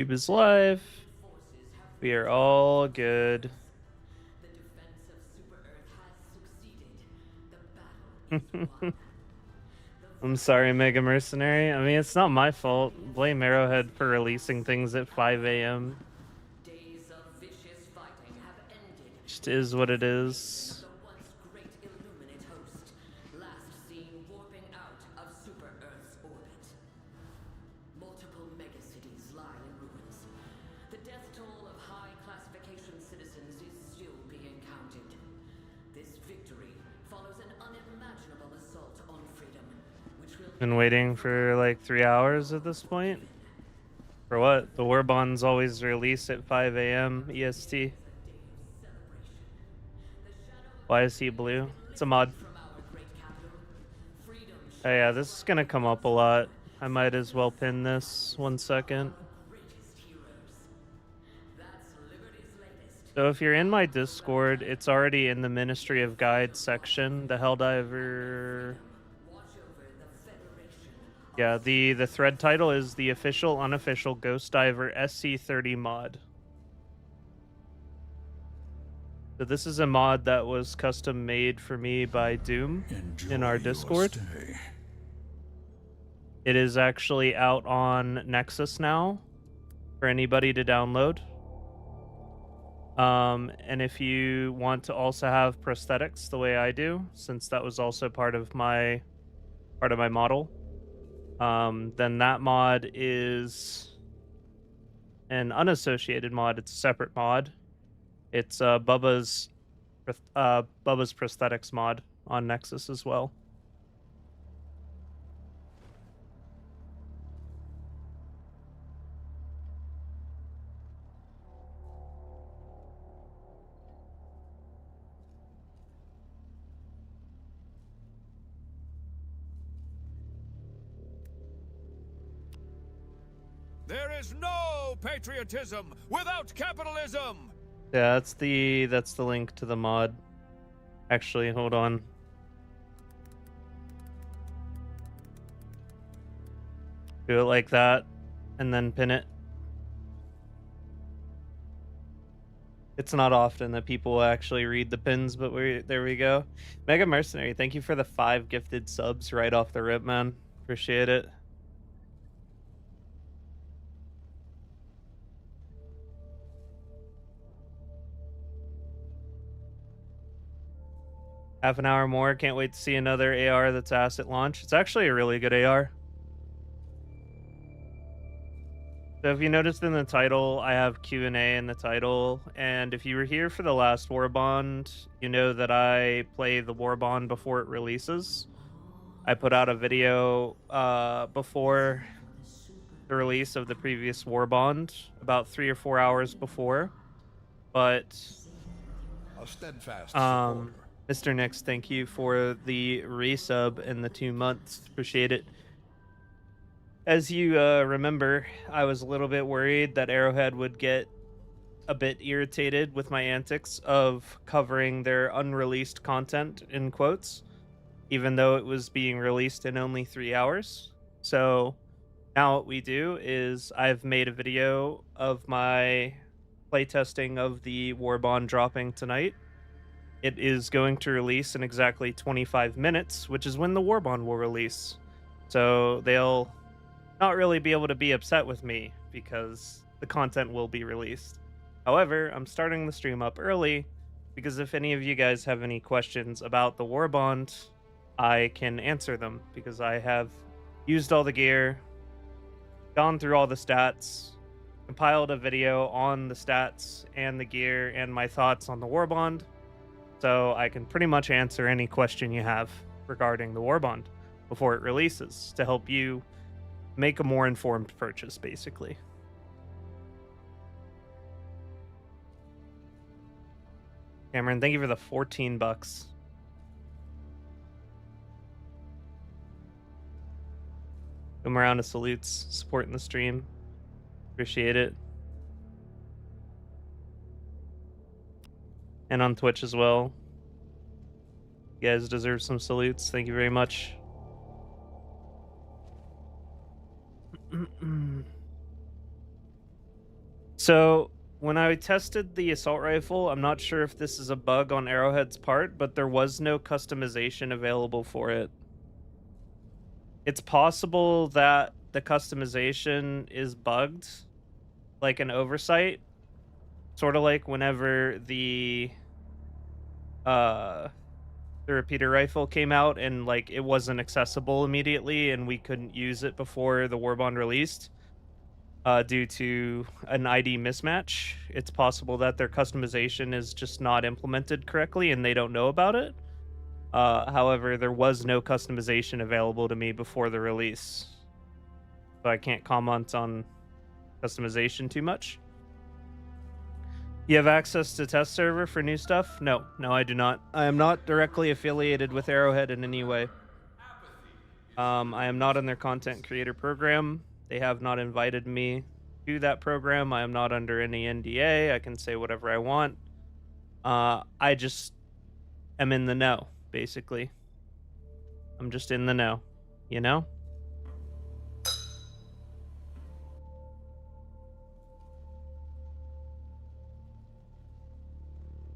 YouTube is live. We are all good. I'm sorry, Mega Mercenary. I mean, it's not my fault. Blame Arrowhead for releasing things at 5 a.m. Just is what it is. Multiple megacities lie in ruins. The death toll of high-classification citizens is still being counted. This victory follows an unimaginable assault on freedom, which will... Been waiting for like 3 hours at this point. For what? The Warbond's always released at 5 a.m. EST. Why is he blue? It's a mod. Oh yeah, this is gonna come up a lot. I might as well pin this 1 second. So if you're in my Discord, it's already in the Ministry of Guides section. The Helldiver... Yeah, the thread title is the official unofficial Ghost Diver SC30 mod. So this is a mod that was custom made for me by Doom in our Discord. It is actually out on Nexus now for anybody to download. And if you want to also have prosthetics the way I do, since that was also part of my model, then that mod is an unassociated mod. It's a separate mod. It's Bubba's prosthetics mod on Nexus as well. There is no patriotism without capitalism. Yeah, that's the link to the mod. Actually, hold on. Do it like that, and then pin it. It's not often that people actually read the pins, but there we go. Mega Mercenary, thank you for the 5 gifted subs right off the rip, man. Appreciate it. Half an hour more. Can't wait to see another AR that's asked at launch. It's actually a really good AR. So if you noticed in the title, I have Q&A in the title. And if you were here for the last Warbond, you know that I play the Warbond before it releases. I put out a video before the release of the previous Warbond, about 3 or 4 hours before. But A steadfast supporter. Mr. Nix, thank you for the resub and the 2 months. Appreciate it. As you remember, I was a little bit worried that Arrowhead would get a bit irritated with my antics of covering their unreleased content, in quotes, even though it was being released in only 3 hours. So now what we do is I've made a video of my playtesting of the Warbond dropping tonight. It is going to release in exactly 25 minutes, which is when the Warbond will release. So they'll not really be able to be upset with me because the content will be released. However, I'm starting the stream up early because if any of you guys have any questions about the Warbond, I can answer them because I have used all the gear, gone through all the stats, compiled a video on the stats and the gear and my thoughts on the Warbond. So I can pretty much answer any question you have regarding the Warbond before it releases to help you make a more informed purchase, basically. Cameron, thank you for the 14 bucks. Come around to salutes, supporting the stream. Appreciate it. And on Twitch as well. You guys deserve some salutes. Thank you very much. So when I tested the assault rifle, I'm not sure if this is a bug on Arrowhead's part, but there was no customization available for it. It's possible that the customization is bugged, like an oversight, sort of like whenever uh the repeater rifle came out and like it wasn't accessible immediately and we couldn't use it before the Warbond released due to an ID mismatch. It's possible that their customization is just not implemented correctly and they don't know about it. However, there was no customization available to me before the release, so I can't comment on customization too much. You have access to test server for new stuff? No, I do not. I am not directly affiliated with Arrowhead in any way. I am not in their content creator program. They have not invited me to that program. I am not under any NDA. I can say whatever I want. I just am in the know, basically. I'm just in the know, you know?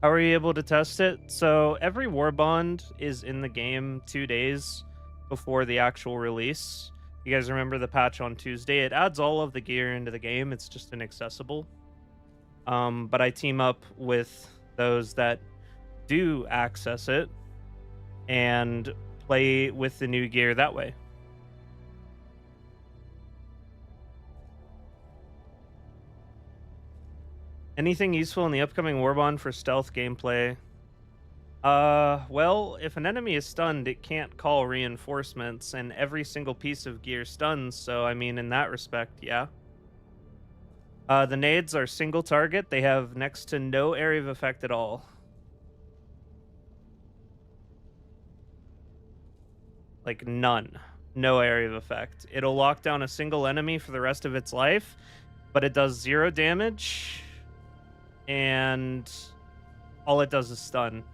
How are you able to test it? So every Warbond is in the game 2 days before the actual release. You guys remember the patch on Tuesday? It adds all of the gear into the game. It's just inaccessible. But I team up with those that do access it and play with the new gear that way. Anything useful in the upcoming Warbond for stealth gameplay? Well, if an enemy is stunned, it can't call reinforcements, and every single piece of gear stuns, so I mean, in that respect, yeah. The nades are single target. They have next to no area of effect at all. Like, none. No area of effect. It'll lock down a single enemy for the rest of its life, but it does 0 damage, and all it does is stun.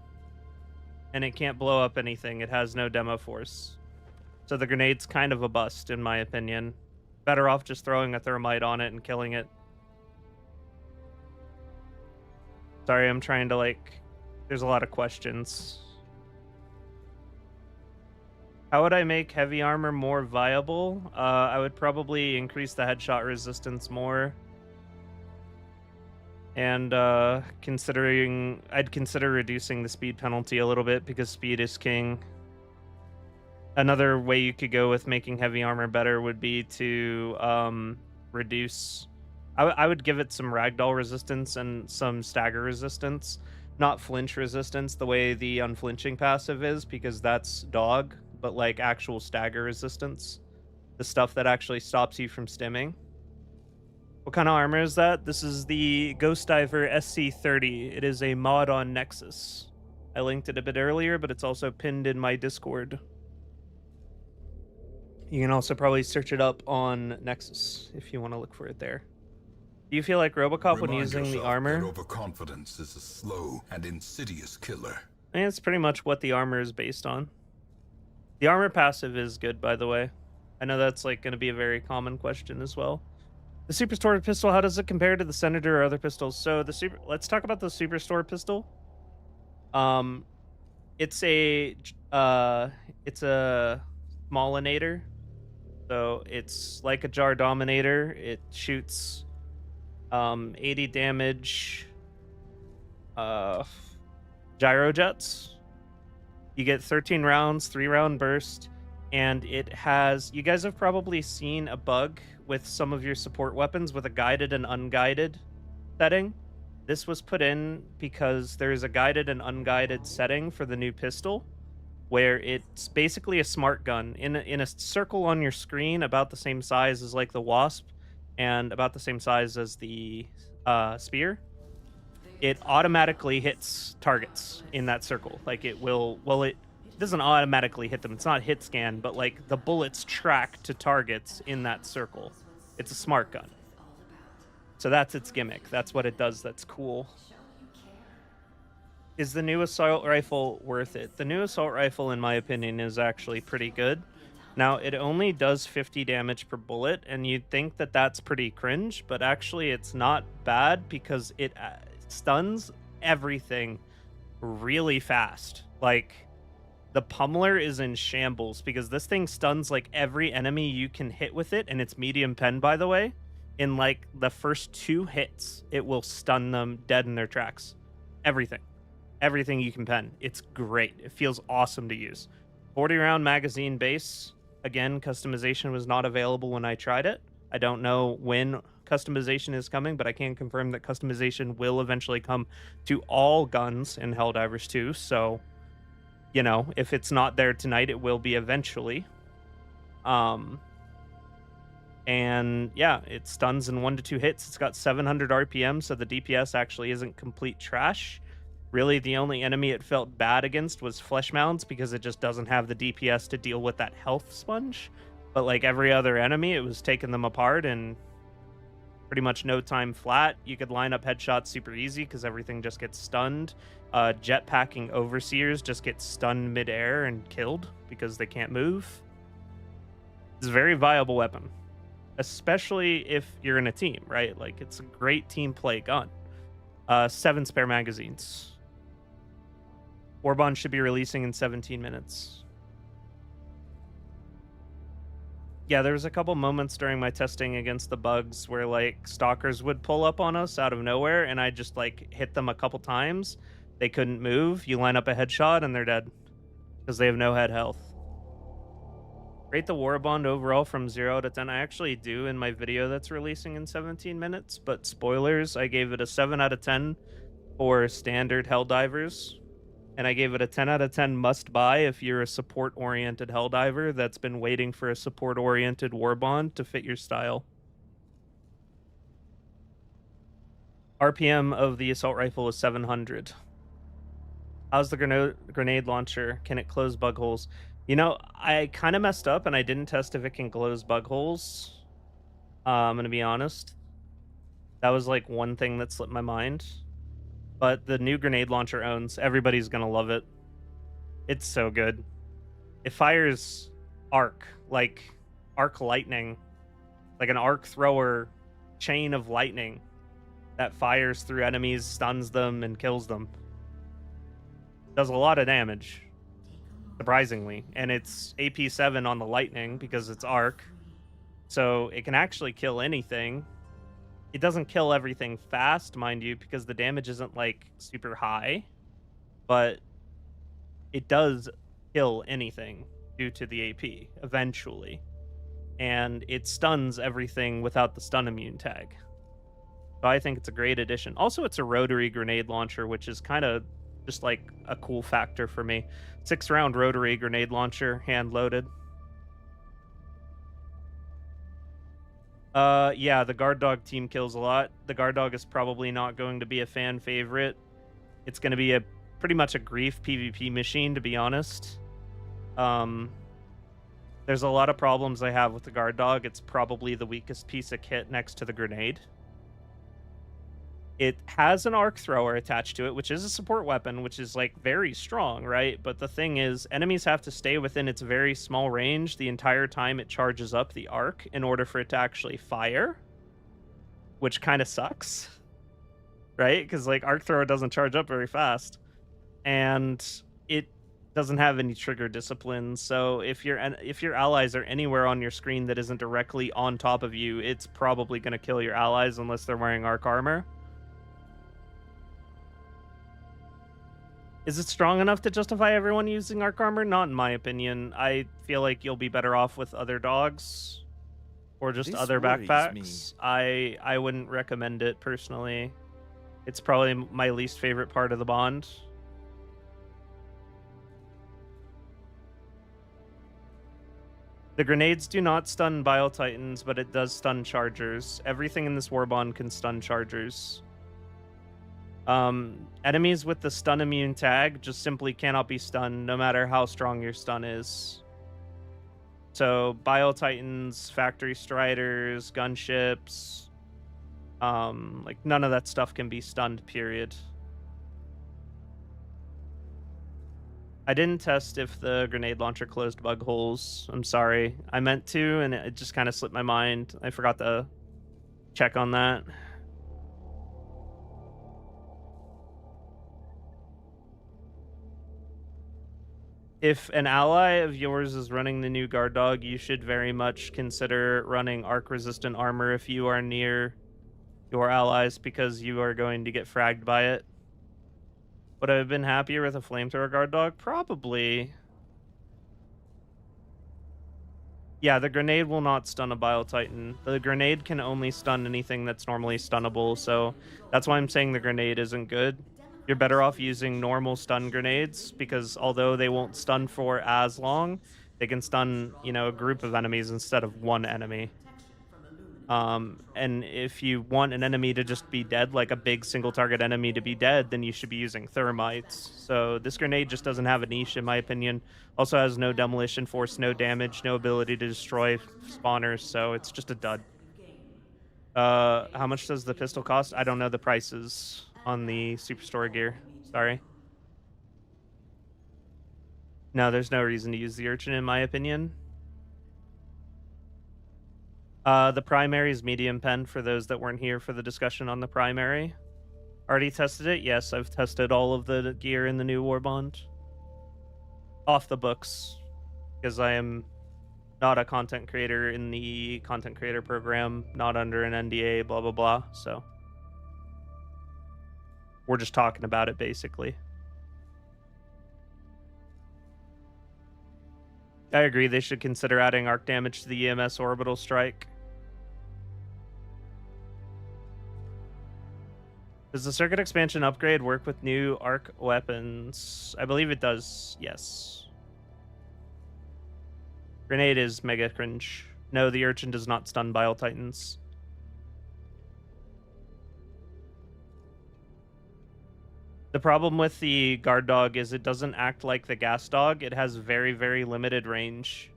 And it can't blow up anything. It has no demo force. So the grenade's kind of a bust, in my opinion. Better off just throwing a thermite on it and killing it. Sorry, I'm trying to, like... There's a lot of questions. How would I make heavy armor more viable? I would probably increase the headshot resistance more. And I'd consider reducing the speed penalty a little bit because speed is king. Another way you could go with making heavy armor better would be to reduce... I would give it some ragdoll resistance and some stagger resistance, not flinch resistance the way the unflinching passive is, because that's dog, but like actual stagger resistance. The stuff that actually stops you from stimming. What kind of armor is that? This is the Ghost Diver SC30. It is a mod on Nexus. I linked it a bit earlier, but it's also pinned in my Discord. You can also probably search it up on Nexus if you want to look for it there. Do you feel like Robocop when using the armor? That overconfidence is a slow and insidious killer. And it's pretty much what the armor is based on. The armor passive is good, by the way. I know that's like going to be a very common question as well. The Superstore pistol, how does it compare to the Senator or other pistols? So let's talk about the Superstore pistol. It's a smallinator. So it's like a Jar Dominator. It shoots 80 damage gyro jets. You get 13 rounds, 3-round burst, and it has... You guys have probably seen a bug with some of your support weapons with a guided and unguided setting. This was put in because there is a guided and unguided setting for the new pistol, where it's basically a smart gun in a circle on your screen about the same size as like the Wasp and about the same size as the Spear. It automatically hits targets in that circle. Like it will, well, it doesn't automatically hit them. It's not hit scan, but like the bullets track to targets in that circle. It's a smart gun. So that's its gimmick. That's what it does. That's cool. Is the new assault rifle worth it? The new assault rifle, in my opinion, is actually pretty good. Now, it only does 50 damage per bullet, and you'd think that that's pretty cringe, but actually it's not bad because it stuns everything really fast. Like, the pummeler is in shambles because this thing stuns like every enemy you can hit with it, and it's medium pen, by the way. In like the first 2 hits, it will stun them dead in their tracks. Everything. Everything you can pen. It's great. It feels awesome to use. 40 round magazine base. Again, customization was not available when I tried it. I don't know when customization is coming, but I can confirm that customization will eventually come to all guns in Helldivers 2. So, you know, if it's not there tonight, it will be eventually. And yeah, it stuns in 1 to 2 hits. It's got 700 RPM, so the DPS actually isn't complete trash. Really, the only enemy it felt bad against was Flesh Mounds because it just doesn't have the DPS to deal with that health sponge. But like every other enemy, it was taking them apart in pretty much no time flat. You could line up headshots super easy because everything just gets stunned. Jetpacking Overseers just get stunned midair and killed because they can't move. It's a very viable weapon, especially if you're in a team, right? Like, it's a great team play gun. 7 spare magazines. Warbond should be releasing in 17 minutes. Yeah, there was a couple moments during my testing against the bugs where like stalkers would pull up on us out of nowhere, and I just like hit them a couple times. They couldn't move. You line up a headshot and they're dead because they have no head health. Rate the Warbond overall from 0 to 10. I actually do in my video that's releasing in 17 minutes, but spoilers, I gave it a 7 out of 10 for standard Helldivers. And I gave it a 10 out of 10 must buy if you're a support-oriented Helldiver that's been waiting for a support-oriented Warbond to fit your style. RPM of the assault rifle is 700. How's the grenade launcher? Can it close bug holes? You know, I kind of messed up and I didn't test if it can close bug holes. I'm going to be honest. That was like one thing that slipped my mind. But the new grenade launcher owns. Everybody's going to love it. It's so good. It fires arc, like arc lightning, like an arc thrower chain of lightning that fires through enemies, stuns them, and kills them. Does a lot of damage, surprisingly. And it's AP 7 on the lightning because it's arc. So it can actually kill anything. It doesn't kill everything fast, mind you, because the damage isn't like super high, but it does kill anything due to the AP eventually. And it stuns everything without the stun immune tag. So I think it's a great addition. Also, it's a rotary grenade launcher, which is kind of just like a cool factor for me. 6-round rotary grenade launcher, hand loaded. Yeah, the guard dog team kills a lot. The guard dog is probably not going to be a fan favorite. It's going to be a pretty much a grief PvP machine, to be honest. There's a lot of problems I have with the guard dog. It's probably the weakest piece of kit next to the grenade. It has an arc thrower attached to it, which is a support weapon, which is like very strong, right? But the thing is, enemies have to stay within its very small range the entire time it charges up the arc in order for it to actually fire, which kind of sucks, right? Because like arc thrower doesn't charge up very fast, and it doesn't have any trigger discipline. So if your allies are anywhere on your screen that isn't directly on top of you, it's probably going to kill your allies unless they're wearing arc armor. Is it strong enough to justify everyone using arc armor? Not in my opinion. I feel like you'll be better off with other dogs or just This other worries backpacks. I wouldn't recommend it personally. It's probably my least favorite part of the bond. The grenades do not stun Bile Titans, but it does stun chargers. Everything in this Warbond can stun chargers. Enemies with the stun immune tag just simply cannot be stunned no matter how strong your stun is. So Bile Titans, Factory Striders, gunships, like none of that stuff can be stunned, period. I didn't test if the grenade launcher closed bug holes. I'm sorry. I meant to, and it just kind of slipped my mind. I forgot to check on that. If an ally of yours is running the new guard dog, you should very much consider running arc resistant armor if you are near your allies, because you are going to get fragged by it. Would I have been happier with a flamethrower guard dog? Probably. Yeah, the grenade will not stun a Bile Titan. The grenade can only stun anything that's normally stunnable, so that's why I'm saying the grenade isn't good. You're better off using normal stun grenades, because although they won't stun for as long, they can stun, a group of enemies instead of one enemy. And if you want an enemy to just be dead, like a big single target enemy to be dead, then you should be using thermites. So this grenade just doesn't have a niche, in my opinion. Also has no demolition force, no damage, no ability to destroy spawners, so it's just a dud. How much does the pistol cost? I don't know the prices on the Superstore gear. Sorry. No, there's no reason to use the urchin, in my opinion. The primary is medium pen for those that weren't here for the discussion on the primary. Already tested it? Yes, I've tested all of the gear in the new Warbond. Off the books, because I am not a content creator in the content creator program, not under an NDA, blah, blah, blah. So we're just talking about it, basically. I agree, they should consider adding arc damage to the EMS orbital strike. Does the circuit expansion upgrade work with new arc weapons? I believe it does, yes. Grenade is mega cringe. No, the urchin does not stun Bile Titans. The problem with the guard dog is it doesn't act like the gas dog. It has very, very limited range.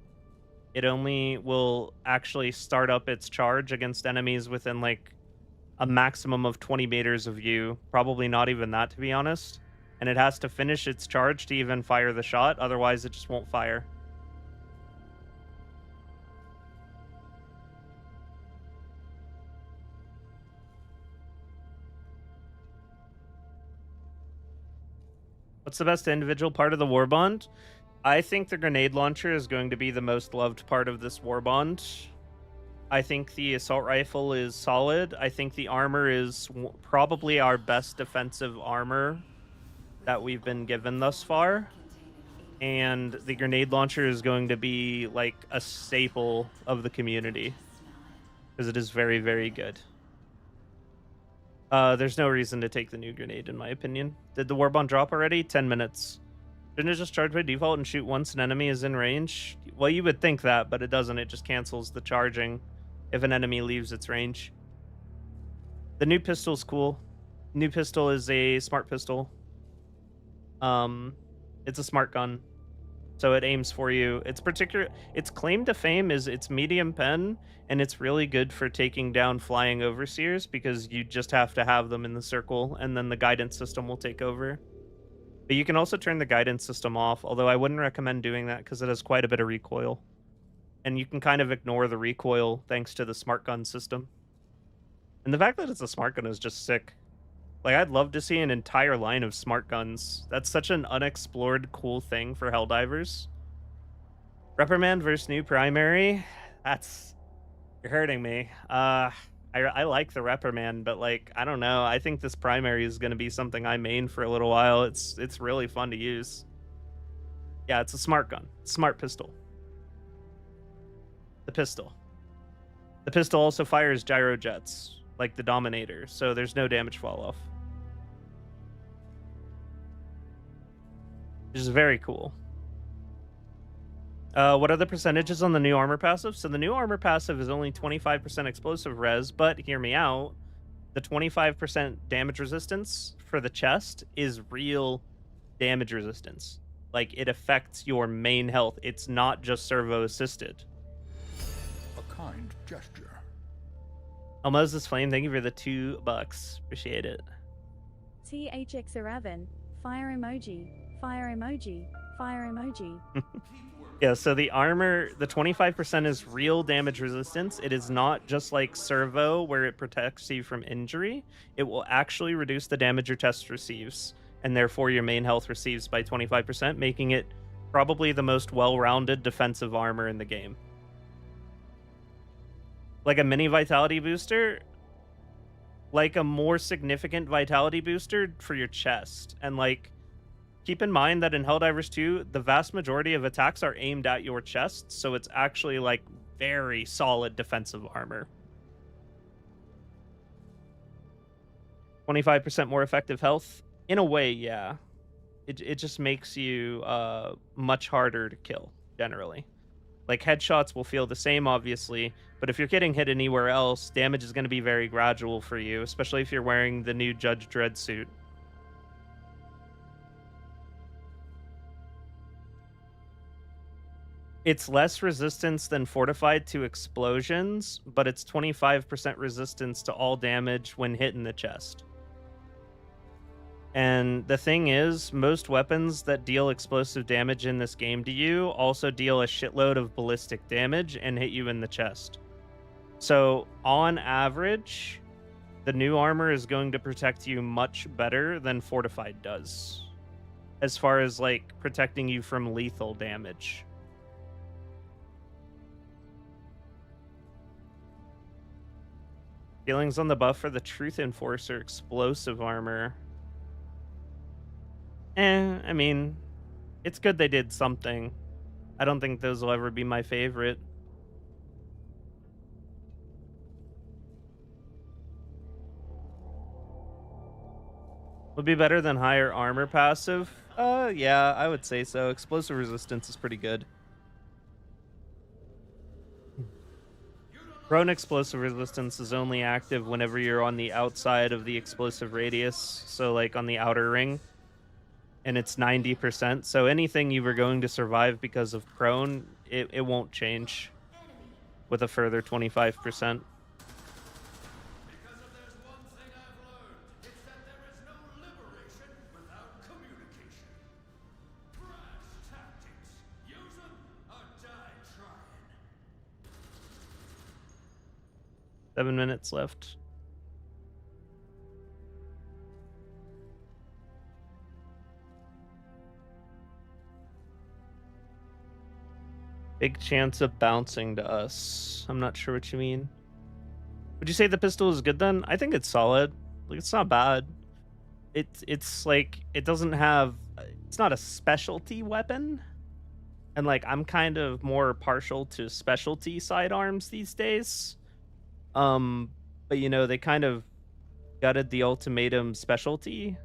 It only will actually start up its charge against enemies within like a maximum of 20 meters of you. Probably not even that, to be honest. And it has to finish its charge to even fire the shot. Otherwise, it just won't fire. What's the best individual part of the Warbond? I think the grenade launcher is going to be the most loved part of this Warbond. I think the assault rifle is solid. I think the armor is probably our best defensive armor that we've been given thus far. And the grenade launcher is going to be like a staple of the community, because it is very, very good. There's no reason to take the new grenade, in my opinion. Did the Warbond drop already? 10 minutes. Shouldn't it just charge by default and shoot once an enemy is in range? Well, you would think that, but it doesn't. It just cancels the charging if an enemy leaves its range. The new pistol's cool. New pistol is a smart pistol. It's a smart gun, so it aims for you. Its claim to fame is it's medium pen, and it's really good for taking down flying overseers, because you just have to have them in the circle, and then the guidance system will take over. But you can also turn the guidance system off, although I wouldn't recommend doing that because it has quite a bit of recoil. And you can kind of ignore the recoil thanks to the smart gun system. And the fact that it's a smart gun is just sick. Like, I'd love to see an entire line of smart guns. That's such an unexplored, cool thing for Helldivers. Reprimand versus new primary? You're hurting me. I like the reprimand, but like, I don't know. I think this primary is going to be something I main for a little while. It's really fun to use. Yeah, it's a smart gun. Smart pistol. The pistol. The pistol also fires gyro jets, like the Dominator, so there's no damage fall off. Which is very cool. What are the percentages on the new armor passive? So the new armor passive is only 25% explosive res, but hear me out. The 25% damage resistance for the chest is real damage resistance. Like, it affects your main health. It's not just servo assisted. A kind gesture. Moses Flame, thank you for the $2. Appreciate it. THX11, fire emoji, fire emoji. Fire emoji. Yeah, so the armor, the 25% is real damage resistance. It is not just like servo where it protects you from injury. It will actually reduce the damage your chest receives, and therefore your main health receives by 25%, making it probably the most well-rounded defensive armor in the game. Like a mini vitality booster, like a more significant vitality booster for your chest. And like, keep in mind that in Helldivers 2, the vast majority of attacks are aimed at your chest, so it's actually like very solid defensive armor. 25% more effective health. In a way, yeah. It just makes you much harder to kill, generally. Like, headshots will feel the same, obviously, but if you're getting hit anywhere else, damage is going to be very gradual for you, especially if you're wearing the new Judge Dredd suit. It's less resistance than Fortified to explosions, but it's 25% resistance to all damage when hit in the chest. And the thing is, most weapons that deal explosive damage in this game to you also deal a shitload of ballistic damage and hit you in the chest. So, on average, the new armor is going to protect you much better than Fortified does, as far as, like, protecting you from lethal damage. Feelings on the buff for the Truth Enforcer explosive armor. I mean, it's good they did something. I don't think those will ever be my favorite. Would be better than higher armor passive? Yeah, I would say so. Explosive resistance is pretty good. Prone explosive resistance is only active whenever you're on the outside of the explosive radius, so like on the outer ring. And it's 90%, so anything you were going to survive because of prone, it won't change with a further 25%. Because if there's one thing I've learned, it's that there is no liberation without communication. Brass tactics. Use them or die trying. 7 minutes left. Big chance of bouncing to us. I'm not sure what you mean. Would you say the pistol is good then? I think it's solid. Like, it's not bad. It's like, it doesn't have, it's not a specialty weapon. And like, I'm kind of more partial to specialty sidearms these days. But you know, they kind of gutted the ultimatum specialty.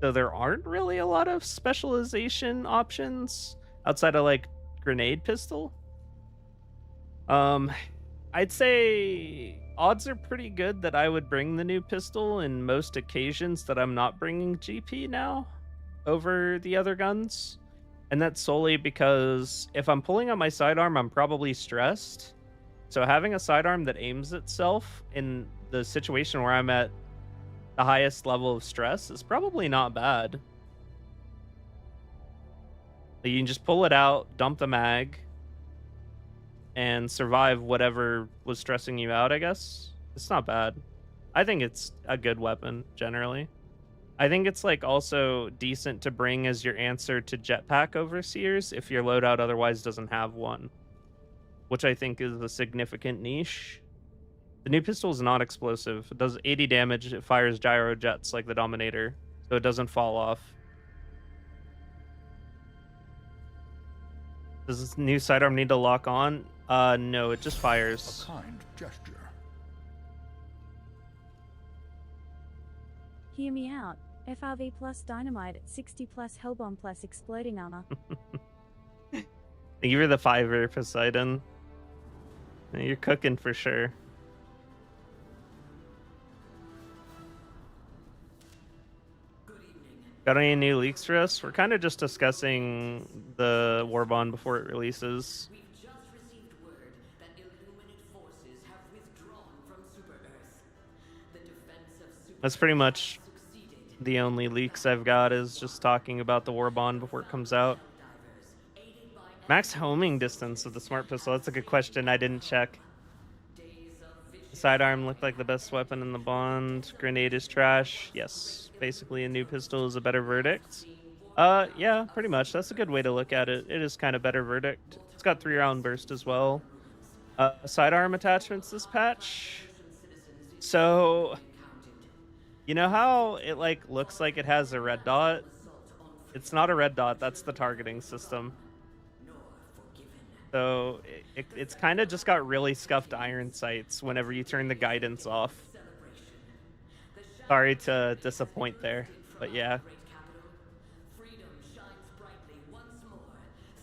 So there aren't really a lot of specialization options outside of like grenade pistol. I'd say odds are pretty good that I would bring the new pistol in most occasions that I'm not bringing GP now over the other guns. And that's solely because if I'm pulling out my sidearm, I'm probably stressed. So having a sidearm that aims itself in the situation where I'm at the highest level of stress is probably not bad. You can just pull it out, dump the mag, and survive whatever was stressing you out, I guess. It's not bad. I think it's a good weapon, generally. I think it's like also decent to bring as your answer to jetpack overseers if your loadout otherwise doesn't have one, which I think is a significant niche. The new pistol is not explosive. It does 80 damage. It fires gyro jets like the Dominator, so it doesn't fall off. Does this new sidearm need to lock on? No, it just fires. A kind gesture. Hear me out. FRV plus dynamite, 60 plus hellbomb plus exploding armor. Thank you for the 5-er, Poseidon. You're cooking for sure. Got any new leaks for us? We're kind of just discussing the Warbond before it releases. We've just received word that Illuminate forces have withdrawn from Super-Earth. The defense of Super That's pretty much succeeded. the only leaks I've got is just talking about the Warbond before it comes out. Max homing distance of the smart pistol. That's a good question. I didn't check. Days of vicious Sidearm looked like the best weapon in the bond. Grenade is trash. Yes, basically a new pistol is a better verdict. Yeah, pretty much. That's a good way to look at it. It is kind of better verdict. It's got 3-round burst as well. Sidearm attachments this patch. So, you know how it like looks like it has a red dot? It's not a red dot, that's the targeting system. So it's kind of just got really scuffed iron sights whenever you turn the guidance off. Sorry to disappoint there, but yeah. freedom shines brightly once more,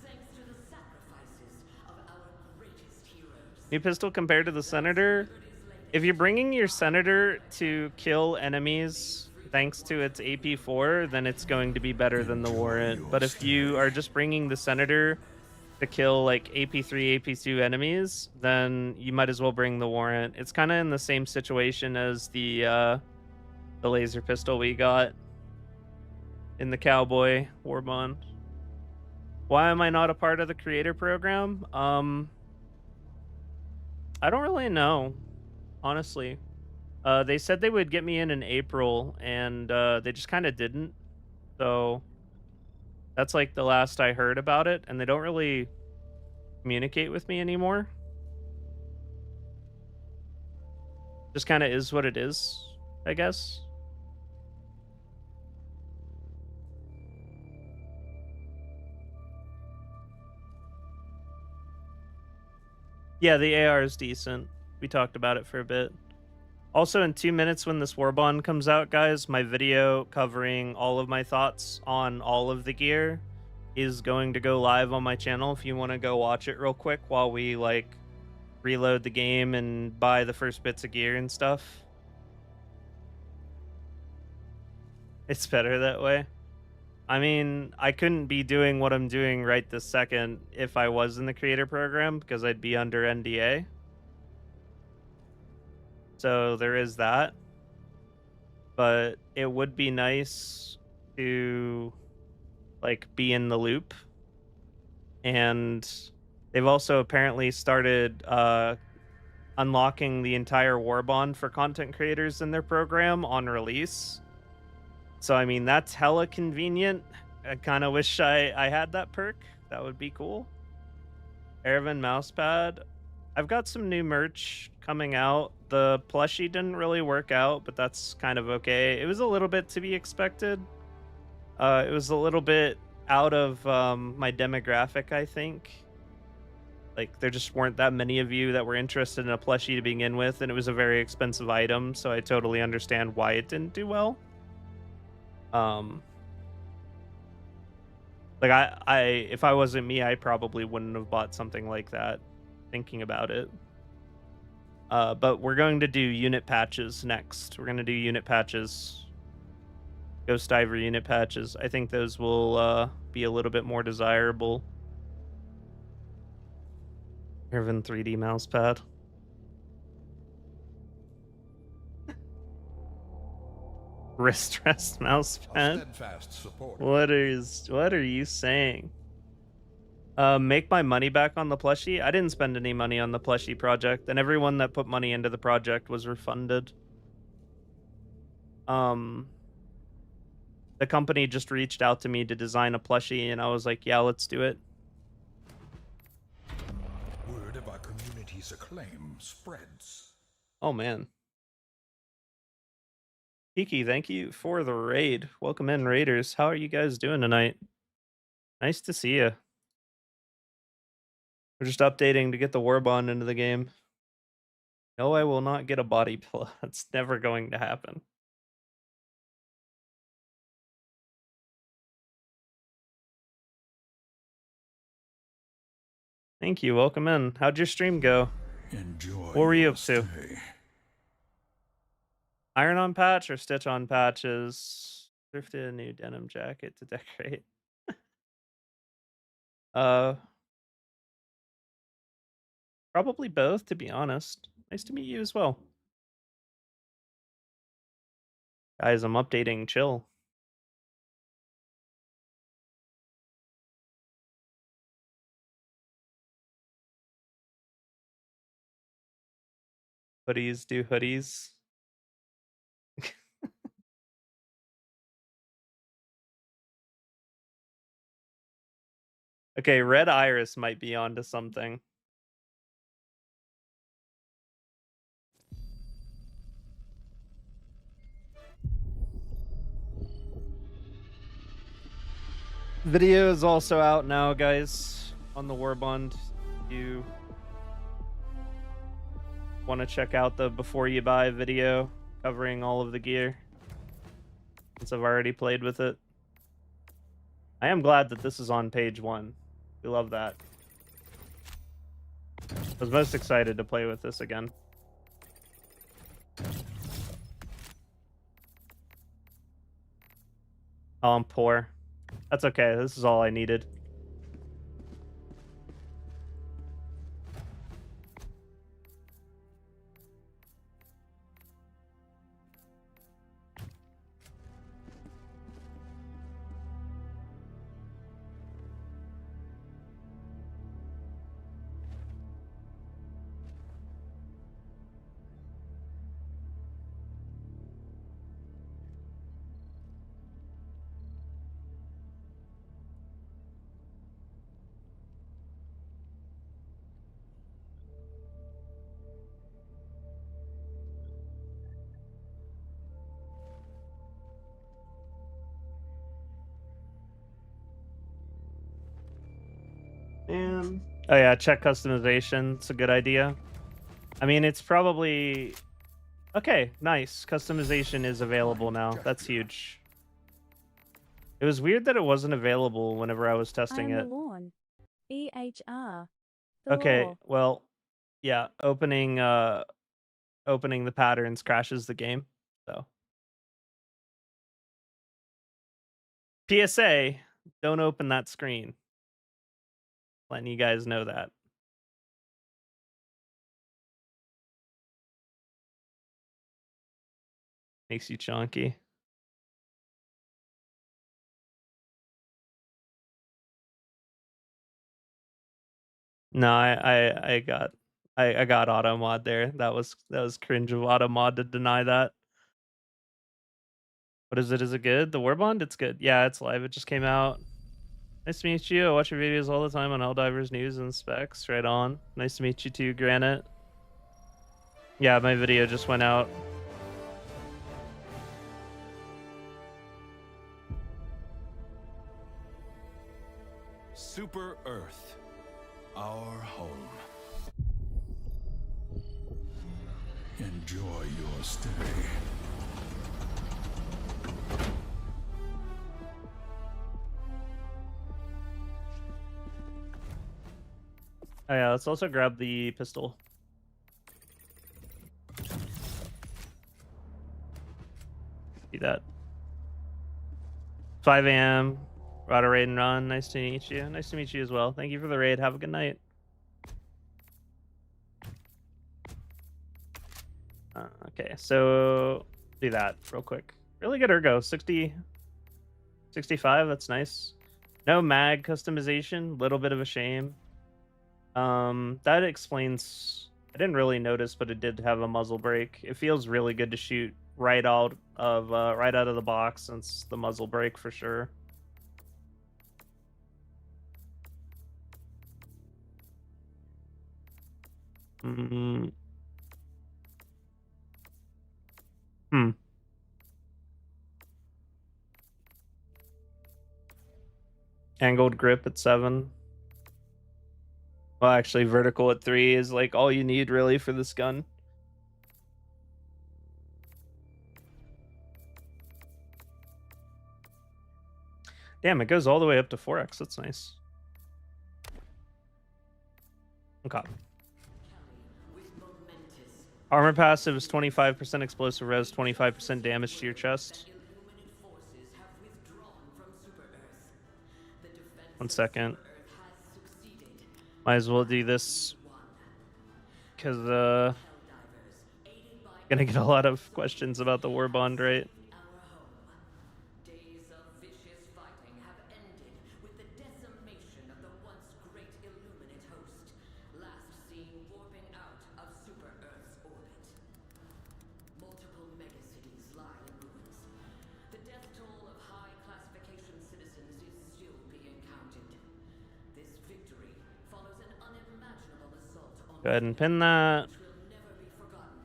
thanks to the sacrifices of our greatest heroes. New pistol compared to the Senator. If you're bringing your Senator to kill enemies thanks to its AP4, then it's going to be better than the Enjoy Warrant. your But if you are stay. just bringing the Senator to kill like AP3, AP2 enemies, then you might as well bring the Warrant. It's kind of in the same situation as the laser pistol we got in the Cowboy Warbond. Why am I not a part of the creator program? I don't really know, honestly. They said they would get me in April, and they just kind of didn't. So that's like the last I heard about it, and they don't really communicate with me anymore. Just kind of is what it is, I guess. Yeah, the AR is decent. We talked about it for a bit. Also, in 2 minutes when this Warbond comes out, guys, my video covering all of my thoughts on all of the gear is going to go live on my channel if you want to go watch it real quick while we, like, reload the game and buy the first bits of gear and stuff. It's better that way. I mean, I couldn't be doing what I'm doing right this second if I was in the creator program because I'd be under NDA. So there is that. But it would be nice to like be in the loop. And they've also apparently started unlocking the entire Warbond for content creators in their program on release. So I mean that's hella convenient. I kind of wish I had that perk. That would be cool. Erevan mousepad. I've got some new merch coming out. The plushie didn't really work out, but that's kind of okay. It was a little bit to be expected. It was a little bit out of my demographic, I think. Like, there just weren't that many of you that were interested in a plushie to begin with, and it was a very expensive item, so I totally understand why it didn't do well. Like, if I wasn't me, I probably wouldn't have bought something like that, thinking about it. But we're going to do unit patches next. We're going to do unit patches. Ghost Diver unit patches. I think those will be a little bit more desirable. Irvin 3D mousepad. Wrist rest A mousepad. steadfast supporter. What are you saying? Make my money back on the plushie. I didn't spend any money on the plushie project, and everyone that put money into the project was refunded. The company just reached out to me to design a plushie, and I was like, yeah, let's do it. Word of our community's acclaim spreads. Oh, man. Kiki, thank you for the raid. Welcome in, Raiders. How are you guys doing tonight? Nice to see you. We're just updating to get the Warbond into the game. No, I will not get a body pillow. That's never going to happen. Thank you. Welcome in. How'd your stream go? Enjoy What were you your up to? stay. Iron on patch or stitch on patches? Thrifted a new denim jacket to decorate. uh, Probably both, to be honest. Nice to meet you as well. Guys, I'm updating. Chill. Hoodies do hoodies. Okay, Red Iris might be onto something. Video is also out now, guys, on the Warbond. You want to check out the before you buy video covering all of the gear, since I've already played with it. I am glad that this is on page 1. We love that. I was most excited to play with this again. Oh, I'm poor. That's okay. This is all I needed. And oh yeah, check customization. It's a good idea. I mean, it's probably okay. Nice customization is available now. That's huge. It was weird that it wasn't available whenever I was I testing am the it. lawn. EHR. The Okay, law. well, yeah, opening the patterns crashes the game. So PSA, don't open that screen. Letting you guys know that. Makes you chonky. No, I got auto mod there. That was cringe of auto mod to deny that. What is it? Is it good? The Warbond? It's good. Yeah, it's live. It just came out. Nice to meet you. I watch your videos all the time on Helldivers news and specs. Right on. Nice to meet you too, Granite. Yeah, my video just went out. Super Earth, our home. Enjoy your stay. Oh yeah, let's also grab the pistol. See that. 5 a.m. Rada raid and run. Nice to meet you. Nice to meet you as well. Thank you for the raid. Have a good night. Okay, so do that real quick. Really good ergo. 60, 65. That's nice. No mag customization. Little bit of a shame. That explains. I didn't really notice, but it did have a muzzle brake. It feels really good to shoot right out of the box since the muzzle brake for sure. Hmm. Angled grip at 7. Well, actually, vertical at 3 is like all you need really for this gun. Damn, it goes all the way up to 4x. That's nice. Okay. Armor passive is 25% explosive res, 25% damage to your chest. Illuminate forces have withdrawn from Super Earth. The defense 1 of second. Super Earth has succeeded. Might as well do this because Helldivers, aided by gonna get a lot of questions about the Warbond, right? our home. Days of vicious fighting have ended with the decimation of the once great Illuminate host, last seen warping out of Super Earth's orbit. Go ahead and pin that. Which will never be forgotten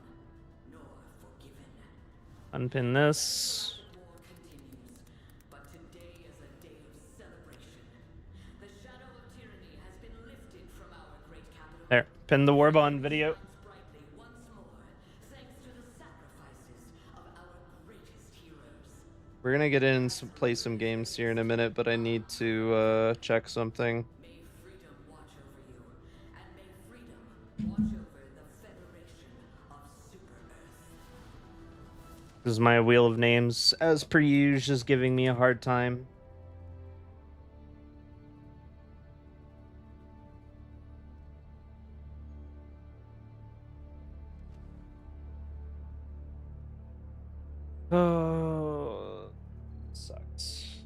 nor forgiven. Unpin this. The war continues, but today is a day of celebration. The shadow of tyranny has been lifted from our great capital. There. Pin the Warbond video. Brightly once more, thanks to the sacrifices of our greatest heroes. We're gonna get in and play some games here in a minute, but I need to check something. May freedom watch over you, and may freedom watch over the Federation of Super Earth. This is my wheel of names, as per usual, is giving me a hard time. Oh, sucks.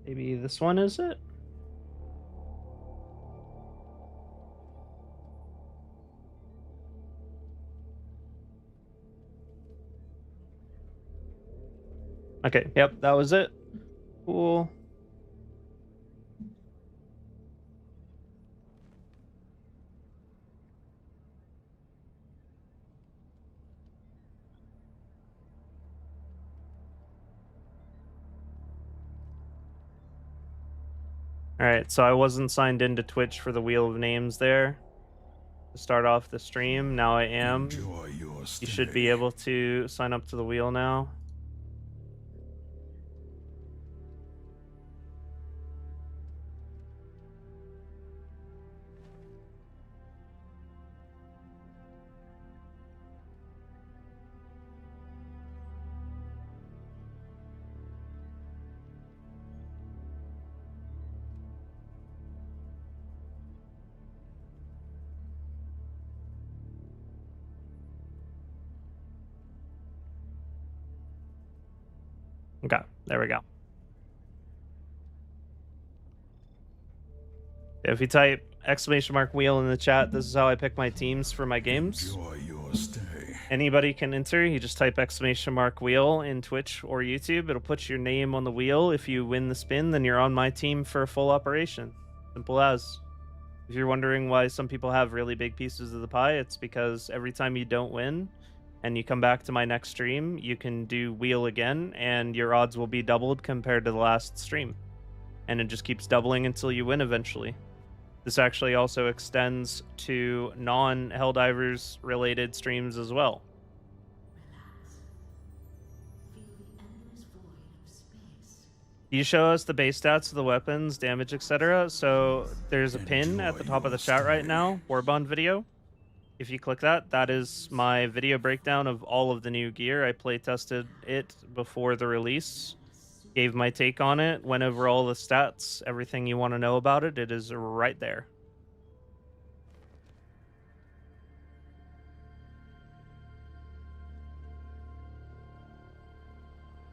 Maybe this one is it? Okay, yep, that was it. Cool. Alright, so I wasn't signed into Twitch for the Wheel of Names there to start off the stream. Now I am. Enjoy your You should be stay. able to sign up to the wheel now. Okay, there we go. If you type !wheel in the chat, this is how I pick my teams for my games. Enjoy your stay. Anybody can enter. You just type !wheel in Twitch or YouTube. It'll put your name on the wheel. If you win the spin, then you're on my team for a full operation. Simple as. If you're wondering why some people have really big pieces of the pie, it's because every time you don't win and you come back to my next stream, you can do wheel again and your odds will be doubled compared to the last stream. And it just keeps doubling until you win eventually. This actually also extends to non-Helldivers related streams as well. Relax. Feel the endless void of space. You show us the base stats of the weapons, damage, etc. So there's a pin at the top of the chat right now, Warbond video. If you click that, that is my video breakdown of all of the new gear. I play tested it before the release, gave my take on it, went over all the stats, everything you want to know about it. It is right there.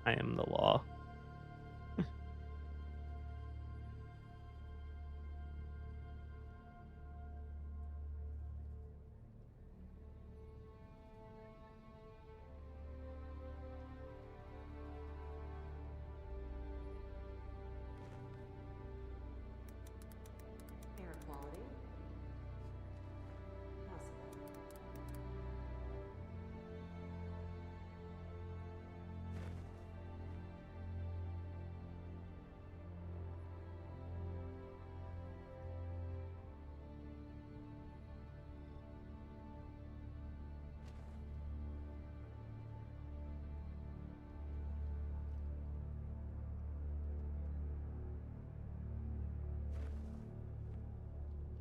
I am the law. Air quality. Possible.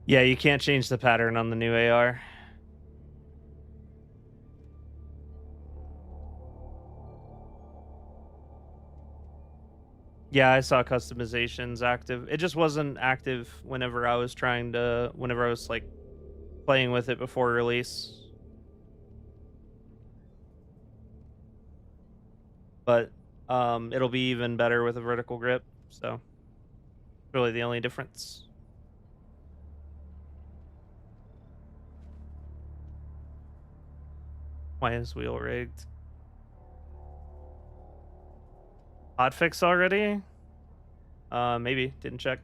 Yeah, you can't change the pattern on the new AR. Yeah, I saw customizations active. It just wasn't active whenever I was like playing with it before release. But it'll be even better with a vertical grip, so really the only difference. Why is wheel rigged? Hotfix already? Maybe. Didn't check.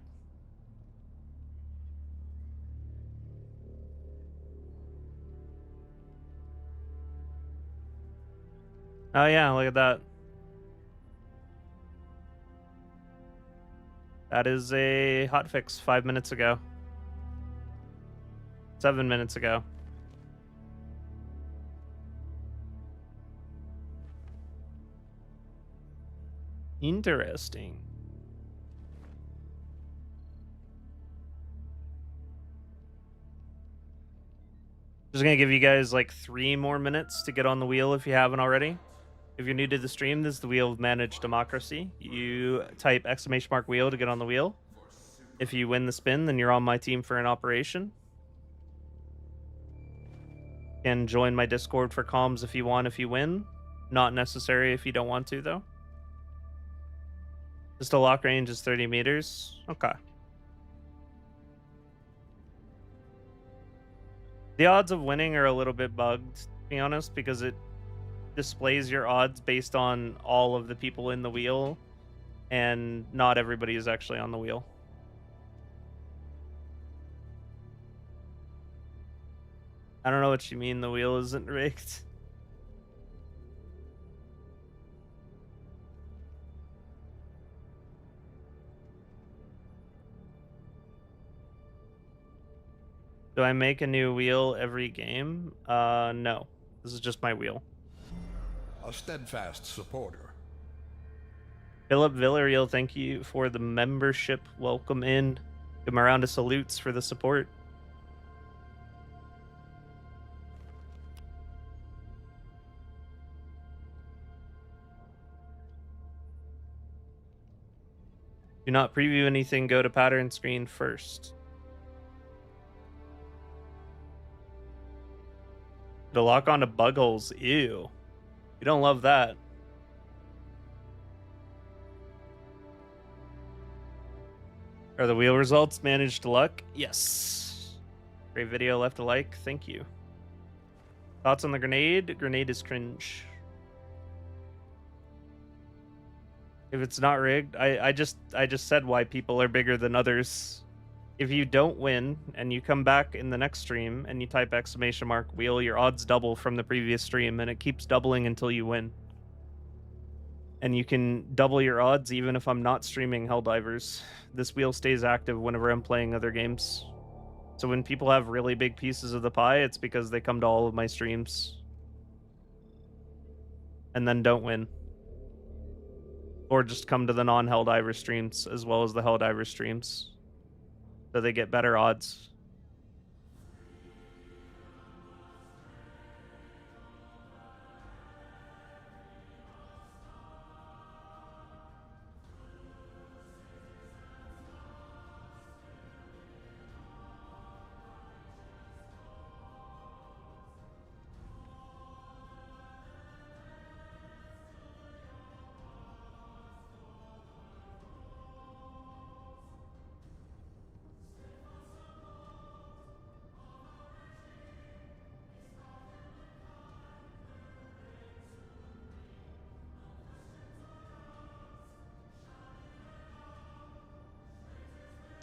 Oh yeah, look at that. That is a hotfix 5 minutes ago. 7 minutes ago. Interesting. Just gonna give you guys like 3 more minutes to get on the wheel if you haven't already. If you're new to the stream, this is the Wheel of Managed Democracy. You type !wheel to get on the wheel. If you win the spin, then you're on my team for an operation. And join my Discord for comms if you want, if you win. Not necessary if you don't want to, though. Just a lock range is 30 meters. Okay. The odds of winning are a little bit bugged, to be honest, because it displays your odds based on all of the people in the wheel, and not everybody is actually on the wheel. I don't know what you mean the wheel isn't rigged. Do I make a new wheel every game? No. This is just my wheel. A steadfast supporter. Philip Villarreal, thank you for the membership. Welcome in. Give him a round of salutes for the support. Do not preview anything. Go to pattern screen first. To lock onto bug holes. Ew. You don't love that. Are the wheel results managed luck? Yes. Great video. Left a like. Thank you. Thoughts on the grenade? Grenade is cringe. If it's not rigged, I just said why people are bigger than others. If you don't win and you come back in the next stream and you type !wheel, your odds double from the previous stream, and it keeps doubling until you win. And you can double your odds even if I'm not streaming Helldivers. This wheel stays active whenever I'm playing other games. So when people have really big pieces of the pie, it's because they come to all of my streams and then don't win. Or just come to the non-Helldiver streams as well as the Helldiver streams. So they get better odds.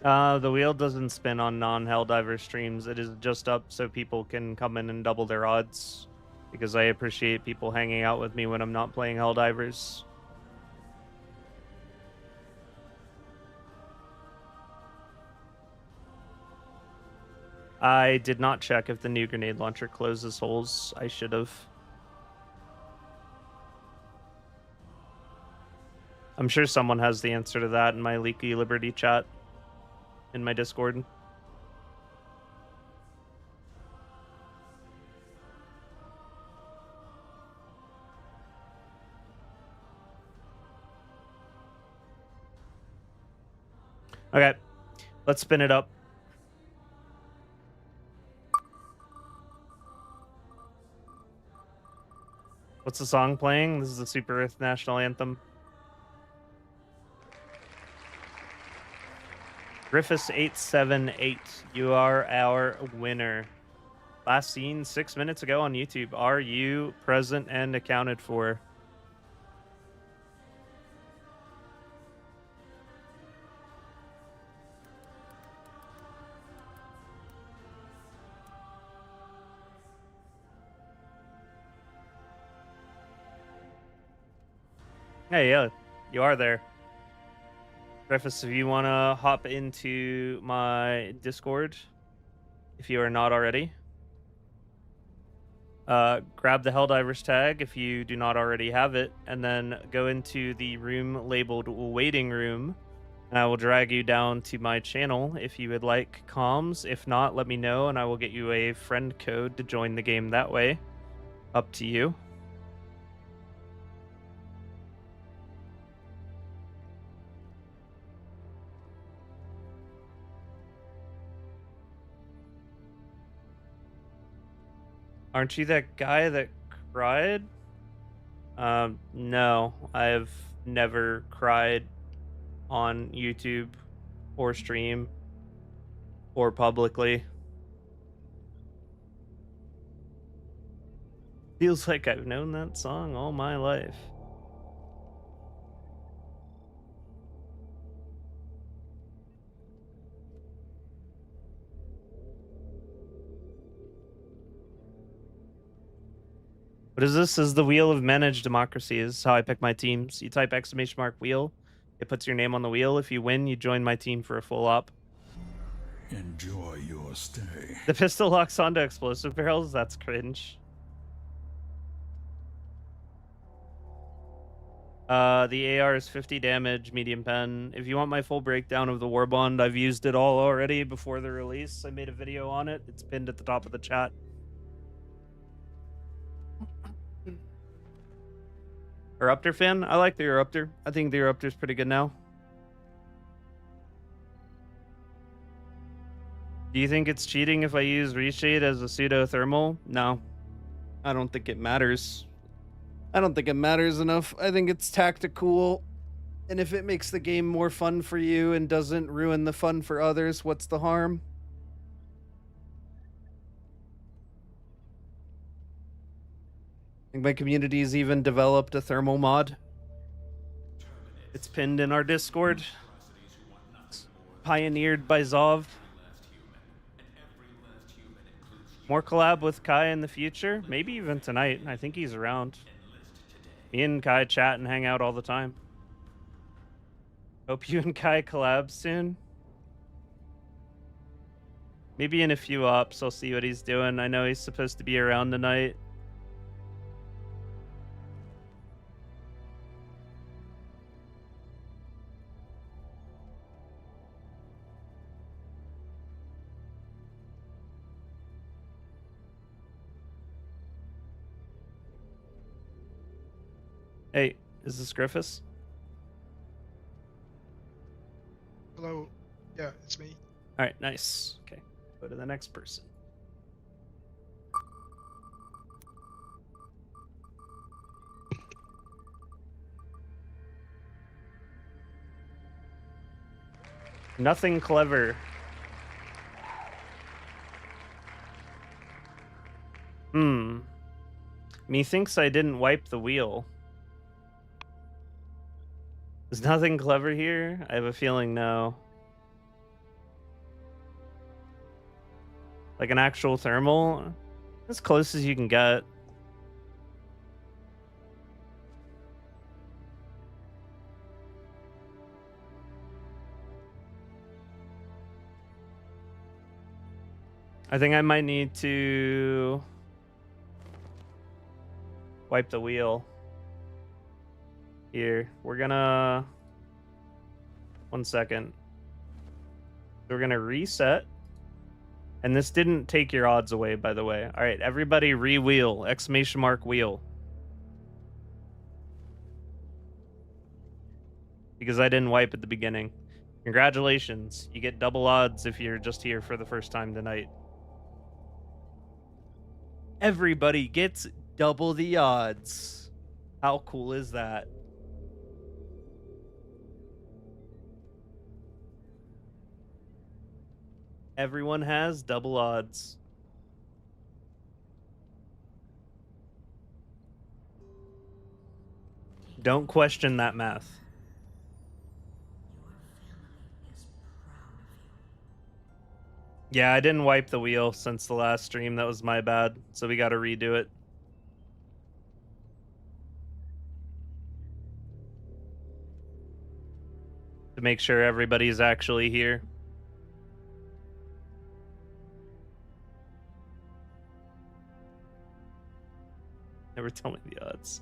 The wheel doesn't spin on non-Helldiver streams. It is just up so people can come in and double their odds. Because I appreciate people hanging out with me when I'm not playing Helldivers. I did not check if the new grenade launcher closes holes. I should have. I'm sure someone has the answer to that in my Leaky Liberty chat. In my Discord. Okay, let's spin it up. What's the song playing? This is the Super Earth National Anthem. Griffiths878, you are our winner. Last seen 6 minutes ago on YouTube. Are you present and accounted for? Hey, yeah, you are there. Griffiths, if you want to hop into my Discord, if you are not already, grab the Helldivers tag if you do not already have it, and then go into the room labeled Waiting Room, and I will drag you down to my channel if you would like comms. If not, let me know, and I will get you a friend code to join the game that way. Up to you. Aren't you that guy that cried? No, I've never cried on YouTube or stream or publicly. Feels like I've known that song all my life. What is this? This is the Wheel of Managed Democracy. This is how I pick my teams. You type !wheel. It puts your name on the wheel. If you win, you join my team for a full op. Enjoy your stay. The pistol locks onto explosive barrels? That's cringe. The AR is 50 damage, medium pen. If you want my full breakdown of the Warbond, I've used it all already before the release. I made a video on it. It's pinned at the top of the chat. Eruptor fan? I like the Eruptor. I think the Eruptor's pretty good now. Do you think it's cheating if I use Reshade as a pseudo thermal? No. I don't think it matters. I don't think it matters enough. I think it's tactical. And if it makes the game more fun for you and doesn't ruin the fun for others, what's the harm? I think my community's even developed a thermal mod. It's pinned in our Discord. It's pioneered by Zov. More collab with Kai in the future? Maybe even tonight. I think he's around. Me and Kai chat and hang out all the time. Hope you and Kai collab soon. Maybe in a few ops, I'll see what he's doing. I know he's supposed to be around tonight. Hey, is this Griffiths? Hello. Yeah, it's me. All right, nice. Okay, go to the next person. Nothing clever. Methinks I didn't wipe the wheel. Is nothing clever here? I have a feeling no. Like an actual thermal? As close as you can get. I think I might need to wipe the wheel. Here, we're gonna... 1 second. We're gonna reset. And this didn't take your odds away, by the way. All right, everybody re-wheel. Exclamation mark wheel. Because I didn't wipe at the beginning. Congratulations. You get double odds if you're just here for the first time tonight. Everybody gets double the odds. How cool is that? Everyone has double odds. Don't question that math. Yeah, I didn't wipe the wheel since the last stream. That was my bad. So we got to redo it. to make sure everybody's actually here. Never tell me the odds.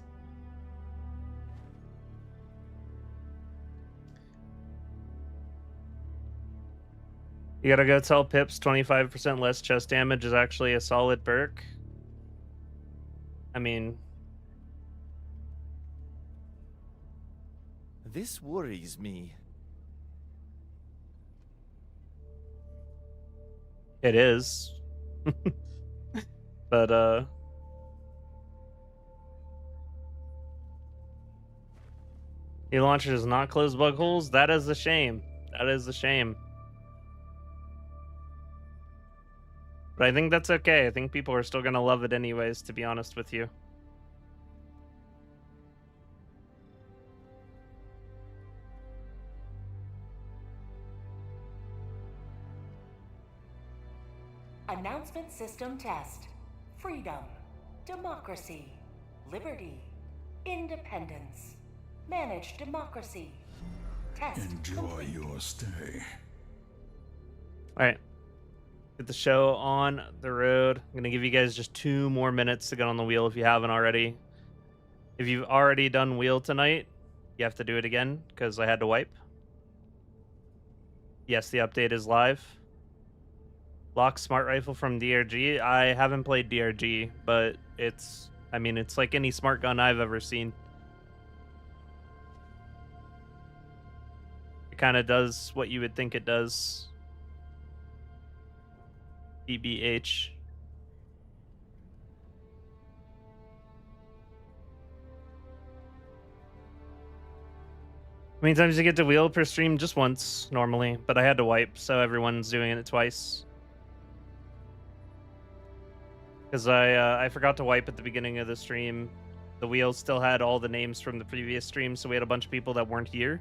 You gotta go tell Pips 25% less chest damage is actually a solid perk. I mean, this worries me. it is. But, he launcher does not close bug holes. That is a shame. That is a shame. But I think that's okay. I think people are still gonna love it anyways, to be honest with you. Announcement system test. Freedom, democracy, liberty, independence. Managed democracy. Test Enjoy complete. your stay. Alright. Get the show on the road. I'm gonna give you guys just 2 more minutes to get on the wheel if you haven't already. If you've already done wheel tonight, you have to do it again because I had to wipe. Yes, the update is live. Lock smart rifle from DRG. I haven't played DRG, but it's like any smart gun I've ever seen. It kind of does what you would think it does. BBH. How many times you get to wheel per stream? Just once, normally, but I had to wipe, so everyone's doing it twice. Because I forgot to wipe at the beginning of the stream. The wheel still had all the names from the previous stream, so we had a bunch of people that weren't here.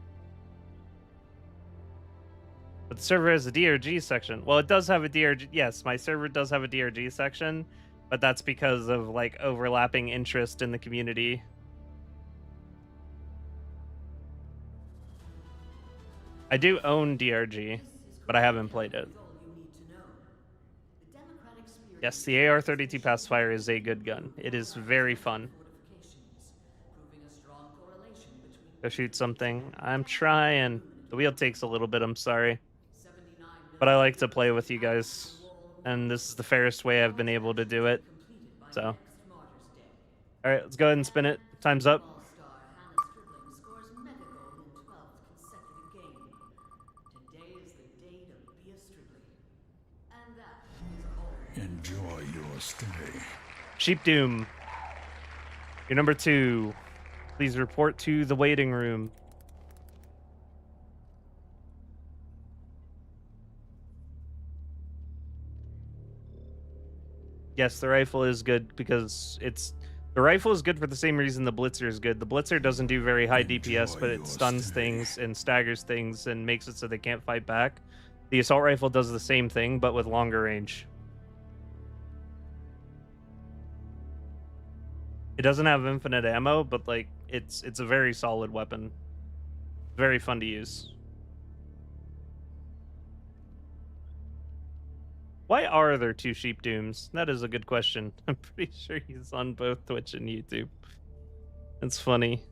But the server has a DRG section. Well, it does have a DRG. Yes, my server does have a DRG section, but that's because of like overlapping interest in the community. I do own DRG, but I haven't played it. Yes, the AR-32 Pacifier is a good gun. It is very fun. Go shoot something. I'm trying. The wheel takes a little bit, I'm sorry. But I like to play with you guys, and this is the fairest way I've been able to do it. So, alright, let's go ahead and spin it. Time's up. Enjoy your stay. Sheep Doom. You're number 2. Please report to the waiting room. Yes, the rifle is good because the rifle is good for the same reason the Blitzer is good. The Blitzer doesn't do very high DPS, but it stuns things and staggers things and makes it so they can't fight back. The assault rifle does the same thing, but with longer range. It doesn't have infinite ammo, but like it's a very solid weapon. Very fun to use. Why are there 2 Sheep Dooms? That is a good question. I'm pretty sure he's on both Twitch and YouTube. It's funny.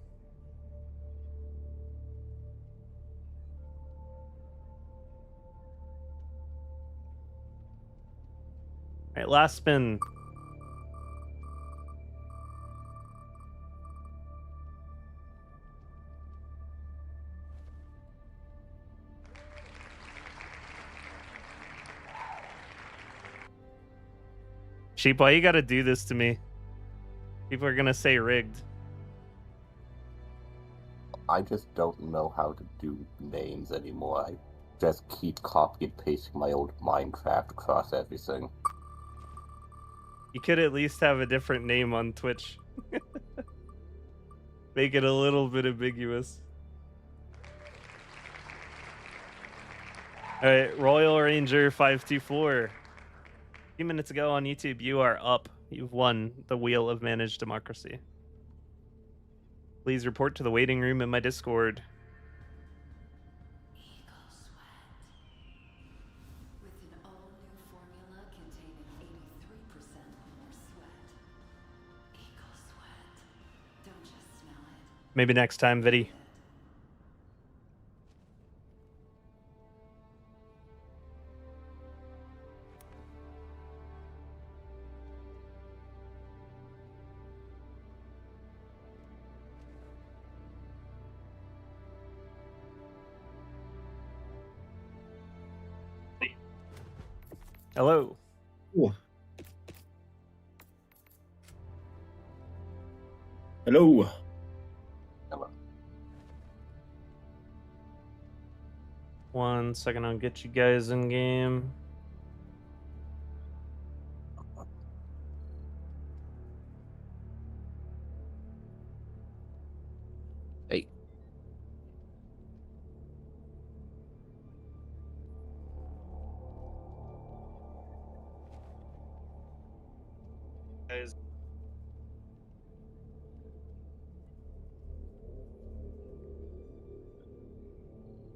Alright, last spin. Sheep, why you gotta do this to me? People are gonna say rigged. I just don't know how to do names anymore. I just keep copying and pasting my old Minecraft across everything. You could at least have a different name on Twitch. Make it a little bit ambiguous. Alright, Royal Ranger 524. A few minutes ago on YouTube, you are up. You've won the Wheel of Managed Democracy. Please report to the waiting room in my Discord. Maybe next time, Viddy. Hello. Ooh. Hello. Hello. 1 second, I'll get you guys in game. Hey. Guys.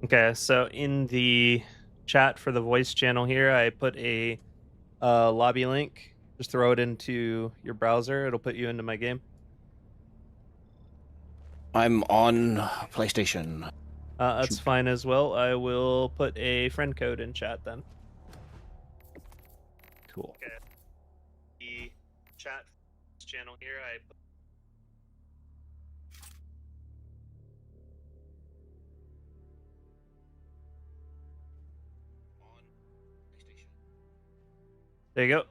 Okay, so in the chat for the voice channel here, I put a lobby link. Just throw it into your browser. It'll put you into my game. I'm on PlayStation. That's fine as well. I will put a friend code in chat then. Cool. Okay. The chat channel here, I put there you go.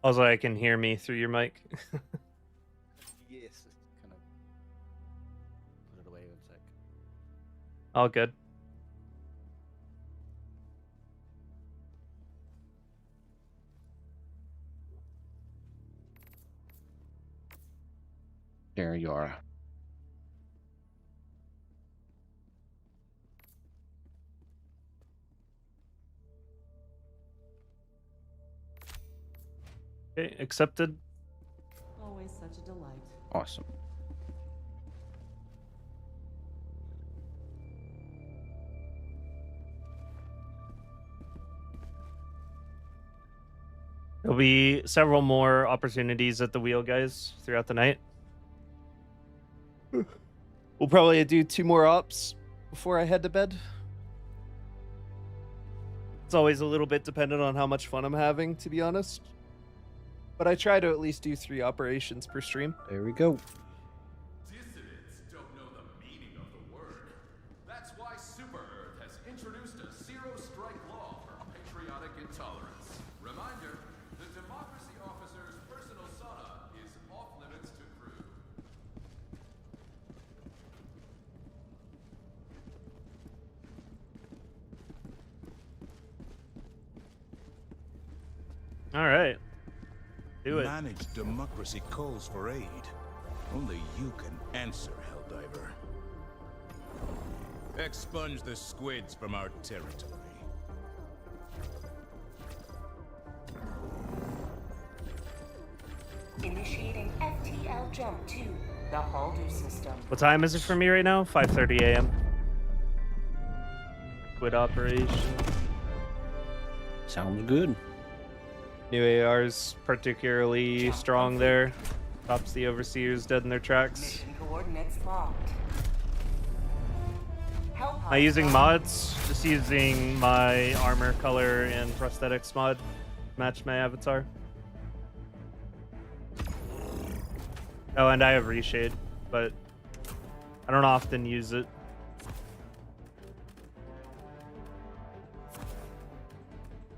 Also, I can hear me through your mic. Yes. Kind of put it away 1 sec. All good. There you are. Okay, accepted. Always such a delight. Awesome. There'll be several more opportunities at the wheel, guys, throughout the night. We'll probably do 2 more ops before I head to bed. It's always a little bit dependent on how much fun I'm having, to be honest. But I try to at least do 3 operations per stream. There we go. Dissidents don't know the meaning of the word. That's why Super Earth has introduced a zero-strike law for patriotic intolerance. Reminder, the Democracy Officer's personal sauna is off-limits to crew. All right. Do it. Managed democracy calls for aid. Only you can answer, Helldiver. Expunge the squids from our territory. Initiating FTL jump to the Helldivers system. What time is it for me right now? 5:30 a.m. Quit operation. Sounds good. New AR's particularly strong there. Stops the overseers dead in their tracks. Mission coordinates locked. Am I using mods? Just using my armor color and prosthetics mod. Match my avatar. Oh, and I have reshade, but I don't often use it.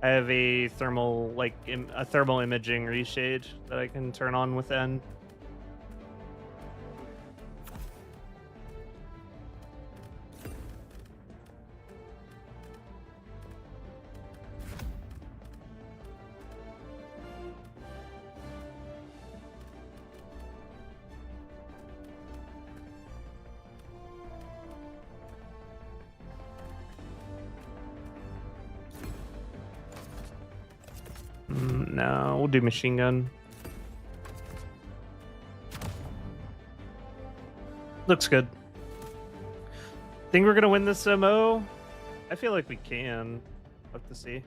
I have a thermal, a thermal imaging reshade that I can turn on with N. No, we'll do machine gun. Looks good. Think we're gonna win this MO? I feel like we can. Have to see.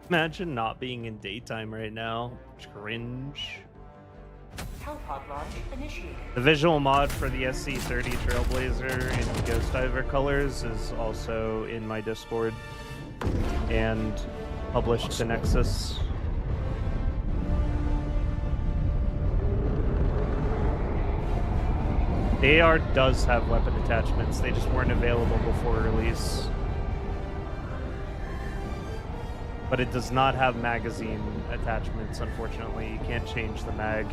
Imagine not being in daytime right now. Cringe. Hellpod launch initiated. The visual mod for the SC30 Trailblazer in Ghost Diver colors is also in my Discord and published to Nexus. The AR does have weapon attachments, they just weren't available before release. But it does not have magazine attachments, unfortunately. You can't change the mag.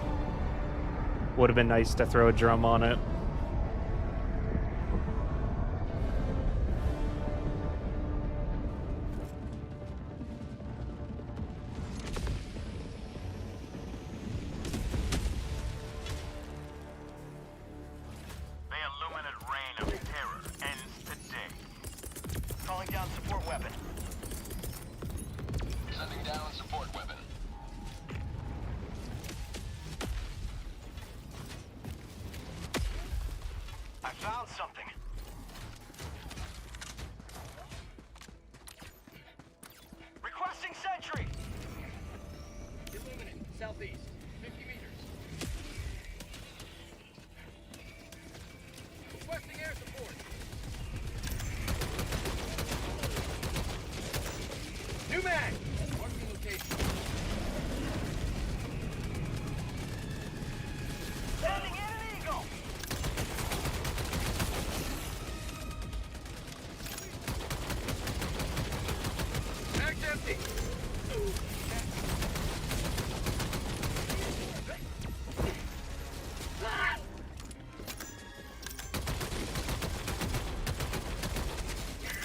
Would have been nice to throw a drum on it. The illuminate reign of terror ends today. Calling down support weapon. Sending down support weapon. I found something. Requesting sentry. Illuminate, southeast, 50 meters. Requesting air support. New mag. Marking location. Sending in an eagle. Mag's empty.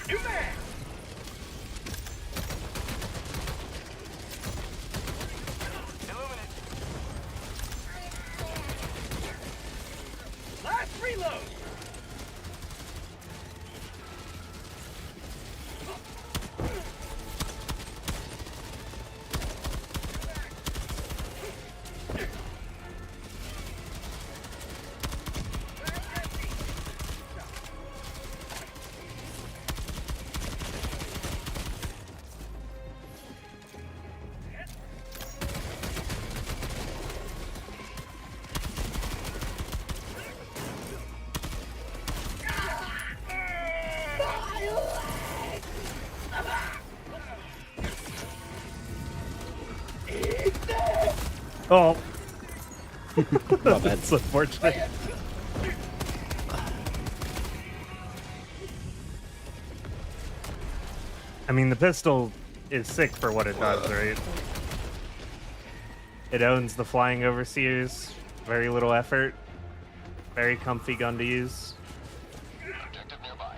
New mag. Illuminate. Last reload. Oh. Not bad. That's unfortunate. I mean, the pistol is sick for what it does, right? It owns the Flying Overseers. Very little effort. Very comfy gun to use. Objective nearby.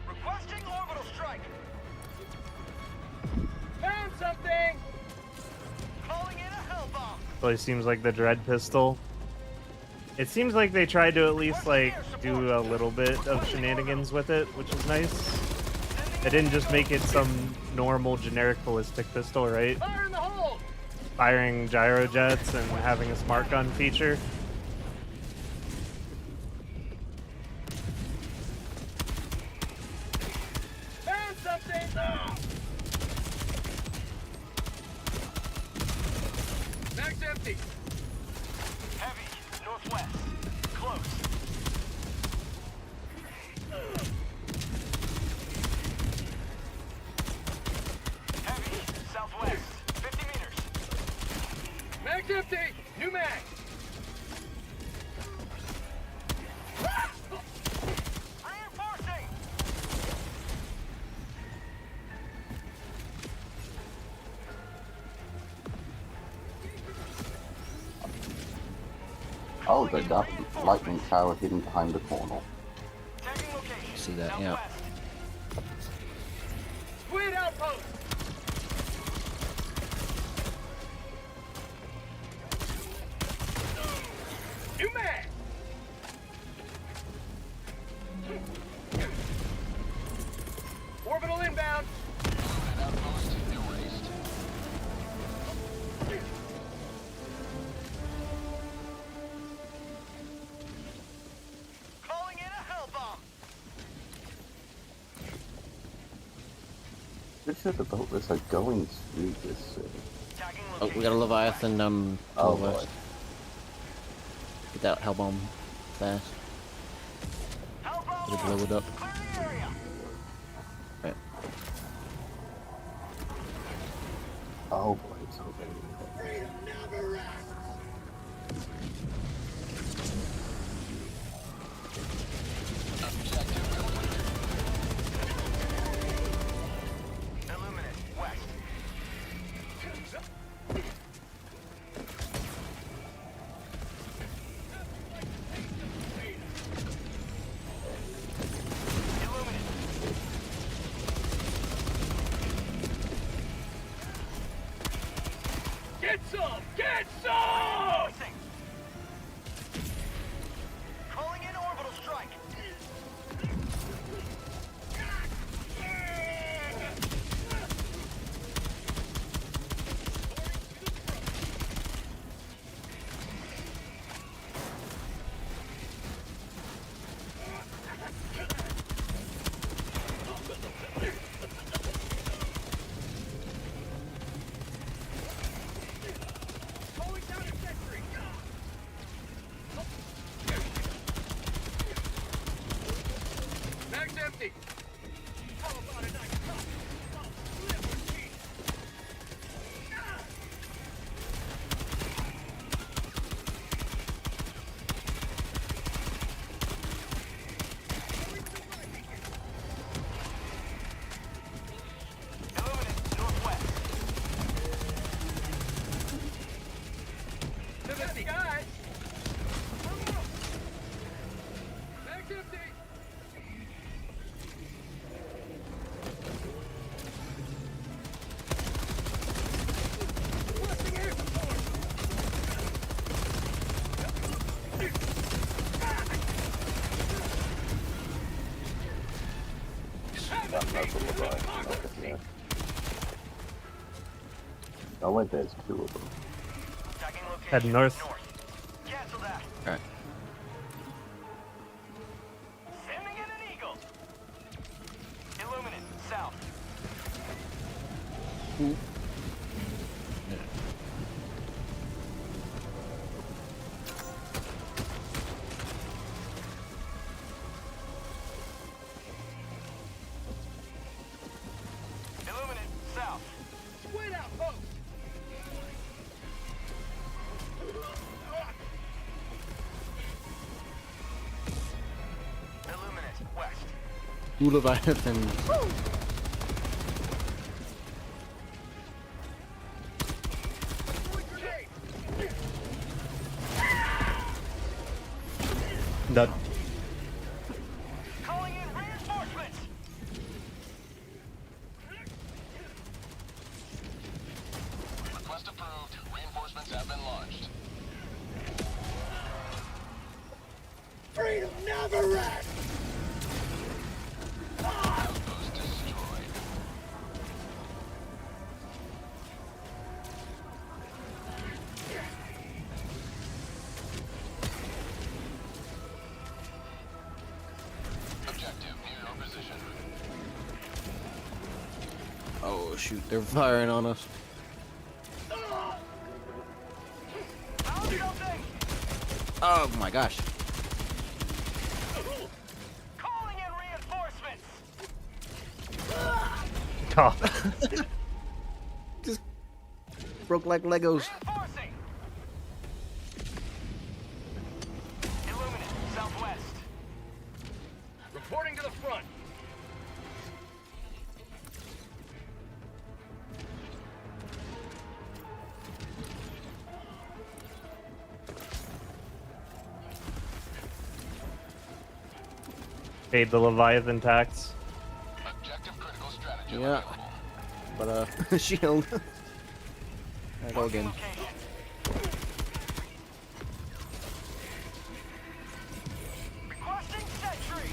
Requesting orbital strike. Found something. Calling in a hell bomb. Really seems like the Dread pistol. It seems like they tried to at least like do a little bit of shenanigans with it, which is nice. They didn't just make it some normal generic ballistic pistol, right? Fire in the hole. Firing gyro jets and having a smart gun feature. Found something. Mag's empty. Heavy, northwest. Close. Heavy, southwest. 50 meters. Mag's empty. New mag. Reinforcing. Oh, they got the lightning tower hidden behind the corner. Tagging location. See that, yeah. Southwest. Squid outpost. New mag. Orbital inbound. Outpost erased. Calling in a hell bomb. sure the boaters are going through this city. Oh, we got a Leviathan to Oh the boy. west. Get that Hellbomb fast. Get it blow it up. Right. Oh boy, it's so big. Get some! Get some! Calling in orbital strike. Mag's empty. How about a nice cup? Illuminate northwest. To the skies. Mag's empty. Oh wait, there's two of them. Head north. Cancel that. Alright. Sending in an eagle. Illuminate south. Illuminate south. Wait out, post. Illuminate west. Two Leviathan. Done. Calling in reinforcements. Request approved. Reinforcements have been launched. Freedom never rests. Outpost destroyed. Objective near your position. Oh shoot, they're firing on us. Found something. Oh my gosh. Calling in reinforcements. Oh, Just broke like Legos. Reinforcing. Illuminate southwest. Reporting to the front. paid the Leviathan tax. Objective critical strategy. Yeah. But shield. I go again. Requesting sentry.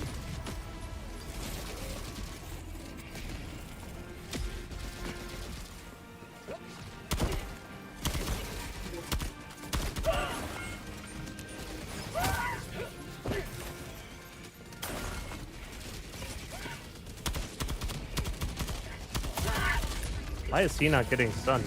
Why is he not getting stunned?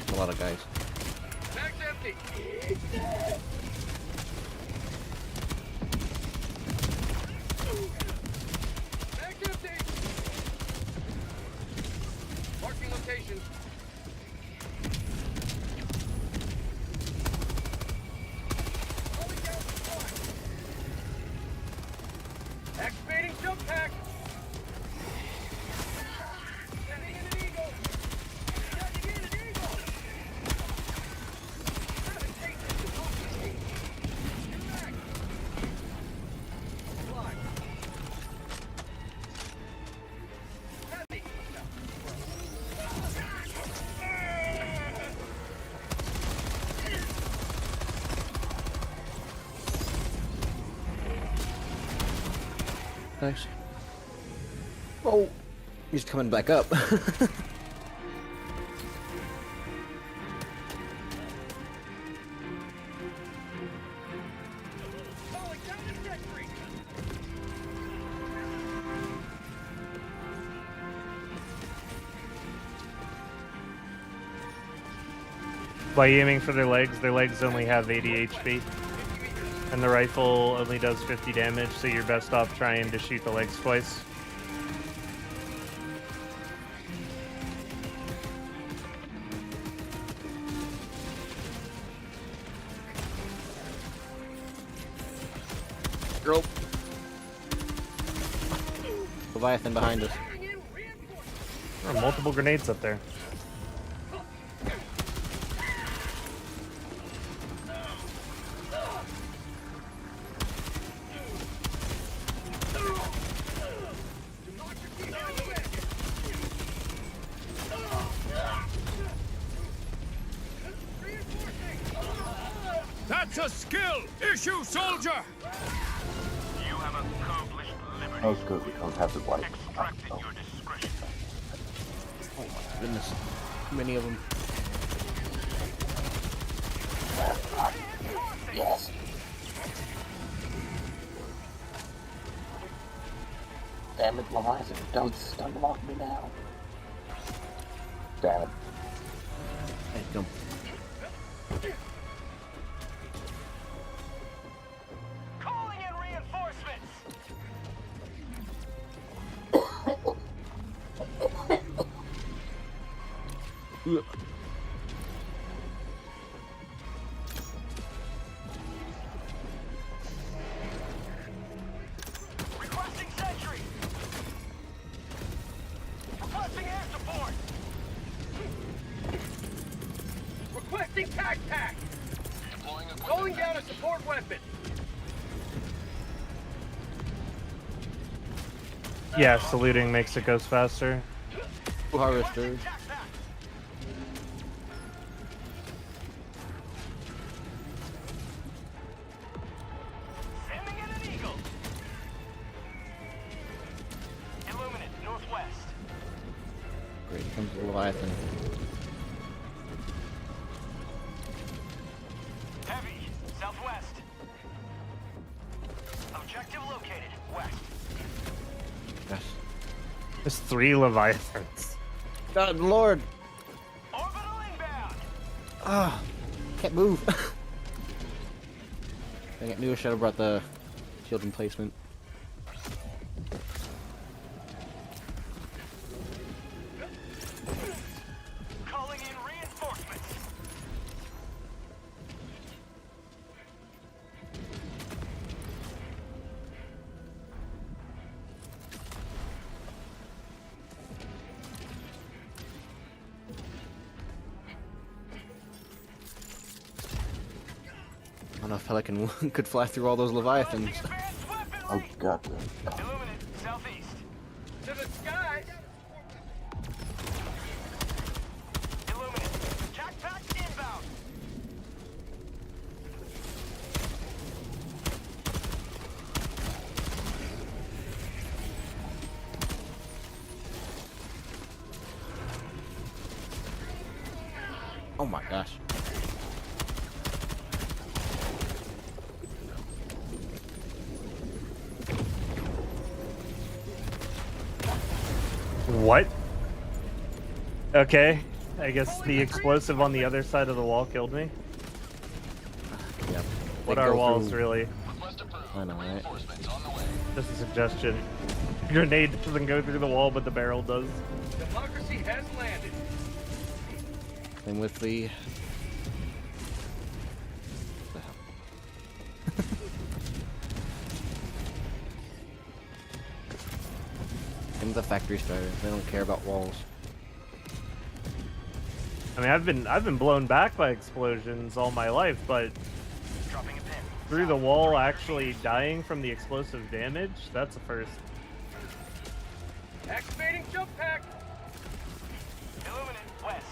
A lot of guys. Mag's empty. Mag's empty. Marking location. Activating jump pack. Sending in an eagle. Sending in an eagle. Nice. Oh, he's coming back up. By aiming for their legs only have 80 HP. And the rifle only does 50 damage, so you're best off trying to shoot the legs twice. Rope. Leviathan behind us. There are multiple grenades up there. That's a skill issue, soldier! You have accomplished liberty. Oh, good, we don't have the white. Extracted your discretion. Oh my goodness. Too many of them. Yes. Damn it, Leviathan, don't stun lock me now. Damn it. Hey, come. Calling in reinforcements. Requesting sentry. Requesting air support. Requesting tac pack. Calling down a support weapon. Yeah, saluting makes it goes faster. Harvester. Sending in an eagle. Illuminate northwest. Great, here comes the Leviathan. Heavy southwest. Objective located west. Yes. There's 3 Leviathans. God, Lord! Orbital inbound. Ah, can't move. Dang it, knew I should have brought the shield emplacement. Calling in reinforcements. I don't know if Pelican could fly through all those Leviathans. Advanced weaponry. Oh, God. Illuminate southeast. To the skies. Illuminate. Jackpack inbound. Oh my gosh. What? Okay. I guess the explosive on the other side of the wall killed me. Yep. What They are go walls through- really? I know, right? Just a suggestion. Grenade doesn't go through the wall, but the barrel does. Democracy has landed. Same with the. And the factory starters. They don't care about walls. I mean, I've been blown back by explosions all my life, but through the wall actually dying from the explosive damage, that's a first. Activating jump pack. Illuminate west.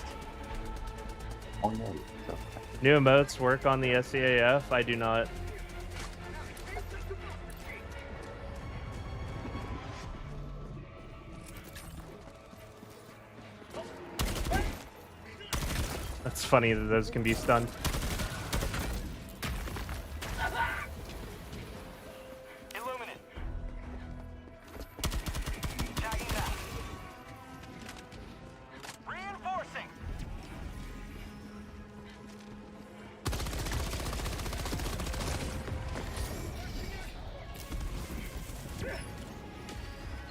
Oh yeah. So, New emotes work on the SCAF. I do not. That's funny that those can be stunned. Illuminate. Tagging that. Reinforcing.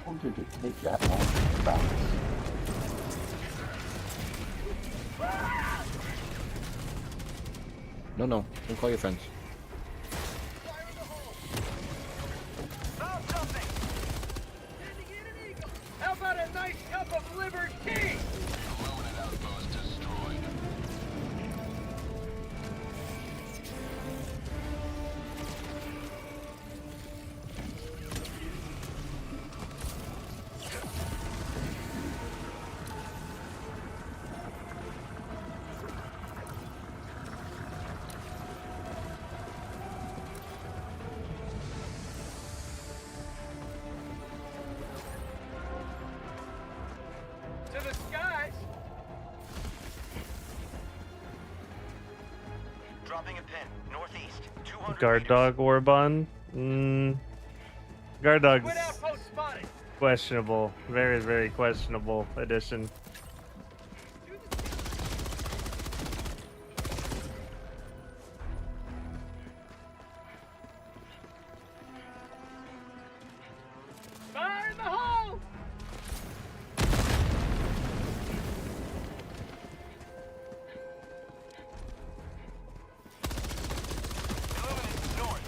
how did it take that long to bounce? No, no. Don't call your friends. Found something. How about a nice cup of liberty? Illuminate outpost destroyed. To the skies. Dropping a pin northeast. 200 Guard dog Warbond. Guard dog's Twin outpost spotted. questionable. Very, very questionable addition. Fire in the hole. Illuminate north.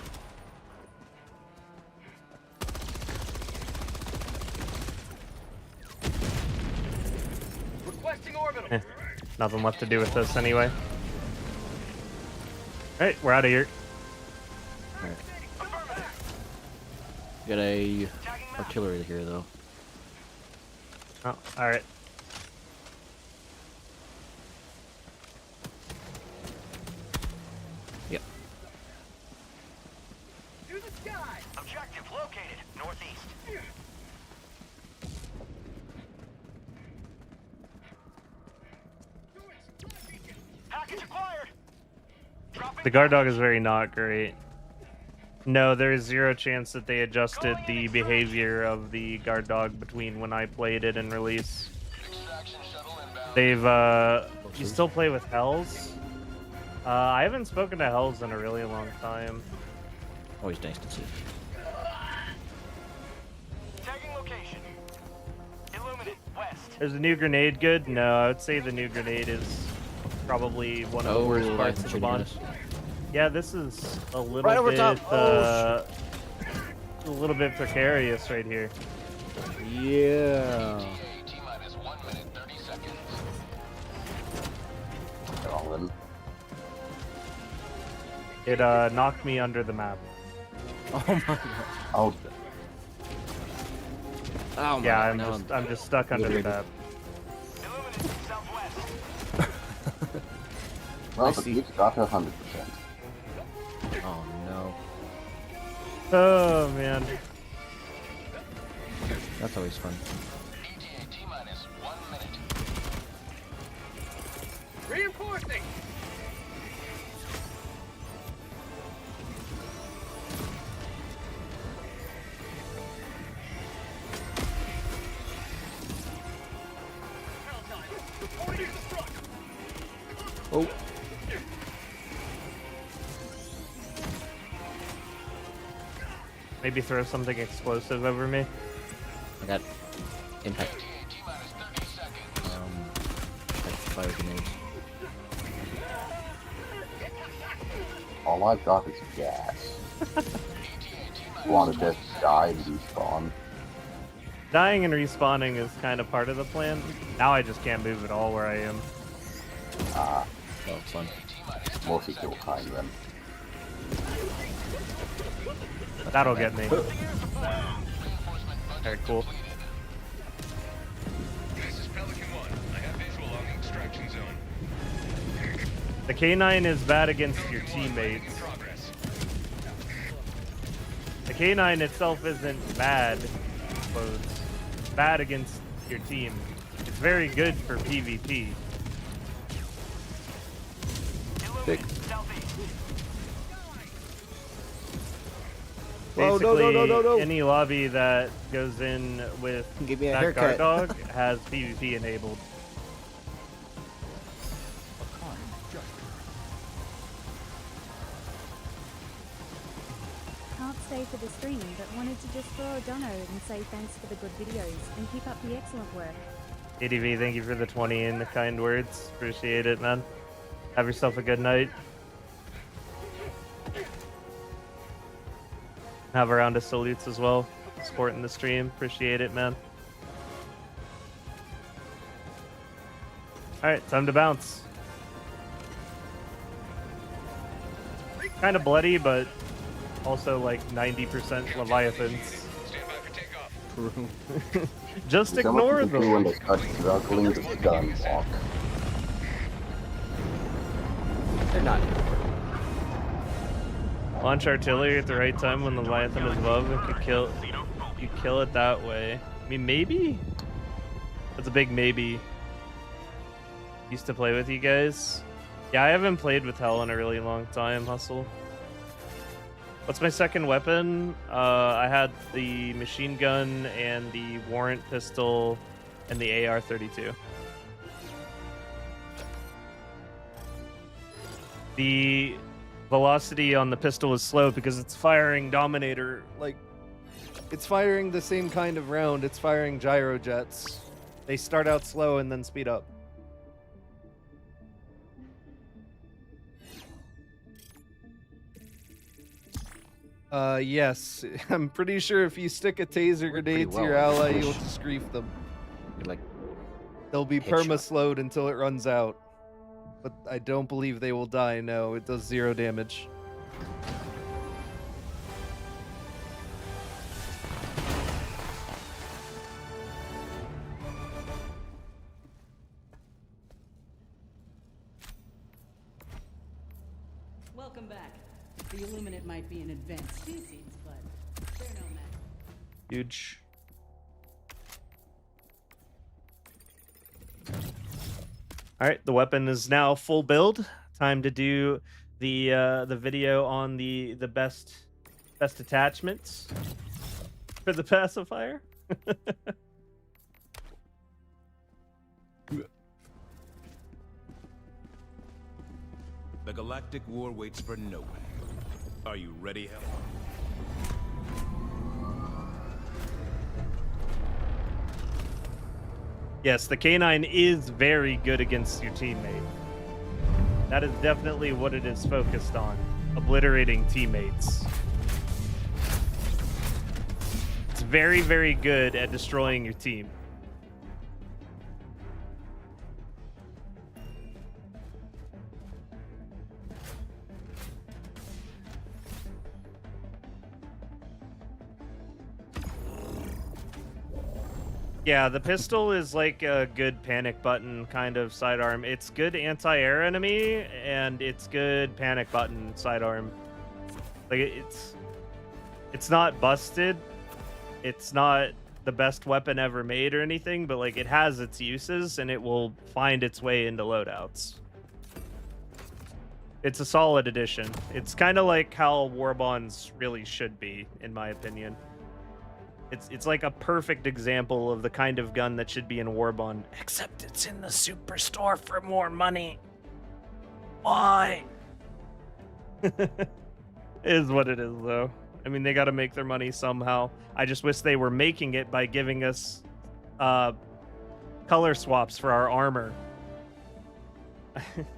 Requesting orbital. Eh, nothing left to do with this anyway. Alright, we're out of here. Got a artillery here, though. Oh, alright. Yep. To the sky. Objective located northeast. Package acquired. Dropping The guard dog is very not great. No, there is zero chance that they adjusted the behavior of the guard dog between when I played it and release. They've, you still play with Hells? I haven't spoken to Hells in a really long time. Always nice to see. tagging location. Illuminate west. Is the new grenade good? No, I would say the new grenade is probably one of the worst parts of the bond. Yeah, this is a little Right over bit, top. Oh, a little bit precarious right here. Yeah. T-minus 1 minute 30 seconds. All in. It knocked me under the map. Oh my god. Oh, Oh my Yeah, god. I'm just stuck under the map. Illuminate southwest. well, I but see. you got 100%. Oh no. Oh man. That's always fun. ETA T-minus 1 minute. Reinforce Reinforcing! Oh, Maybe throw something explosive over me. I got impact. Like fire grenades. all I've got is gas. Want to just die and respawn? Dying and respawning is kind of part of the plan. Now I just can't move at all where I am. Ah, Oh, fun. mostly kill time then. That'll get me. Alright, cool. This is Pelican 1. I have visual on the extraction zone. The K9 is bad against your teammates. Progress. The K9 itself isn't bad, but it's bad against your team. It's very good for PvP. Big. Basically, no. any lobby that goes in with Give me a that guard haircut. dog has PvP enabled. Can't stay for the stream, but wanted to just throw a dono and say thanks for the good videos and keep up the excellent work. ADV, thank you for the 20 and the kind words. Appreciate it, man. Have yourself a good night. Have a round of salutes as well. Supporting the stream. Appreciate it, man. Alright, time to bounce. Kind of bloody, but also like 90% Leviathans. Stand by for takeoff. Just Is that what ignore you can do when them. they start struggling to gun walk? They're not. Launch artillery at the right time when the Leviathan is above and could kill. You kill it that way. I mean, maybe. That's a big maybe. Used to play with you guys. Yeah, I haven't played with Hell in a really long time. Hustle. What's my second weapon? I had the machine gun and the warrant pistol and the AR-32. The velocity on the pistol is slow because it's firing Dominator. Like, it's firing the same kind of round. It's firing gyro jets. They start out slow and then speed up. Yes. I'm pretty sure if you stick a taser Worked pretty grenade to well your on the ally, you'll push. just grief them. You're like, They'll be Headshot. perma-slowed until it runs out. But I don't believe they will die, no. It does 0 damage. Welcome back. The Illuminate might be an advanced species, but they're no match. Huge. Alright, the weapon is now full build. Time to do the video on the best attachments for the pacifier. The galactic war waits for no one. Are you ready, Hell? Yes, the K9 is very good against your teammate. That is definitely what it is focused on. Obliterating teammates. It's very, very good at destroying your team. Yeah, the pistol is like a good panic button kind of sidearm. It's good anti-air enemy, and it's good panic button sidearm. Like it's not busted. It's not the best weapon ever made or anything, but like it has its uses, and it will find its way into loadouts. It's a solid addition. It's kind of like how Warbonds really should be, in my opinion. It's like a perfect example of the kind of gun that should be in Warbond, except it's in the superstore for more money. Why? It is what it is, though. I mean, they got to make their money somehow. I just wish they were making it by giving us color swaps for our armor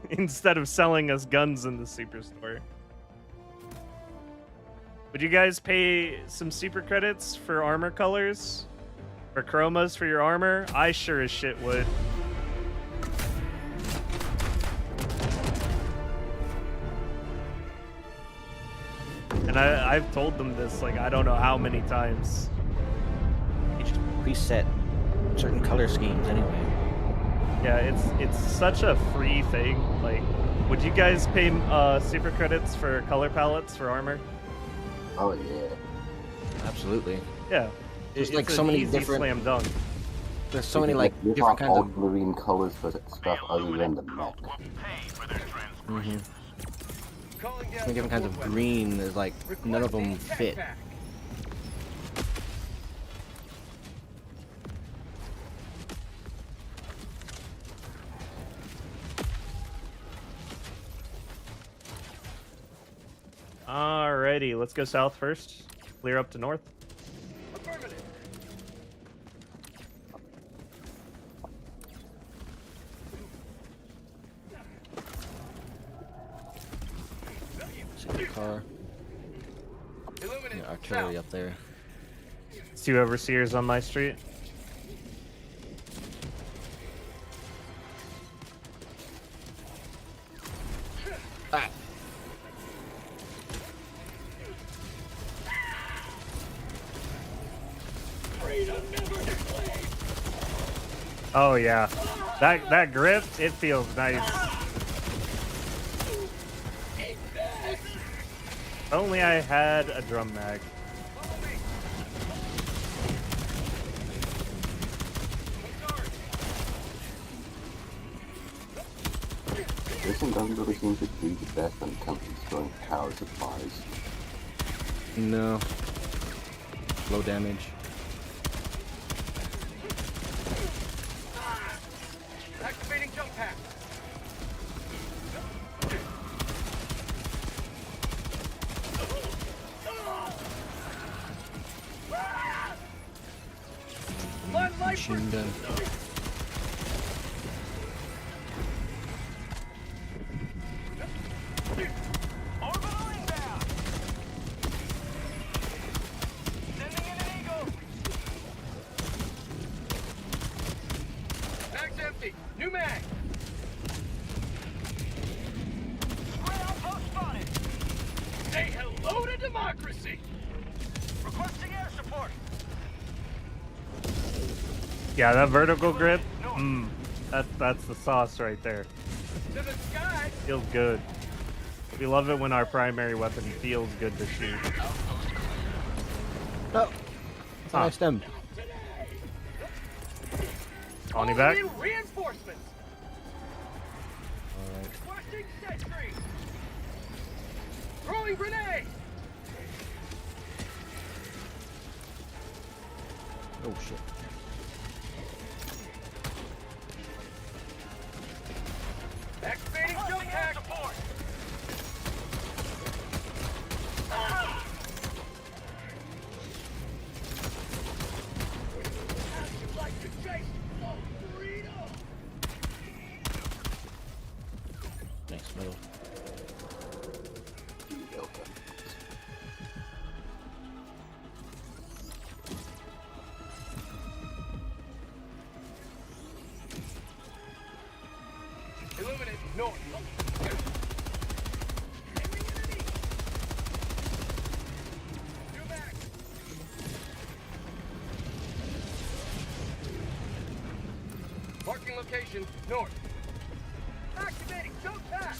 instead of selling us guns in the superstore. Would you guys pay some super credits for armor colors? Or chromas for your armor? I sure as shit would. And I've told them this, like, I don't know how many times. You just preset certain color schemes anyway. Yeah, it's such a free thing. Like, would you guys pay super credits for color palettes for armor? Oh yeah, absolutely. Yeah, There's it's like so an many easy different. slam dunk. There's so many like you different have kinds all of. marine colors for stuff other than the mech. Mm-hmm. So many different kinds of green. There's like none of them fit. Alrighty, let's go south first. Clear up to north. See the car. Yeah, artillery up there. It's 2 overseers on my street. Ah. Oh yeah, that grip, it feels nice. If only I had a drum mag. This one doesn't really seem to be the best when it comes to destroying power supplies. No. Low damage. Activating jump pack. Machine gun. Mag's empty. New mag. Spread outpost spotted. Say hello to democracy. Requesting air support. Yeah, that vertical grip, that's the sauce right there. To the sky. Feels good. We love it when our primary weapon feels good to shoot. Oh, it's a nice stem. On your back. Reinforcements. Alright. Requesting sentry. Throwing grenade. Oh shit. Activating jump pack. Support. Nice metal. Illuminate north. Marking location north. Activating jump pack.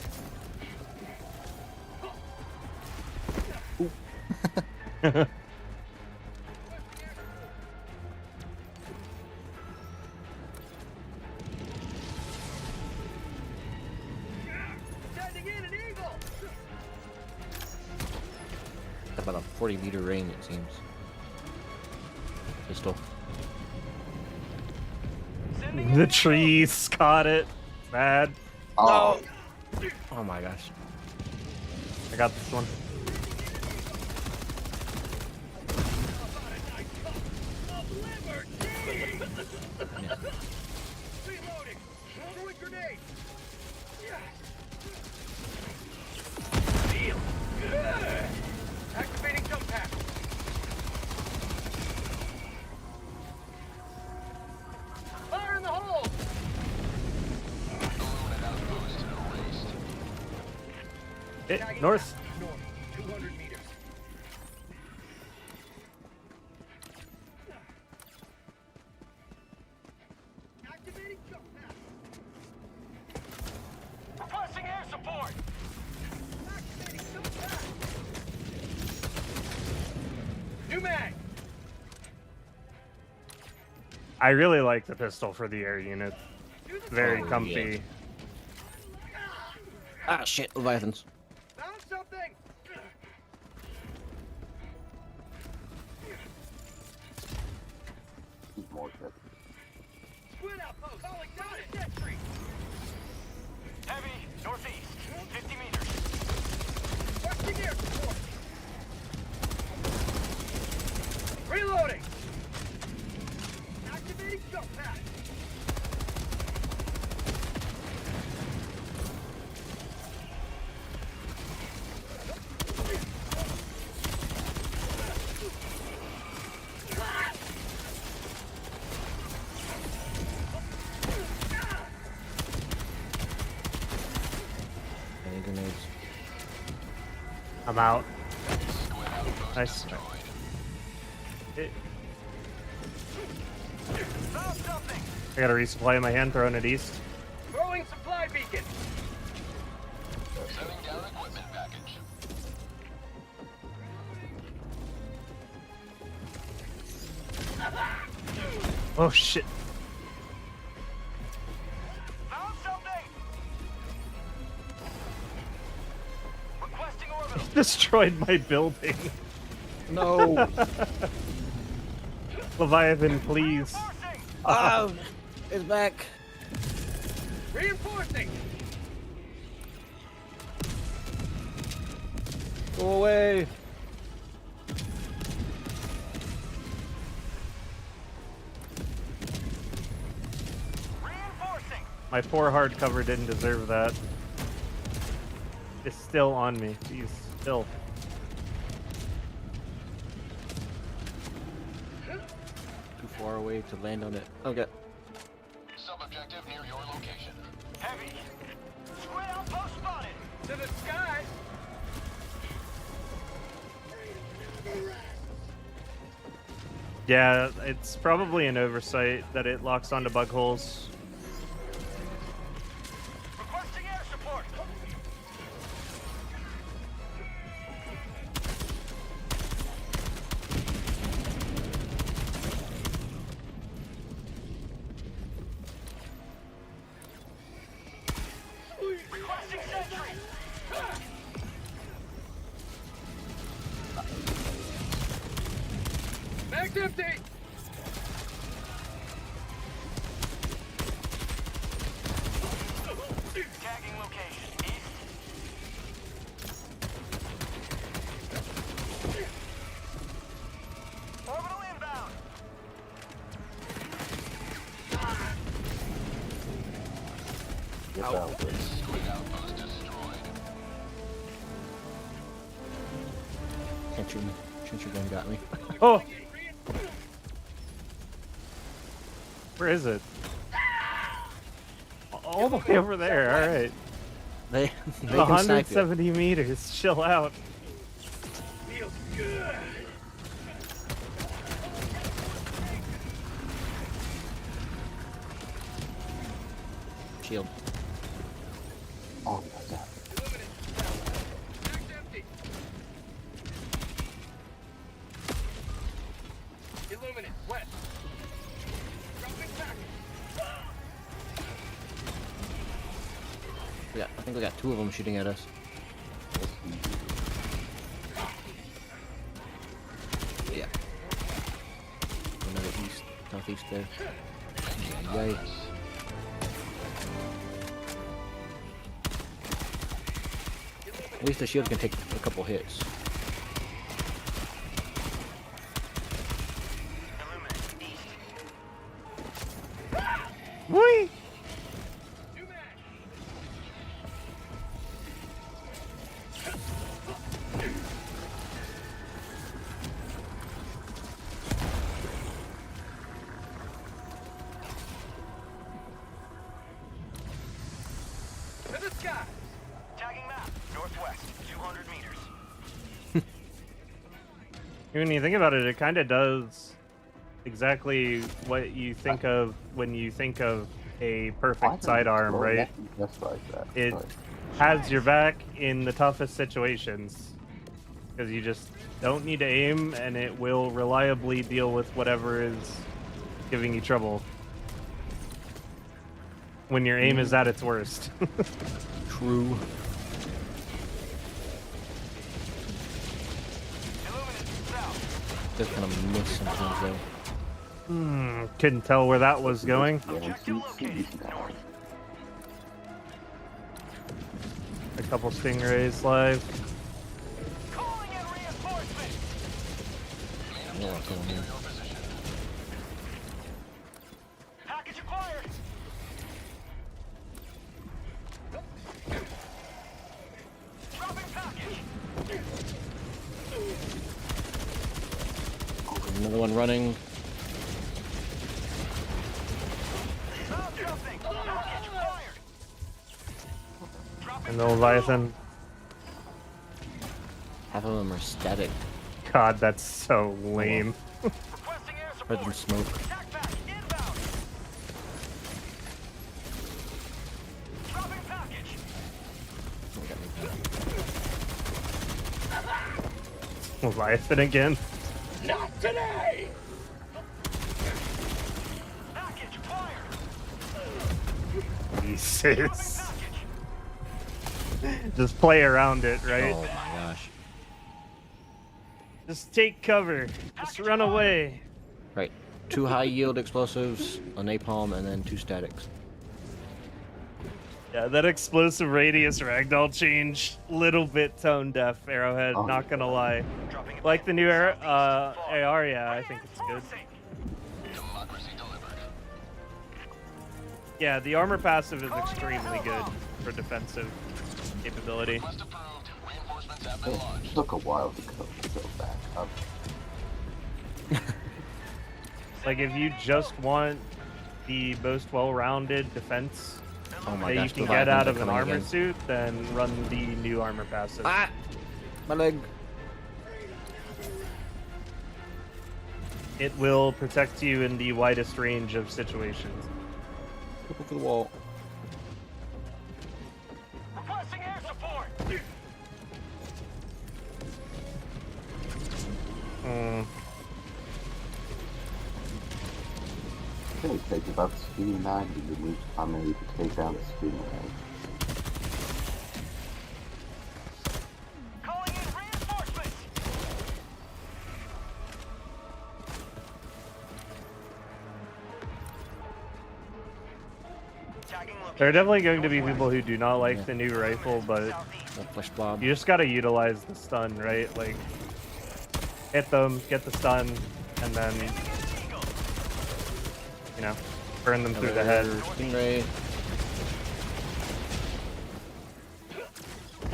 Sending in an eagle. 40-meter range, it seems. Pistol. The trees caught it. Bad. Oh. Oh my gosh. I got this one. Yeah. Reloading! Throwing grenade! Activating jump pack! Fire in the hole! Hit north. North, 200 meters. Activating jump pack! Requesting air support! Activating jump pack! New mag! I really like the pistol for the air unit. Very comfy. Ah, shit, Leviathans. Found something! More shit. Squid outpost! Calling down a sentry! Heavy, northeast, 50 meters. Requesting air support! Reloading! Activating jump pad! Any grenades? I'm out. Nice. Found something! I got a resupply in my hand, throwing it east. Throwing supply beacon! Setting down equipment package. Oh shit. Found something! Requesting orbital! Destroyed my building. No. Leviathan, please. Reinforcing! Oh, it's back. Reinforcing! Go away. Reinforcing! My poor hardcover didn't deserve that. It's still on me. Jeez, still. Too far away to land on it. Okay. Sub-objective near your location. Heavy! Squid outpost spotted! To the sky! Yeah, it's probably an oversight that it locks onto bug holes. Requesting air support! Requesting sentry! Mag's empty! Tagging location. East. Orbital inbound. Get out. Squid outpost destroyed. Trencher gun got me. Oh! Where is it? All the way over there, alright. They can snipe it. 170 meters, chill out. Feels good. Shield. Oh my god. Mag's empty. Illuminate. West. Dropping back. Yeah, I think we got two of them shooting at us. northeast there. Yay. At least the shield can take a couple hits. Whee! To the sky! Tagging map, northwest, 200 meters. When you think about it, it kind of does exactly what you think of when you think of a perfect sidearm, right? Just like that. It has your back in the toughest situations because you just don't need to aim, and it will reliably deal with whatever is giving you trouble when your aim is at its worst. True. Just kind of miss sometimes though. Couldn't tell where that was going. A couple stingrays live. Yeah, killing me. Package acquired. Dropping package. Another one running. And the Leviathan. Half of them are static. God, that's so lame. Rather than smoke. Leviathan again. Not today. Jesus. Just play around it, right? Oh my gosh. Just take cover. Just run away. Right. 2 high yield explosives, a napalm, and then 2 statics. Yeah, that explosive radius ragdoll change, little bit tone deaf, Arrowhead, not gonna lie. Like the new AR, yeah, I think it's good. Yeah, the armor passive is extremely good for defensive capability. It took a while to go back up. Like, if you just want the most well-rounded defense that you can get out of an armor suit, then run the new armor passive. Ah! My leg. It will protect you in the widest range of situations. Look over the wall. Requesting air support. It's gonna take about Skinny 90 to move Tommy to take down the Skinny 90. Calling in reinforcements. There are definitely going to be people who do not like the new rifle, but Flesh blob. you just gotta utilize the stun, right? Like, hit them, get the stun, and then, you know, burn them through the head. Stingray.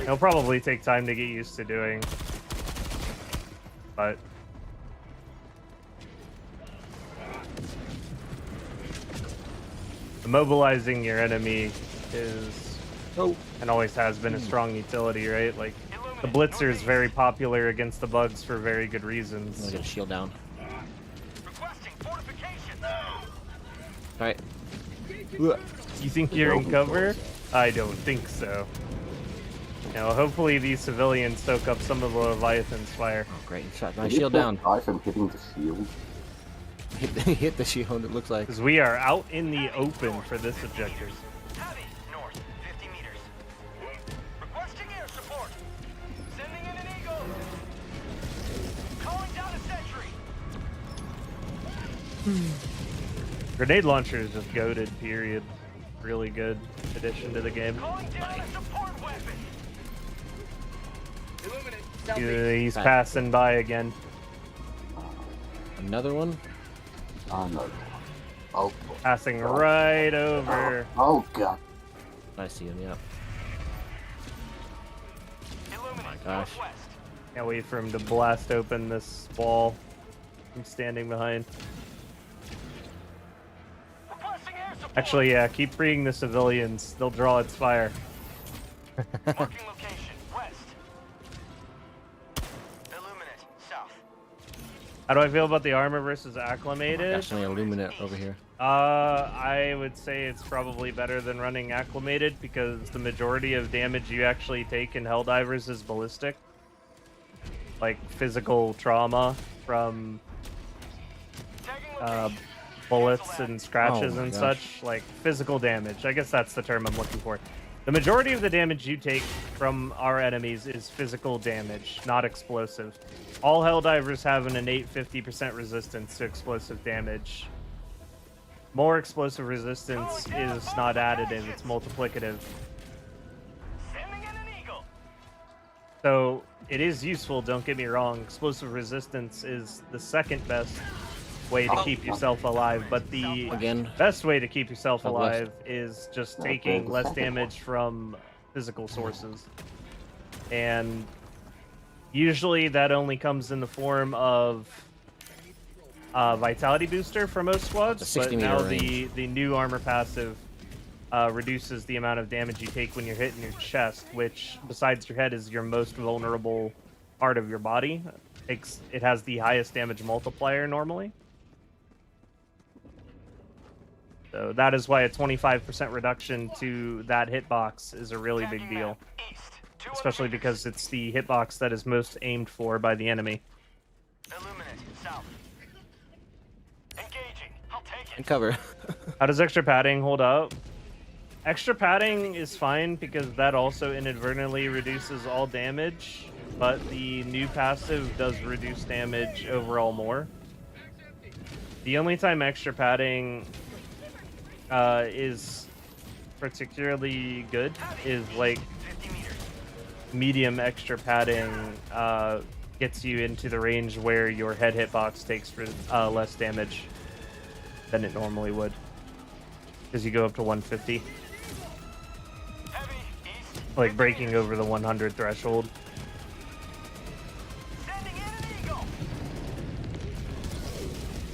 It'll probably take time to get used to doing, but immobilizing your enemy is and always has been a strong utility, right? Like, the Blitzer is very popular against the bugs for very good reasons. Get a shield down. Requesting fortification. Alright. You think you're in cover? I don't think so. You know, hopefully these civilians soak up some of the Leviathan's fire. Oh, great. Shot my shield down. I'm hitting the shield. Hit the shield, it looks like. Because we are out in the open for this objective. Heavy north, 50 meters. Requesting air support. Sending in an eagle. Calling down a sentry. Grenade launcher is just goated, period. Really good addition to the game. He's passing by again. Another one? Another one. Oh, passing right over. Oh god. I see him, yeah. Oh my gosh. Can't wait for him to blast open this wall I'm standing behind. Actually, yeah, keep freeing the civilians. They'll draw its fire. Marking location, west. Illuminate, south. How do I feel about the armor versus acclimated? Definitely illuminate over here. I would say it's probably better than running acclimated because the majority of damage you actually take in Helldivers is ballistic. Like physical trauma from bullets and scratches and such. Like physical damage. I guess that's the term I'm looking for. The majority of the damage you take from our enemies is physical damage, not explosive. All Helldivers have an innate 50% resistance to explosive damage. More explosive resistance is not additive, it's multiplicative. So it is useful, don't get me wrong. Explosive resistance is the second best way to keep yourself alive, but the best way to keep yourself alive is just taking less damage from physical sources. And usually that only comes in the form of vitality booster for most squads, but now the new armor passive reduces the amount of damage you take when you're hit in your chest, which besides your head is your most vulnerable part of your body. It has the highest damage multiplier normally. So that is why a 25% reduction to that hitbox is a really big deal. Especially because it's the hitbox that is most aimed for by the enemy. And cover. How does extra padding hold up? Extra padding is fine because that also inadvertently reduces all damage, but the new passive does reduce damage overall more. The only time extra padding is particularly good is like medium extra padding gets you into the range where your head hitbox takes less damage than it normally would, because you go up to 150, like breaking over the 100 threshold.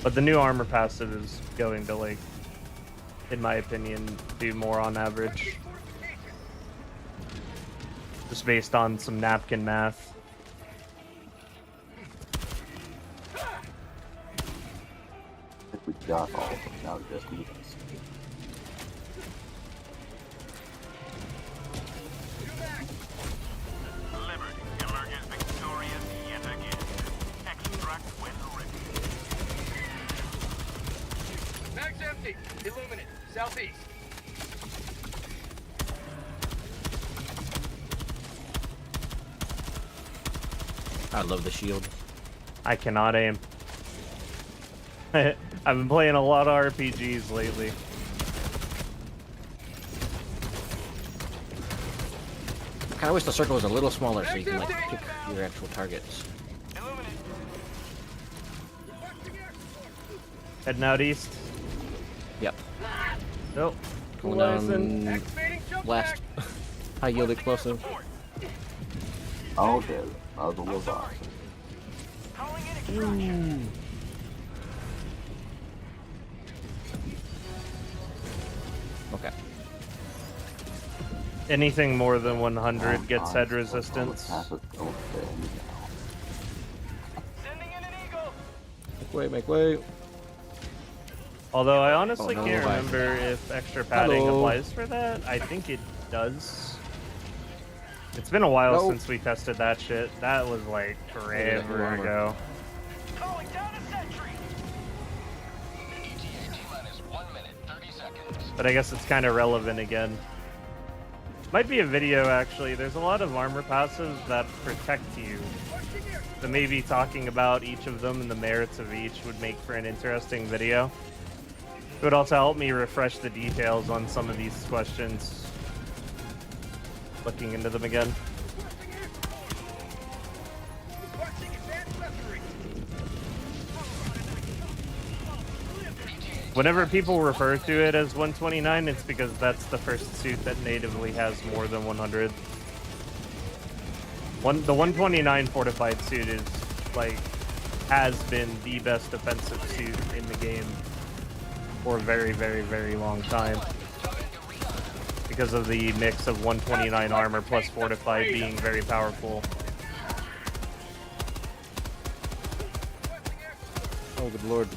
But the new armor passive is going to, like, in my opinion, do more on average, just based on some napkin math. We got all of them, now just need us. Liberty emerges victorious yet again. Extract when ready. Mag's empty. Illuminate. Southeast. I love the shield. I cannot aim. I've been playing a lot of RPGs lately. I kind of wish the circle was a little smaller so you can like pick your actual targets. Heading out east. Yep. Nope. Going down west. High yield explosive. Oh, there. Other was awesome. Okay. Anything more than 100 gets head resistance. Make way, make way. Although I honestly no, can't bye. remember if extra padding applies for that. I think it does. It's been a while since we tested that shit. That was like forever ago. But I guess it's kind of relevant again. Might be a video actually. There's a lot of armor passives that protect you. So maybe talking about each of them and the merits of each would make for an interesting video. It would also help me refresh the details on some of these questions. Looking into them again. Whenever people refer to it as 129, it's because that's the first suit that natively has more than 100. The 129 fortified suit is like has been the best defensive suit in the game for a very, very, very long time because of the mix of 129 armor plus fortified being very powerful. Oh, good lord.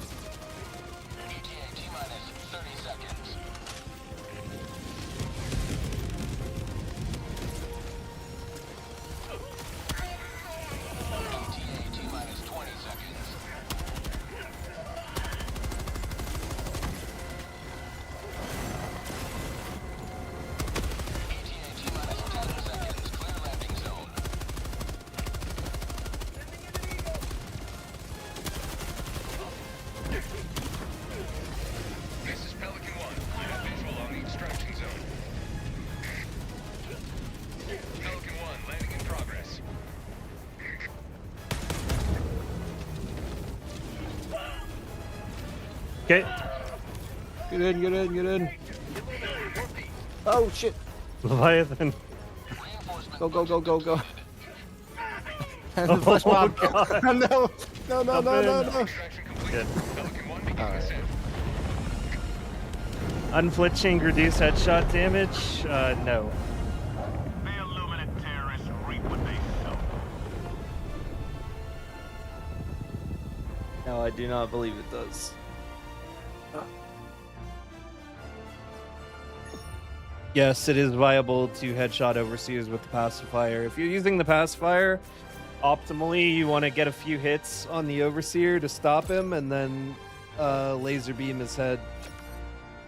Okay. Get in, get in, get in. Oh shit. Leviathan. Go, go, go, go, go. And Oh, the flesh mob. God. No, no, no, no, no, no. Good. Alright. Unflinching, reduce headshot damage? No. The Illuminate terrorists reap what they sow. No, I do not believe it does. Yes, it is viable to headshot overseers with the pacifier. If you're using the pacifier, optimally you want to get a few hits on the overseer to stop him and then laser beam his head,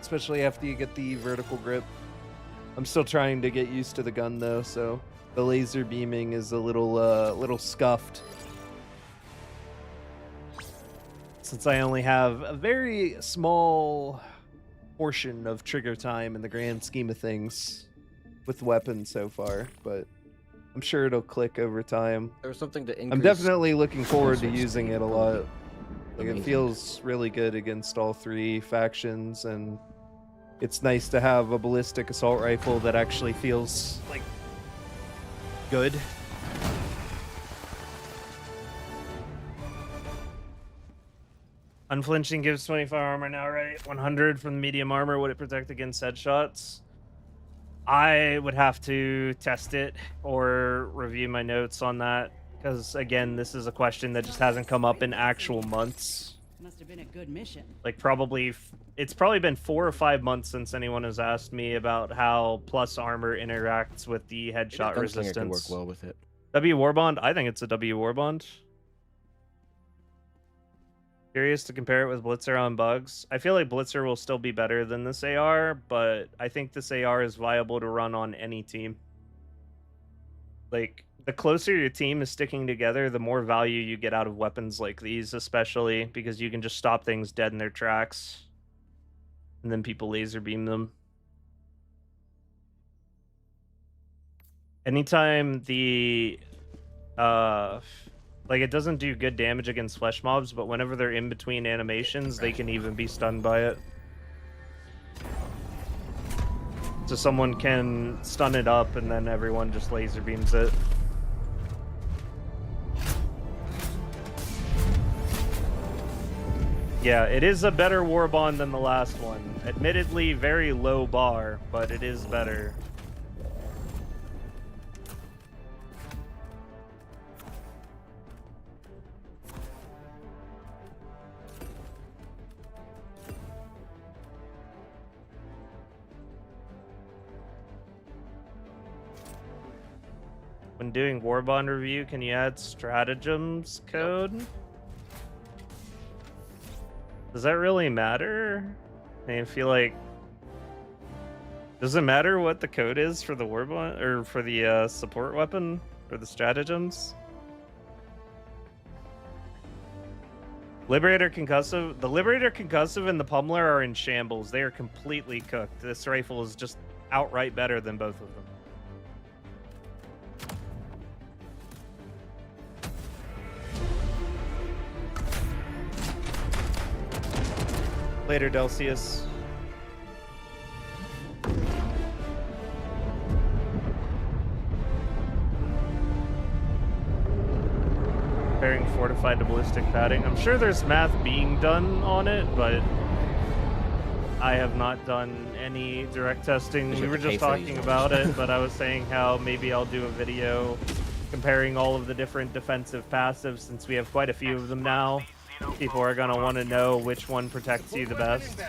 especially after you get the vertical grip. I'm still trying to get used to the gun though, so the laser beaming is a little scuffed. Since I only have a very small portion of trigger time in the grand scheme of things with weapons so far, but I'm sure it'll click over time. There's something to increase. I'm definitely looking forward to using it a lot. Like, Amazing. it feels really good against all three factions, and it's nice to have a ballistic assault rifle that actually feels like good. Unflinching gives 25 armor now, right? 100 from the medium armor. Would it protect against headshots? I would have to test it or review my notes on that, because again, this is a question that just hasn't come up in actual months. Must have been a good mission. Like it's probably been 4 or 5 months since anyone has asked me about how plus armor interacts with the headshot resistance. Could work well with it. W Warbond? I think it's a W Warbond. Curious to compare it with Blitzer on bugs. I feel like Blitzer will still be better than this AR, but I think this AR is viable to run on any team. Like, the closer your team is sticking together, the more value you get out of weapons like these, especially because you can just stop things dead in their tracks. And then people laser beam them. Anytime the like, it doesn't do good damage against flesh mobs, but whenever they're in between animations, they can even be stunned by it. So someone can stun it up, and then everyone just laser beams it. Yeah, it is a better Warbond than the last one. Admittedly, very low bar, but it is better. When doing Warbond review, can you add stratagems code? Does that really matter? I feel like... Does it matter what the code is for the Warbond, or for the support weapon, or the stratagems? Liberator Concussive. The Liberator Concussive and the Pummeler are in shambles. They are completely cooked. This rifle is just outright better than both of them. Later, Delcius. Comparing fortified to ballistic padding. I'm sure there's math being done on it, but I have not done any direct testing. We were just talking about it, but I was saying how maybe I'll do a video comparing all of the different defensive passives since we have quite a few of them now. People are going to want to know which one protects you the best.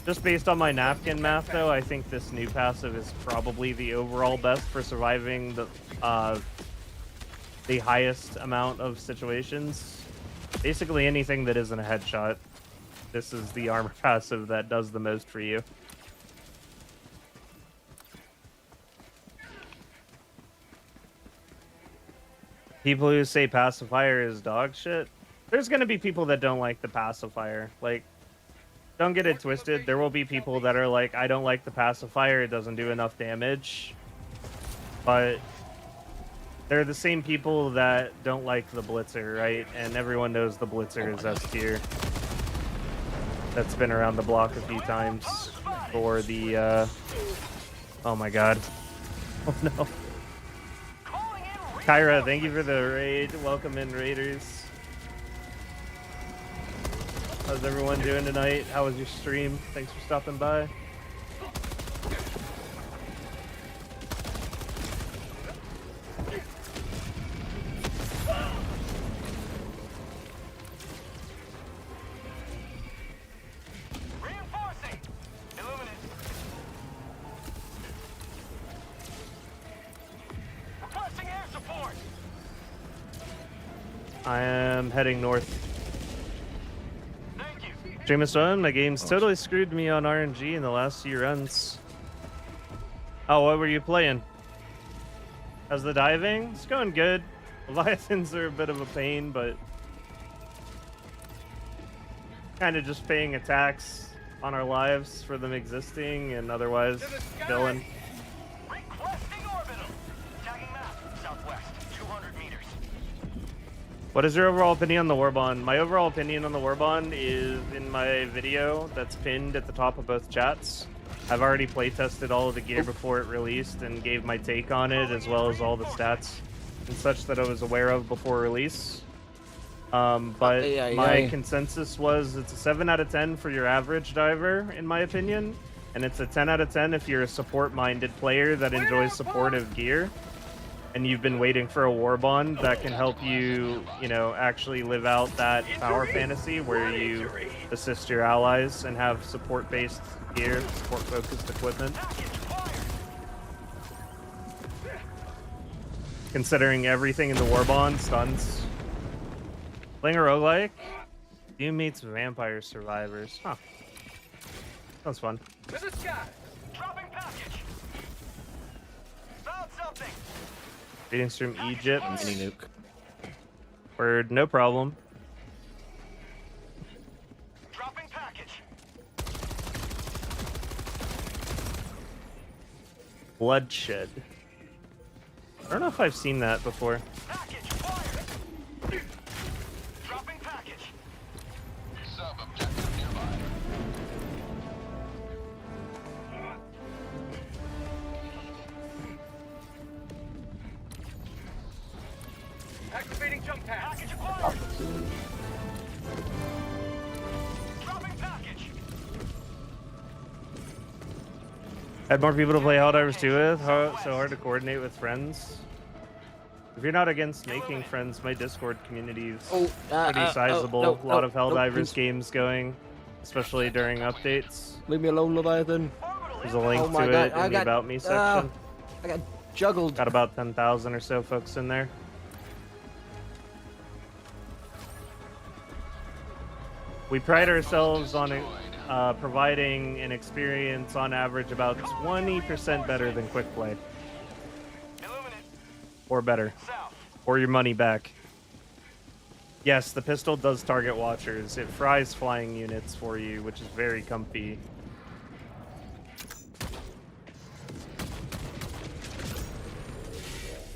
Just based on my napkin math, though, I think this new passive is probably the overall best for surviving the highest amount of situations. Basically anything that isn't a headshot. This is the armor passive that does the most for you. People who say pacifier is dog shit. There's gonna be people that don't like the pacifier. Like, don't get it twisted. There will be people that are like, I don't like the pacifier, it doesn't do enough damage. But they're the same people that don't like the Blitzer, right? And everyone knows the Blitzer is S tier. That's been around the block a few times for the, oh my god. Oh no. Kyra, thank you for the raid. Welcome in, Raiders. How's everyone doing tonight? How was your stream? Thanks for stopping by. Reinforcing. Illuminate. Requesting air support. I am heading north. Jameson, my game's totally screwed me on RNG in the last few runs. Oh, what were you playing? How's the diving? It's going good. Leviathans are a bit of a pain, but kind of just paying attacks on our lives for them existing and otherwise chilling. Requesting orbital. Tagging map. Southwest. 200 meters. What is your overall opinion on the Warbond? My overall opinion on the Warbond is in my video that's pinned at the top of both chats. I've already playtested all of the gear before it released and gave my take on it, as well as all the stats and such that I was aware of before release. But my consensus was it's a 7 out of 10 for your average diver, in my opinion. And it's a 10 out of 10 if you're a support-minded player that enjoys supportive gear. And you've been waiting for a Warbond that can help you, you know, actually live out that power fantasy where you assist your allies and have support-based gear, support-focused equipment. Considering everything in the Warbond stuns. Playing a roguelike? You meets vampire survivors. Huh. Sounds fun. To the sky. Dropping package. Found something. Greetings from Egypt. Mini nuke. Word, no problem. Dropping package. Bloodshed. I don't know if I've seen that before. Package fired. Dropping package. Sub-objective nearby. Activating jump pad. Package acquired. Dropping package. Had more people to play Helldivers 2 with? So hard to coordinate with friends? If you're not against making friends, my Discord community is pretty sizable. A lot of Helldivers games going, especially during updates. Leave me alone, Leviathan. There's a link to it in the About Me section. I got juggled. Got about 10,000 or so folks in there. We pride ourselves on providing an experience on average about 20% better than quick play. Or better. Or your money back. Yes, the pistol does target watchers. It fries flying units for you, which is very comfy.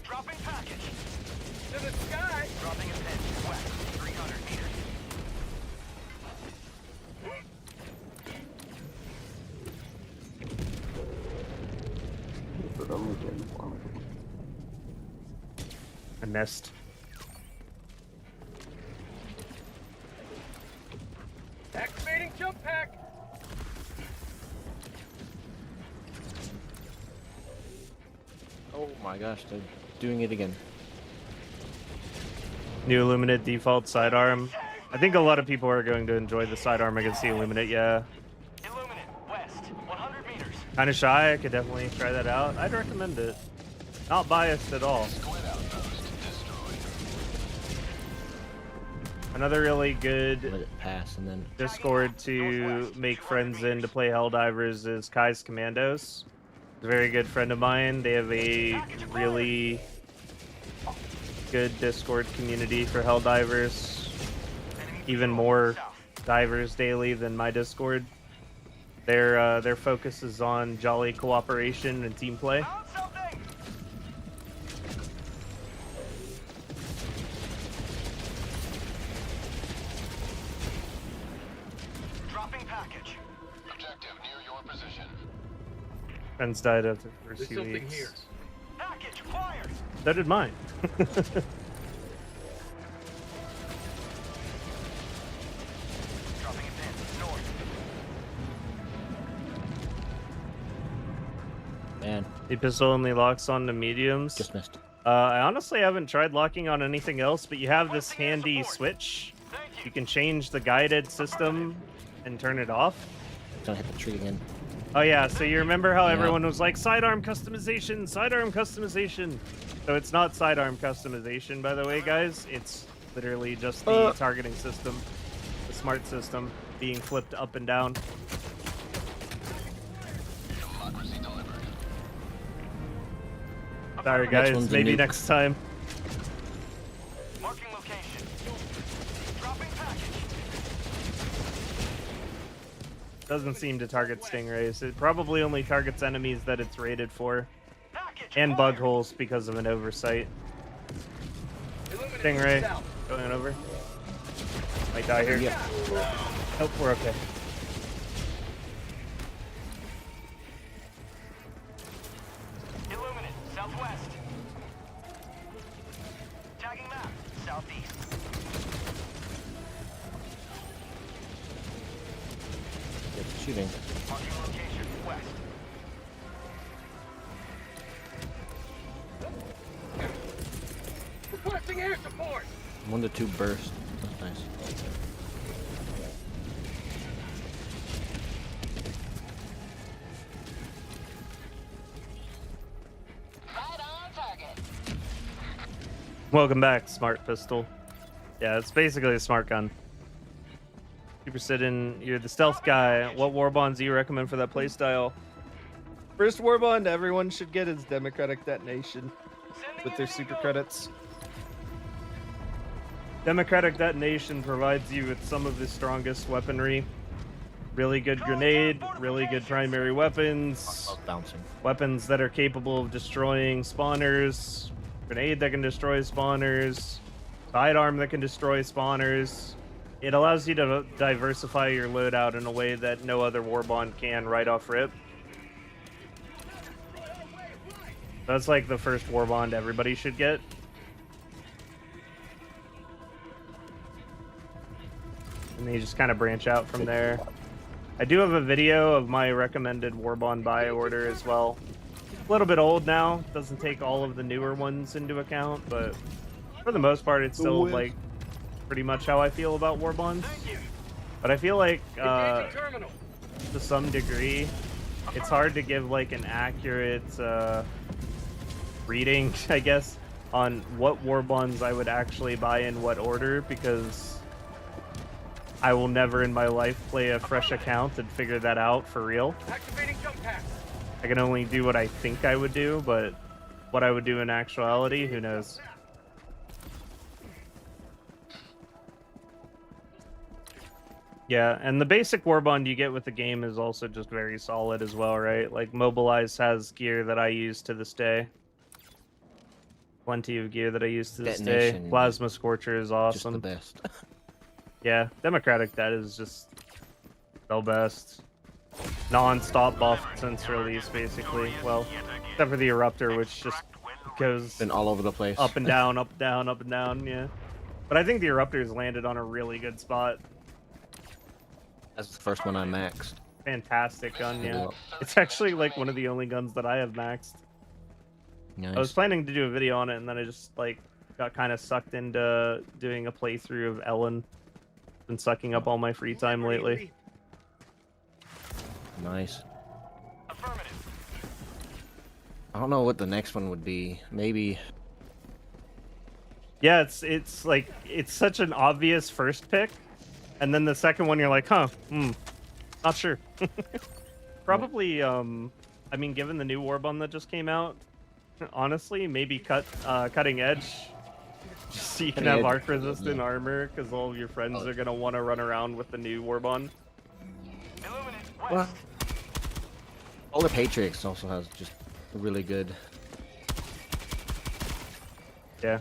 Dropping package. To the sky. Dropping a pin west, 300 meters. But only getting one of them. I missed. Activating jump pack. Oh my gosh, they're doing it again. New Illuminate default sidearm. I think a lot of people are going to enjoy the sidearm against the Illuminate, yeah. Illuminate west, 100 meters. Kind of shy, I could definitely try that out. I'd recommend it. Not biased at all. Another really good Let it pass and then Discord to make friends in to play Helldivers is Kai's Commandos. A very good friend of mine. They have a really good Discord community for Helldivers. Even more divers daily than my Discord. Their focus is on jolly cooperation and team play. Dropping package. Objective near your position. Friends died after the first few weeks. Here. Package acquired. So did mine. Dropping a pin north. man, The pistol only locks on the mediums. just missed. I honestly haven't tried locking on anything else, but you have this handy switch. You can change the guided system and turn it off. Don't hit the tree again. Oh yeah, so you remember how Yeah. everyone was like, sidearm customization, sidearm customization. So it's not sidearm customization, by the way, guys. It's literally just the targeting system, the smart system being flipped up and down. Democracy delivered. Sorry Next guys, one's a maybe nuke. next time. Marking location. Dropping package. Doesn't seem to target stingrays. It probably only targets enemies that it's rated for. And bug holes because of an oversight. Stingray, going over. Might die here. Yeah. Nope, we're okay. Illuminate southwest. Tagging map southeast. It's shooting. Marking location west. Requesting air support. 1 to 2 burst. That's nice. Right on target. Welcome back, Smart Pistol. Yeah, it's basically a smart gun. Super Sidden, you're the stealth guy. What warbonds do you recommend for that playstyle? First warbond everyone should get is Democratic Detonation with their super credits. Democratic Detonation provides you with some of the strongest weaponry. Really good grenade, really good primary weapons, Oh, bouncing. weapons that are capable of destroying spawners, grenade that can destroy spawners, sidearm that can destroy spawners. It allows you to diversify your loadout in a way that no other warbond can right off rip. That's like the first warbond everybody should get. And then you just kind of branch out from there. I do have a video of my recommended warbond buy order as well. A little bit old now, doesn't take all of the newer ones into account, but for the most part it's still like pretty much how I feel about warbonds. But I feel like to some degree it's hard to give like an accurate reading, I guess, on what warbonds I would actually buy in what order, because I will never in my life play a fresh account and figure that out for real. Activating jump pack. I can only do what I think I would do, but what I would do in actuality, who knows? Yeah, and the basic Warbond you get with the game is also just very solid as well, right? Like Mobilize has gear that I use to this day. Plenty of gear that I use to this day. Detonation Plasma Scorcher is awesome. Just the best. Yeah, Democratic Dead is just the best. Non-stop buff since release, basically. Well, except for the Eruptor, which just goes Been all over the place. up and down, up and down, up and down. Yeah, but I think the Eruptor's landed on a really good spot. That's the first one I maxed. Fantastic gun, yeah. It's actually like one of the only guns that I have maxed. Nice. I was planning to do a video on it, and then I just like got kind of sucked into doing a playthrough of Ellen. Been sucking up all my free time lately. Nice. I don't know what the next one would be. Maybe. Yeah, it's like it's such an obvious first pick, and then the second one you're like, huh, not sure. Probably, I mean, given the new Warbond that just came out, honestly, maybe cutting edge, just so you can have arc resistant armor, because all of your friends are gonna want to run around with the new Warbond. Well, Polar Patriots also has just really good. Yeah.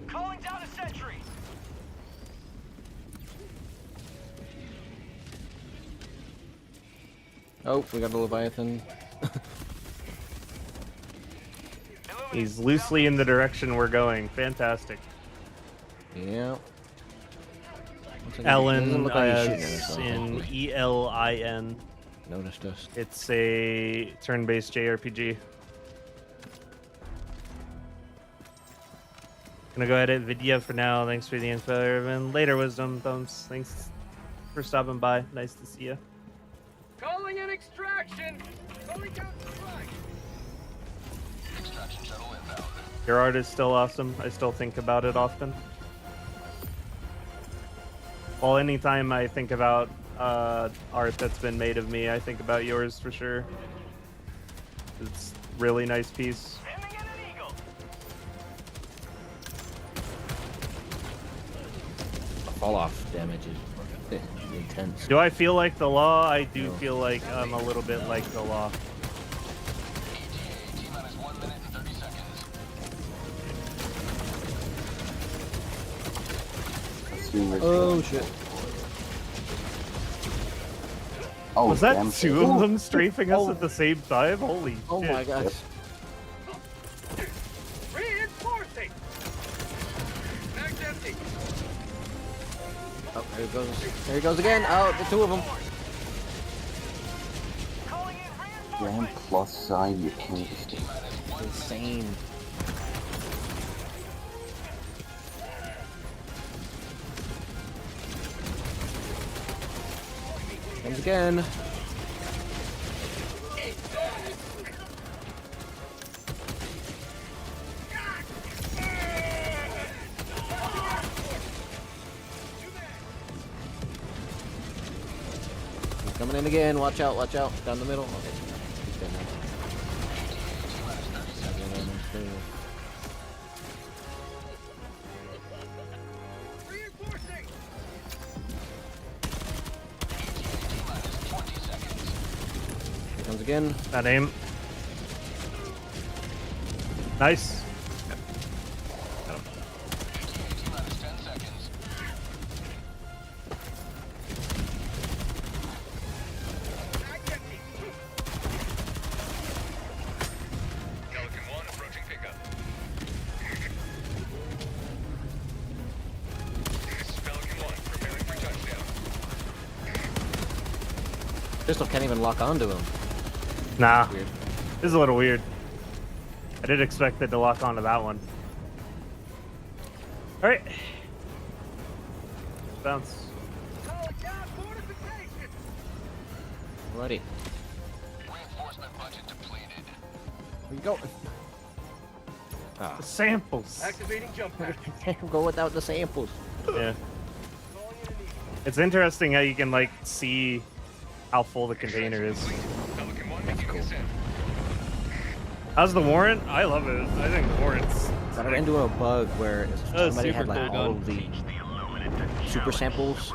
Calling down a sentry. Oh, we got a Leviathan. He's loosely in the direction we're going. Fantastic. Yeah. Ellen as in ELIN. Noticed us. It's a turn-based JRPG. Gonna go ahead and video for now. Thanks for the info, and later wisdom thumbs. Thanks for stopping by. Nice to see you. Calling in extraction. Calling down strike. Extraction shuttle inbound. Your art is still awesome. I still think about it often. Well, anytime I think about art that's been made of me, I think about yours for sure. It's a really nice piece. Fall off damage is intense. Do I feel like the law? I do feel like I'm a little bit like the law. Oh shit. Oh, was that two of them strafing us at the same time? Holy oh shit. my gosh. Reinforcing. Mag's empty. Oh, there he goes. There he goes again. Oh, the two of them. Ram plus side, you can't just... Insane. Comes again. He's coming in again. Watch out, watch out. Down the middle. Okay. He's dead now. Here comes again. That aim. Nice. Pistol can't even lock onto him. Nah. Weird. This is a little weird. I did expect it to lock onto that one. Alright. Bounce. Alrighty. Reinforcement budget depleted. Where you go? The samples. Activating jump pack. Can't go without the samples. Yeah. It's interesting how you can like see how full the container is. How's the warrant? I love it. I think the warrant's Got into a bug where somebody had like super all cool of the super samples,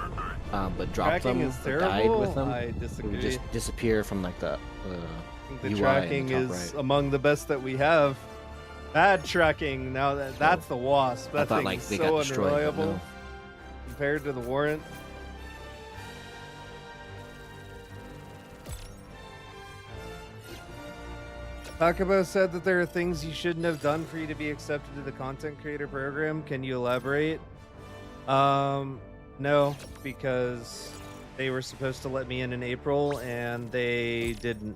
but dropped Tracking them is or died terrible. with them. I It would disagree. just disappear from like the The UI tracking in the top is right. among the best that we have. Bad tracking. Now that's the wasp. I That thought thing like is they so got destroyed, but unreliable no. compared to the warrant. Takabo said that there are things you shouldn't have done for you to be accepted to the content creator program. Can you elaborate? No, because they were supposed to let me in April and they didn't.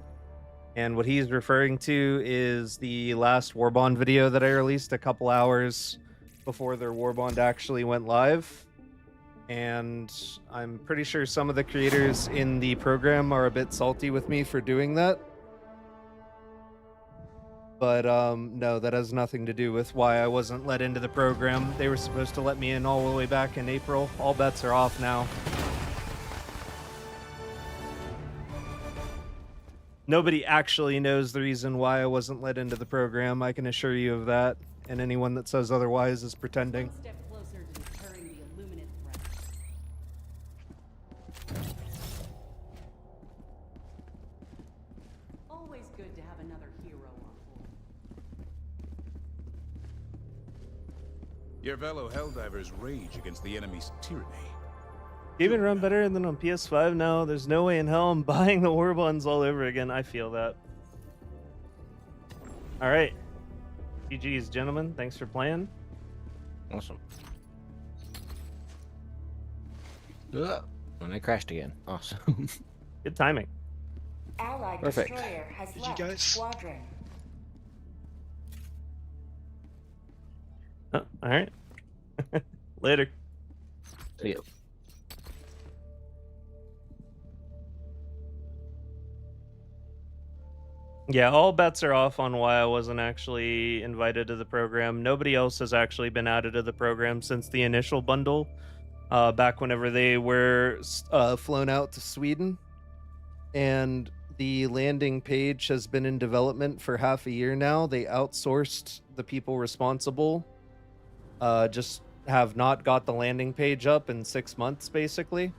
And what he's referring to is the last Warbond video that I released a couple hours before their Warbond actually went live. And I'm pretty sure some of the creators in the program are a bit salty with me for doing that. But no, that has nothing to do with why I wasn't let into the program. They were supposed to let me in all the way back in April. All bets are off now. Nobody actually knows the reason why I wasn't let into the program. I can assure you of that. And anyone that says otherwise is pretending. One step closer to deterring the Illuminate threat. Always good to have another hero on board. Your fellow Helldivers rage against the enemy's tyranny. Even run better than on PS5 now. There's no way in hell I'm buying the Warbonds all over again. I feel that. All right. GG's, gentlemen. Thanks for playing. Awesome. Ugh. And I crashed again. Awesome. Good timing. Allied Perfect. destroyer has GG, left guys. squadron. Oh, all right. Later. See ya. Yeah, all bets are off on why I wasn't actually invited to the program. Nobody else has actually been added to the program since the initial bundle, back whenever they were flown out to Sweden. And the landing page has been in development for half a year now. They outsourced the people responsible, just have not got the landing page up in 6 months, basically.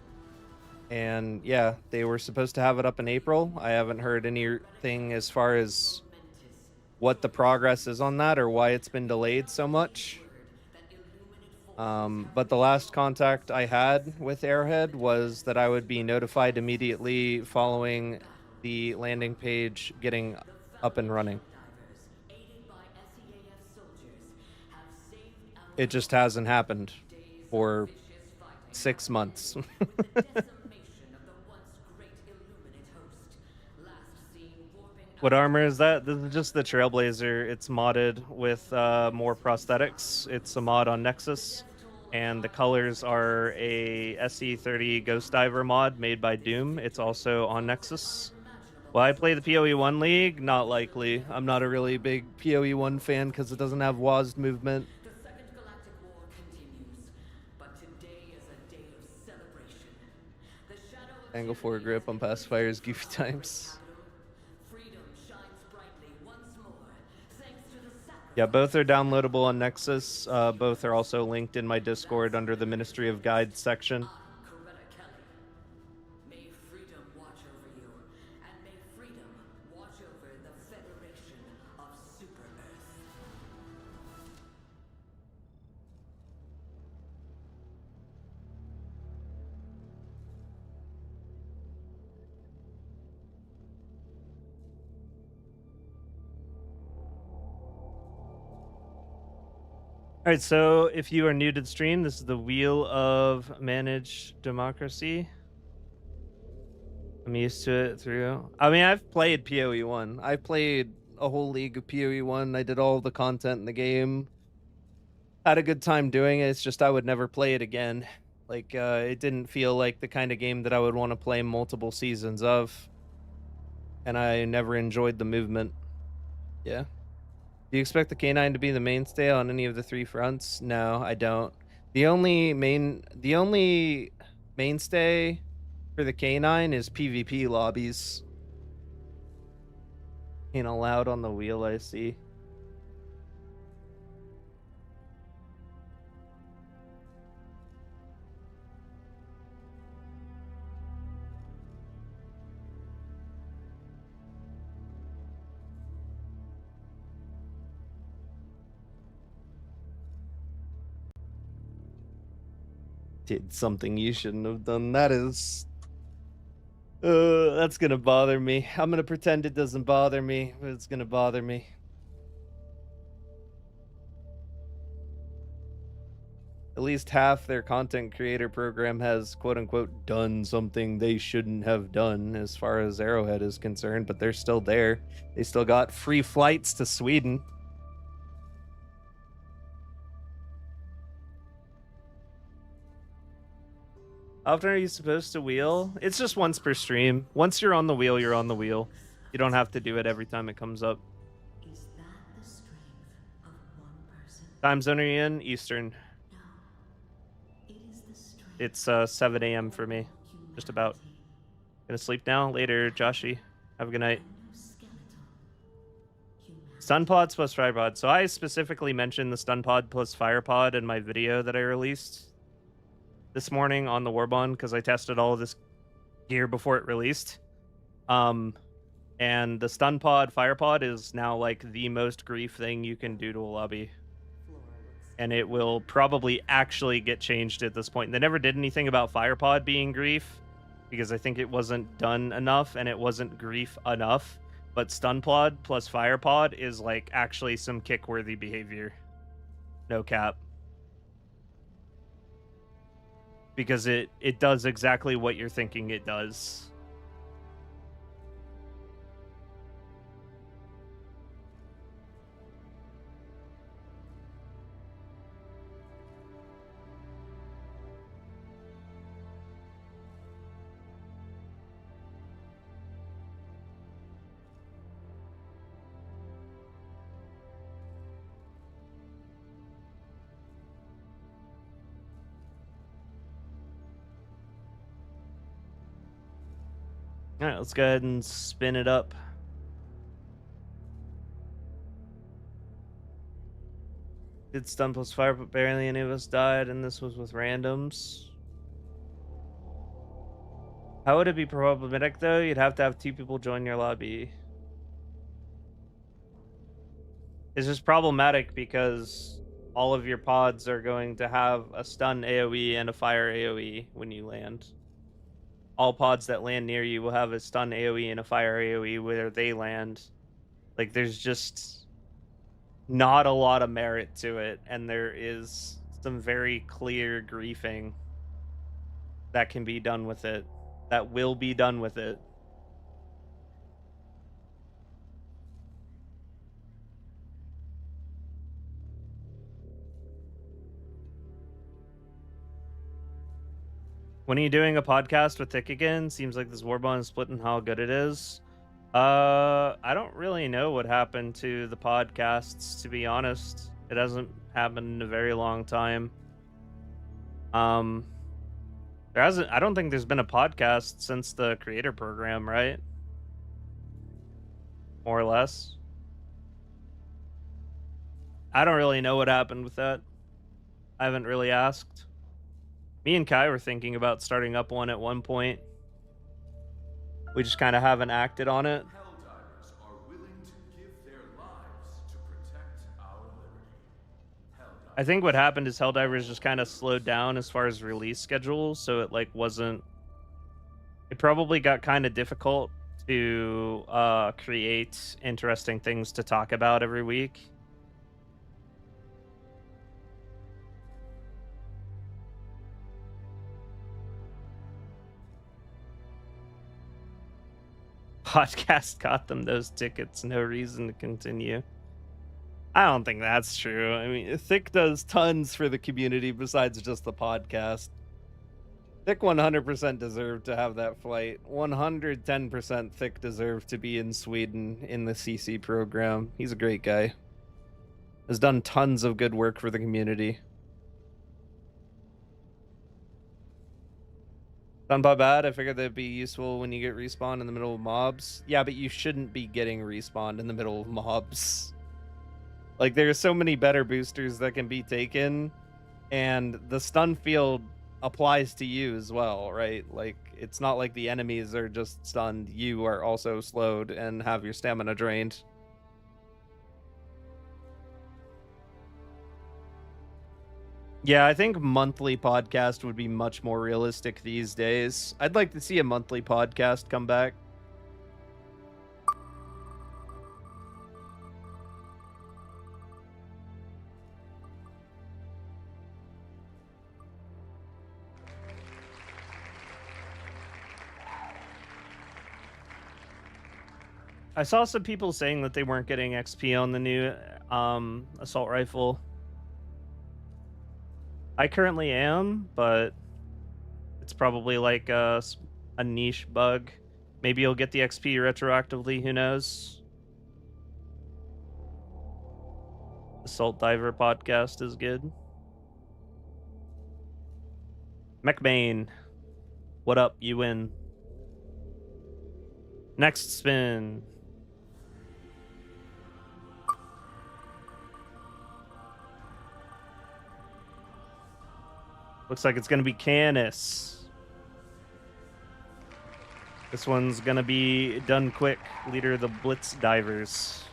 And yeah, they were supposed to have it up in April. I haven't heard anything as far as what the progress is on that or why it's been delayed so much. But the last contact I had with Arrowhead was that I would be notified immediately following the landing page getting up and running. It just hasn't happened for 6 months. What armor is that? This is just the Trailblazer. It's modded with more prosthetics. It's a mod on Nexus, and the colors are a SE30 Ghost Diver mod made by Doom. It's also on Nexus. Will I play the PoE1 League? Not likely. I'm not a really big PoE1 fan because it doesn't have WASD movement. Angle 4 grip on pacifiers, goofy times. Yeah, both are downloadable on Nexus. Both are also linked in my Discord under the Ministry of Guides section. May freedom watch over you, and may freedom watch over the Federation of Super Earth. All right, so if you are new to the stream, this is the Wheel of Managed Democracy. I'm used to it through. I mean, I've played PoE1. I played a whole league of PoE1. I did all the content in the game. Had a good time doing it. It's just I would never play it again. Like, it didn't feel like the kind of game that I would want to play multiple seasons of. And I never enjoyed the movement. Yeah. Do you expect the K9 to be the mainstay on any of the three fronts? No, I don't. The only mainstay for the K9 is PvP lobbies. Ain't allowed on the wheel, I see. Did something you shouldn't have done. That is... that's gonna bother me. I'm gonna pretend it doesn't bother me, but it's gonna bother me. At least half their content creator program has quote-unquote done something they shouldn't have done as far as Arrowhead is concerned, but they're still there. They still got free flights to Sweden. How often are you supposed to wheel? It's just once per stream. Once you're on the wheel, you're on the wheel. You don't have to do it every time it comes up. Is that the strength of one person? Time zone are you in? Eastern. No. It is the strength. It's 7 a.m. for me. Just about. Gonna sleep now. Later, Joshy. Have a good night. Stun pods plus fire pod. So I specifically mentioned the stun pod plus fire pod in my video that I released this morning on the Warbond because I tested all of this gear before it released. And the stun pod, fire pod is now like the most grief thing you can do to a lobby. And it will probably actually get changed at this point. They never did anything about fire pod being grief because I think it wasn't done enough and it wasn't grief enough. But stun pod plus fire pod is like actually some kick-worthy behavior. No cap. Because it does exactly what you're thinking it does. All right, let's go ahead and spin it up. Did stun plus fire, but barely any of us died, and this was with randoms. How would it be problematic, though? You'd have to have 2 people join your lobby. It's just problematic because all of your pods are going to have a stun AoE and a fire AoE when you land. All pods that land near you will have a stun AoE and a fire AoE where they land. Like, there's just not a lot of merit to it, and there is some very clear griefing that can be done with it. That will be done with it. When are you doing a podcast with Thick again? Seems like this Warbond is split in how good it is. I don't really know what happened to the podcasts, to be honest. It hasn't happened in a very long time. I don't think there's been a podcast since the creator program, right? More or less. I don't really know what happened with that. I haven't really asked. Me and Kai were thinking about starting up one at one point. We just kind of haven't acted on it. Helldivers are willing to give their lives to protect our liberty. I think what happened is Helldivers just kind of slowed down as far as release schedules, so it like wasn't... It probably got kind of difficult to create interesting things to talk about every week. Podcast got them those tickets. No reason to continue. I don't think that's true. I mean, Thick does tons for the community besides just the podcast. Thick 100% deserved to have that flight. 110% Thick deserved to be in Sweden in the CC program. He's a great guy. Has done tons of good work for the community. Stun by bad, I figured that'd be useful when you get respawned in the middle of mobs. Yeah, but you shouldn't be getting respawned in the middle of mobs. Like, there are so many better boosters that can be taken, and the stun field applies to you as well, right? Like, it's not like the enemies are just stunned. You are also slowed and have your stamina drained. Yeah, I think monthly podcast would be much more realistic these days. I'd like to see a monthly podcast come back. I saw some people saying that they weren't getting XP on the new assault rifle. I currently am, but it's probably like a niche bug. Maybe you'll get the XP retroactively, who knows? Assault Diver podcast is good. McBain, what up? You win. Next spin. Looks like it's going to be Canis. This one's going to be done quick. Leader of the Blitz Divers.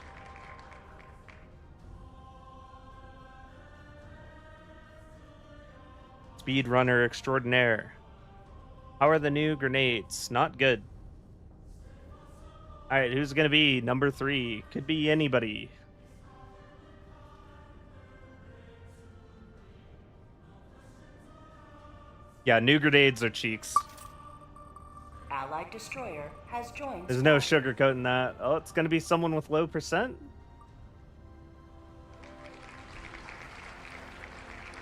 Speed runner extraordinaire. How are the new grenades? Not good. All right, who's going to be number 3? Could be anybody. Yeah, new grenades are cheeks. Allied destroyer has joined. There's no sugarcoating that. Oh, it's going to be someone with low percent.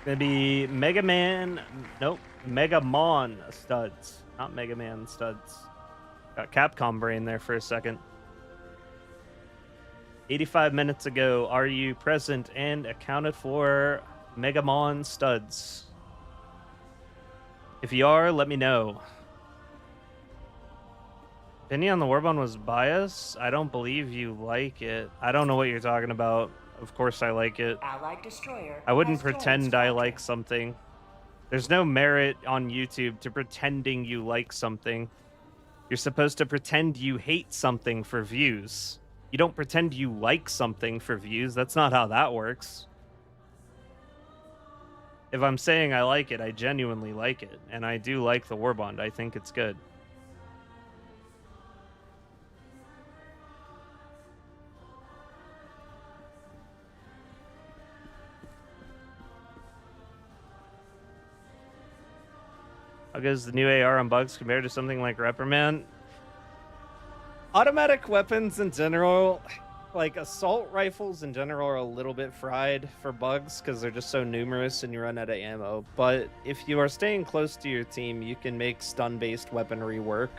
Gonna be Mega Man. Nope. Mega Mon studs. Not Mega Man studs. Got Capcom brain there for a second. 85 minutes ago, are you present and accounted for Mega Mon studs? If you are, let me know. Opinion on the Warbond was biased? I don't believe you like it. I don't know what you're talking about. Of course I like it. Allied destroyer. I wouldn't pretend I like something. There's no merit on YouTube to pretending you like something. You're supposed to pretend you hate something for views. You don't pretend you like something for views. That's not how that works. If I'm saying I like it, I genuinely like it. And I do like the Warbond. I think it's good. How good is the new AR on bugs compared to something like Reprimand? Automatic weapons in general, like assault rifles in general, are a little bit fried for bugs because they're just so numerous and you run out of ammo. But if you are staying close to your team, you can make stun-based weaponry work.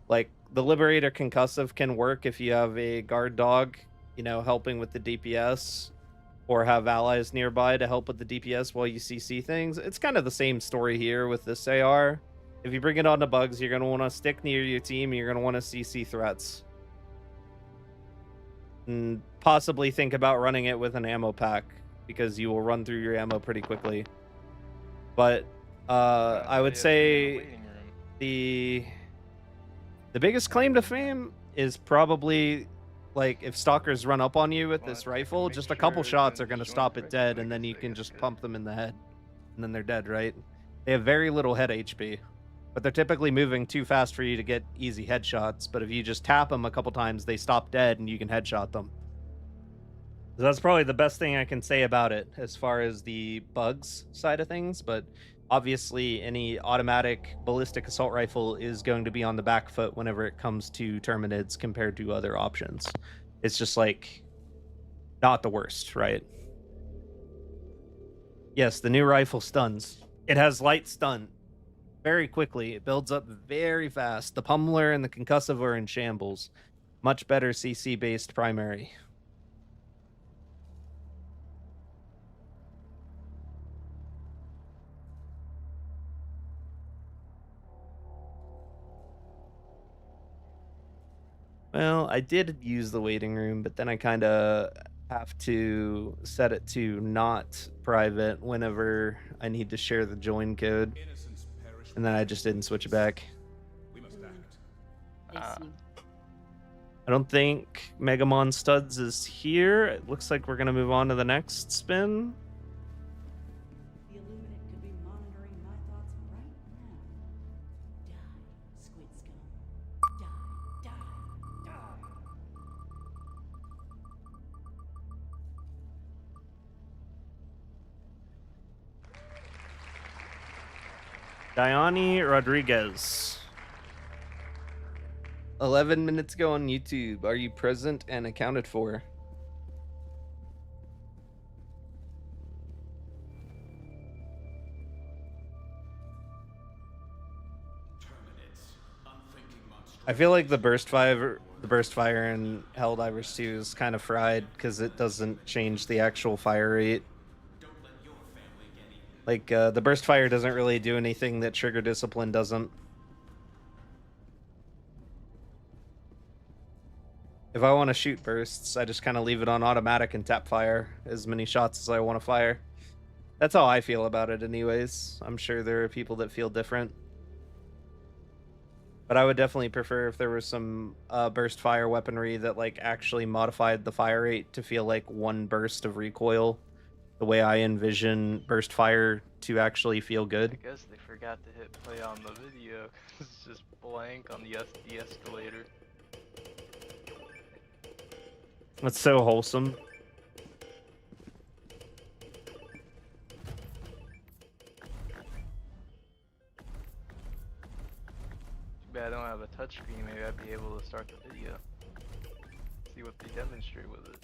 Like the Liberator Concussive can work if you have a guard dog, you know, helping with the DPS, or have allies nearby to help with the DPS while you CC things. It's kind of the same story here with this AR. If you bring it onto bugs, you're going to want to stick near your team, and you're going to want to CC threats. And possibly think about running it with an ammo pack, because you will run through your ammo pretty quickly. But I would say the biggest claim to fame is probably, like, if stalkers run up on you with this rifle, just a couple shots are going to stop it dead, and then you can just pump them in the head, and then they're dead, right? They have very little head HP, but they're typically moving too fast for you to get easy headshots. But if you just tap them a couple times, they stop dead, and you can headshot them. So that's probably the best thing I can say about it as far as the bugs side of things, but obviously any automatic ballistic assault rifle is going to be on the back foot whenever it comes to Terminids compared to other options. It's just like not the worst, right? Yes, the new rifle stuns. It has light stun very quickly. It builds up very fast. The Pummeler and the Concussive are in shambles. Much better CC based primary. Well, I did use the waiting room, but then I kind of have to set it to not private whenever I need to share the join code. And then I just didn't switch it back. We must act. I see. I don't think Megamon Studs is here. It looks like we're going to move on to the next spin. The Illuminate could be monitoring my thoughts right now. Die, squid scum. Die, die, die. Diani Rodriguez. 11 minutes ago on YouTube. Are you present and accounted for? I feel like the burst fire in Helldivers 2 is kind of fried because it doesn't change the actual fire rate. Like the burst fire doesn't really do anything that trigger discipline doesn't. If I want to shoot bursts, I just kind of leave it on automatic and tap fire as many shots as I want to fire. That's how I feel about it anyways. I'm sure there are people that feel different. But I would definitely prefer if there was some burst fire weaponry that like actually modified the fire rate to feel like one burst of recoil. The way I envision burst fire to actually feel good. I guess they forgot to hit play on the video. It's just blank on the escalator. That's so wholesome. Too bad I don't have a touchscreen. Maybe I'd be able to start the video. See what they demonstrate with it.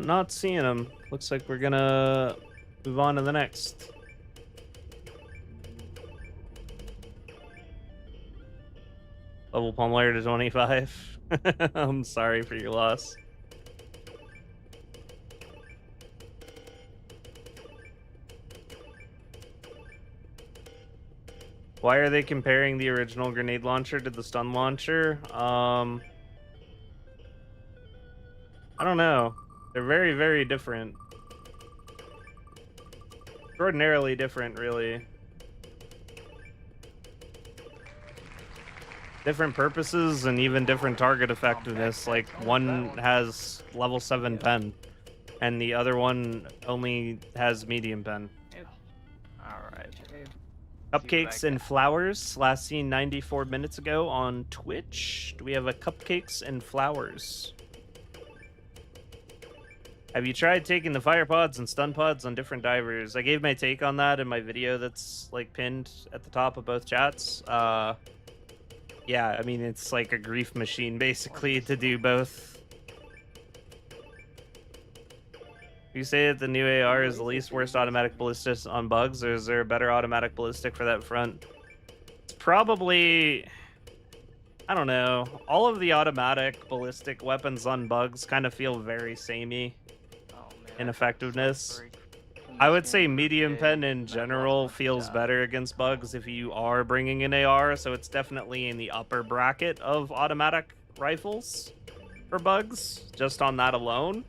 Not seeing him. Looks like we're gonna move on to the next. Level palm layer to 25. I'm sorry for your loss. Why are they comparing the original grenade launcher to the stun launcher? I don't know. They're very, very different. Extraordinarily different, really. Different purposes and even different target effectiveness. Like, one has level 7 pen, and the other one only has medium pen. Alright. Cupcakes and Flowers, last seen 94 minutes ago on Twitch. Do we have a Cupcakes and Flowers? Have you tried taking the fire pods and stun pods on different divers? I gave my take on that in my video that's like pinned at the top of both chats. Yeah, I mean, it's like a grief machine basically to do both. You say that the new AR is the least worst automatic ballistic on bugs, or is there a better automatic ballistic for that front? It's probably... I don't know. All of the automatic ballistic weapons on bugs kind of feel very samey in effectiveness. I would say medium pen in general feels better against bugs if you are bringing an AR, so it's definitely in the upper bracket of automatic rifles for bugs, just on that alone.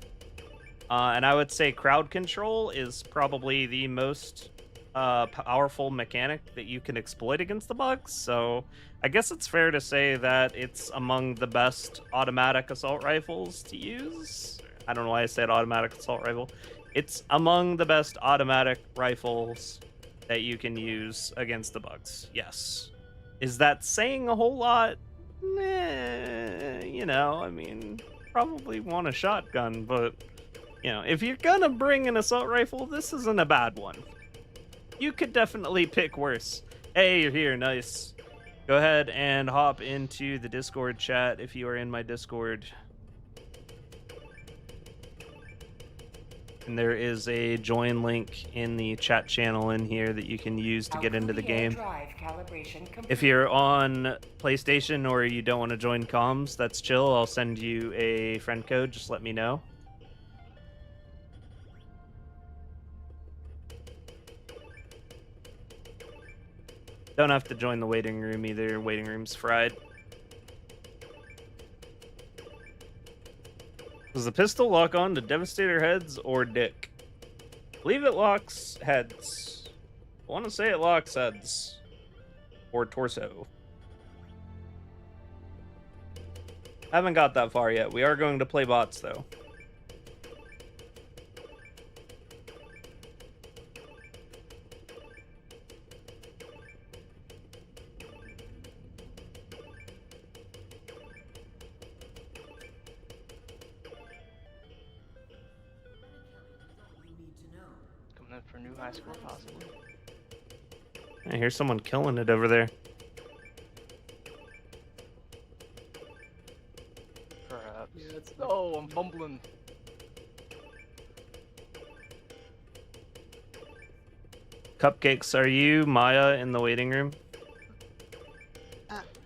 And I would say crowd control is probably the most powerful mechanic that you can exploit against the bugs, so I guess it's fair to say that it's among the best automatic assault rifles to use. I don't know why I said automatic assault rifle. It's among the best automatic rifles that you can use against the bugs. Yes. Is that saying a whole lot? You know, I mean, probably want a shotgun, but, you know, if you're gonna bring an assault rifle, this isn't a bad one. You could definitely pick worse. Hey, you're here, nice. Go ahead and hop into the Discord chat if you are in my Discord. And there is a join link in the chat channel in here that you can use to get into the game. If you're on PlayStation or you don't want to join comms, that's chill. I'll send you a friend code. Just let me know. Don't have to join the waiting room either. Waiting room's fried. Does the pistol lock on to Devastator heads or dick? I believe it locks heads. I want to say it locks heads. Or torso. Haven't got that far yet. We are going to play bots, though. For new high score, possibly. I hear someone killing it over there. Perhaps. Yeah, oh, I'm fumbling. Cupcakes, are you Maya in the waiting room?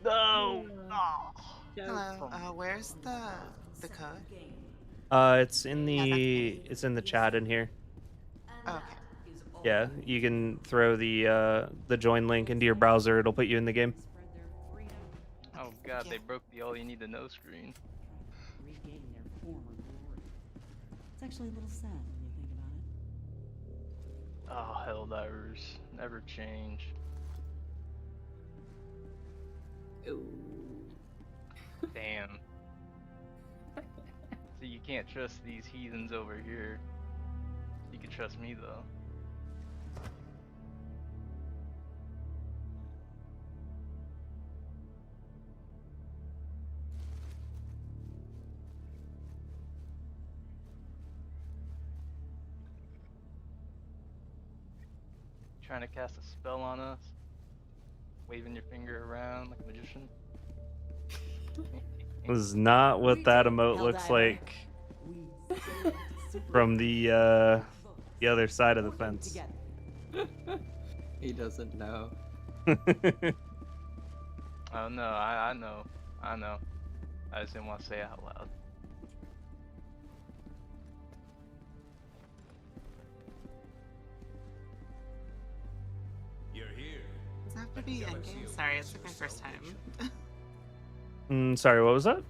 No. Hello. Where's the code? It's in the chat in here. Oh, okay. Yeah, you can throw the join link into your browser. It'll put you in the game. Oh god, they broke the all you need to know screen. Regain their former glory. It's actually a little sad when you think about it. Oh, Helldivers never change. Ooh. Damn. So you can't trust these heathens over here. You can trust me though. Trying to cast a spell on us, waving your finger around like a magician. This is not what that emote looks like from the other side of the fence. He doesn't know. Oh no, I know. I just didn't want to say it out loud. You're here. Does it have to be endgame? Sorry, it's like my first time. Sorry, what was that?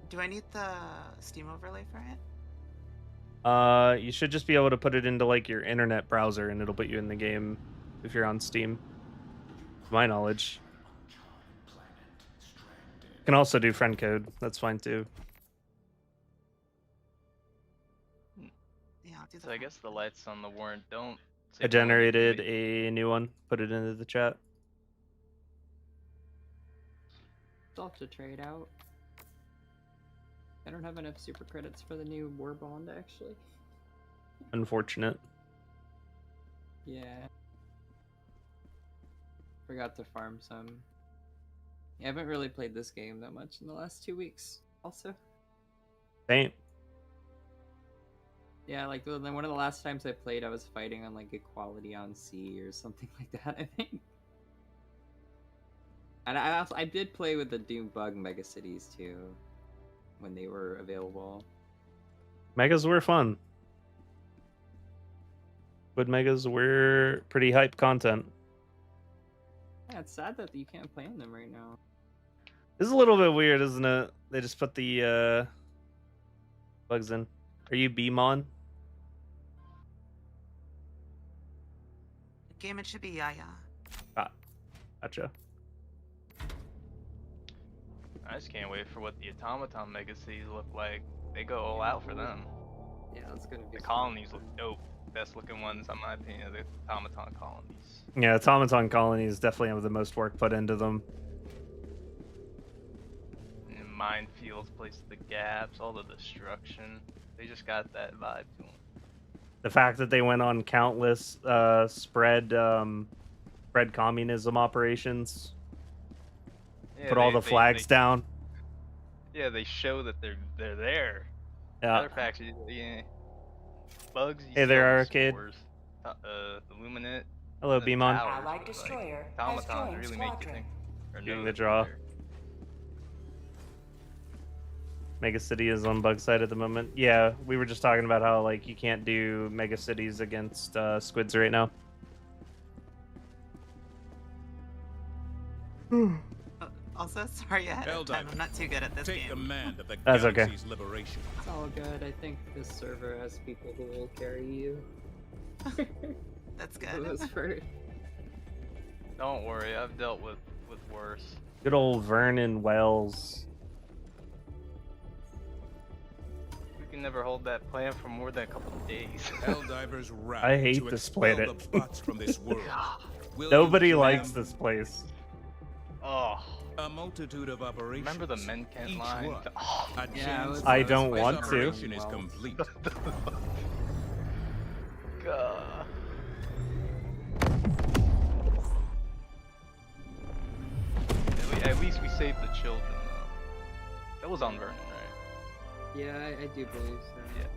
Do I need the Steam overlay for it? You should just be able to put it into like your internet browser and it'll put you in the game if you're on Steam. To my knowledge. You can also do friend code. That's fine too. Yeah, I'll do So I guess the lights on the warrant don't. I generated a new one. Put it into the chat. Still have to trade out. I don't have enough super credits for the new Warbond, actually. Unfortunate. Yeah. Forgot to farm some. I haven't really played this game that much in the last 2 weeks, also. Same. Yeah, like one of the last times I played, I was fighting on like Equality on Sea or something like that, I think. And I did play with the Doom Bug Megacities too, when they were available. Megas were fun. But megas were pretty hype content. Yeah, it's sad that you can't play on them right now. This is a little bit weird, isn't it? They just put the bugs in. Are you BMon? Game it should be Yaya. Ah, gotcha. I just can't wait for what the automaton megacities look like. They go all out for them. Yeah, it's gonna be. The colonies look dope. Best looking ones, in my opinion, are the automaton colonies. Yeah, automaton colonies definitely have the most work put into them. And minefields, place the gaps, all the destruction. They just got that vibe to them. The fact that they went on countless spread spread communism operations. Yeah, Put all they- the flags down. Yeah, they show that they're there. Yeah. Other factions, yeah. Bugs, you Hey see there, all the Arcade. spores. The Luminate. Hello, the Beamon. towers, Allied but, destroyer like, has automatons joined really make you squadron. think. Or Doing know the that they're draw. there. Mega City is on bug side at the moment. Yeah, we were just talking about how like you can't do Mega Cities against squids right now. Also, sorry ahead of time. I'm not too good at this Take game. command of the That's okay. galaxy's liberation. It's all good. I think this server has people who will carry you. That's For good. this first. Don't worry, I've dealt with worse. Good old Vernon Wells. We can never hold that plan for more than a couple of days. Helldivers rally I hate to this expel planet. the bots from this world. Will Nobody you likes command this place. Oh, a multitude of operations? remember the Menken Each line? one Oh, a Yeah, chance I for don't this want to. operation is complete. God. At least we saved the children, though. That was on Vernon, right? Yeah, I do believe so. Yeah.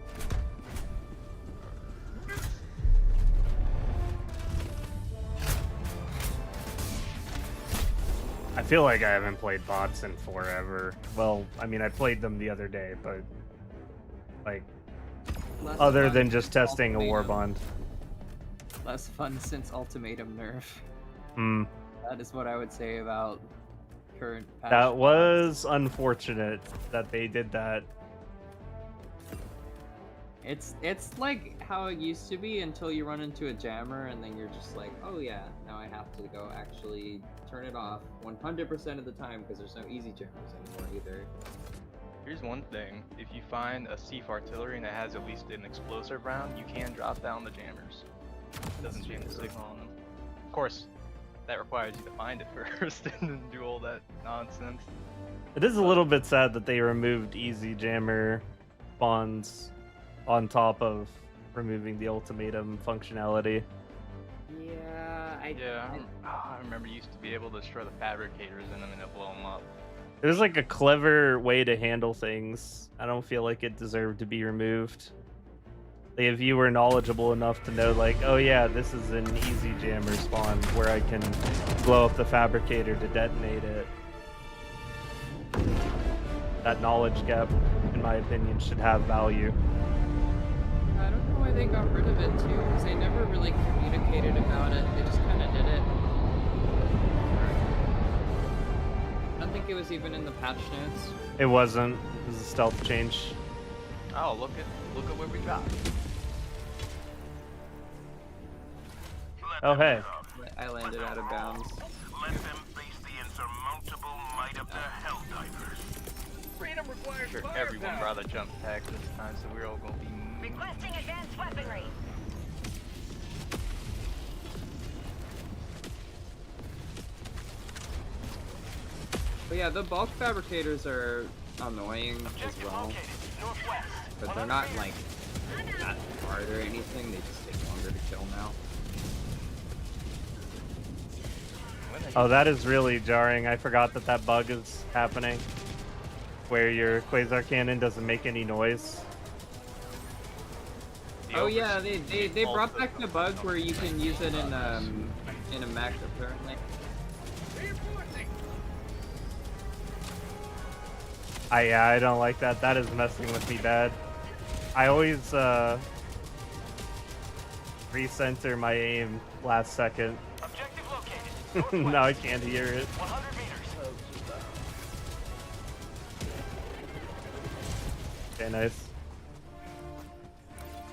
I feel like I haven't played bots in forever. Well, I mean, I played them the other day, but like Less other fun than just since testing a Ultimatum. warbond. Less fun since Ultimatum nerf. Hmm. That is what I would say about current patch That bots. was unfortunate that they did that. It's like how it used to be until you run into a jammer and then you're just like, oh yeah, now I have to go actually turn it off 100% of the time because there's no easy jammers anymore either. Here's one thing. If you find a Siege artillery and it has at least an explosive round, you can drop down the jammers. It doesn't change the signal on them. Of course, that requires you to find it first and then do all that nonsense. It is a little bit sad that they removed easy jammer spawns on top of removing the ultimatum functionality. Yeah, I remember you used to be able to destroy the fabricators in them and it blow them up. It was like a clever way to handle things. I don't feel like it deserved to be removed. Like, if you were knowledgeable enough to know, like, oh yeah, this is an easy jammer spawn where I can blow up the fabricator to detonate it. That knowledge gap, in my opinion, should have value. I don't know why they got rid of it too, because they never really communicated about it. They just kind of did it. I don't think it was even in the patch notes. It wasn't. It was a stealth change. Oh, look at where we dropped. Oh hey. I landed out of bounds. Let them face the insurmountable might of the Helldivers. Freedom requires Sure, everyone brought a jump pack this time, so we're all gonna be. Requesting advanced weaponry. But yeah, the bulk fabricators are annoying as well. But they're not like that hard or anything, they just take longer to kill now. Oh, that is really jarring. I forgot that that bug is happening. Where your quasar cannon doesn't make any noise. Oh yeah, they brought back the bug where you can use it in a mech apparently. I don't like that. That is messing with me bad. I always recenter my aim last second. Now I can't hear it. 100 meters. Okay, nice.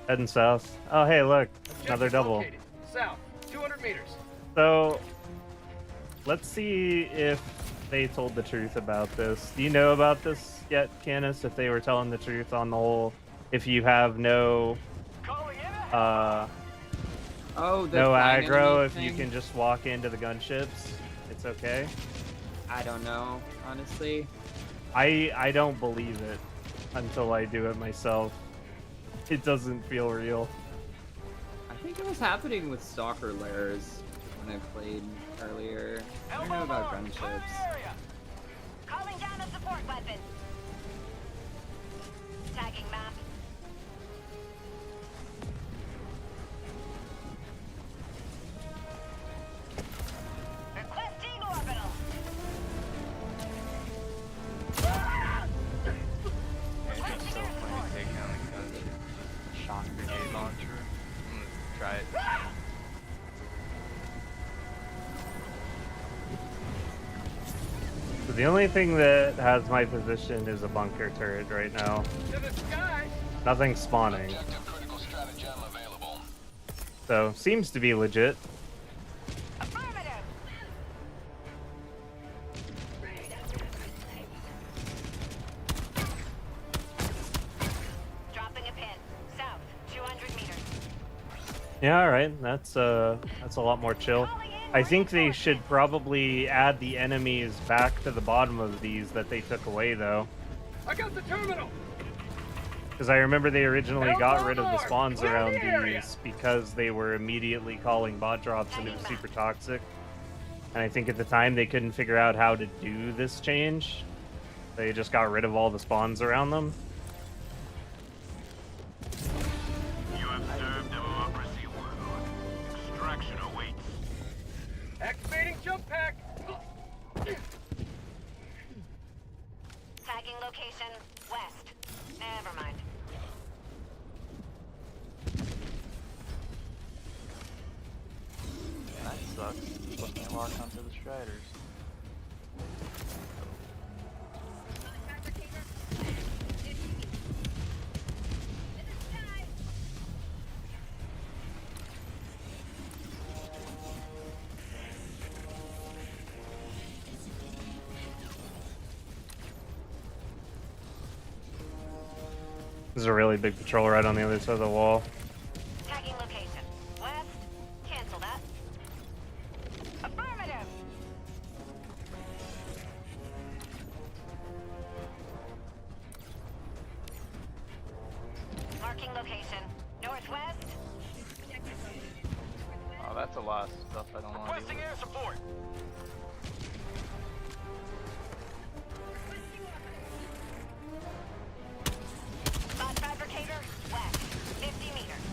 Heading south. Oh, hey, look. Another double. Located. South, 200 meters. So, let's see if they told the truth about this. Do you know about this yet, Canis? If they were telling the truth on the whole, if you have no, Oh, the no flying aggro, enemy if you thing? can just walk into the gunships, it's okay? I don't know, honestly. I don't believe it until I do it myself. It doesn't feel real. I think it was happening with stalker lairs when I played earlier. I don't know about gunships. Calling down a support weapon. Tagging map. Requesting orbital. It's so funny to take down the shock grenade launcher. I'm gonna try it. So the only thing that has my position is a bunker turret right now. Nothing spawning. So, seems to be legit. Dropping a pin. South, 200 meters. Yeah, alright. That's a lot more chill. I think they should probably add the enemies back to the bottom of these that they took away, though. I got the terminal. Because I remember they originally got rid of the spawns around these because they were immediately calling bot drops and it was super toxic. And I think at the time they couldn't figure out how to do this change. They just got rid of all the spawns around them. You have served democracy well. Extraction awaits. Activating jump pack. Tagging location west. Never mind. That sucks. Put me locked onto the Striders. There's a really big patrol right on the other side of the wall. Tagging location west. Cancel that. Affirmative. Marking location northwest. Oh, that's a lot of stuff I don't want to do. Requesting air support. Bot fabricator west. 50 meters.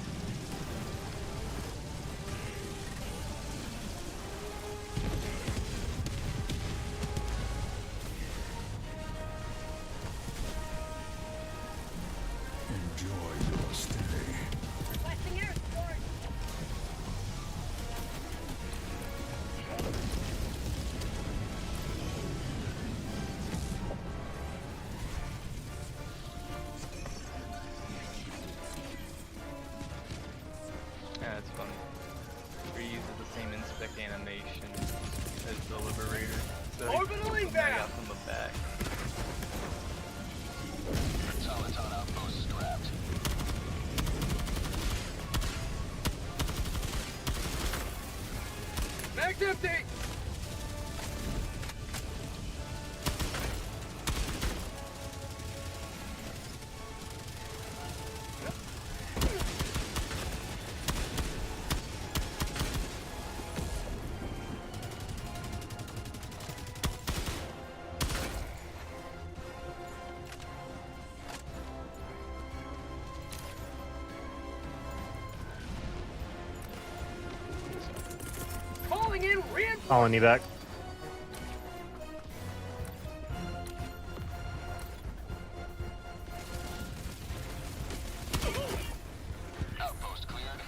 Enjoy your stay. Requesting air support. Yeah, it's funny. Reuses the same inspect animation as the Liberator. So Orbital I inbound! got from the back. Automaton outpost strapped. Mag's empty! Calling in reinforcements! Calling you back. Outpost cleared.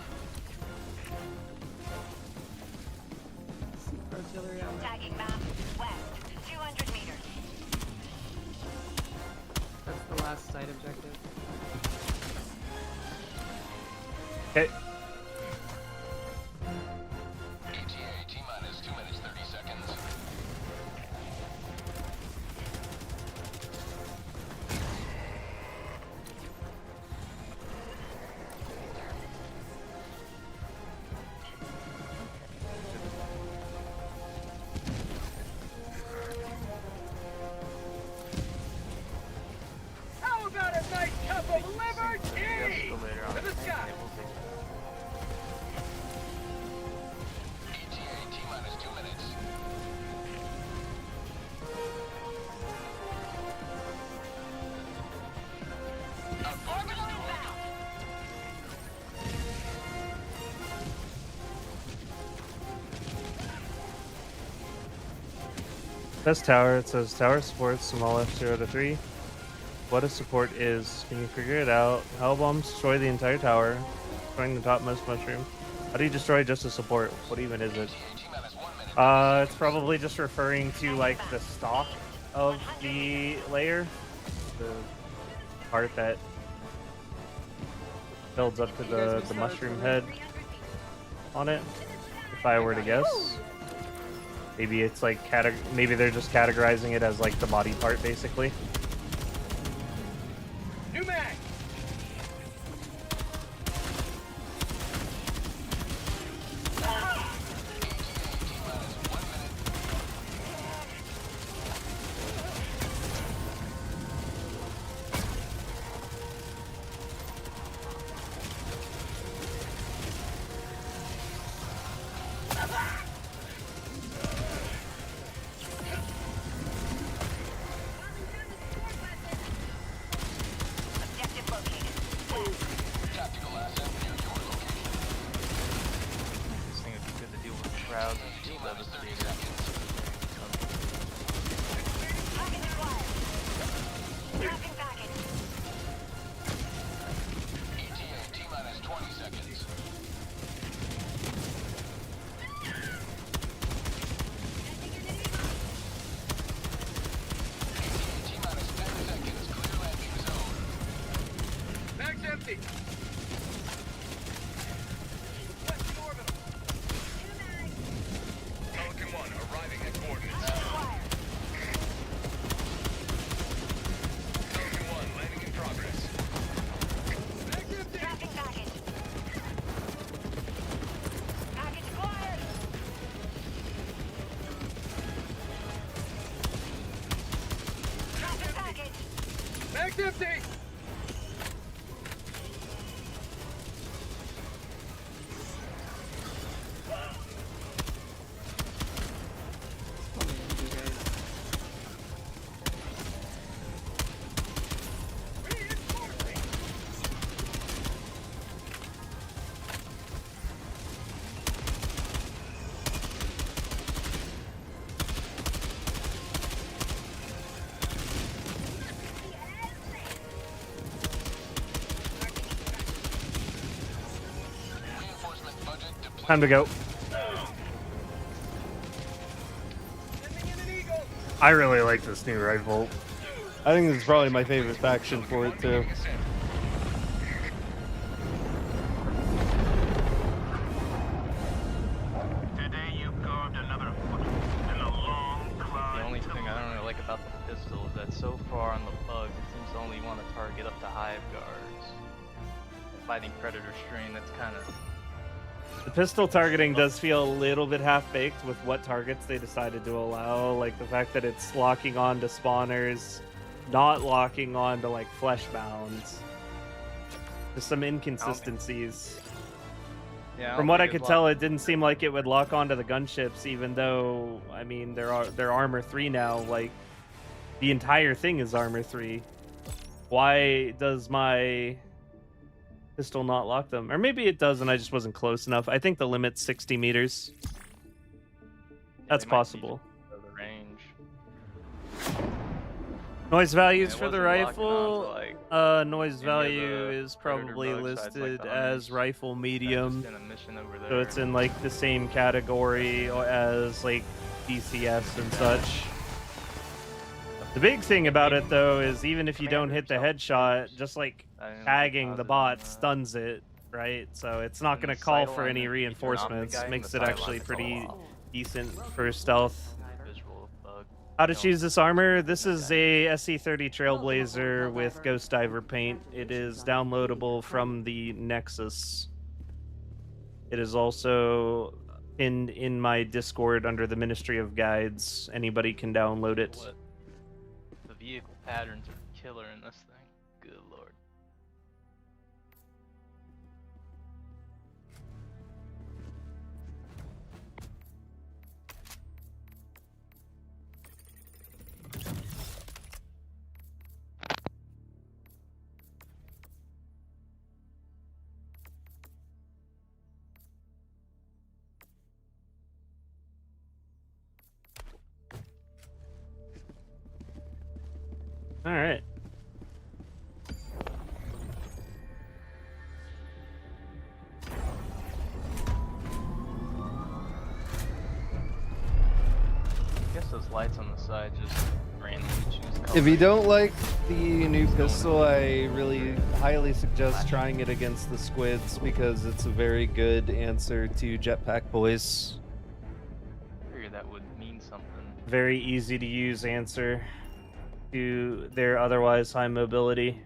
Artillery on that. Tagging map west. 200 meters. That's the last site objective. Okay. ETA T-minus 2 minutes 30 seconds. How about a nice cup of liberty? Escalator on To the the tank, sky! and it will take Best tower, it says tower supports small F0 to 3. What a support is. Can you figure it out? Hell bombs destroy the entire tower, destroying the topmost mushroom. How do you destroy just a support? What even is it? It's probably just referring to like the stock of the layer, the part that builds up to the mushroom head on it. If I were to guess, maybe it's like maybe they're just categorizing it as like the body part, basically. New mag! Time to go. I really like this new rifle. I think this is probably my favorite faction for it too. The only thing I don't really like about the pistol is that so far on the bug, it seems to only want to target up to hive guards. Fighting predator strain, that's kind of... The pistol targeting does feel a little bit half-baked with what targets they decided to allow, like the fact that it's locking on to spawners, not locking on to like flesh bounds. There's some inconsistencies. Yeah, From what I could tell, it didn't seem like it would lock onto the gunships, even though, I mean, they're armor 3 now. Like, the entire thing is armor 3. Why does my pistol not lock them? Or maybe it does and I just wasn't close enough. I think the limit's 60 meters. That's possible. The range. Noise values it for the wasn't locking rifle. onto, like, Noise any of value the is predator probably bugs, so it's like listed the as Hunters. rifle medium. Just in a mission over So there. it's in like the same category as like DCS and such. The big thing about it though is even if you don't hit the headshot, just like tagging the bot stuns it, right? So it's not going to call for any reinforcements. Makes it actually pretty decent for stealth. How to choose this armor? This is a SC30 Trailblazer with Ghost Diver paint. It is downloadable from the Nexus. It is also pinned in my Discord under the Ministry of Guides. Anybody can download it. The vehicle patterns are killer in this thing. Good lord. All right. I guess those lights on the side just randomly choose color. If you don't like the new pistol, I really highly suggest trying it against the squids because it's a very good answer to jetpack boys. I figured that would mean something. Very easy to use answer to their otherwise high mobility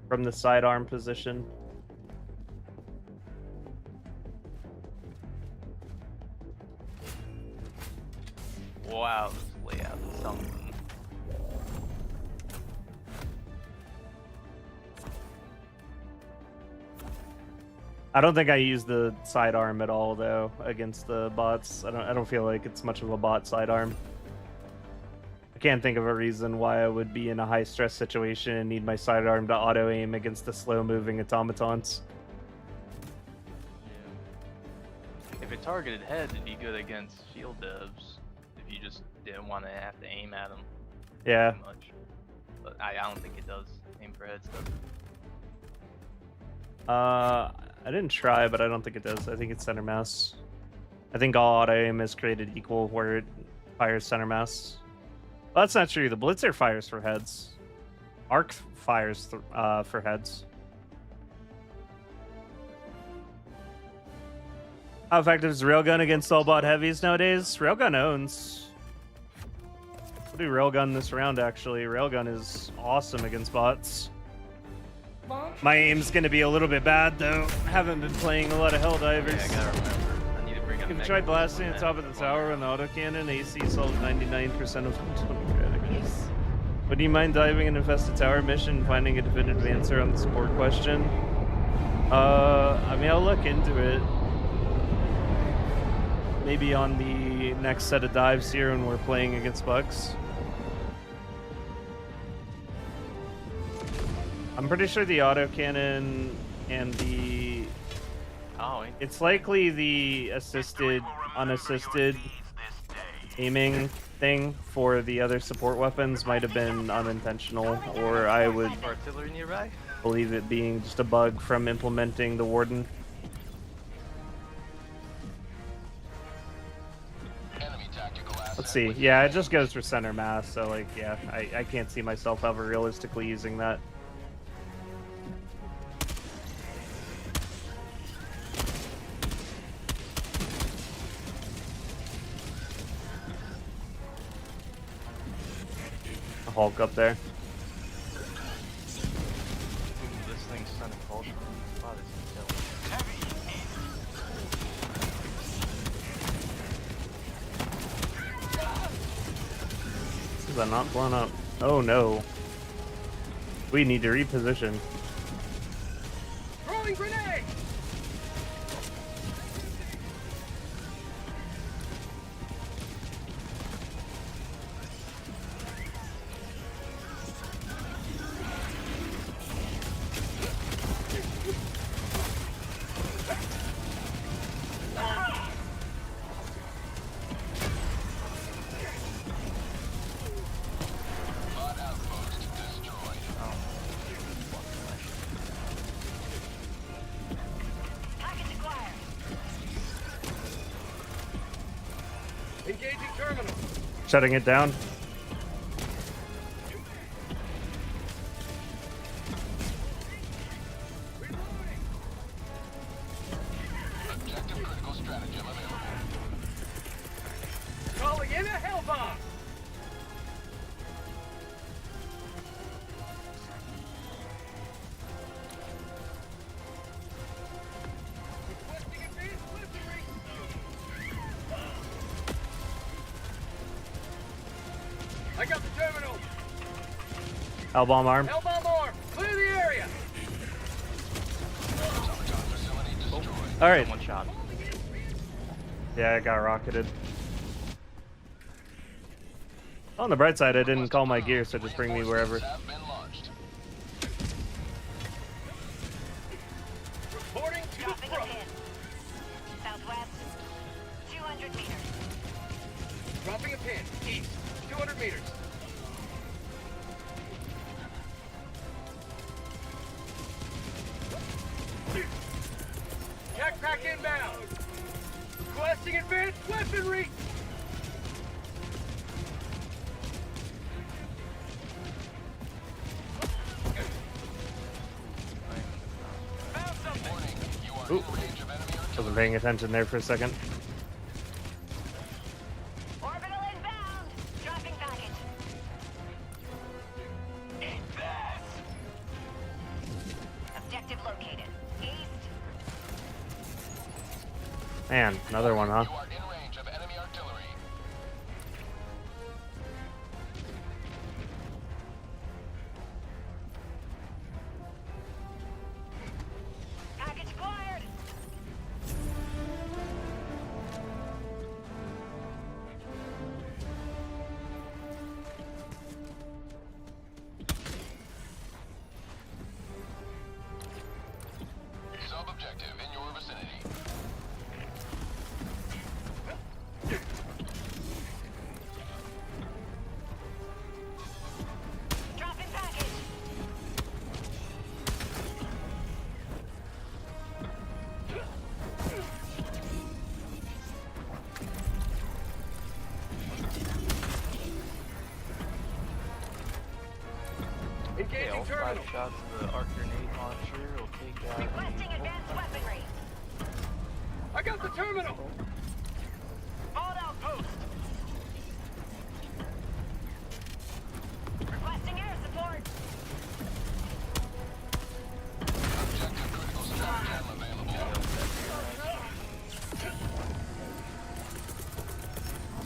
from the sidearm position. Wow, this layout is something. I don't think I use the sidearm at all though against the bots. I don't feel like it's much of a bot sidearm. I can't think of a reason why I would be in a high stress situation and need my sidearm to auto aim against the slow moving automatons. Yeah. If it targeted heads, it'd be good against shield devs. If you just didn't want to have to aim at them. Yeah. Much. But I don't think it does aim for heads stuff. I didn't try, but I don't think it does. I think it's center mass. I think all auto aim is created equal where it fires center mass. Well, that's not true. The Blitzer fires for heads. Arc fires for heads. How effective is Railgun against all bot heavies nowadays? Railgun owns. We'll do Railgun this round, actually. Railgun is awesome against bots. My aim's gonna be a little bit bad, though. I haven't been playing a lot of Helldivers. Yeah, I gotta remember. I need to bring up You can try blasting the top of the tower with an autocannon. AC solves 99% of democratic. Would you mind diving an infested tower mission and finding a definitive answer on the support question? I mean, I'll look into it. Maybe on the next set of dives here when we're playing against bugs. I'm pretty sure the autocannon and the... It's likely the assisted, unassisted aiming thing for the other support weapons might have been unintentional, or I would artillery nearby? Believe it being just a bug from implementing the Warden. Let's see. Yeah, it just goes for center mass, so like, yeah, I can't see myself ever realistically using that. A Hulk up there. Ooh, this thing's sending Hulk. Wow, this is killer. Is that not blown up? Oh no. We need to reposition. Throwing grenade! Engaging terminal. Shutting it down. Objective critical stratagem available. Calling in a hell bomb. Requesting advanced weaponry. I got the terminal. L-bomb arm. Hellbomb arm. Clear the area. All right. One shot. Yeah, I got rocketed. On the bright side, I didn't call my gear, so just bring me wherever. Reporting to the front. Southwest, 200 meters. Dropping a pin. East, 200 meters. crack inbound. Requesting advanced weaponry. Ooh. Wasn't paying attention there for a second. Orbital inbound. Dropping package. Objective located. East. Man, another one, huh? Package acquired. Sub-objective in your vicinity. Dropping package. Okay, all 5 shots of the arc grenade launcher will take out. Requesting advanced weaponry. I got the terminal. Fall outpost. Requesting air support. Objective critical stratagem available.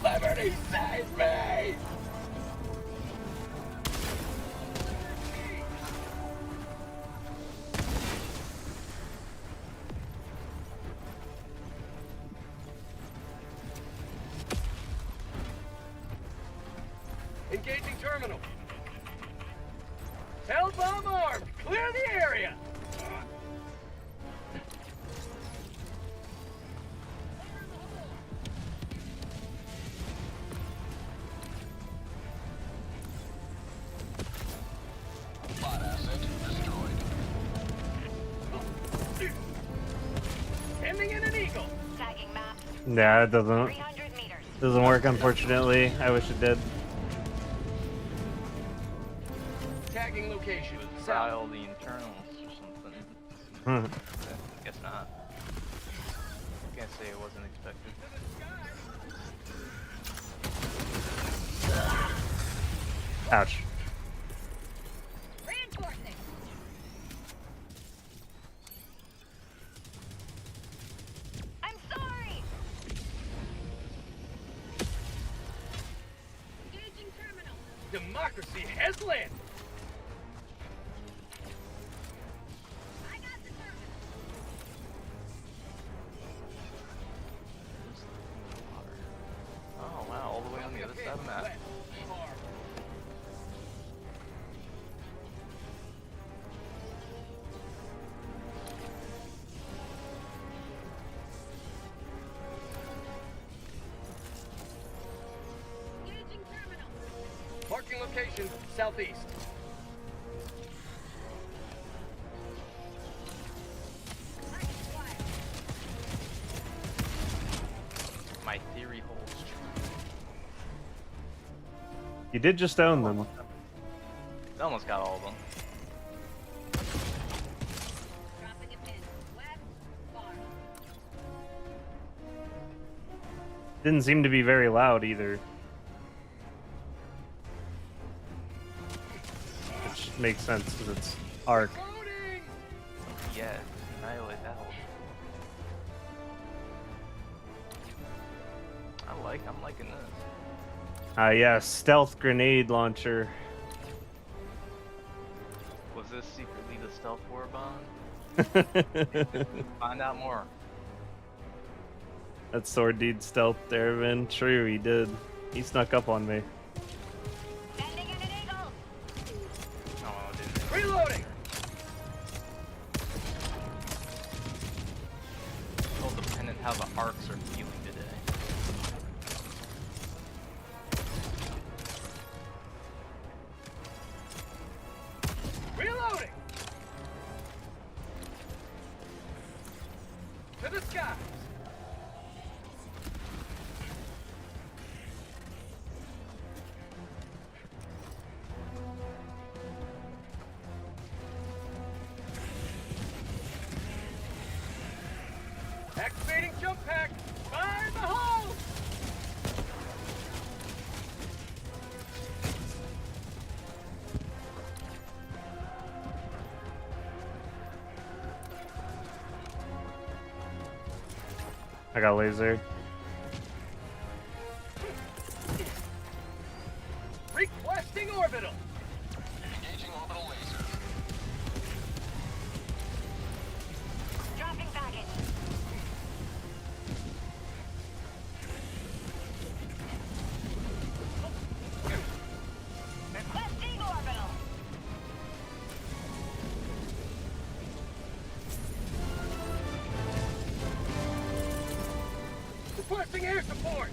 Liberty save me! Engaging terminal. Hell bomb armed. Clear the area. Bot asset destroyed. Sending in an eagle. Tagging map. Yeah, it doesn't 300 meters. doesn't work, unfortunately. I wish it did. Tagging location. File the internals or something. Guess not. Can't say it wasn't expected. Ouch. Reinforcing. I'm sorry. Engaging terminal. Democracy has landed. I got the terminal. Oh wow, all the way on the other side of the map. Engaging terminal. Marking location southeast. My theory holds true. You did just own them. Almost got all of them. Dropping a pin. West. Far. Didn't seem to be very loud either. Which makes sense because it's arc. Yeah, annihilate that whole. I'm liking this. Yeah, stealth grenade launcher. Was this secretly the stealth Warbond? Find out more. That sword dude stealth there, man. True, he did. He snuck up on me. Sending in an eagle. Oh, dude. Reloading. It's all dependent how the arcs are feeling today. Reloading. To the Activating jump pack! Fire in the hole! I got laser. Requesting orbital! Engaging orbital laser. Dropping package. Requesting orbital. Requesting air support!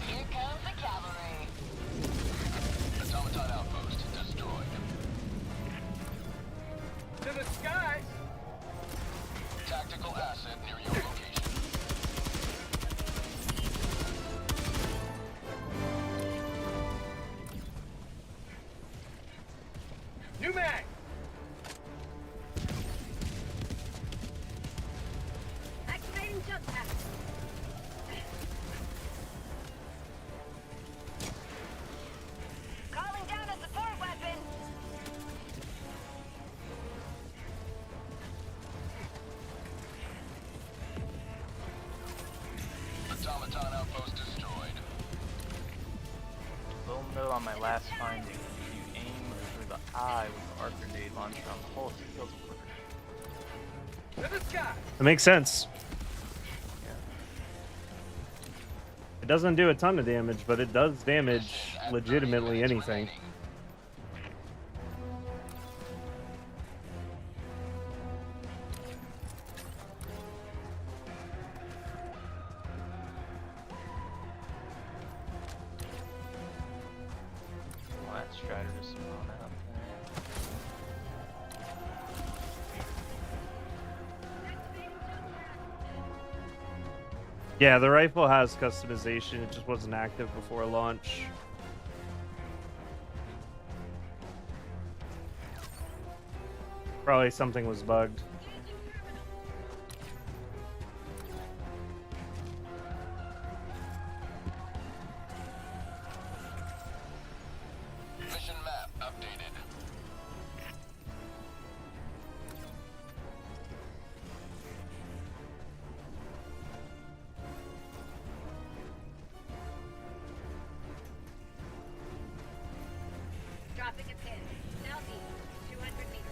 Here comes the cavalry. Automaton outpost destroyed. To the skies! Tactical asset near your location. New mag! Activating jump pack. Calling down a support weapon. Automaton outpost destroyed. Little note on my last finding: if you aim for the eye with the arc grenade launcher on the pulse, it kills a To the sky! That makes sense. It doesn't do a ton of damage, but it does damage legitimately anything. Well, that Strider just thrown out. Yeah, the rifle has customization. It just wasn't active before launch. Probably something was bugged. Mission map updated. Dropping a pin. Southeast, 200 meters.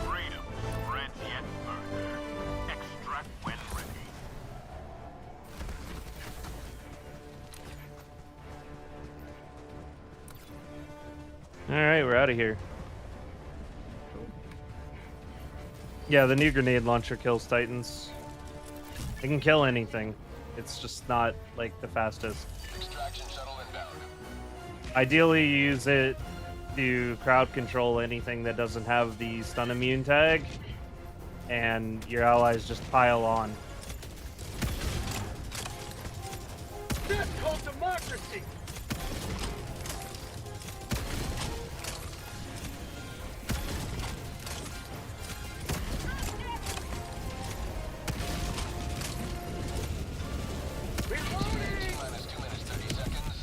Freedom spreads yet further. Extract when ready. Alright, we're out of here. Yeah, the new grenade launcher kills Titans. It can kill anything. It's just not, like, the fastest. Extraction shuttle inbound. Ideally, you use it to crowd control anything that doesn't have the stun immune tag, and your allies just pile on. That's called democracy! Minus 2 minutes 30 seconds.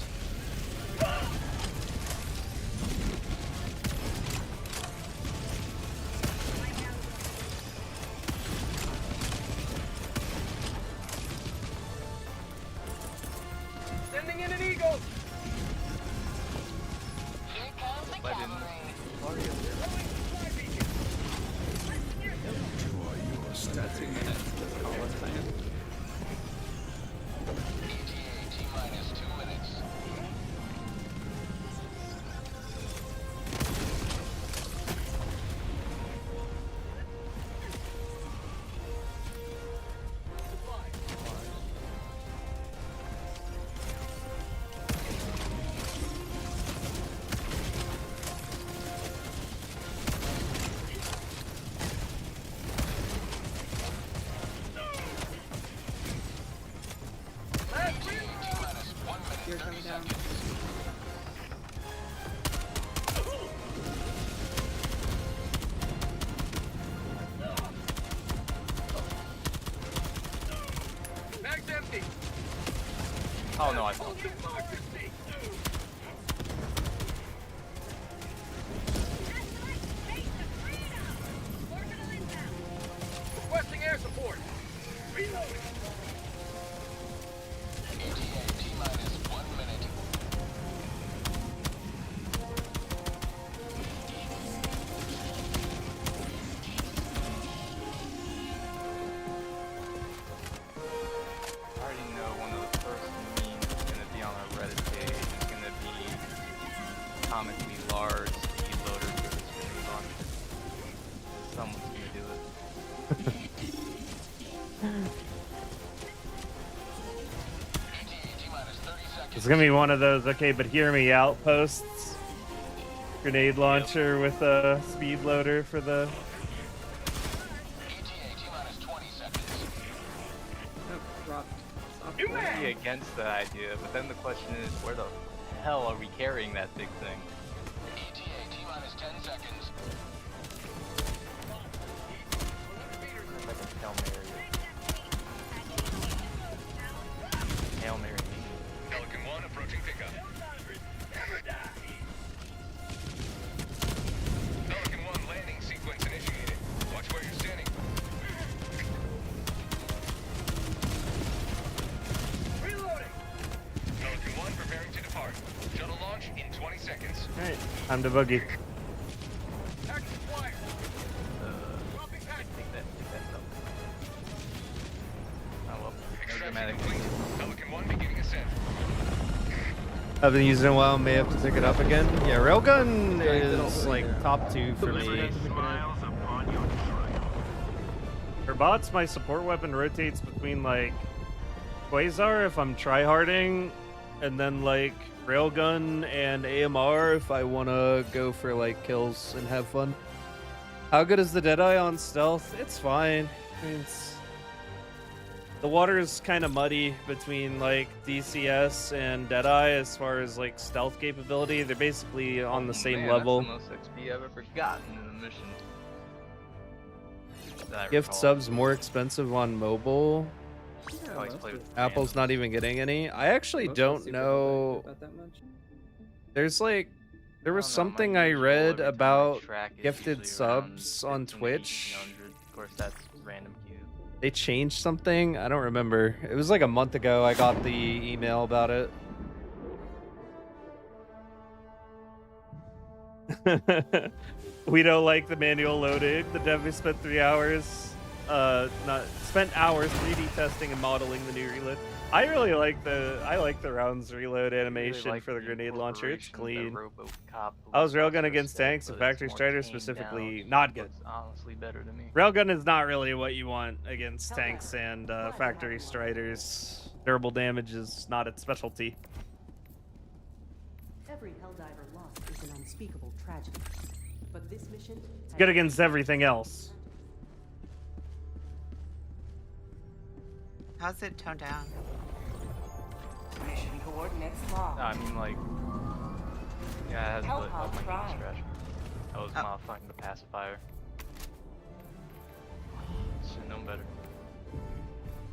coming down. Mag's empty. Oh no, I fell. Requesting air support. Reloading. ETA T-minus 1 minute. I already know one of the first memes is gonna be on our Reddit page. It's gonna be comically large speed loader for this grenade launcher. Someone's gonna do it. It's gonna be one of those, okay, but hear me out posts. Grenade launcher with a speed loader for the... I would be against that idea, but then the question is, where the hell are we carrying that big thing? ETA T-minus 10 seconds. If I can Hail Mary. Hail Mary. Pelican 1 approaching pickup. Pelican 1 landing sequence initiated. Watch where you're standing. Reloading. Pelican 1 preparing to depart. Shuttle launch in 20 seconds. Alright, time to boogie. Action fire. Dropping back. Take that stuff. Oh well. No Extraction dramatic. complete. Pelican 1 beginning ascent. I've been using it a while, may have to pick it up again. Yeah, railgun is like top 2 for me. For bots, my support weapon rotates between like Quasar if I'm tryharding, and then like railgun and AMR if I want to go for like kills and have fun. How good is the Deadeye on stealth? It's fine. I mean, the water is kind of muddy between like DCS and Deadeye as far as like stealth capability. They're basically on the same level. That's the most XP I've ever gotten in a mission. that I Gift recall. subs more expensive on mobile. I always play with Apple's not even getting any. I actually don't know. There's like, there was something I read about gifted subs on Twitch. Of course, that's random queue. They changed something. I don't remember. It was like a month ago. I got the email about it. We don't like the manual loading. The dev spent 3 hours, spent hours 3D testing and modeling the new reload. I really like the rounds reload animation for the grenade launcher. It's clean. I was railgun against tanks and factory striders specifically not good. Honestly, better to me. Railgun is not really what you want against tanks and factory striders. Durable damage is not its specialty. Every Helldiver loss is an unspeakable tragedy. But this mission It's good against everything else. How's it toned down? Mission coordinates locked. No, I mean like, yeah, it has Hell the Hog Prime. That was modifying the pacifier. Should know better.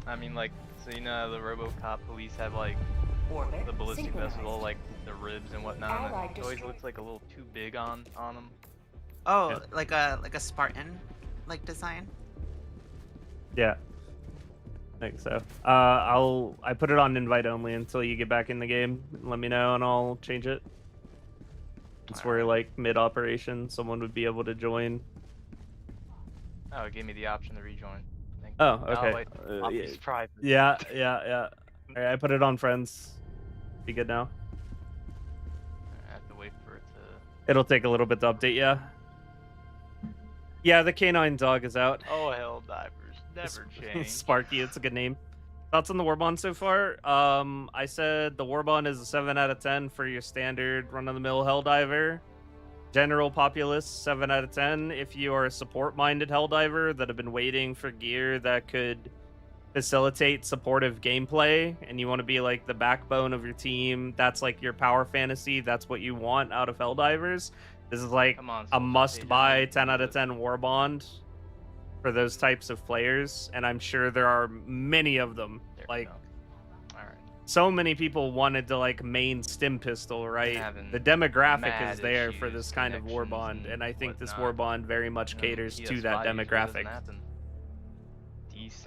I mean like, so you know the RoboCop police have like Orbit the ballistic synchronized. vessel, all like the ribs and whatnot. And Allied it always destroyed. looks like a little too big on them. Oh, Yeah. like a Spartan like design. Yeah. I think so. I put it on invite only until you get back in the game. Let me know and I'll change it. It's where like mid operation someone would be able to join. Oh, it gave me the option to rejoin. Thank you. Oh, okay. wait. I'll be surprised. Yeah. Alright, I put it on friends. Be good now. I have to wait for it to. It'll take a little bit to update, yeah. Yeah, the canine dog is out. Oh, Helldivers never change. Sparky, it's a good name. Thoughts on the Warbond so far? I said the Warbond is a 7 out of 10 for your standard run-of-the-mill Helldiver. General populace, 7 out of 10. If you are a support-minded Helldiver that have been waiting for gear that could facilitate supportive gameplay and you want to be like the backbone of your team, that's like your power fantasy, that's what you want out of Helldivers. This is like a must-buy 10 out of 10 Warbond for those types of players, and I'm sure there are many of them. Like, so many people wanted to like main stim pistol, right? The demographic is there for this kind of Warbond, and I think this Warbond very much caters to that demographic.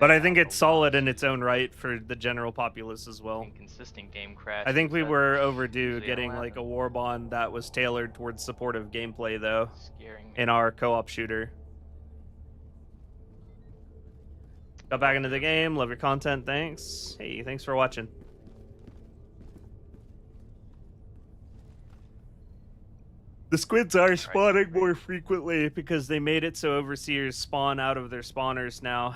But I think it's solid in its own right for the general populace as well. Consistent game crash. I think we were overdue getting like a Warbond that was tailored towards supportive gameplay, though, in our co-op shooter. Got back into the game. Love your content. Thanks. Hey, thanks for watching. The squids are spawning more frequently because they made it so overseers spawn out of their spawners now.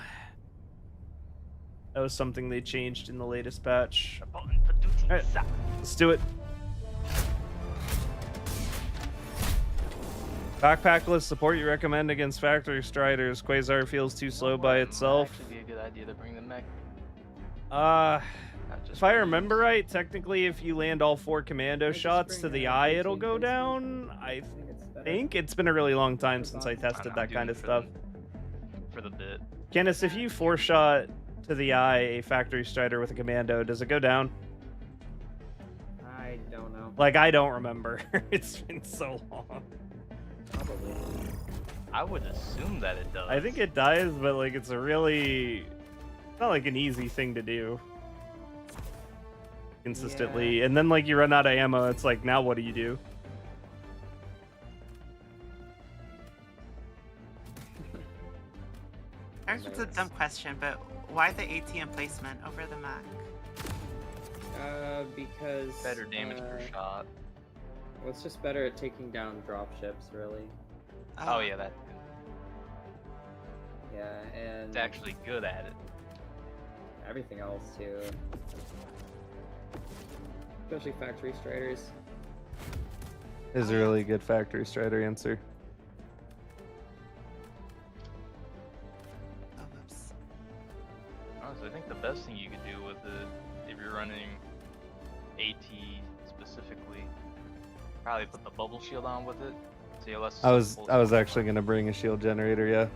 That was something they changed in the latest patch. Alright, let's do it. Backpackless support you recommend against factory striders. Quasar feels too slow by itself. Might actually be a good idea to bring the mech. If I remember right, technically if you land all 4 commando shots to the eye, it'll go down. I think it's been a really long time since I tested that kind of stuff. For the bit. Candace, if you 4-shot to the eye a factory strider with a commando, does it go down? I don't know. Like, I don't remember. It's been so long. Probably. I would assume that it does. I think it does, but like it's not like an easy thing to do consistently. And then like you run out of ammo, it's like, now what do you do? It's a dumb question, but why the ATM placement over the Mac? Because better damage per shot. Well, it's just better at taking down dropships, really. Oh yeah, that. Yeah, and it's actually good at it. Everything else too, especially factory striders. Is a really good factory strider answer. Honestly, I think the best thing you could do with it, if you're running AT specifically, probably put the bubble shield on with it. So you're less. I was actually gonna bring a shield generator, yeah.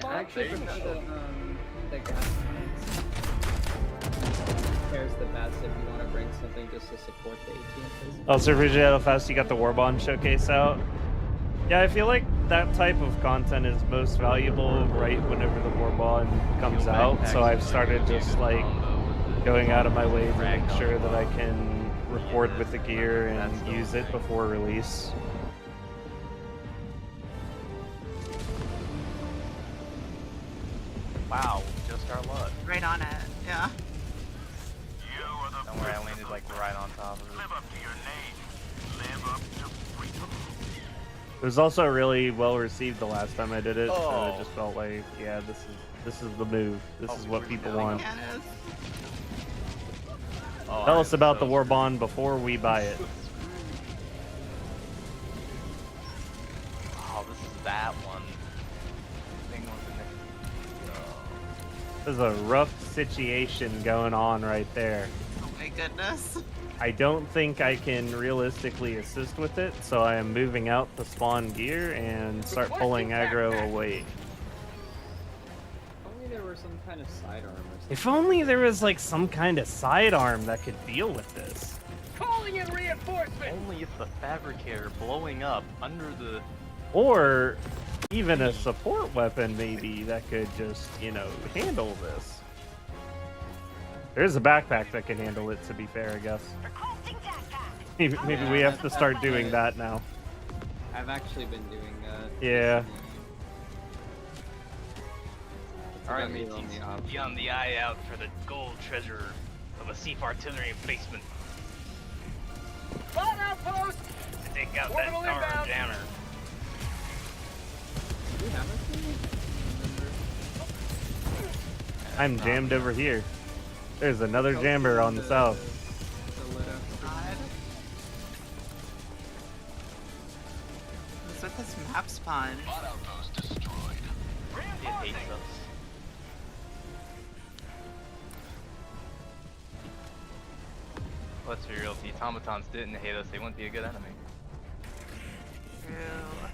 I actually prefer the gas tanks. Pairs the best if you want to bring something just to support the ATM. Also, appreciate how fast you got the Warbond showcase out. Yeah, I feel like that type of content is most valuable right whenever the Warbond comes out. So I've started just like going out of my way to make sure that I can record with the gear and use it before release. Wow, just our luck. Right on it, yeah. Don't worry, I landed like right on top of it. Live up to your name. Live up to freedom. It was also really well received the last time I did it, so Oh. it just felt like, yeah, this is the move. This is what people want. Oh, Tell us about the Warbond before we buy it. Oh, this is that one. Thing with the next. There's a rough situation going on right there. Oh my goodness. I don't think I can realistically assist with it, so I am moving out the spawn gear and start pulling aggro away. If only there were some kind of sidearm or something. If only there was like some kind of sidearm that could deal with this. Calling in reinforcements. Only if the fabricator blowing up under the. Or even a support weapon maybe that could just, you know, handle this. There's a backpack that can handle it, to be fair, I guess. Maybe we have to start doing that now. I've actually been doing that. Yeah. Alright, mateys, be on the eye out for the gold treasure of a Seaf artillery emplacement. Spot outpost. To take out that darn jammer. I'm jammed over here. There's another jammer on the south. What's with this map spawn? It hates us. let's be real, if the automatons didn't hate us, they wouldn't be a good enemy. True.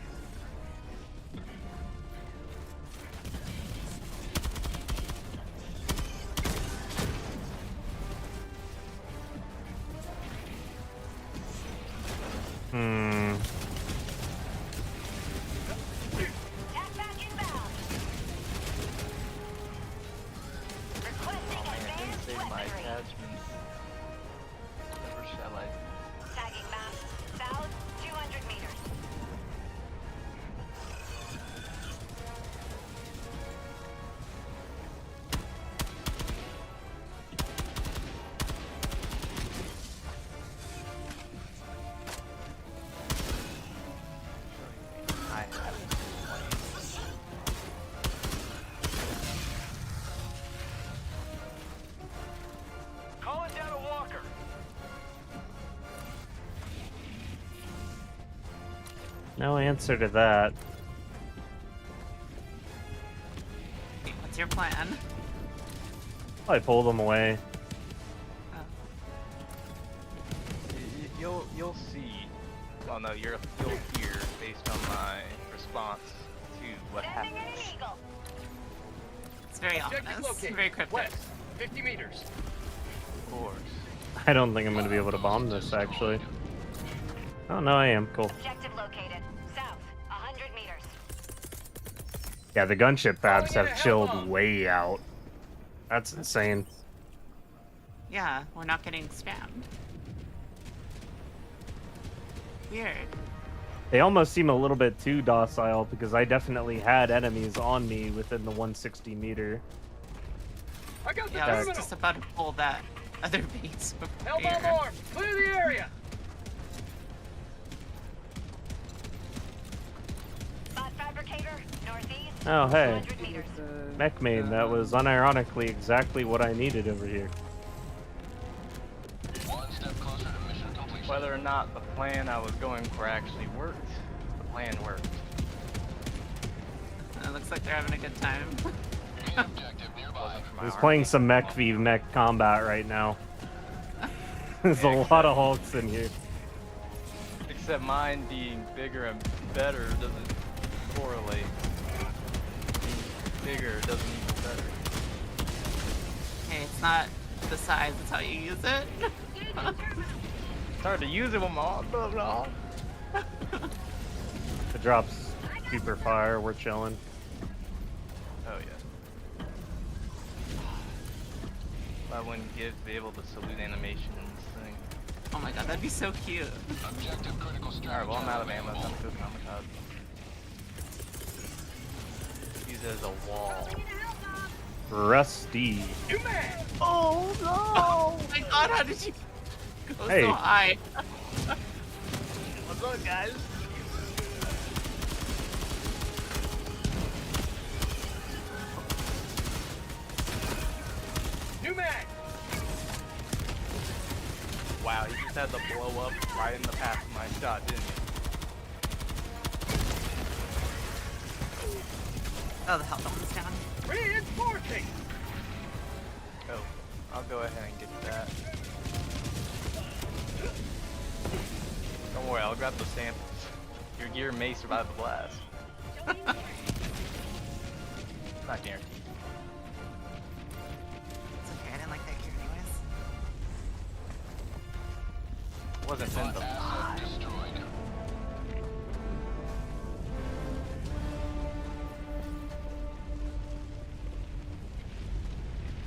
My attachments. Never shall I? Tagging map. South, 200 meters. I haven't. Calling down a walker. No answer to that. What's your plan? Probably pull them away. You'll see. Well, no, you'll hear based on my response to what happens. It's very Objective ominous. located. Very cryptic. West, 50 meters. Of course. I don't think I'm gonna be able to bomb this actually. Oh no, I am. Cool. Objective located. South, 100 meters. Yeah, the gunship fabs have chilled way out. That's insane. Yeah, we're not getting spammed. Weird. They almost seem a little bit too docile because I definitely had enemies on me within the 160 meter. I got the Yeah, I was terminal. just about to pull that other base over Hellbomb here. armed. Clear the area. Bot fabricator, northeast, Oh hey, 200 meters. mech main. That was unironically exactly what I needed over here. Whether or not the plan I was going for actually worked, the plan worked. It looks like they're having a good time. He's playing some mech v mech combat right now. There's a lot of hulks in here. Except mine being bigger and better doesn't correlate. Being bigger doesn't equal better. Hey, it's not the size, it's how you use it. It's hard to use it when my arm goes off. The drops super fire. We're chilling. Oh yeah. I wouldn't be able to salute animation in this thing. Oh my god, that'd be so cute. Alright, well I'm out of ammo. Time to go kamikaze. Use it as a wall. Rusty. Oh no! Oh my god, how did you go Hey. so high? What's up, guys? New mag. Wow, you just had to blow up right in the path of my shot, didn't you? Oh, the health one's down. Reinforcing. Oh, I'll go ahead and get that. Don't worry, I'll grab the samples. Your gear may survive the blast. Not guaranteed. It's okay, I didn't like that gear anyways. Wasn't in the vibe.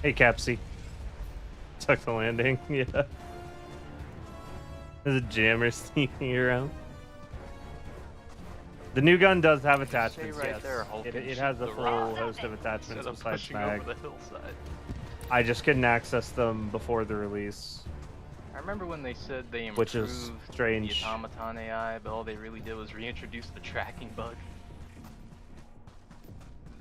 Hey, Capsy. Tuck the landing. Yeah. There's a jammer sneaking around. The new gun does have attachments, right yes. there, Hulk, It and has shoot a the full rock host of attachments instead of besides pushing mag. over the hillside. I just couldn't access them before the release. I remember when they said they improved Which is strange. the automaton AI, but all they really did was reintroduce the tracking bug.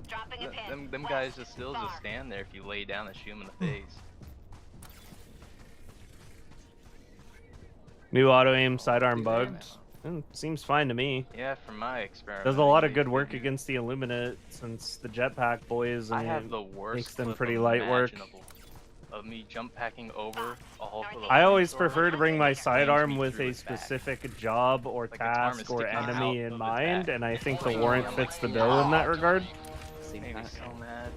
Dropping a pin. Them guys just still just stand there if you lay down and shoot them in the face. New auto aim sidearm bugged. Seems fine to me. Yeah, from my experiment. Does a lot of good work against the Illuminate since the jetpack boys I and have the worst makes them clip pretty light work. imaginable. of me jump packing over a hull full of I always flamethrowers prefer to bring my slams sidearm me with through a his back. specific job or Like its arm is task or sticking out enemy of in his mind, back. and I think the Pulling me, warrant I'm fits the like, bill in that regard. It made me so mad.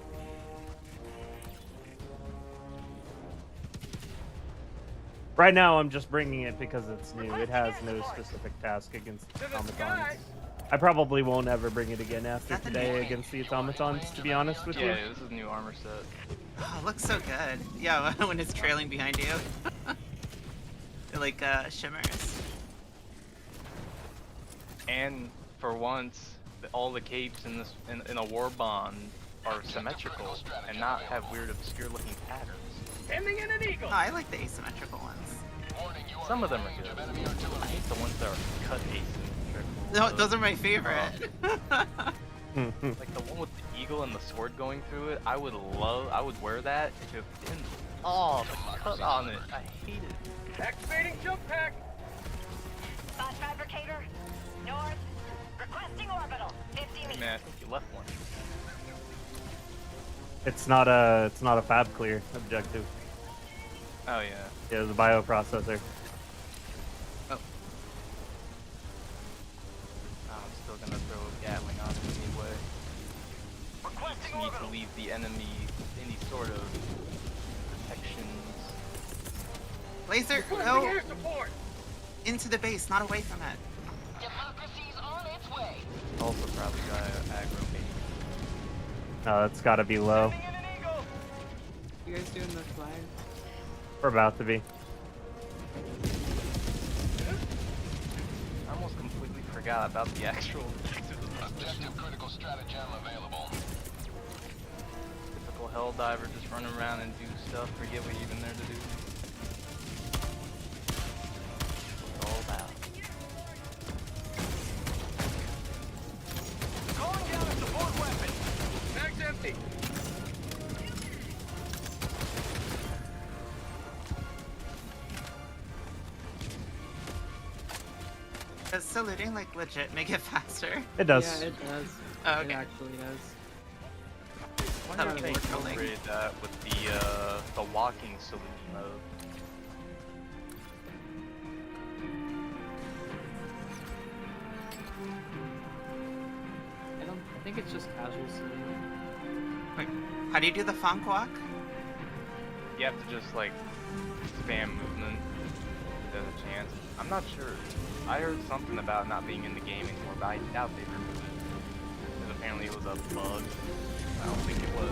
Right now, I'm just bringing it because it's new. It has no specific task against the automatons. I probably won't ever bring it again after today against the automatons, to be honest with you. Yeah, this is new armor set. Oh, it looks so good. Yeah, when it's trailing behind you. It like shimmers. And for once, all the capes in this in a war bond are symmetrical and not have weird, obscure-looking patterns. Sending in an eagle. Oh, I like the asymmetrical ones. Some of them are good. I hate the ones that are cut asymmetrical. No, those are my favorite. Like the one with the eagle and the sword going through it. I would wear that if it didn't. Oh, the cut on it. I hate it. Activating jump pack. Bot fabricator. North. Requesting orbital. 50 meters. Man, I think you left one. It's not a fab clear objective. Oh yeah. Yeah, the bioprocessor. Oh. I'm still gonna throw a Gatling on it anyway. Just need to leave the enemy any sort of protections. Laser, no! Into the base, not away from it. Democracy's on its way. Also probably aggro maybe. No, that's gotta be low. You guys doing the flag? We're about to be. I almost completely forgot about the actual objective of this mission. Critical stratagem available. Typical Helldiver, just run around and do stuff, forget what you're even there to do. It's all about. Calling down a support weapon. Mag's empty. Does saluting like legit make it faster? It does. Yeah, it does. Oh, okay. It actually does. Why don't they incorporate that with the walking saluting mode? I think it's just casual saluting. Wait, how do you do the funk walk? You have to just like spam movement if there's a chance. I'm not sure. I heard something about not being in the game anymore, but I doubt they removed it. Because apparently it was a bug. I don't think it was.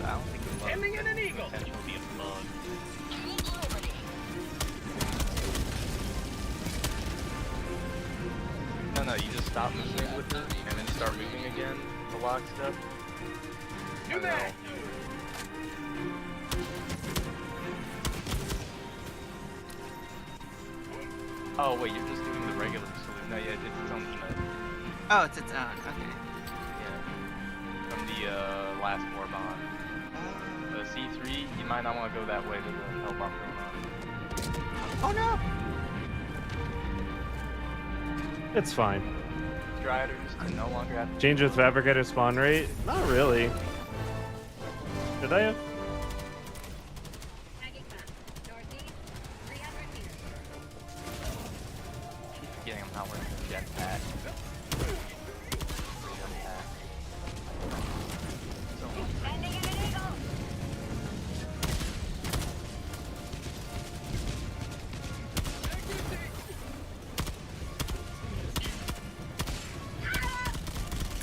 Sending in an eagle. Potential to be a bug. No, you just stop moving with it and then start moving again to lock stuff. New mag. Oh wait, you're just doing the regular salute. No, yeah, it's its own emote. Oh, it's its own. Okay. Yeah. From the last war bond. The C3, you might not want to go that way to the hell bomb going on. Oh no! It's fine. Striders can no longer have to Change with fabricator spawn rate? Not really. Did I have? Getting them not wearing the jetpack.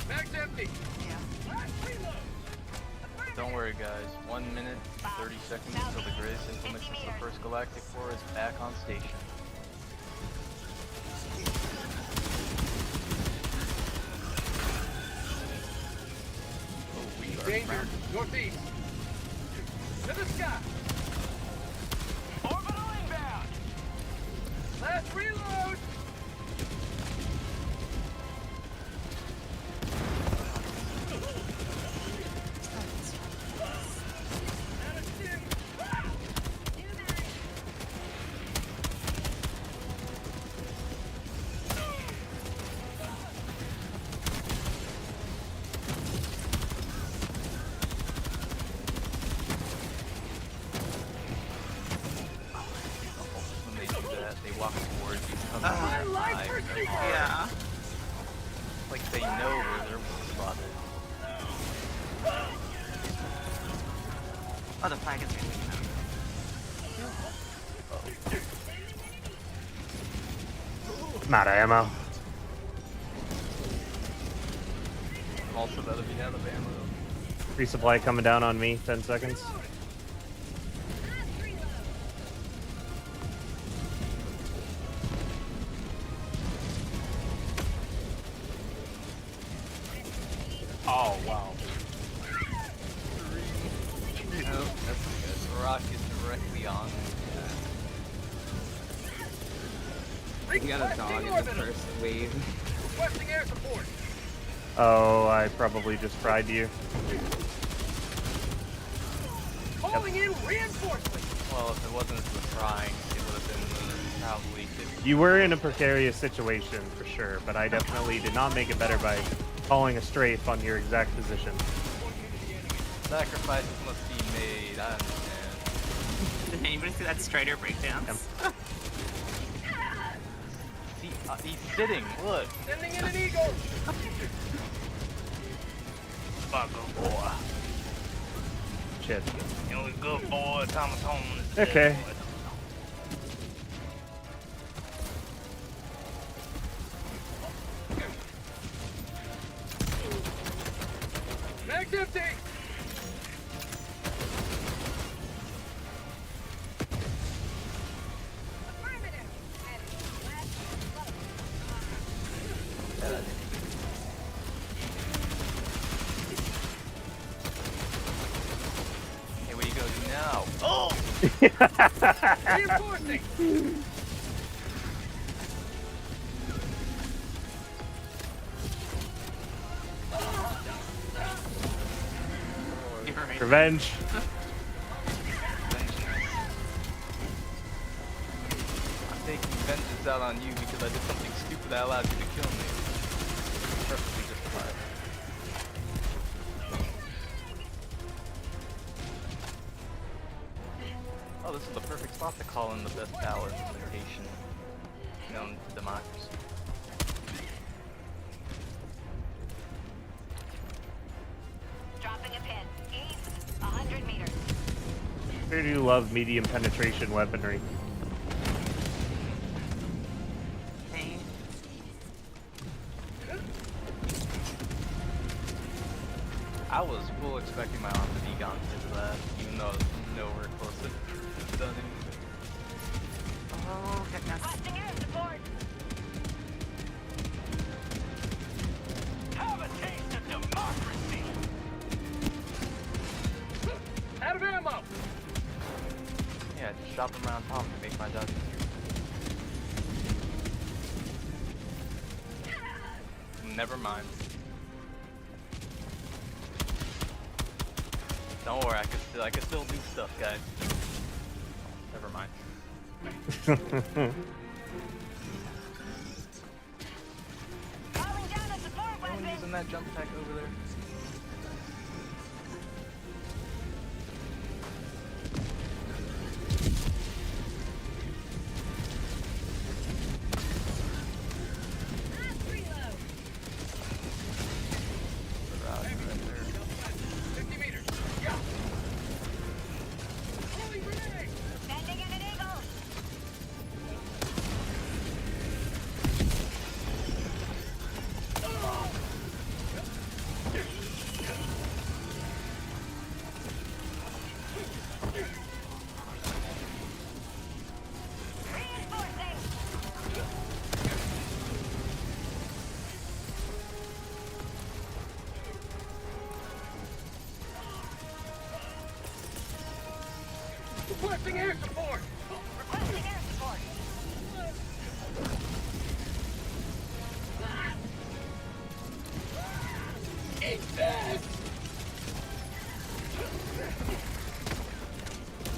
Mag's empty. Don't worry guys, 1 minute, 30 seconds until the greatest implement since the first Galactic War is back on station. Oh, we are Danger. Northeast. To the sky. Orbital inbound. Last reload. walk towards you, coming from their side. Yeah. Like they know where their weak spot is. Oh, the flag is getting I'm out of ammo. I'm also about to be out of ammo. Resupply coming down on me. 10 seconds. Oh wow. Nope, that's good. The rock is directly on. You got a dog in the first wave. Requesting air support. Oh, I probably just fried you. Calling in reinforcements. Well, if it wasn't for frying, it would have been probably 50. You were in a precarious situation for sure, but I definitely did not make it better by calling a strafe on your exact position. Sacrifices must be made, I understand. Did anybody see that Strider breakdown? See, he's sitting, look. Sending in an eagle. Buckle boy. Shit. The only good boy, Thomas Holmes. Okay. Mag's empty. Hey, what are you gonna do now? Oh! Reinforcing. Revenge. I'm taking vengeance out on you because I did something stupid that allowed you to kill me. Perfectly justified. Oh, this is the perfect spot to call in the best valor implementation known to democracy. Dropping a pin. East, 100 meters. Sure do love medium penetration weaponry. I was full expecting my arm to be gone because of that, even though I was nowhere close to done anything. Oh, goodness. Requesting air support. Have a taste of democracy. Out of ammo. Yeah, just drop them around top to make my job easier. Never mind. Don't worry, I can still do stuff, guys. Never mind. Calling down a support Someone weapon. using that jump pack over there. Sending in an eagle. Requesting air support. Requesting air support. Eat this.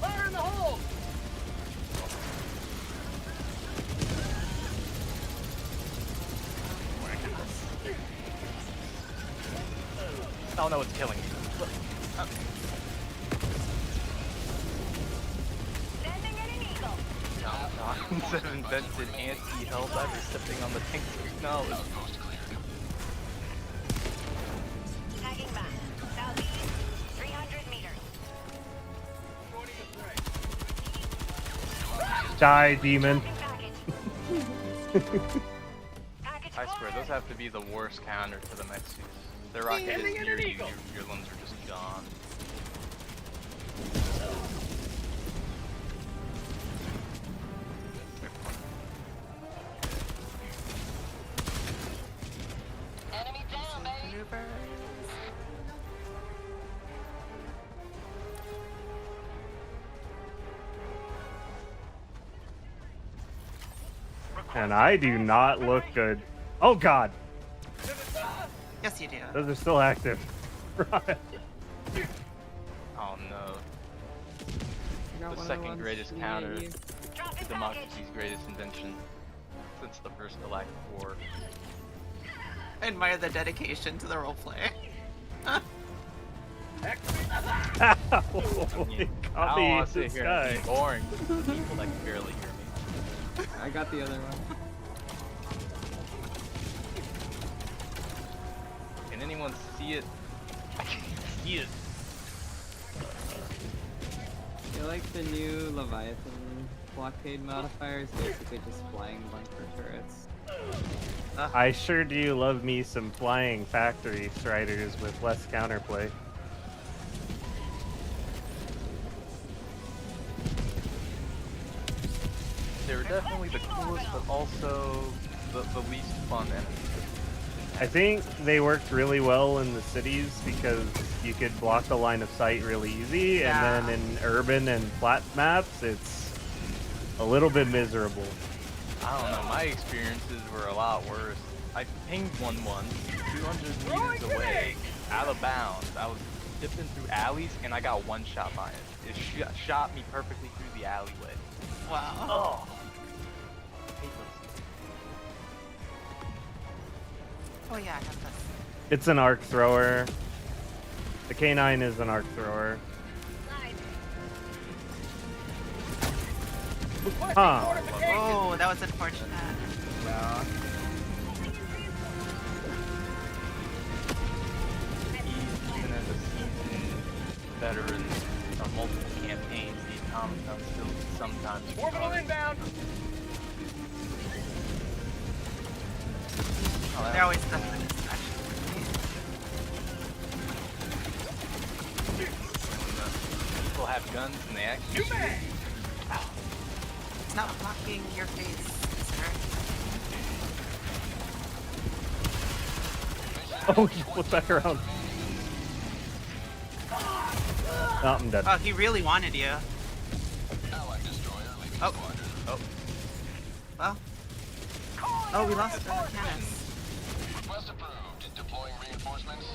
Fire in the hole. Oh no, it's killing me. Look. Sending in an eagle. No, not. Russians have invented anti-Helldiver stepping on the tank technology. Tagging back. Southeast, 300 meters. Die, demon. I swear, those have to be the worst counter to the Mexis. Their rocket is near you, your limbs are just gone. Enemy down, baby. And I do not look good. Oh god! Yes, you do. Those are still active. Right. Oh no. Got The one of second ones greatest near counter you. to democracy's greatest invention since the first Galactic War. I admire the dedication to the roleplay. Holy I don't want to sit this here guy. and be boring with people that can barely hear me. I got the other one. Can anyone see it? I can't see it. I feel like the new Leviathan blockade modifier is basically just flying bunker turrets. I sure do love me some flying factory striders with less counterplay. They were definitely the coolest, but also the least fun enemies. I think they worked really well in the cities because you could block the line of sight really easy, Yeah. and then in urban and flat maps, it's a little bit miserable. I don't know, my experiences were a lot worse. I pinged one 200 meters away, out of bounds. I was dipping through alleys, and I got one shot by it. It shot me perfectly through the alleyway. Wow. Oh. Oh yeah, I have this. It's an arc thrower. The K9 is an arc thrower. Huh. Oh, that was unfortunate. Yeah. Even as a seasoned veteran of multiple campaigns, the automaton still sometimes. Orbital inbound! Oh, They're always stuck in this section. People have guns and they actually shoot. It's not blocking your face, sir. Oh, he flipped back around. Oh, I'm dead. Oh, he really wanted you. Oh. Oh. Well. Oh, we lost Canis. Request approved. Deploying reinforcements.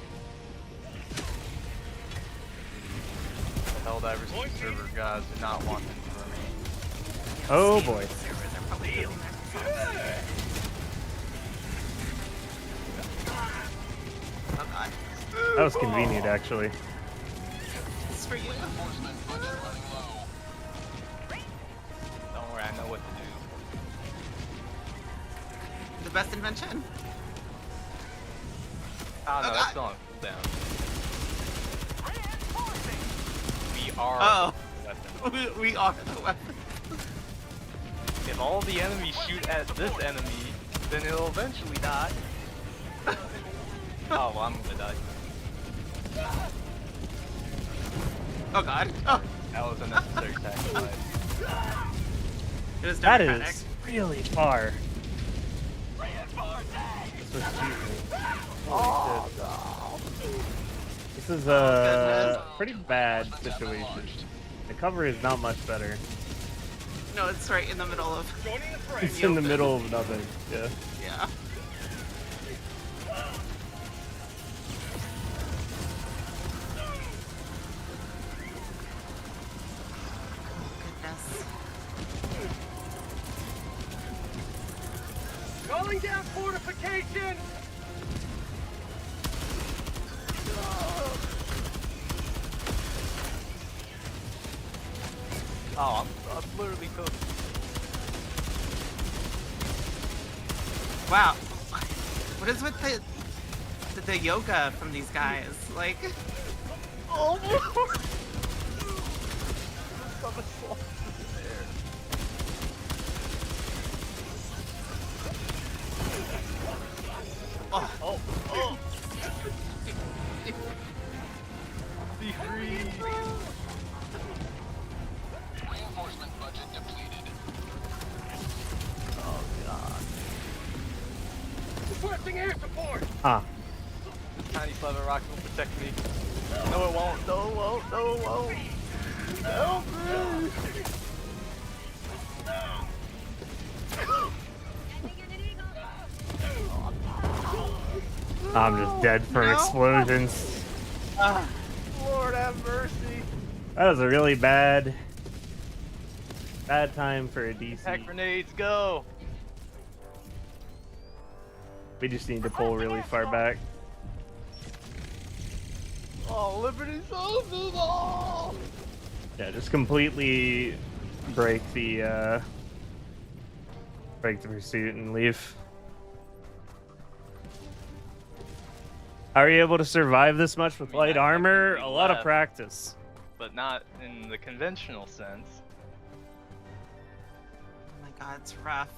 The Helldivers server gods do not want them to remain. Oh boy. They're probably doing that. Oh god. That was convenient, actually. It's for you. Don't worry, I know what to do. The best invention? Oh no, Oh, that's God. still on cooldown. We are the weapon. We are the weapon. If all the enemies shoot at this enemy, then it'll eventually die. Oh, well, I'm gonna die. Oh god. Oh. That was a necessary sacrifice. It was That democratic. is really far. This was cheating. Holy shit. This is a pretty bad situation. The cover is not much better. No, it's right in the middle of. It's in the middle of nothing. Yeah. Yeah. Goodness. Calling down fortification! Oh, I'm literally cooked. Wow. What is with the yoga from these guys? Like. Oh no! Oh. Be free. Reinforcement budget depleted. Oh god. Requesting air support. Ah. This tiny slab of rock will protect me. No it won't. No it won't. No it won't. Help me! I'm just dead from explosions. Lord have mercy. That was a really bad time for a DC. Attack grenades, go! We just need to pull really far back. Oh, Liberty Soldiers! Oh! Yeah, just completely break the pursuit and leave. How are you able to survive this much with light armor? A lot of practice. But not in the conventional sense. Oh my god, it's rough.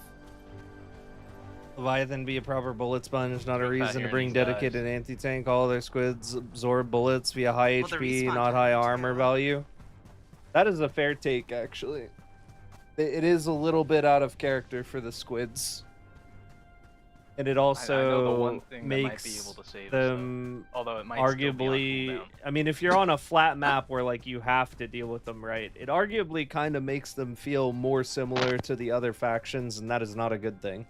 Leviathan be a proper bullet sponge, not a Go reason to fat bring here, these dedicated anti-tank. All their squids absorb bullets via high Well, the HP, respawn not time high too. armor value. That is a fair take, actually. It is a little bit out of character for the squids. And it also I know the one thing that might makes be able to save them, although it might still be on arguably, cooldown. I mean, if you're on a flat map where like you have to deal with them, right, it arguably kind of makes them feel more similar to the other factions, and that is not a good thing.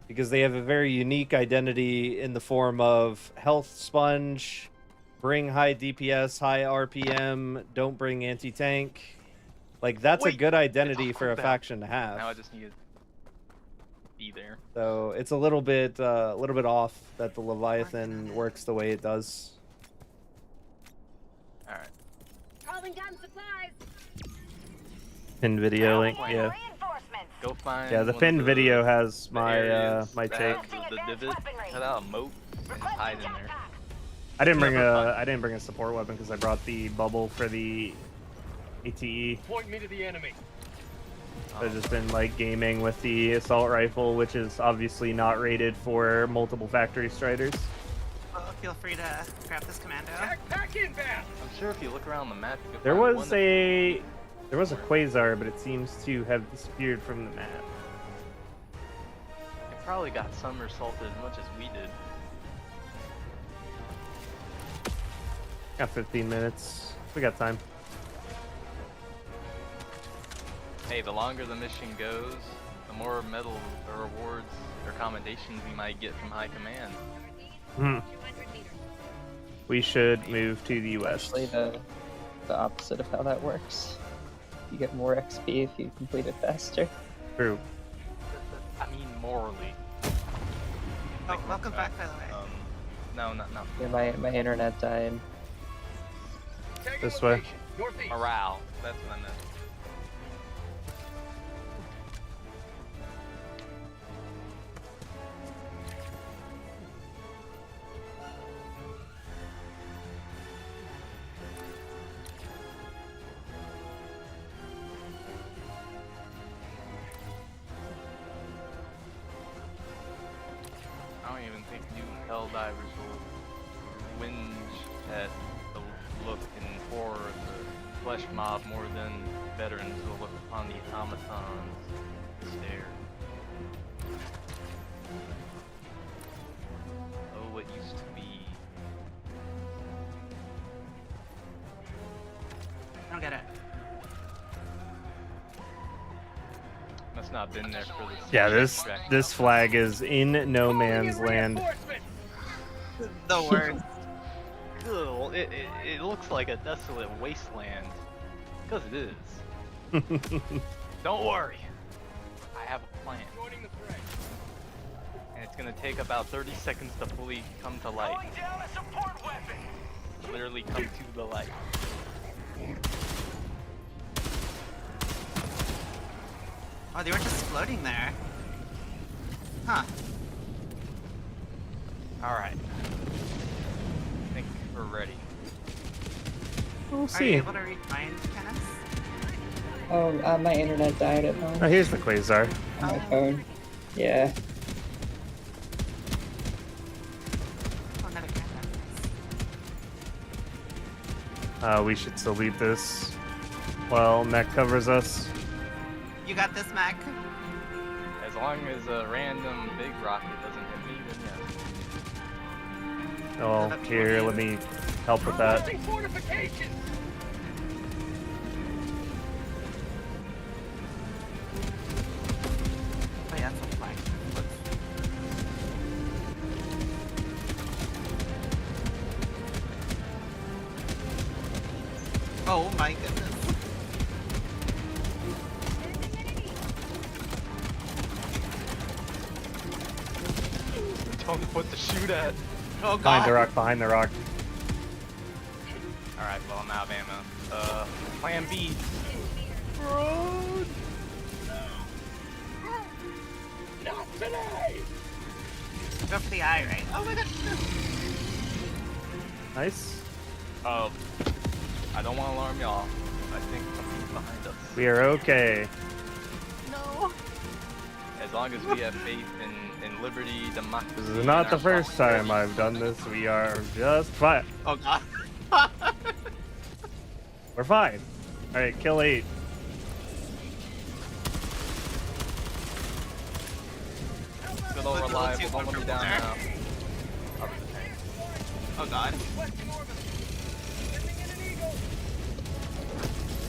Because they have a very unique identity in the form of health sponge, bring high DPS, high RPM, don't bring anti-tank. Like, that's a good identity for a faction to have. Now I just need to be there. So it's a little bit off that the Leviathan works the way it does. Alright. Calling down supplies. Pinned video link, yeah. Go find Yeah, the one pinned of video has the my areas my that take. have the divot, cut out a moat, and just hide in there. I didn't bring a support weapon because I brought the bubble for the ATE. Point me to the enemy. I've just been like gaming with the assault rifle, which is obviously not rated for multiple factory striders. Oh, feel free to grab this commando. Pack inbound. I'm sure if you look around the map, you can There find was one a quasar, but it seems to have disappeared from the map. It probably got somersaulted as much as we did. Got 15 minutes. We got time. Hey, the longer the mission goes, the more medal or rewards or commendations we might get from High Command. We should move to the west. Actually, the opposite of how that works. You get more XP if you complete it faster. True. I mean, morally. Oh, welcome back, by the way. No. Yeah, my internet died. This way. Morale. That's what I meant. I don't even think new Helldivers will whinge at the look and horror of the flesh mob more than veterans will look upon the automatons and stare. Oh, what used to be. I don't get it. Must not have been there for the Yeah, this flag is in no man's land. The worst. Ugh, it looks like a desolate wasteland. Because it is. Don't worry. I have a plan. And it's gonna take about 30 seconds to fully come to light. Literally come to the light. Oh, they were just floating there. Huh. Alright. I think we're ready. We'll Are you see. able to read mine, Kenneth? Oh, my internet died at home. Oh, here's the Quasar. On my phone. Yeah. Oh, another We should still leave this while Mech covers us. You got this, Mac. As long as a random big rocket doesn't hit me, then yeah. Oh, here, let me help with that. Fortifications! Oh yeah, that's a flag. Oh my goodness. Tell me what to shoot at. Oh god. Behind the rock, behind the rock. Alright, well, I'm out of ammo. Plan B. Not today! Go for the eye, right? Oh my god. Nice. I don't want to alarm y'all. I think something's behind us. We are okay. No. As long as we have faith in liberty, democracy. This is not the first time I've done this. We are just fine. Oh god. We're fine. Alright, kill 8. Good old reliable. Don't let me down now. Oh god.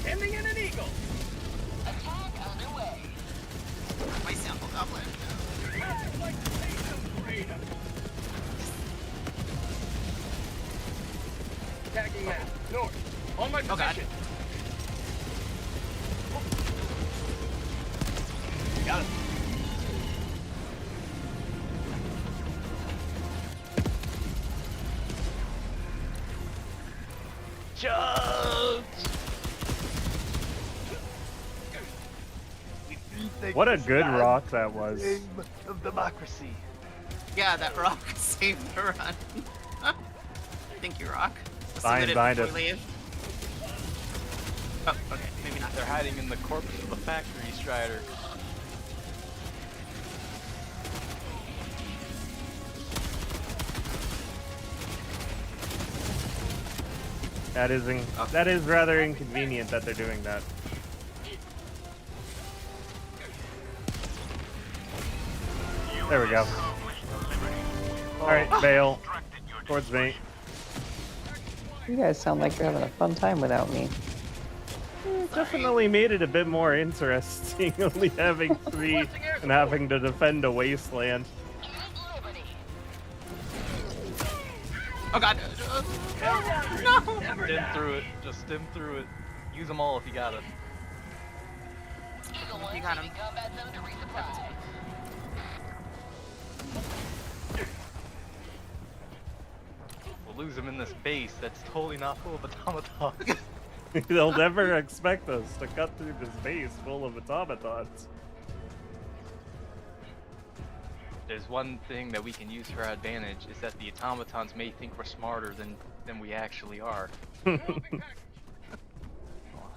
Sending in an eagle! Attack underway. My sample goblin. I'd like to see some freedom! Attacking map. North. On my position. Oh god. Got it. Judge! What a good rock that was. Name of democracy. Yeah, that rock saved the run. Thank you, Rock. Let's Behind submit it before us. we leave. Oh, okay, maybe not. They're hiding in the corpse of the factory strider. That is rather inconvenient that they're doing that. There we go. Alright, bail. Towards me. You guys sound like you're having a fun time without me. Definitely made it a bit more interesting, only having 3 and having to defend a wasteland. Oh god. No! Stim through it. Just stim through it. Use them all if you got it. You got him. We'll lose them in this base that's totally not full of automatons. They'll never expect us to cut through this base full of automatons. There's one thing that we can use for our advantage, is that the automatons may think we're smarter than we actually are. Oh,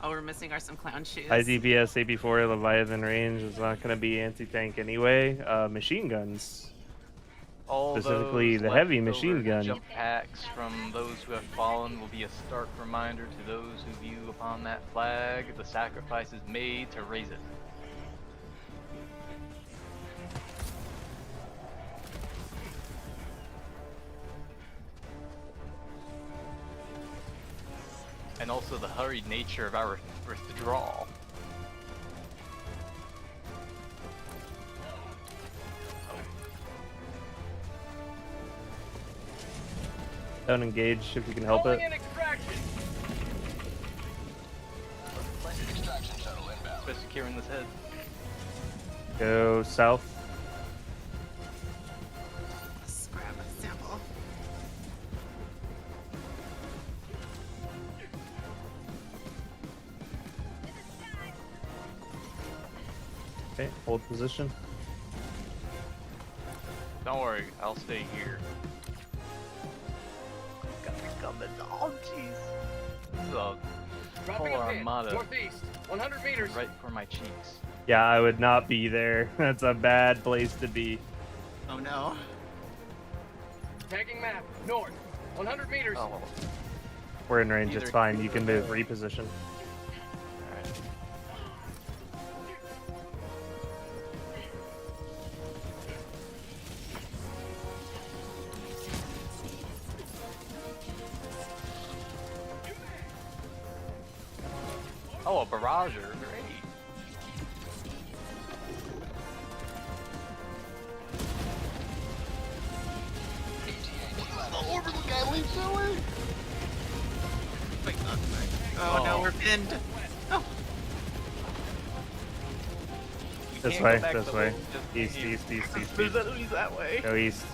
we're missing some clown shoes. IDBS AP4 Leviathan range is not going to be anti-tank anyway. Machine guns. All Specifically, those the heavy leftover machine gun. Jump packs from those who have fallen will be a stark reminder to those who view upon that flag the sacrifices made to raise it. And also the hurried nature of our withdrawal. Don't engage if you can help it. Just securing this head. Go south. Let's grab a sample. Okay, hold position. Don't worry, I'll stay here. Got me coming. Oh, jeez. This is a Dropping full a pin. armada. Northeast, 100 meters. Right for my cheeks. Yeah, I would not be there. That's a bad place to be. Oh no. Tagging map. North, 100 meters. Oh. We're in range, it's Either- fine. You can move, reposition. Alright. Oh, a barrager. Great. The orbital guy leaps away. Oh no, we're pinned. Oh. This can't way, go back this to way. the- East, east, east, east, There's east. enemies that way. Go east.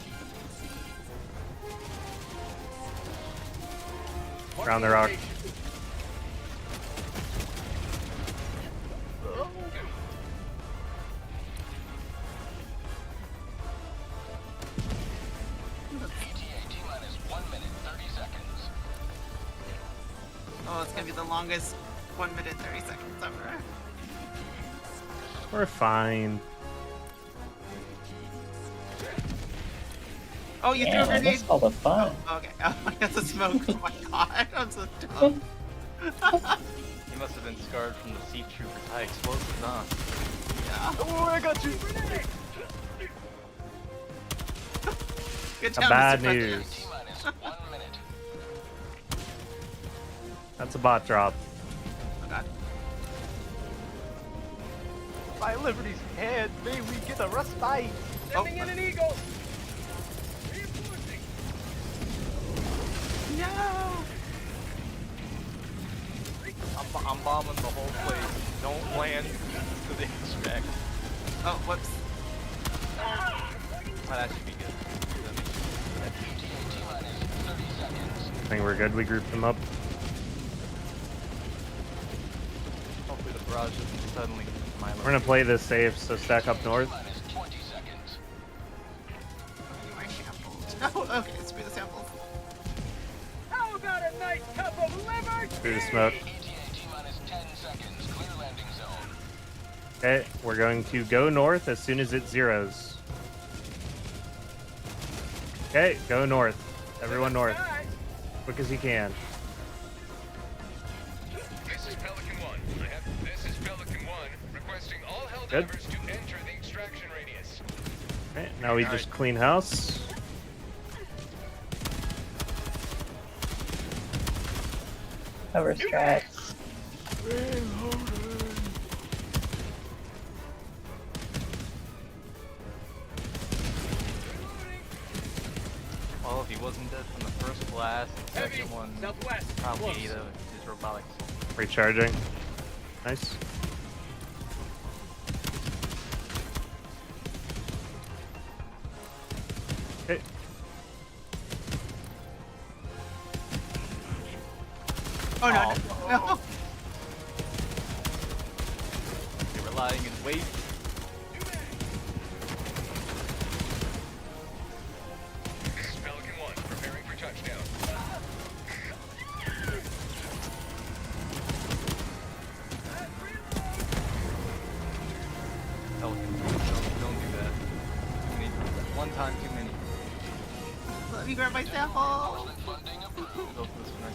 Around the rock. Oh, it's gonna be the longest 1 minute 30 seconds ever. We're fine. Oh, you threw a Yeah, grenade. that's all the fun. Oh, okay. Oh, I got the smoke. Oh my god, I'm so dumb. You must have been scarred from the Sea Trooper's high explosives, huh? Yeah. Oh, I got you! Good A job, bad Mr. news. That's a bot drop. Oh god. By Liberty's head, may we get a respite! Sending in an eagle. No! I'm bombing the whole place. Don't land to the extract. Oh, whoops. Oh, that should be good. I think we're good. We grouped them up. Hopefully the barrage doesn't suddenly my We're gonna play this safe, so stack up north. Oh, okay, let's be the samples. How about a nice cup of liver? Through the smoke. Okay, we're going to go north as soon as it zeros. Okay, go north. Everyone north. Quick as you can. This is Pelican 1. This is Pelican 1, requesting all Good. Helldivers to enter the extraction radius. Okay, now we just clean house. Cover strats. Well, if he wasn't dead from the first blast, the Heavy, second one southwest, probably close. ate his robotics. Recharging. Nice. Okay. Oh no, no, no. You're relying in weight. This is Pelican 1, preparing for touchdown. Pelican, don't do that. Too many. One time too many. Let me grab my sample. Go for this one.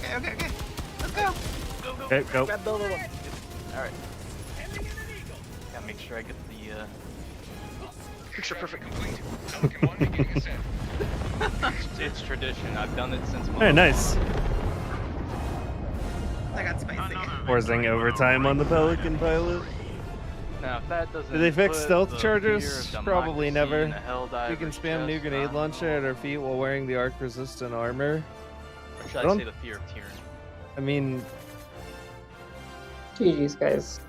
Okay, okay, okay. Let's go. Okay, go. Grab the other one. Alright. Gotta make sure I get the picture perfect complete. Pelican 1 beginning ascent. It's tradition. I've done it since. Hey, nice. I got spicy. Forcing overtime on the Pelican pilot. Now, if that doesn't Did they fix put stealth the chargers? fear of Probably democracy never. in the Helldiver's You can spam new chest, grenade I launcher at our feet while wearing the arc-resistant armor. Or should I don't- say the fear of tyranny? I mean, GG's, guys.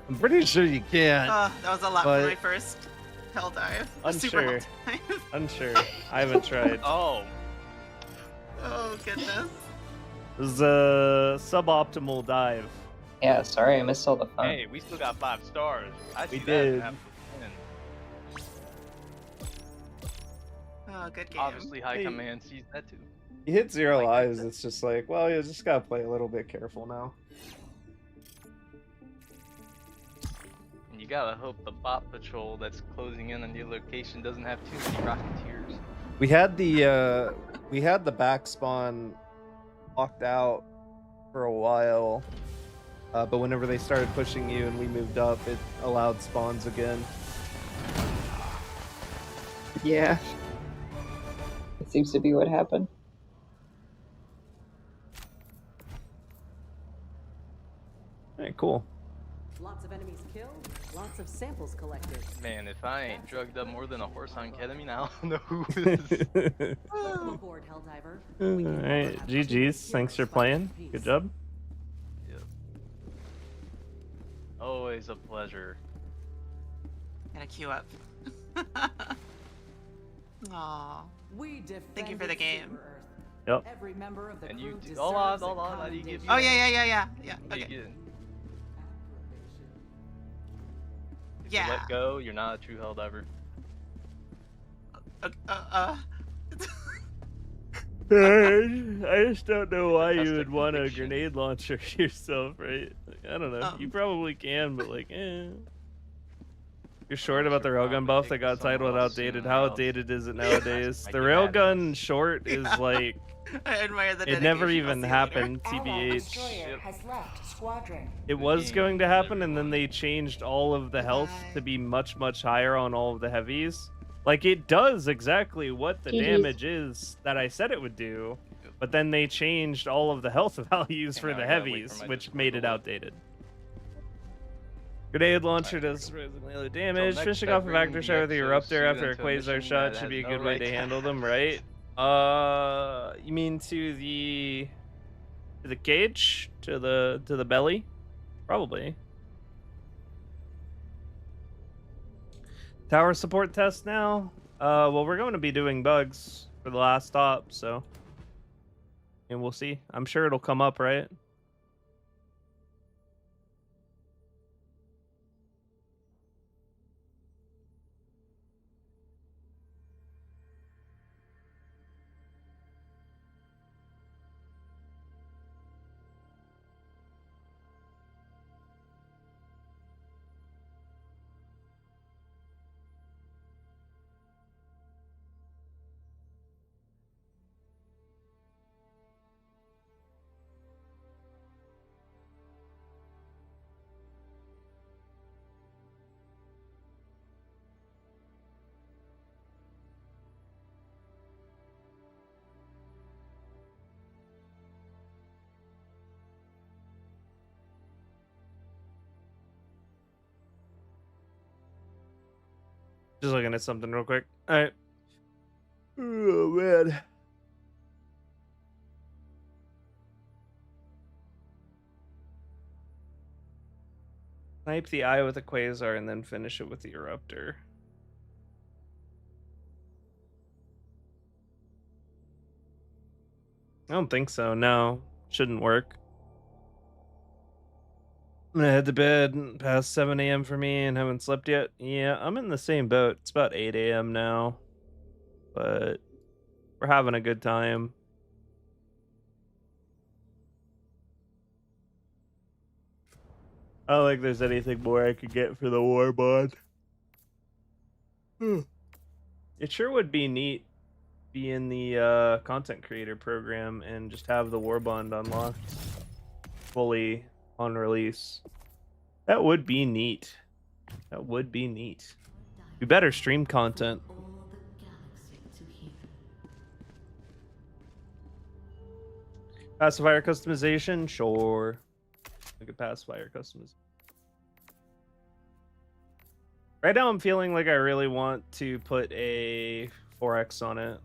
I'm pretty sure you can. Oh, that was a lot but for my first hell dive. Super unsure. hell dive. Unsure. I haven't tried. Oh. Oh goodness. It was a suboptimal dive. Yeah, sorry I missed all the fun. Hey, we still got 5 stars. I see We that as an did. absolute win. Oh, good game. Obviously, High Hey. Command sees that too. You hit 0 Like lives, it's just like, well, you just gotta play a little bit careful now. And you gotta hope the bot patrol that's closing in on your location doesn't have too many rocketeers. We had the back spawn locked out for a while, but whenever they started pushing you and we moved up, it allowed spawns again. Yeah. It seems to be what happened. Alright, cool. Lots of enemies killed, lots of samples collected. Man, if I ain't drugged up more than a horse on ketamine, I don't know who is. Welcome aboard, Helldiver. Alright, GG's. Thanks for playing. Good job. Yep. Always a pleasure. Gotta queue up. Aw. We Thank you for the game. Yep. Every member of the And you crew do, deserves hold a on, how do you give you? Oh yeah. What do you Okay. get? If Yeah. you let go, you're not a true Helldiver. I just don't know why you Fantastic would want a conviction. grenade launcher yourself, right? Like, I don't know. You probably can, but like, eh. You're short about the railgun buff that got titled outdated. How outdated is it nowadays? The railgun short is like, I admire the it never dedication. I'll even see you happened, Allied TBH. destroyer has left squadron. It was going to happen, and then they changed all of the health to be much, much higher on all of the heavies. Like, it does exactly what the GG's. damage is that I said it would do, but then they changed all of the health values for now the I gotta wait heavies, for my which Discord made to it load. outdated. Grenade launcher does surprisingly low damage. next Finishing off a February, vector the shot with the EXO eruptor suit after a into a quasar mission shot that should be a has good no way right to to handle them, happen. right? You mean to the cage? To the belly? Probably. Tower support test now? Well, we're going to be doing bugs for the last stop, so. And we'll see. I'm sure it'll come up, right? Just looking at something real quick. All right. Oh, man. Snipe the eye with a quasar and then finish it with the eruptor. I don't think so. No, shouldn't work. I'm gonna head to bed past 7 a.m. for me and haven't slept yet. Yeah, I'm in the same boat. It's about 8 a.m. now, but we're having a good time. I don't think there's anything more I could get for the Warbond. It sure would be neat be in the content creator program and just have the Warbond unlocked fully on release. That would be neat. That would be neat. We better stream content. Pacifier customization? Sure. Look at pacifier customization. Right now I'm feeling like I really want to put a 4X on it.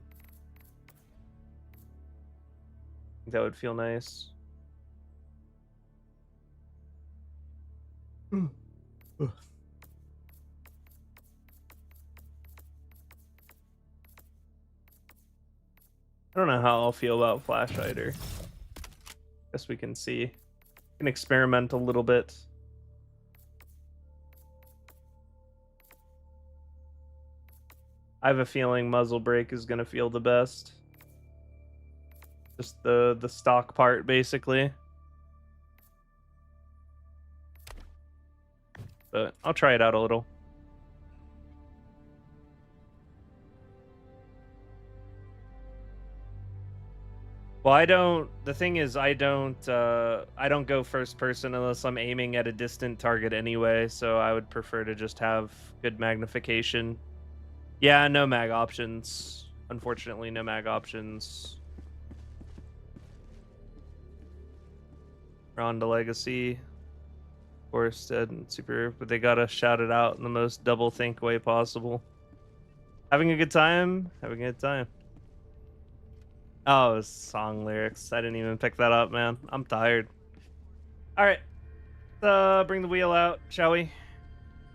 That would feel nice. I don't know how I'll feel about Flash Hider. Guess we can see. We can experiment a little bit. I have a feeling muzzle brake is gonna feel the best. Just the stock part, basically. But I'll try it out a little. Well, the thing is, I don't go first person unless I'm aiming at a distant target anyway, so I would prefer to just have good magnification. Yeah, no mag options. Unfortunately, no mag options. Ronda Legacy, Forested, and Super, but they gotta shout it out in the most double think way possible. Having a good time? Having a good time. Oh, it was song lyrics. I didn't even pick that up, man. I'm tired. Alright. Bring the wheel out, shall we?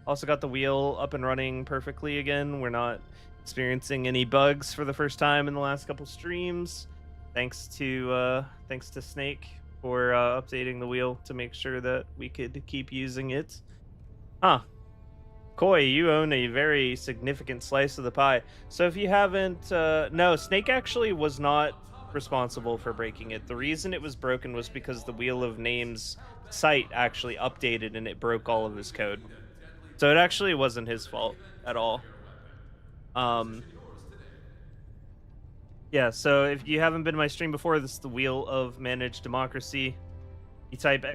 Also got the wheel up and running perfectly again. We're not experiencing any bugs for the first time in the last couple streams. Thanks to Snake for updating the wheel to make sure that we could keep using it. Huh. Koi, you own a very significant slice of the pie. So if you haven't... no, Snake actually was not responsible for breaking it. The reason it was broken was because the Wheel of Names site actually updated and it broke all of his code. So it actually wasn't his fault at all. Yeah, so if you haven't been to my stream before, this is the Wheel of Managed Democracy. You type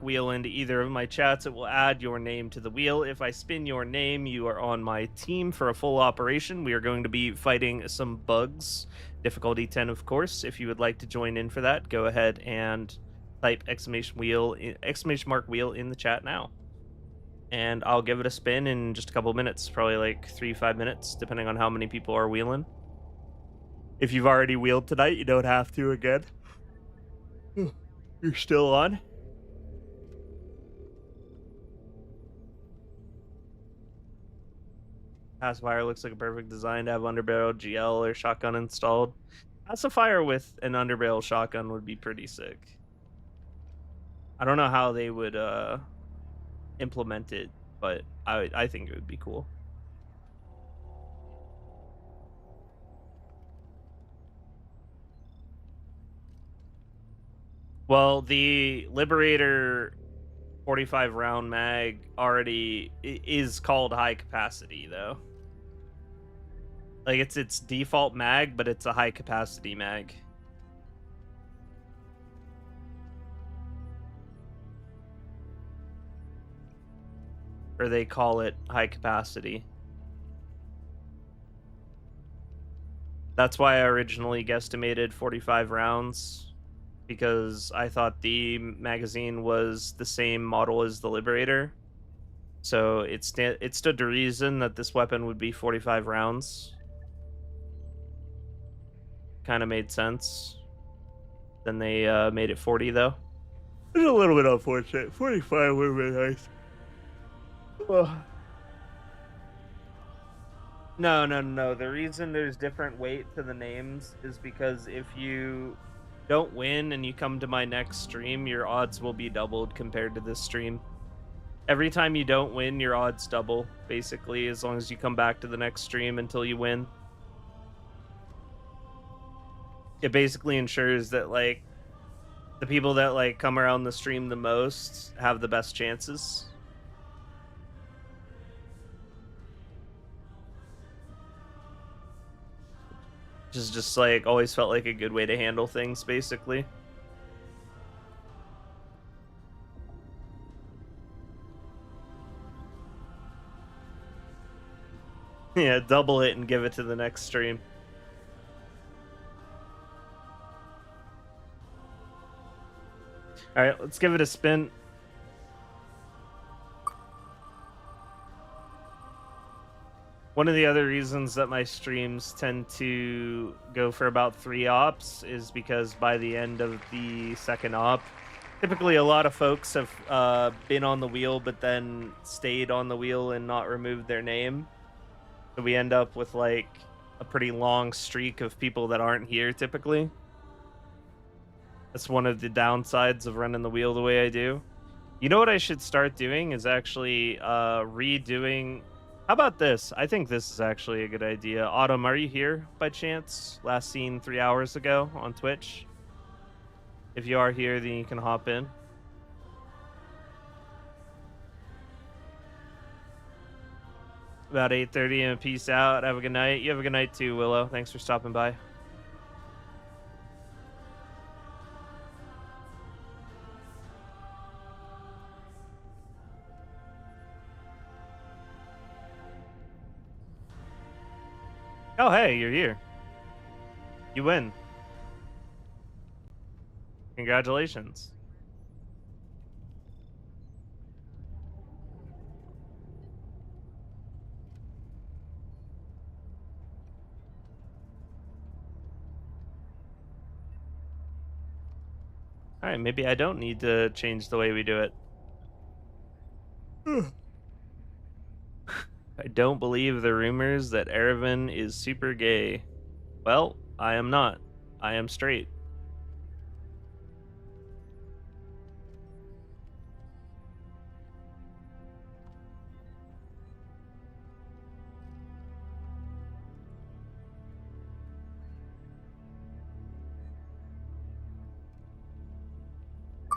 !wheel into either of my chats, it will add your name to the wheel. If I spin your name, you are on my team for a full operation. We are going to be fighting some bugs. Difficulty 10, of course. If you would like to join in for that, go ahead and type !wheel in the chat now. And I'll give it a spin in just a couple of minutes, probably like 3-5 minutes, depending on how many people are wheeling. If you've already wheeled tonight, you don't have to again. You're still on? Pacifier looks like a perfect design to have underbarrel, GL, or shotgun installed. Pacifier with an underbarrel shotgun would be pretty sick. I don't know how they would implement it, but I think it would be cool. Well, the Liberator 45 round mag already is called high capacity, though. Like, it's its default mag, but it's a high capacity mag. Or they call it high capacity. That's why I originally guesstimated 45 rounds, because I thought the magazine was the same model as the Liberator. So it stood to reason that this weapon would be 45 rounds. Kind of made sense. Then they made it 40, though. It's a little bit unfortunate. 45 would have been nice. Ugh. No. The reason there's different weight to the names is because if you don't win and you come to my next stream, your odds will be doubled compared to this stream. Every time you don't win, your odds double, basically, as long as you come back to the next stream until you win. It basically ensures that, like, the people that, like, come around the stream the most have the best chances. Just like always felt like a good way to handle things, basically. Yeah, double it and give it to the next stream. All right, let's give it a spin. One of the other reasons that my streams tend to go for about 3 ops is because by the end of the second op, typically a lot of folks have been on the wheel but then stayed on the wheel and not removed their name. So we end up with like a pretty long streak of people that aren't here typically. That's one of the downsides of running the wheel the way I do. You know what I should start doing is actually redoing. How about this? I think this is actually a good idea. Autumn, are you here by chance? Last seen 3 hours ago on Twitch. If you are here, then you can hop in. About 8:30 and peace out. Have a good night. You have a good night too, Willow. Thanks for stopping by. Oh, hey, you're here. You win. Congratulations. All right, maybe I don't need to change the way we do it. I don't believe the rumors that Erevan is super gay. Well, I am not. I am straight.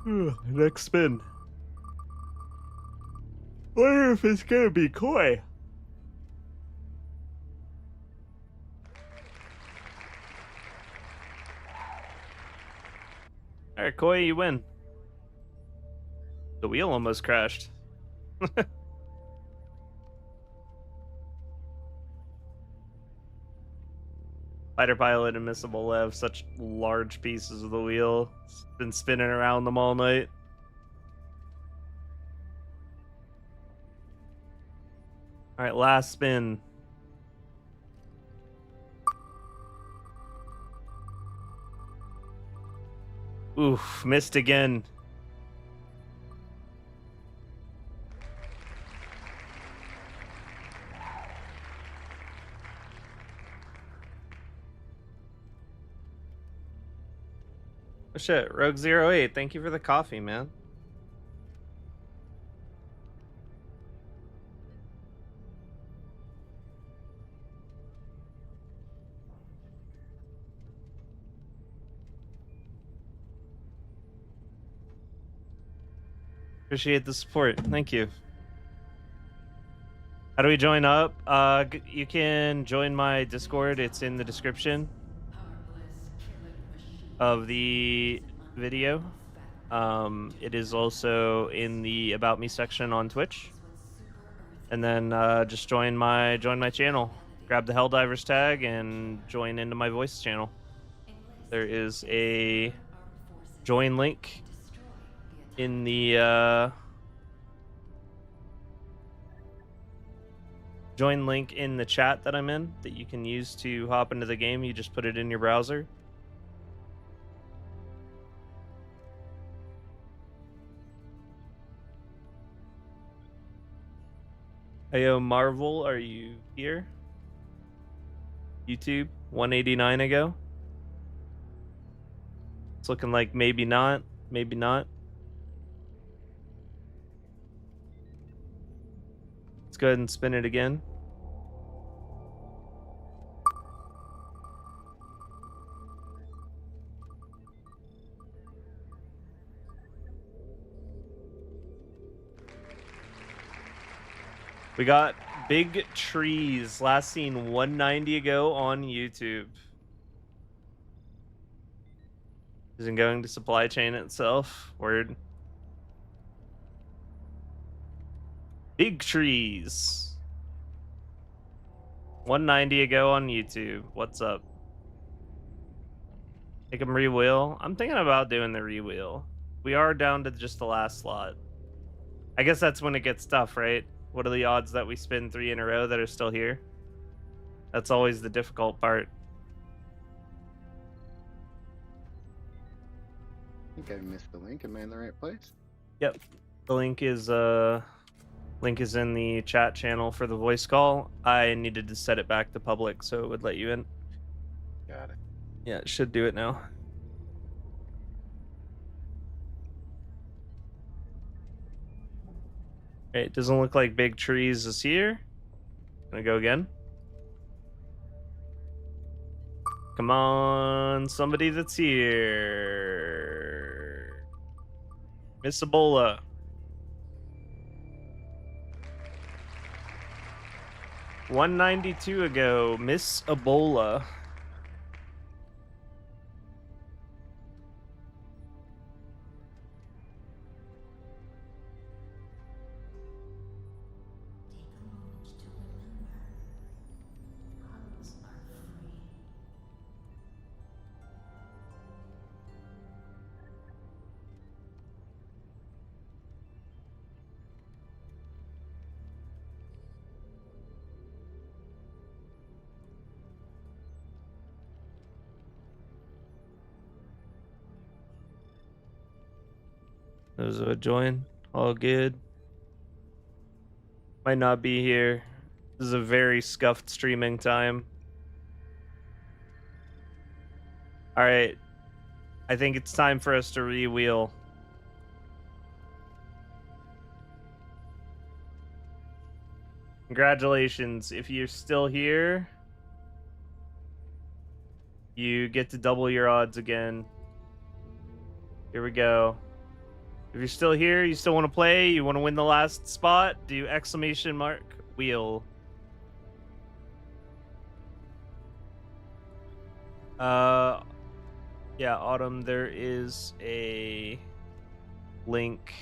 Next spin. Wonder if it's gonna be Koi. Alright, Koi, you win. The wheel almost crashed. Fighter pilot and Missile Lev, such large pieces of the wheel. It's been spinning around them all night. Alright, last spin. Oof, missed again. Oh shit, Rogue08, thank you for the coffee, man. Appreciate the support. Thank you. How do we join up? You can join my Discord. It's in the description of the video. It is also in the About Me section on Twitch. And then just join my channel. Grab the Helldivers tag and join into my voice channel. There is a join link in the join link in the chat that I'm in that you can use to hop into the game. You just put it in your browser. Heyo Marvel, are you here? YouTube 189 ago. It's looking like maybe not, maybe not. Let's go ahead and spin it again. We got Big Trees, last seen 190 ago on YouTube. Isn't going to supply chain itself. Word. Big Trees. 190 ago on YouTube. What's up? Make them re-wheel. I'm thinking about doing the re-wheel. We are down to just the last slot. I guess that's when it gets tough, right? What are the odds that we spin 3 in a row that are still here? That's always the difficult part. I think I missed the link. Am I in the right place? Yep. The link is in the chat channel for the voice call. I needed to set it back to public so it would let you in. Got it. Yeah, it should do it now. It doesn't look like Big Trees is here. Gonna go again. Come on, somebody that's here. Miss Ebola. $192 ago, Miss Ebola. Those who join, all good. Might not be here. This is a very scuffed streaming time. All right. I think it's time for us to re-wheel. Congratulations. If you're still here, you get to double your odds again. Here we go. If you're still here, you still want to play, you want to win the last spot, do exclamation mark wheel. Yeah, Autumn, there is a link.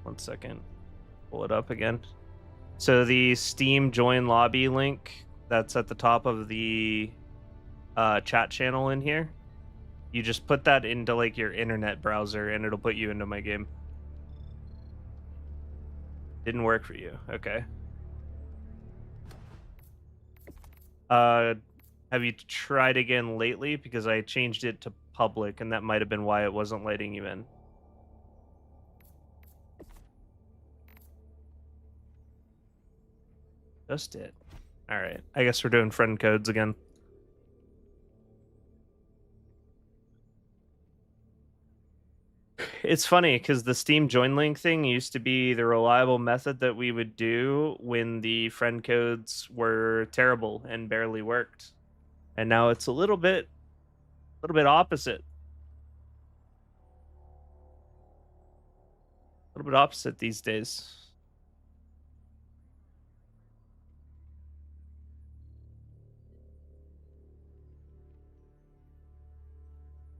1 second. Pull it up again. So the Steam join lobby link that's at the top of the chat channel in here. You just put that into like your internet browser and it'll put you into my game. Didn't work for you. Okay. Have you tried again lately? Because I changed it to public and that might have been why it wasn't letting you in. Just it. All right. I guess we're doing friend codes again. It's funny because the Steam join link thing used to be the reliable method that we would do when the friend codes were terrible and barely worked. And now it's a little bit opposite. A little bit opposite these days.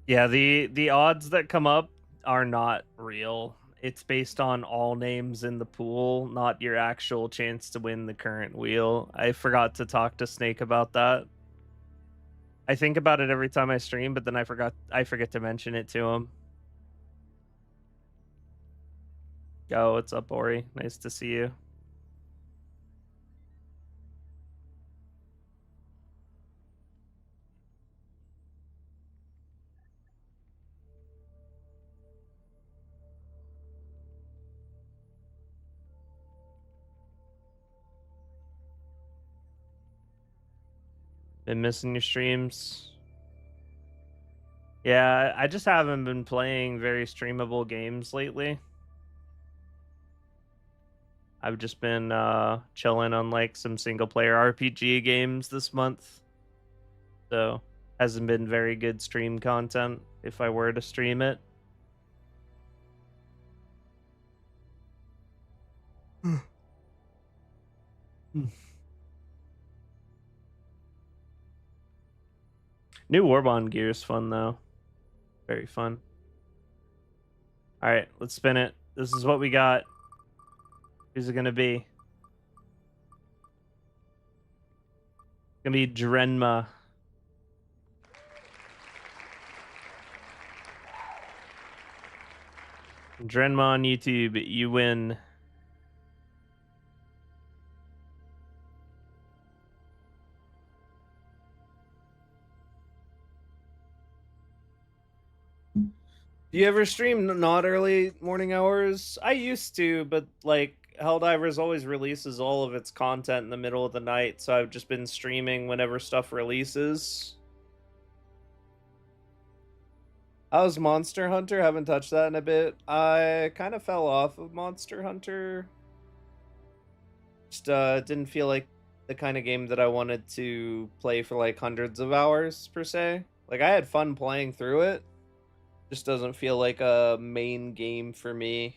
Yeah, the odds that come up are not real. It's based on all names in the pool, not your actual chance to win the current wheel. I forgot to talk to Snake about that. I think about it every time I stream, but then I forget to mention it to him. Yo, what's up, Ori? Nice to see you. Been missing your streams. Yeah, I just haven't been playing very streamable games lately. I've just been chilling on like some single player RPG games this month. So, hasn't been very good stream content if I were to stream it. New Warbond gear is fun though. Very fun. All right, let's spin it. This is what we got. Who's it gonna be? It's gonna be Drenma. Drenma on YouTube, you win. Do you ever stream not early morning hours? I used to, but like Helldivers always releases all of its content in the middle of the night, so I've just been streaming whenever stuff releases. I was Monster Hunter, haven't touched that in a bit. I kind of fell off of Monster Hunter. Just didn't feel like the kind of game that I wanted to play for like hundreds of hours per se. Like I had fun playing through it. Just doesn't feel like a main game for me.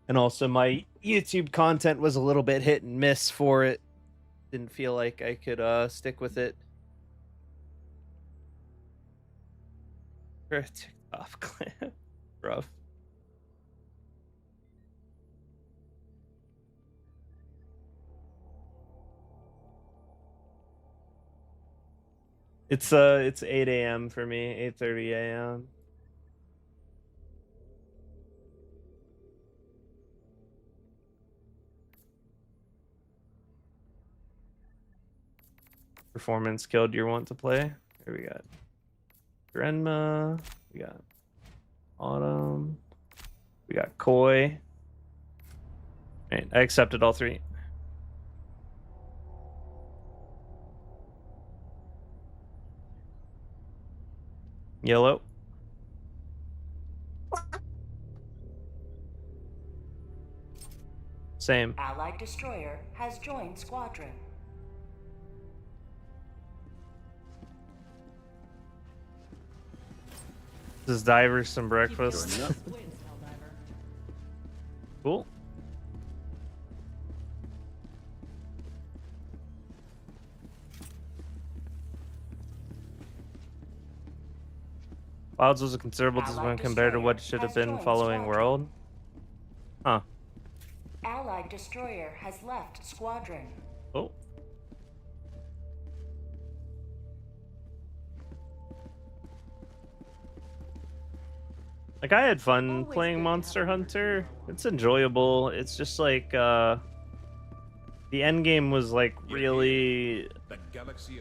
And also my YouTube content was a little bit hit and miss for it. Didn't feel like I could stick with it. Off clip. Rough. It's 8 a.m. for me, 8:30 a.m. Performance killed your want to play. Here we got Grenma, we got Autumn, we got Koi. Right, I accepted all three. Yellow. Same. Allied destroyer has joined squadron. This is Divers some breakfast. Wins, Helldiver. Cool. Wilds was a considerable disappointment compared to what should have been following World. Huh. Allied destroyer has left squadron. Oh. Like I had fun playing Monster Hunter. It's enjoyable. It's just like the end game was like really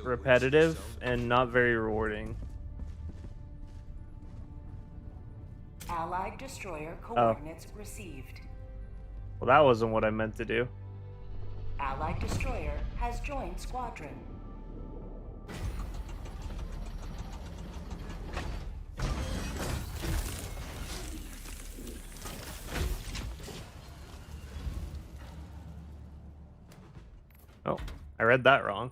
repetitive and not very rewarding. Allied destroyer coordinates received. Well, that wasn't what I meant to do. Allied destroyer has joined squadron. Oh, I read that wrong.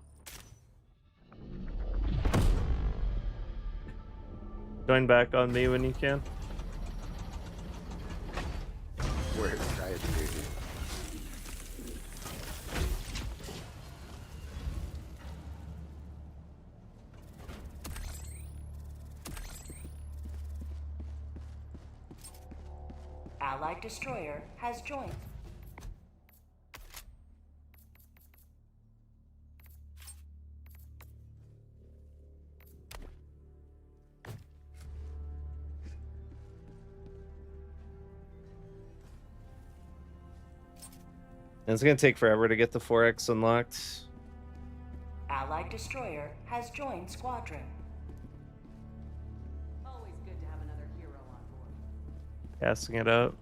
Join back on me when you can. Where I dude. Allied destroyer has joined. And it's gonna take forever to get the 4X unlocked. Allied destroyer has joined squadron. Always good to have another hero on board. Casting it up.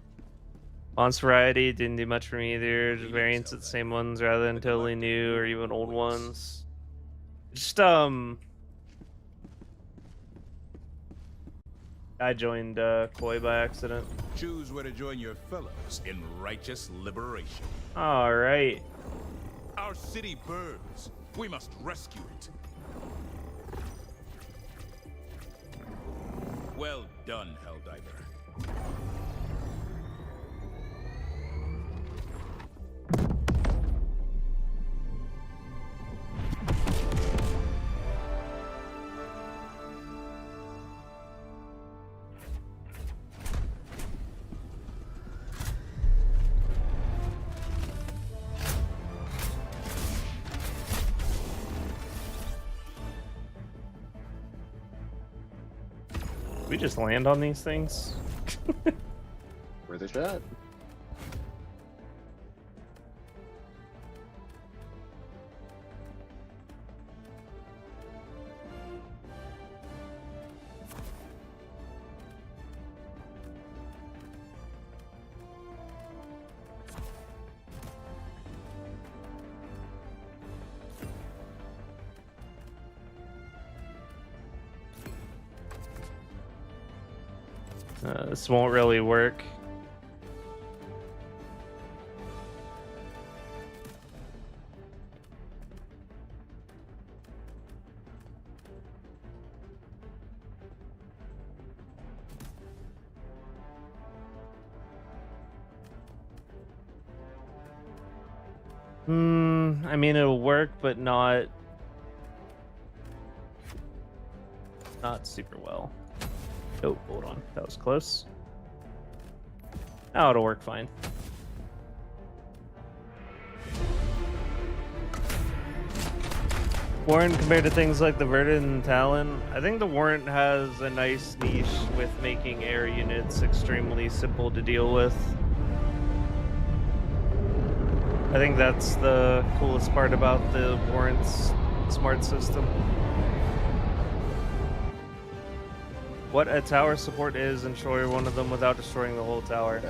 Monster variety didn't do much for me either. Just variants of the same ones rather than totally new or even old ones. Just I joined Koi by accident. Choose where to join your fellows in righteous liberation. All right. Our city burns. We must rescue it. Well done, Helldiver. We just land on these things. Where they shot? This won't really work. I mean, it'll work, but not super well. Oh, hold on. That was close. Now it'll work fine. Warrant compared to things like the Verdant and Talon, I think the Warrant has a nice niche with making air units extremely simple to deal with. I think that's the coolest part about the Warrant's smart system. What a tower support is, and destroy one of them without destroying the whole tower.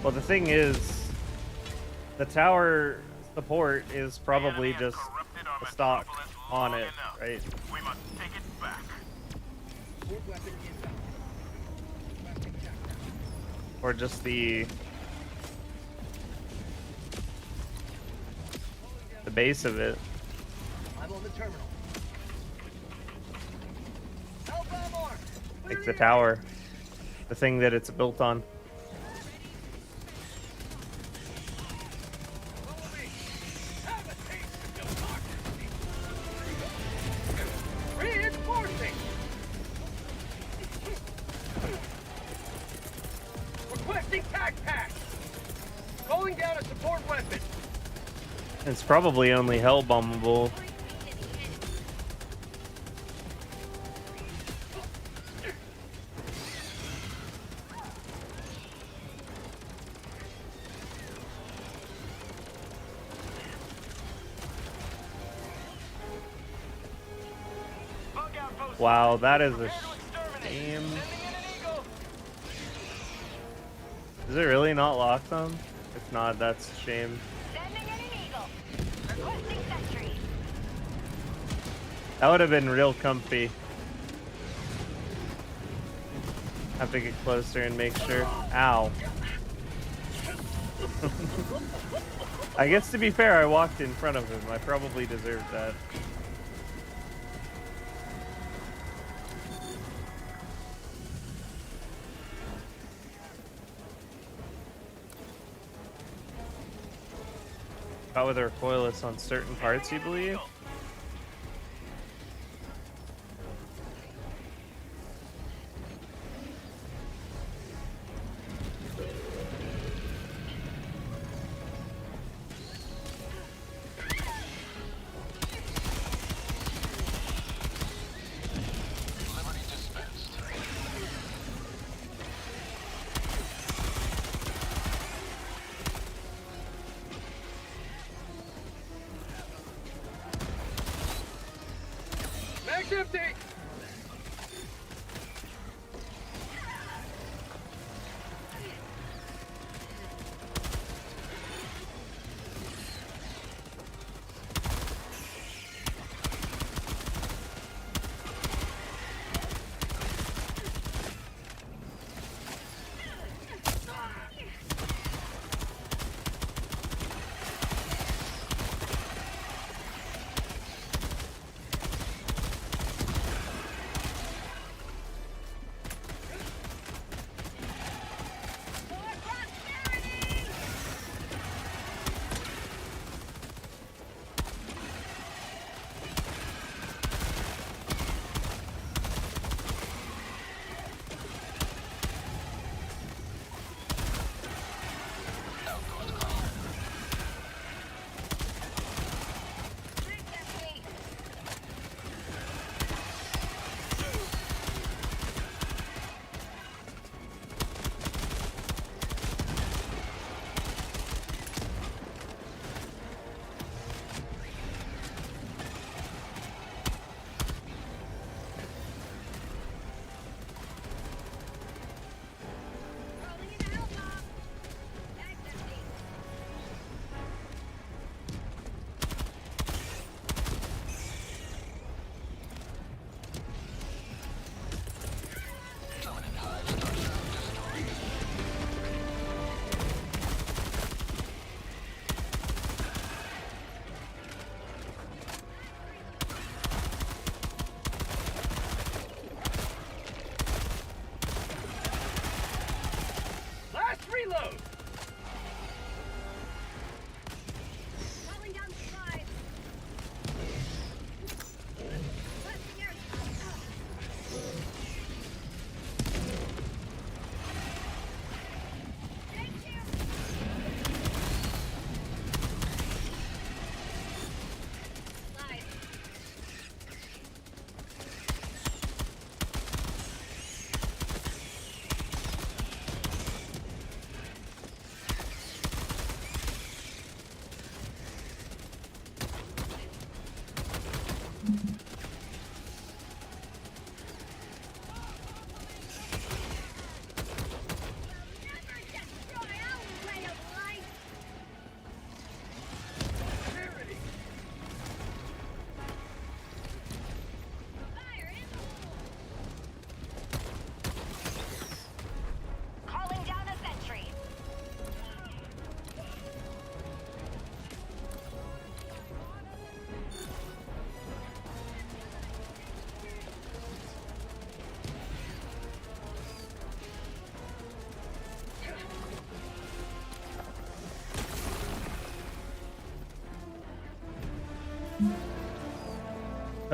Well, the thing is, the tower support is probably just a stock on it, right? We must take it back. Or just the base of it. I'm on the terminal. Like the tower. The thing that it's built on. Reinforcing! Requesting tac pack! Calling down a support weapon! It's probably only hell bombable. Wow, that is a shame. Is it really not locked on? If not, that's a shame. That would have been real comfy. Have to get closer and make sure. Ow. I guess to be fair, I walked in front of him. I probably deserved that. Out with a recoilless on certain parts, you believe?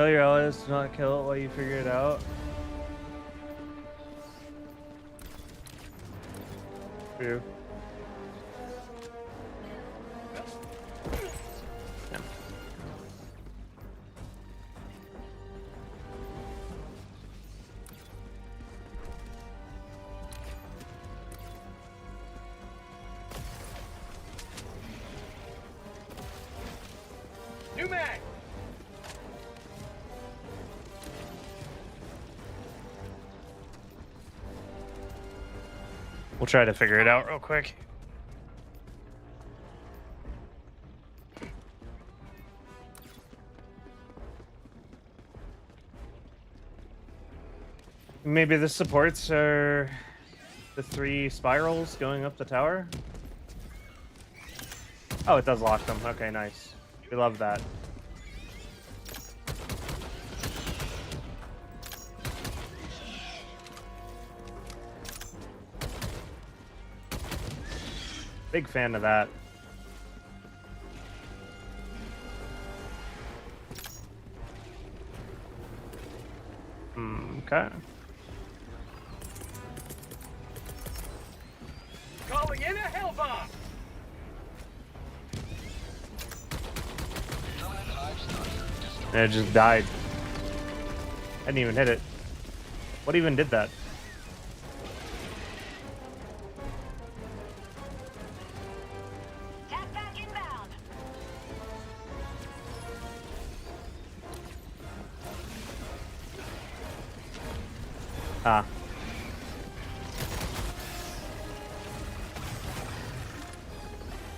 Tell your allies to not kill it while you figure it out. True. Yeah. New mag! We'll try to figure it out real quick. Maybe the supports are the 3 spirals going up the tower. Oh, it does lock them. Okay, nice. We love that. Big fan of that. Okay. Calling in a hell bomb! And it just died. I didn't even hit it. What even did that? Ah.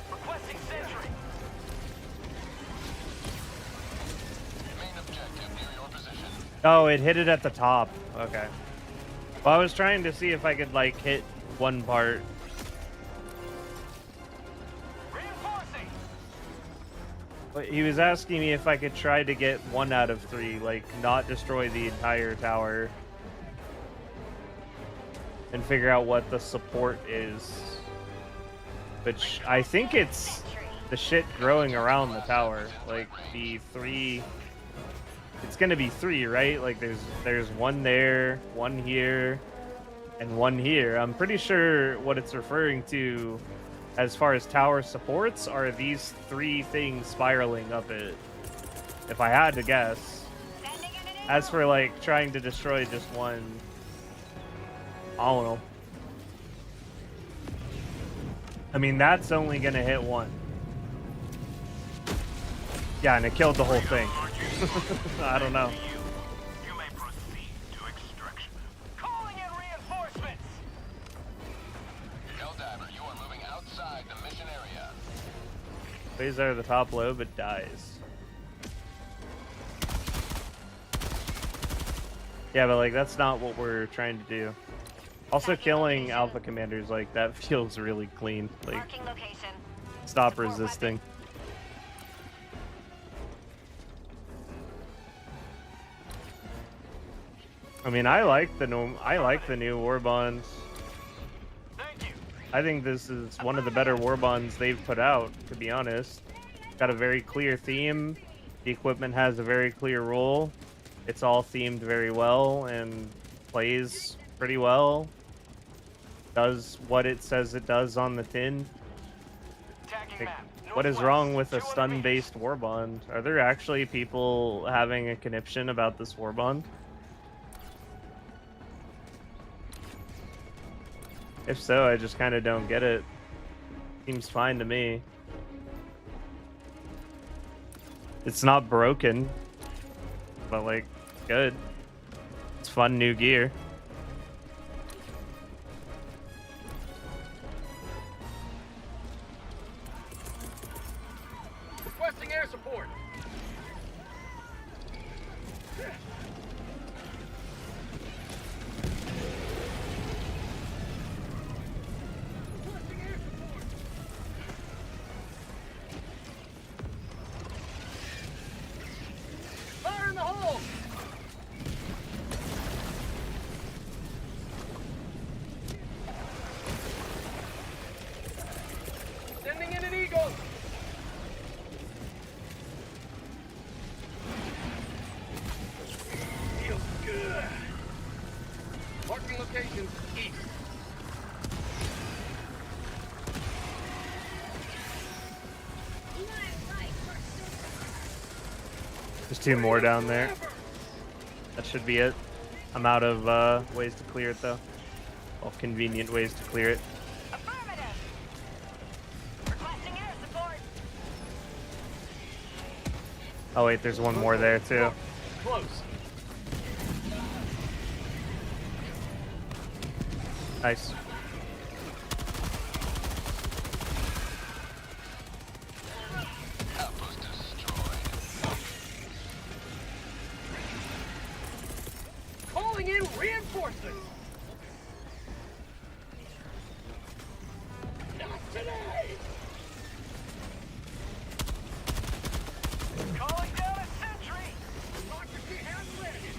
Requesting sentry. Main objective near your position. Oh, it hit it at the top. Okay. Well, I was trying to see if I could, like, hit one part. Reinforcing. But he was asking me if I could try to get 1 out of 3, like, not destroy the entire tower. And figure out what the support is. Which, I think it's the shit growing around the tower. Like, the 3... It's gonna be 3, right? Like, there's 1 there, 1 here, and 1 here. I'm pretty sure what it's referring to as far as tower supports are these 3 things spiraling up it. If I had to guess. As for, like, trying to destroy just 1... I don't know. I mean, that's only gonna hit 1. Yeah, and it killed the whole thing. I don't know. You may proceed to extraction. Calling in reinforcements. Helldiver, you are moving outside the mission area. Plays out of the top low, but dies. Yeah, but like that's not what we're trying to do. Also, killing alpha commanders like that feels really clean. Like, stop resisting. I mean, I like the new Warbonds. I think this is one of the better Warbonds they've put out, to be honest. Got a very clear theme. The equipment has a very clear role. It's all themed very well and plays pretty well. Does what it says it does on the tin. Like, what is wrong with a stun-based Warbond? Are there actually people having a conniption about this Warbond? If so, I just kind of don't get it. Seems fine to me. It's not broken, but like, good. It's fun new gear. Requesting air support. Fire in the hole! Sending in an eagle! There's 2 more down there. That should be it. I'm out of ways to clear it though. Well, convenient ways to clear it. Oh wait, there's one more there too. Close. Nice. Calling in reinforcements. Not today. Calling down a sentry. Democracy has landed.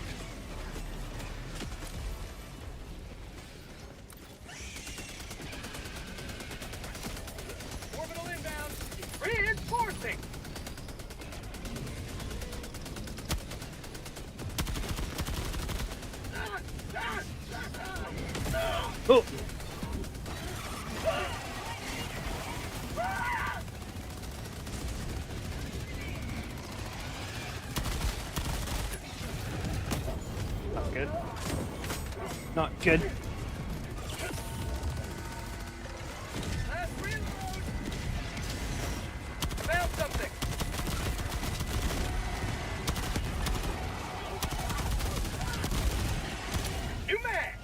Orbital inbound. Reinforcing. Oh. Not good. Not good. Last reload. Found something. New mag.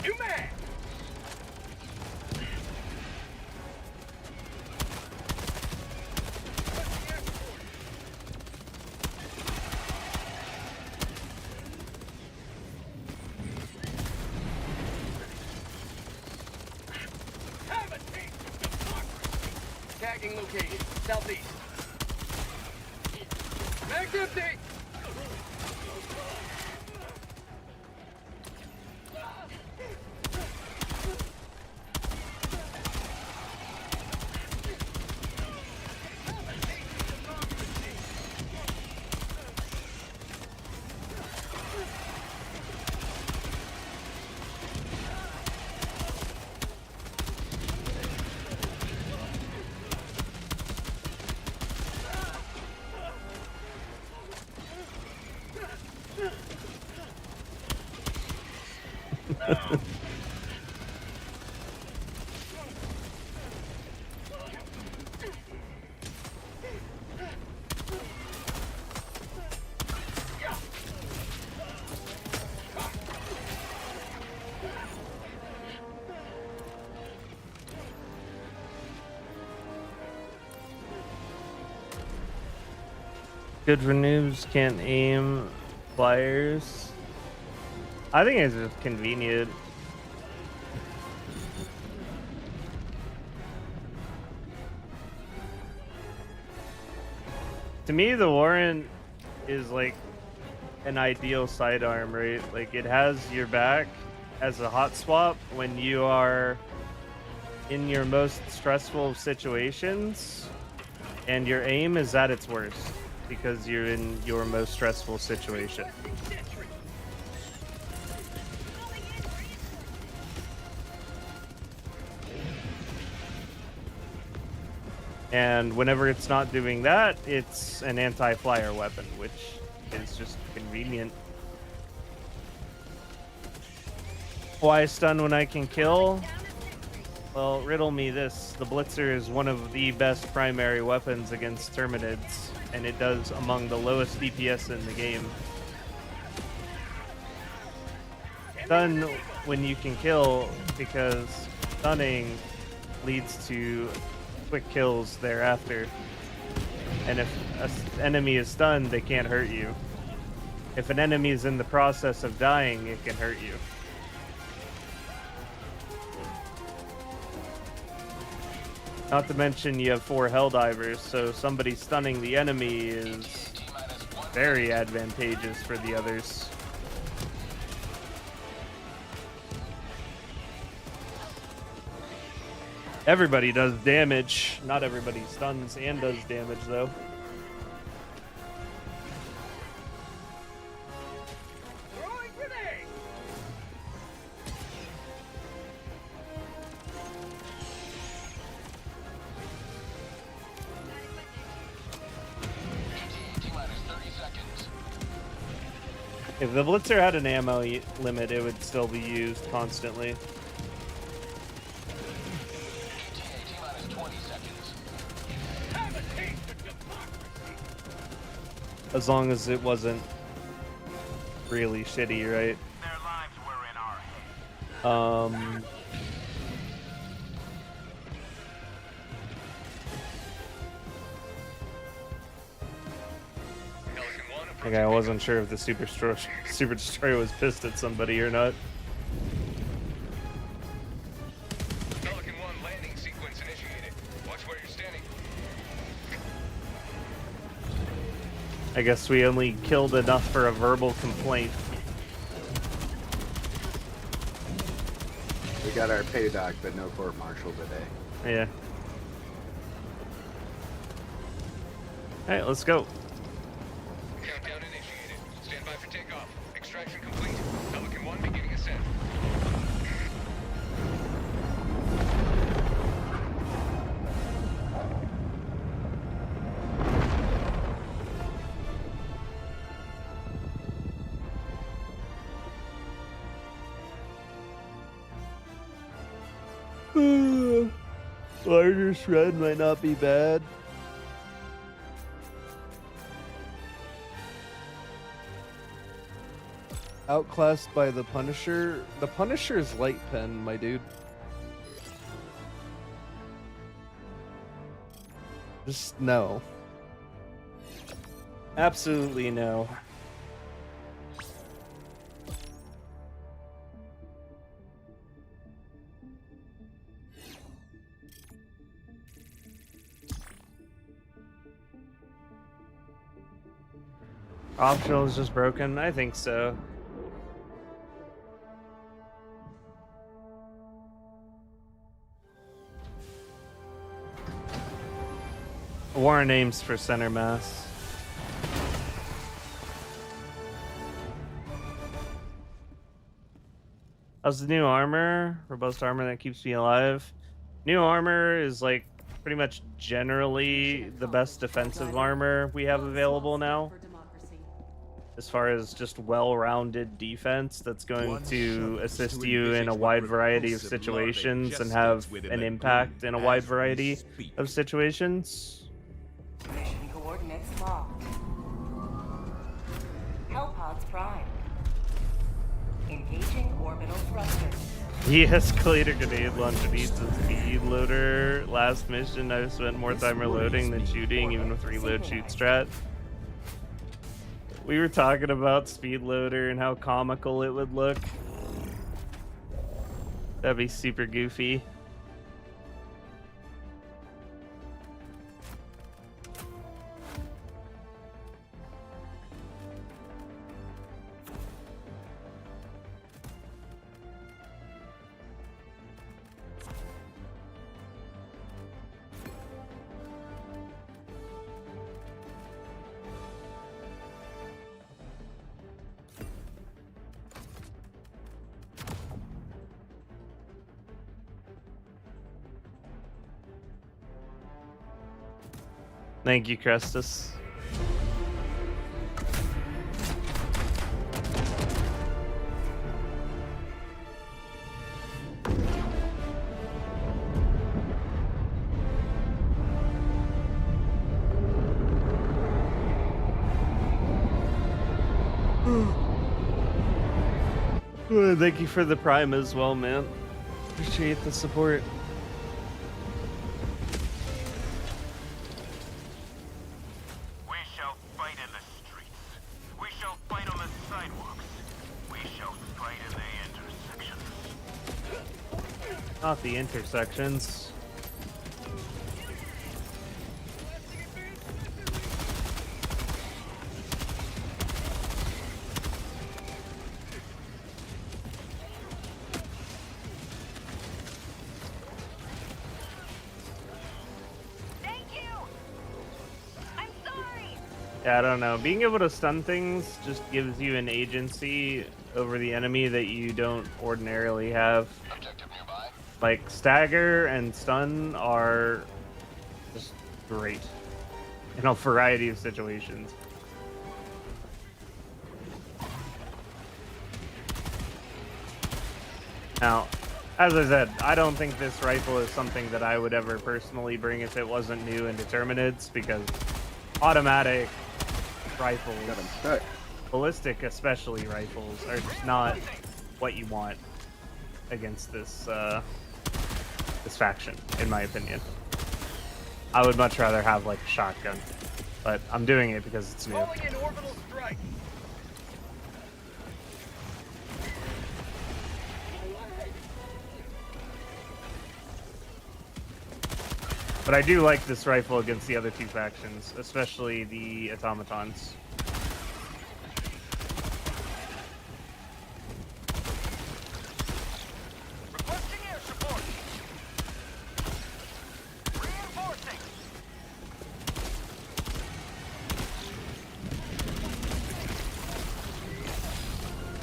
New mag. Have a taste of democracy. Tagging location, southeast. Mag's empty. Good for noobs, can't aim flyers. I think it's just convenient. To me, the Warrant is like an ideal sidearm, right? Like it has your back as a hot swap when you are in your most stressful situations, and your aim is at its worst because you're in your most stressful situation. And whenever it's not doing that, it's an anti-flyer weapon, which is just convenient. Why stun when I can kill? Well, riddle me this. The Blitzer is one of the best primary weapons against Terminids, and it does among the lowest DPS in the game. Stun when you can kill, because stunning leads to quick kills thereafter. And if an enemy is stunned, they can't hurt you. If an enemy is in the process of dying, it can hurt you. Not to mention you have 4 Helldivers, so somebody stunning the enemy is very advantageous for the others. Everybody does damage. Not everybody stuns and does damage, though. If the Blitzer had an ammo limit, it would still be used constantly. As long as it wasn't really shitty, right? Like, I wasn't sure if the Super Destroyer was pissed at somebody or not. Pelican 1 landing sequence initiated. Watch where you're standing. I guess we only killed enough for a verbal complaint. We got our pay doc, but no court martial today. Yeah. Alright, let's go. Countdown initiated. Stand by for takeoff. Extraction complete. Pelican 1 beginning ascent. Larger shred might not be bad. Outclassed by the Punisher. The Punisher's light pen, my dude. Just no. Absolutely no. Optional is just broken? I think so. Warren aims for center mass. How's the new armor? Robust armor that keeps me alive. New armor is like pretty much generally the best defensive armor we have available now. As far as just well-rounded defense that's going to assist you in a wide variety of situations and have an impact in a wide variety of situations. Mission coordinates locked. Hellpods prime. Engaging orbital thrusters. The escalator grenade launcher needs a speed loader. Last mission, I've spent more time reloading than shooting, even with reload shoot strat. We were talking about speed loader and how comical it would look. That'd be super goofy. Thank you, Crestus. Thank you for the Prime as well, man. Appreciate the support. Not the intersections. Yeah, I don't know. Being able to stun things just gives you an agency over the enemy that you don't ordinarily have. Like, stagger and stun are just great in a variety of situations. Now, as I said, I don't think this rifle is something that I would ever personally bring if it wasn't new in Determineds, because automatic rifles, ballistic especially rifles, are just not what you want against this this faction, in my opinion. I would much rather have like a shotgun, but I'm doing it because it's new. Calling in orbital strike. But I do like this rifle against the other two factions, especially the automatons. Requesting air support. Reinforcing.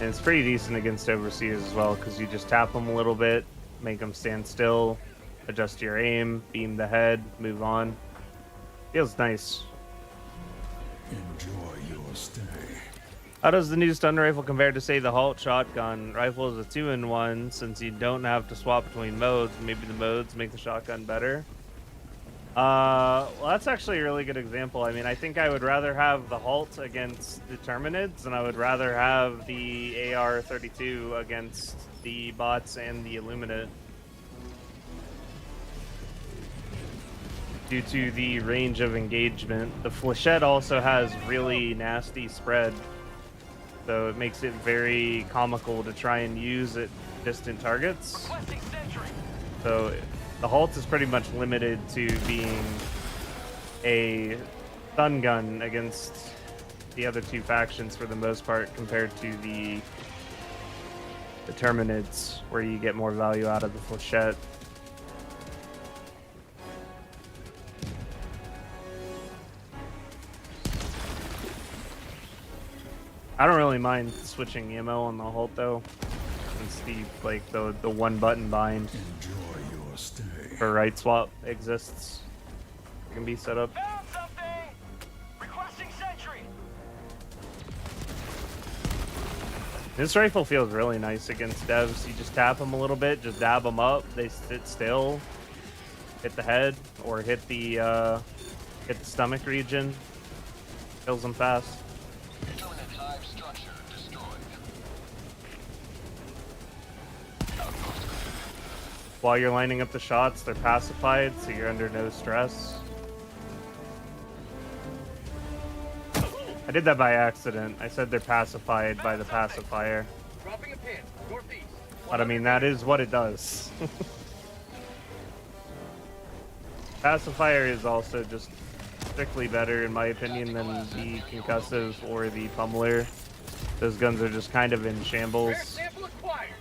And it's pretty decent against overseers as well, because you just tap them a little bit, make them stand still, adjust your aim, beam the head, move on. Feels nice. Enjoy your stay. How does the new stun rifle compare to, say, the Halt shotgun? Rifle is a 2-in-1, since you don't have to swap between modes. Maybe the modes make the shotgun better. Well, that's actually a really good example. I mean, I think I would rather have the Halt against the Terminids, and I would rather have the AR-32 against the bots and the Illuminate. Due to the range of engagement. The Flechette also has really nasty spread, so it makes it very comical to try and use at distant targets. So the Halt is pretty much limited to being a stun gun against the other two factions for the most part, compared to the Terminids, where you get more value out of the Flechette. I don't really mind switching ammo on the Halt though, since the one button bind Enjoy your stay. for right swap exists. It can be set up. Found something. Requesting sentry. This rifle feels really nice against devs. You just tap them a little bit, just dab them up. They sit still, hit the head, or hit the stomach region. Kills them fast. While you're lining up the shots, they're pacified, so you're under no stress. I did that by accident. I said they're pacified by the pacifier. Dropping a pin. Northeast. But I mean, that is what it does. Pacifier is also just strictly better, in my opinion, than the concussive or the pummeler. Those guns are just kind of in shambles. Sample acquired.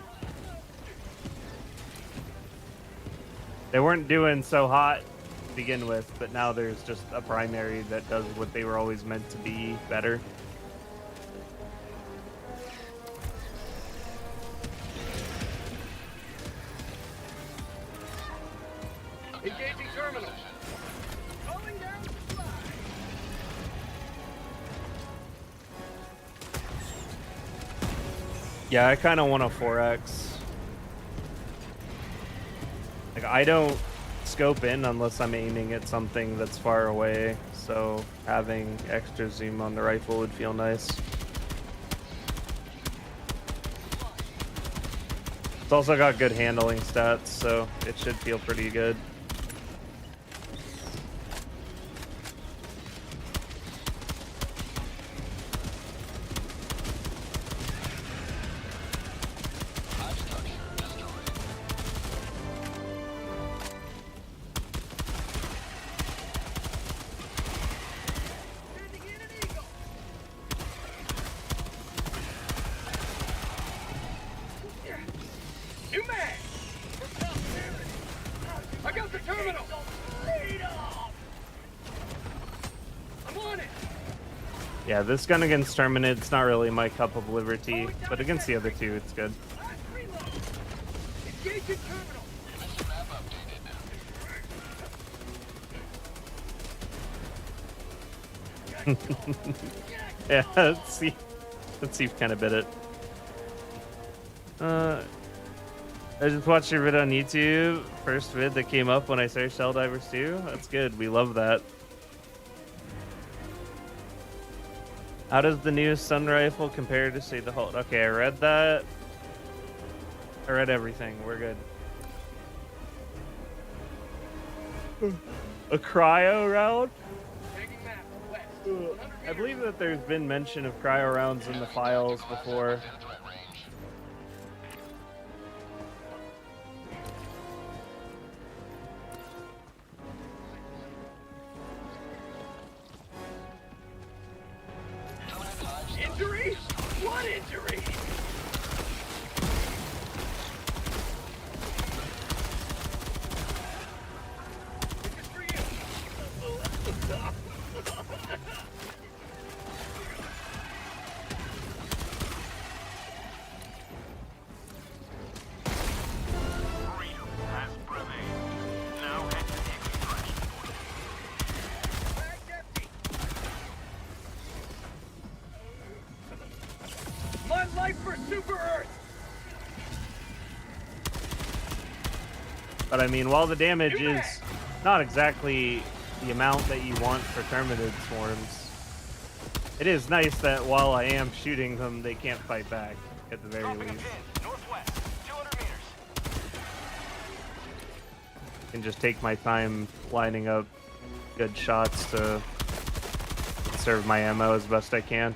They weren't doing so hot to begin with, but now there's just a primary that does what they were always meant to be better. Engaging terminal. Calling down supply. Yeah, I kind of want a 4X. Like, I don't scope in unless I'm aiming at something that's far away, so having extra zoom on the rifle would feel nice. It's also got good handling stats, so it should feel pretty good. New mag! I got the terminal! I'm on it! Yeah, this gun against Terminid's not really my cup of liberty, but against the other two, it's good. Engage in terminal. Yeah, let's see if kind of bit it. I just watched your vid on YouTube. First vid that came up when I searched Helldivers 2. That's good. We love that. How does the new stun rifle compare to, say, the Hold? Okay, I read that. I read everything. We're good. A cryo round? I believe that there's been mention of cryo rounds in the files before. Injury? What injury? This is for you. Freedom has prevailed. Now head to the extraction point. Bag's empty. My life for Super Earth! But I mean, while the damage is not exactly the amount that you want for Terminid swarms, it is nice that while I am shooting them, they can't fight back, at the very least. Northwest, 200 meters. I can just take my time lining up good shots to conserve my ammo as best I can.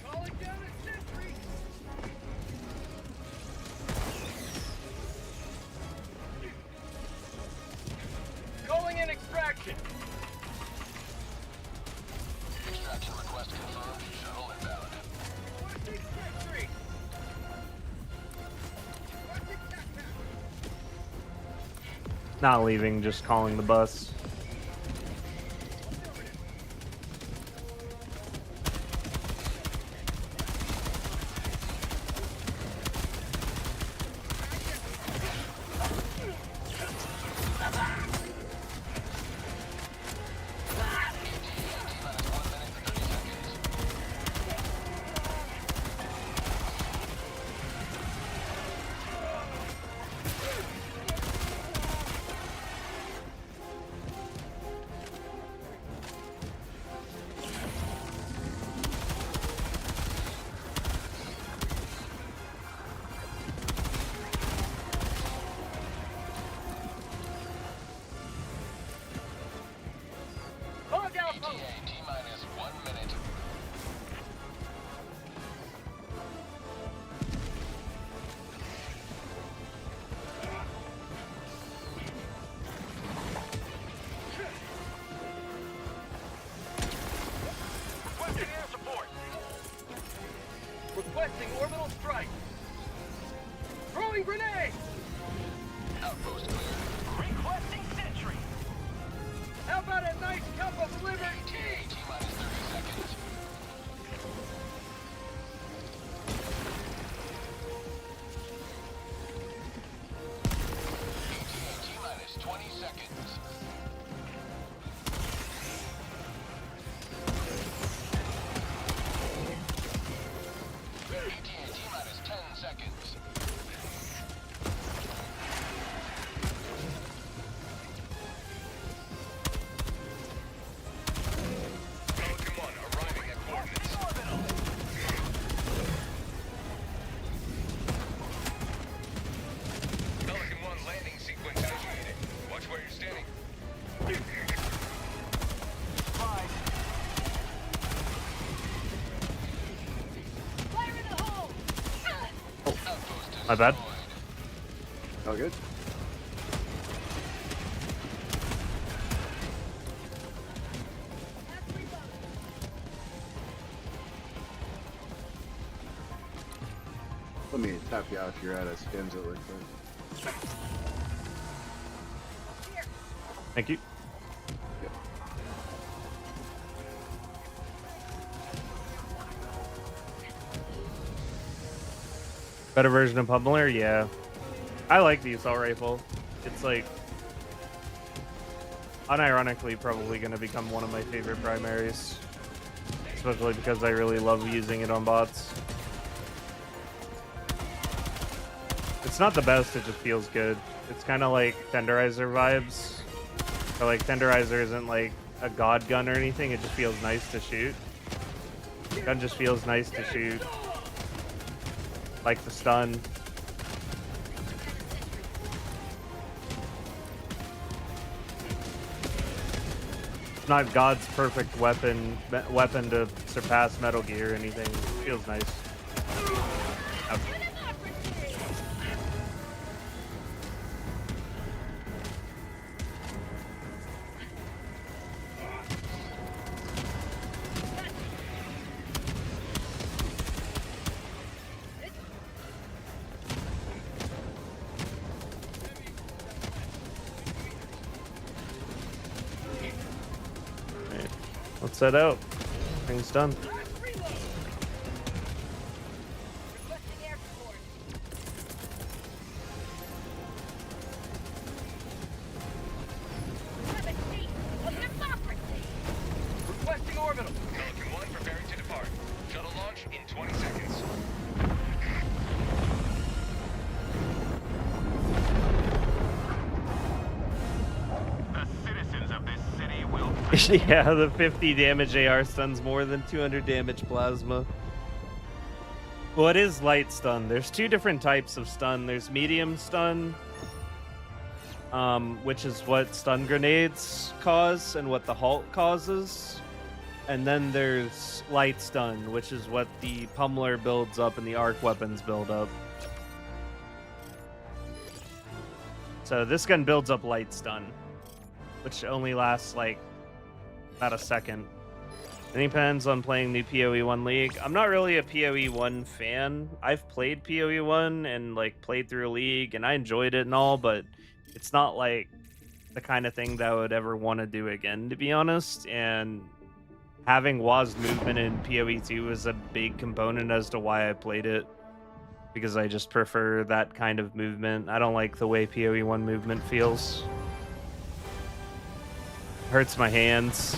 Calling down a sentry. Calling in extraction. Extraction request confirmed. Shuttle inbound. Requesting sentry. Requesting tactic. Not leaving, just calling the bus. Log outpost. T-minus 1 minute. Requesting air support. Requesting orbital strike. Throwing grenade. Outpost clear. Requesting sentry. How about a nice cup of liberty? T-minus 30 seconds. T-minus 20 seconds. T-minus 10 seconds. Pelican 1 arriving at coordinates. Pelican 1 landing sequence initiated. Watch where you're standing. Fire in the hole! My bad. All good? Let me tap you out if you're out of spins really quick. Thank you. Yep. Better version of Pummeler? Yeah. I like the assault rifle. It's like unironically probably going to become one of my favorite primaries. Especially because I really love using it on bots. It's not the best, it just feels good. It's kind of like Tenderizer vibes. But like Tenderizer isn't like a god gun or anything, it just feels nice to shoot. Gun just feels nice to shoot. Like the stun. It's not God's perfect weapon to surpass Metal Gear or anything. It feels nice. Okay. Let's set out. Thing's done. Requesting orbital. Pelican 1 preparing to depart. Shuttle launch in 20 seconds. The citizens of this city will... Yeah, the 50 damage AR stuns more than 200 damage plasma. Well, it is light stun. There's two different types of stun. There's medium stun, which is what stun grenades cause and what the halt causes. And then there's light stun, which is what the pummeler builds up and the arc weapons build up. So this gun builds up light stun, which only lasts like about a second. It depends on playing the PoE 1 League. I'm not really a PoE 1 fan. I've played PoE 1 and like played through a league and I enjoyed it and all, but it's not like the kind of thing that I would ever want to do again, to be honest. And having WASD movement in PoE 2 is a big component as to why I played it, because I just prefer that kind of movement. I don't like the way PoE 1 movement feels. Hurts my hands.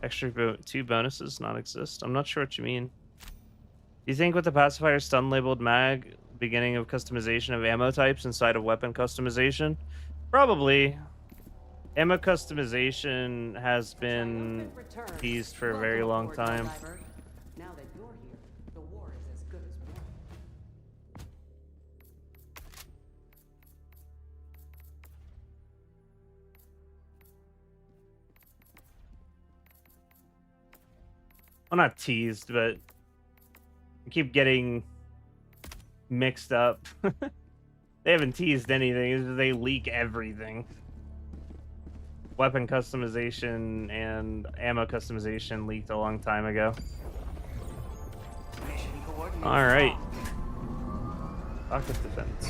Extra 2 bonuses not exist. I'm not sure what you mean. Do you think with the pacifier stun labeled mag, beginning of customization of ammo types inside of weapon customization? Probably. Ammo customization has been teased for a very long time. Now that you're here, the war is as good as won. Well, not teased, but I keep getting mixed up. They haven't teased anything. They leak everything. Weapon customization and ammo customization leaked a long time ago. All right. Rocket defense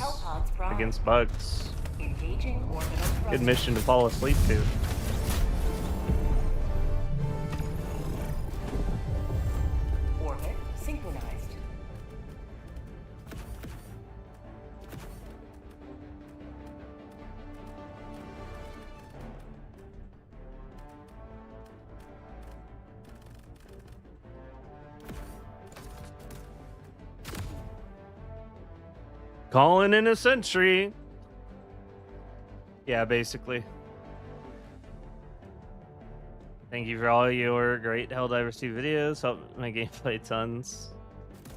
against bugs. Good mission to fall asleep to. Orbit synchronized. Calling in a sentry. Yeah, basically. Thank you for all your great Helldivers 2 videos. Helped my gameplay tons.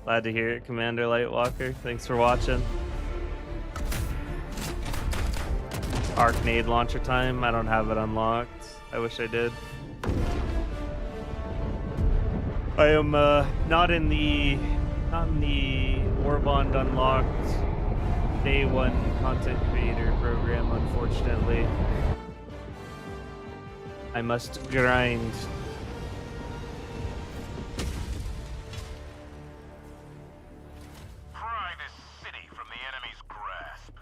Glad to hear it, Commander Lightwalker. Thanks for watching. Arcnade launcher time. I don't have it unlocked. I wish I did. I am not in the Warbond unlocked day 1 content creator program, unfortunately. I must grind. Pry this city from the enemy's grasp.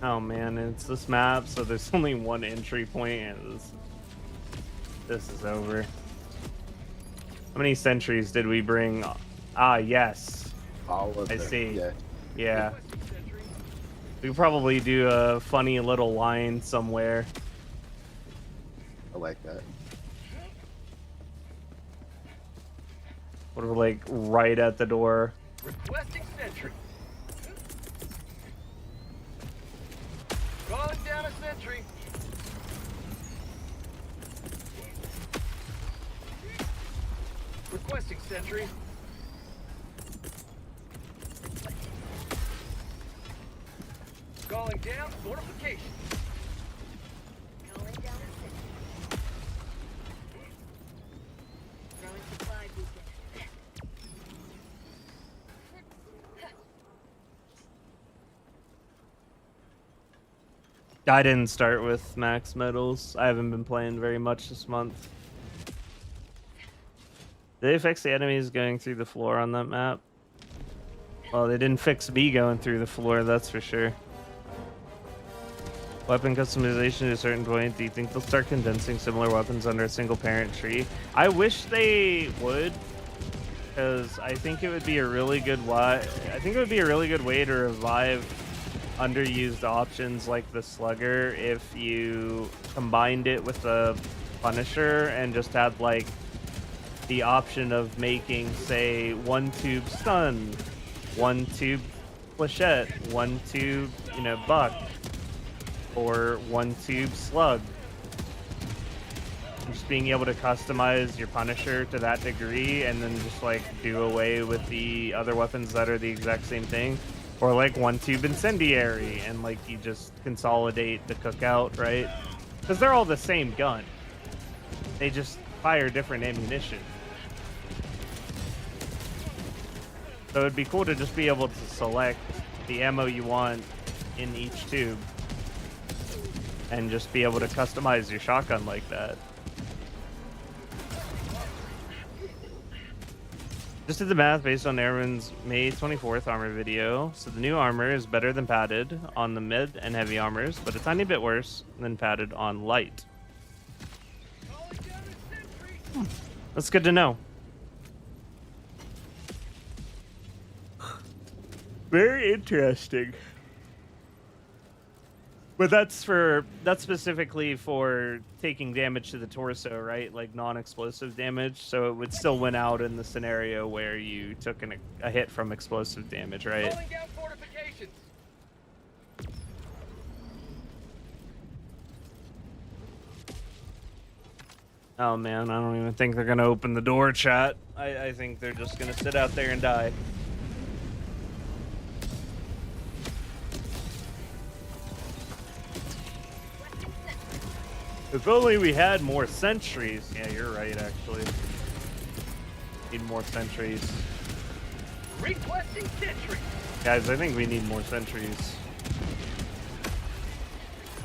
Oh man, it's this map, so there's only one entry point, and this is over. How many sentries did we bring? Ah, yes. All of I them. see. Yeah. Yeah. We could probably do a funny little line somewhere. I like that. What if we're like right at the door? Requesting sentry. Calling down a sentry. Requesting sentry. Calling down fortification. Calling down a sentry. Throwing supply beacon. I didn't start with max medals. I haven't been playing very much this month. Did they fix the enemies going through the floor on that map? Well, they didn't fix me going through the floor, that's for sure. Weapon customization to a certain point. Do you think they'll start condensing similar weapons under a single parent tree? I wish they would, because I think it would be a really good way to revive underused options like the Slugger if you combined it with the Punisher and just had like the option of making, say, 1 tube stun, 1 tube flechette, 1 tube, buck, or 1 tube slug. Just being able to customize your Punisher to that degree and then just like do away with the other weapons that are the exact same thing. Or like 1 tube incendiary and like you just consolidate the cookout, right? Because they're all the same gun. They just fire different ammunition. So it'd be cool to just be able to select the ammo you want in each tube and just be able to customize your shotgun like that. Just did the math based on Aaron's May 24th armor video. So the new armor is better than padded on the mid and heavy armors, but a tiny bit worse than padded on light. That's good to know. Very interesting. But that's specifically for taking damage to the torso, right? Like non-explosive damage. So it would still win out in the scenario where you took a hit from explosive damage, right? Calling down fortifications. Oh man, I don't even think they're gonna open the door, chat. I think they're just gonna sit out there and die. If only we had more sentries. Yeah, you're right, actually. Need more sentries. Requesting sentry. Guys, I think we need more sentries.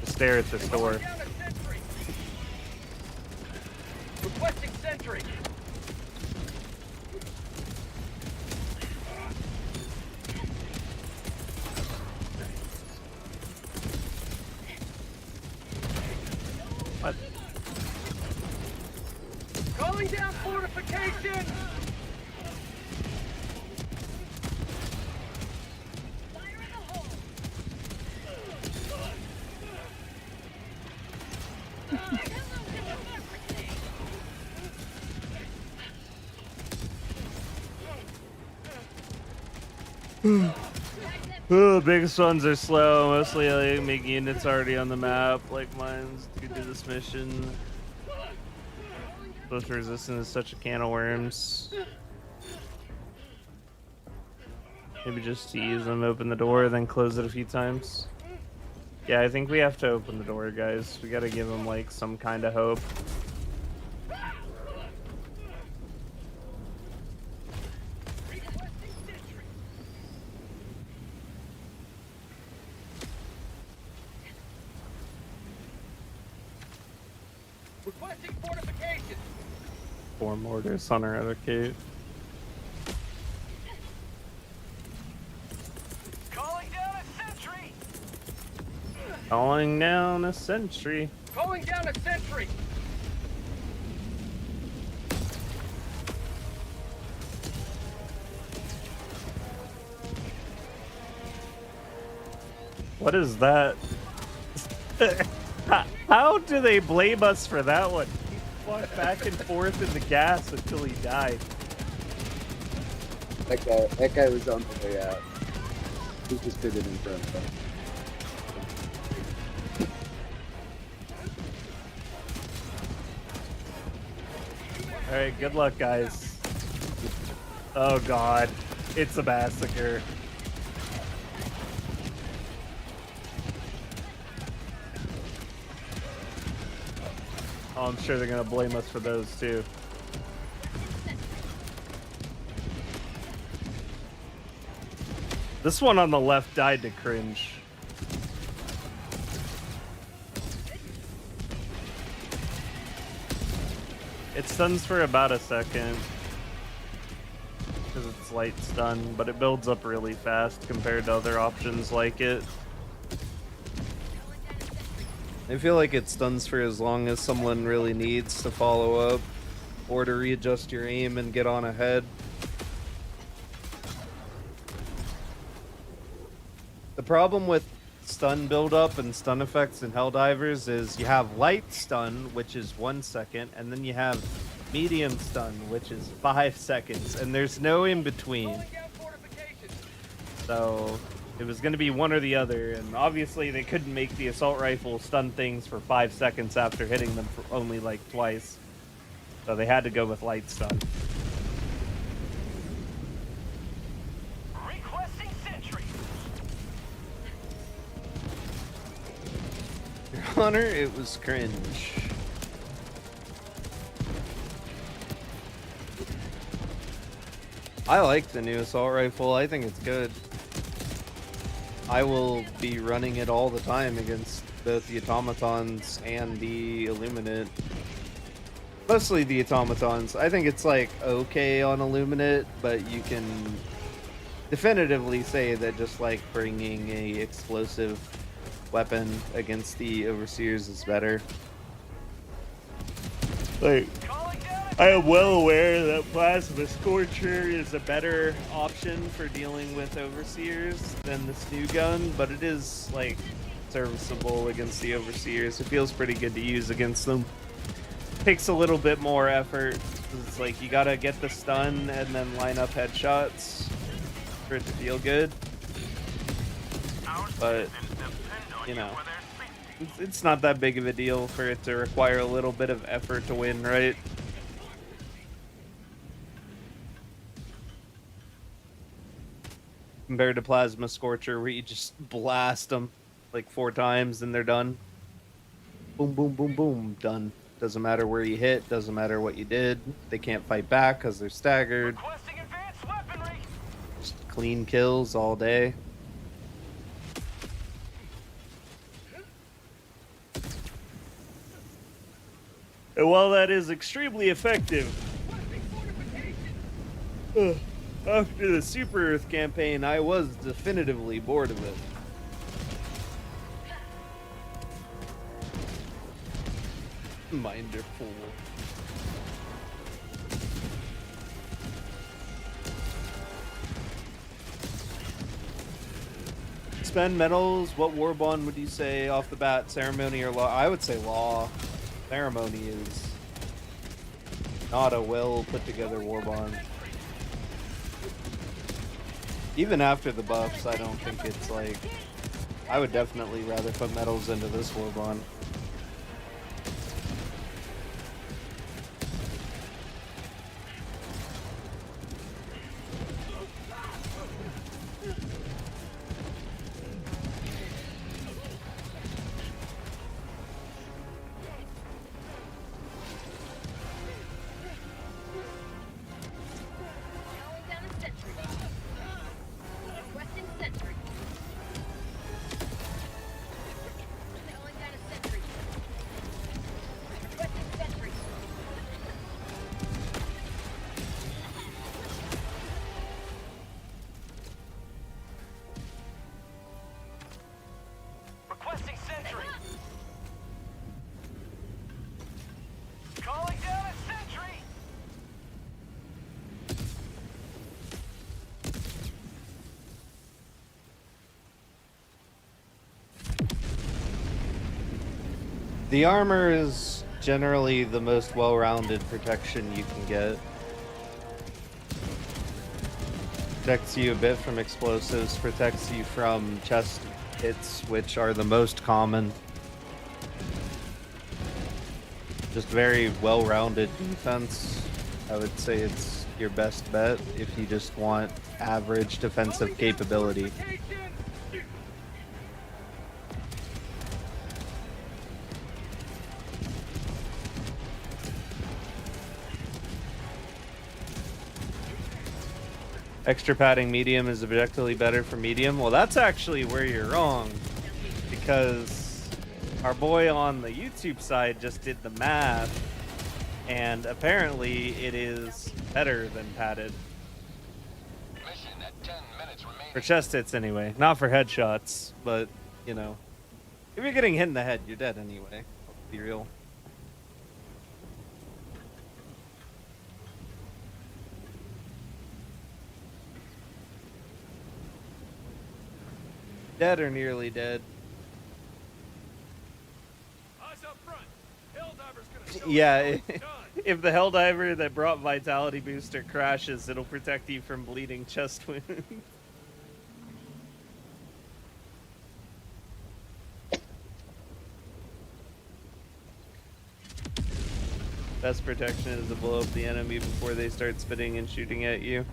Just stare at this door. Requesting sentry. What? Calling down fortification. Oh, biggest ones are slow. Mostly like make units already on the map, like mine's due to this mission. Social resistance is such a can of worms. Maybe just tease them, open the door, then close it a few times. Yeah, I think we have to open the door, guys. We gotta give them like some kind of hope. Requesting fortification. 4 mortars on our other cave. Calling down a sentry. Calling down a sentry. Calling down a sentry. What is that? How do they blame us for that one? He fought back and forth in the gas until he died. That guy was on the way out. He just did it in front of him. Alright, good luck, guys. Oh god, it's a massacre. Oh, I'm sure they're gonna blame us for those too. This one on the left died to cringe. It stuns for about a second because it's light stun, but it builds up really fast compared to other options like it. I feel like it stuns for as long as someone really needs to follow up or to readjust your aim and get on ahead. The problem with stun buildup and stun effects in Helldivers is you have light stun, which is 1 second, and then you have medium stun, which is 5 seconds, and there's no in between. So it was going to be one or the other, and obviously they couldn't make the assault rifle stun things for 5 seconds after hitting them for only like twice. So they had to go with light stun. Requesting sentry. Your Honor, it was cringe. I like the new assault rifle. I think it's good. I will be running it all the time against both the automatons and the Illuminate. Mostly the automatons. I think it's like okay on Illuminate, but you can definitively say that just like bringing a explosive weapon against the Overseers is better. Like, I am well aware that Plasma Scorcher is a better option for dealing with Overseers than this new gun, but it is, like, serviceable against the Overseers. It feels pretty good to use against them. Takes a little bit more effort. It's like you gotta get the stun and then line up headshots for it to feel good. But, you know, it's not that big of a deal for it to require a little bit of effort to win, right? Compared to Plasma Scorcher, where you just blast them like 4 times and they're done. Boom, boom, boom, boom, done. Doesn't matter where you hit, doesn't matter what you did. They can't fight back because they're staggered. Just clean kills all day. And while that is extremely effective, after the Super Earth campaign, I was definitively bored of it. Minder fool. Spend medals. What Warbond would you say off the bat? Ceremony or law? I would say law. Ceremony is not a well put together Warbond. Even after the buffs, I don't think it's like... I would definitely rather put medals into this Warbond. The armor is generally the most well-rounded protection you can get. Protects you a bit from explosives, protects you from chest hits, which are the most common. Just very well-rounded defense. I would say it's your best bet if you just want average defensive capability. Extra padding medium is objectively better for medium. Well, that's actually where you're wrong, because our boy on the YouTube side just did the math, and apparently it is better than padded. For chest hits anyway, not for headshots, but, you know, if you're getting hit in the head, you're dead anyway. Let's be real. Dead or nearly dead. Eyes up front. Helldivers gonna Yeah, if the Helldiver that brought Vitality Booster crashes, it'll protect you from bleeding chest wounds. Best protection is to blow up the enemy before they start spitting and shooting at you.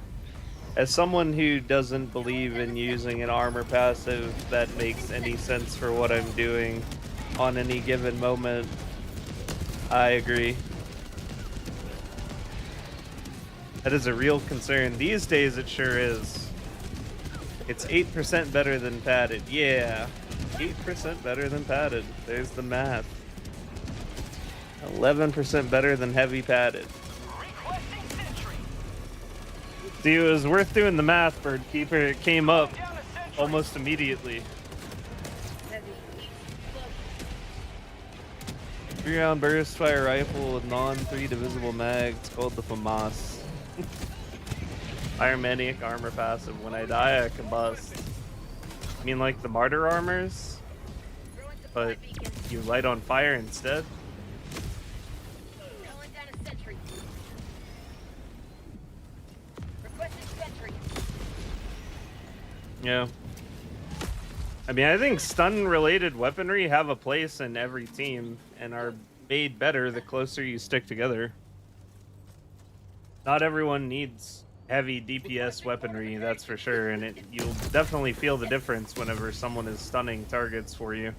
As someone who doesn't believe in using an armor passive that makes any sense for what I'm doing on any given moment, I agree. That is a real concern. These days it sure is. It's 8% better than padded. Yeah, 8% better than padded. There's the math. 11% better than heavy padded. See, it was worth doing the math, Birdkeeper. It came up almost immediately. 3-round burst fire rifle with non-3 divisible mags called the FAMAS. Pyromaniac armor passive. When I die, I combust. I mean, like the martyr armors, but you light on fire instead. Yeah. I mean, I think stun-related weaponry have a place in every team and are made better the closer you stick together. Not everyone needs heavy DPS weaponry, that's for sure, and you'll definitely feel the difference whenever someone is stunning targets for you.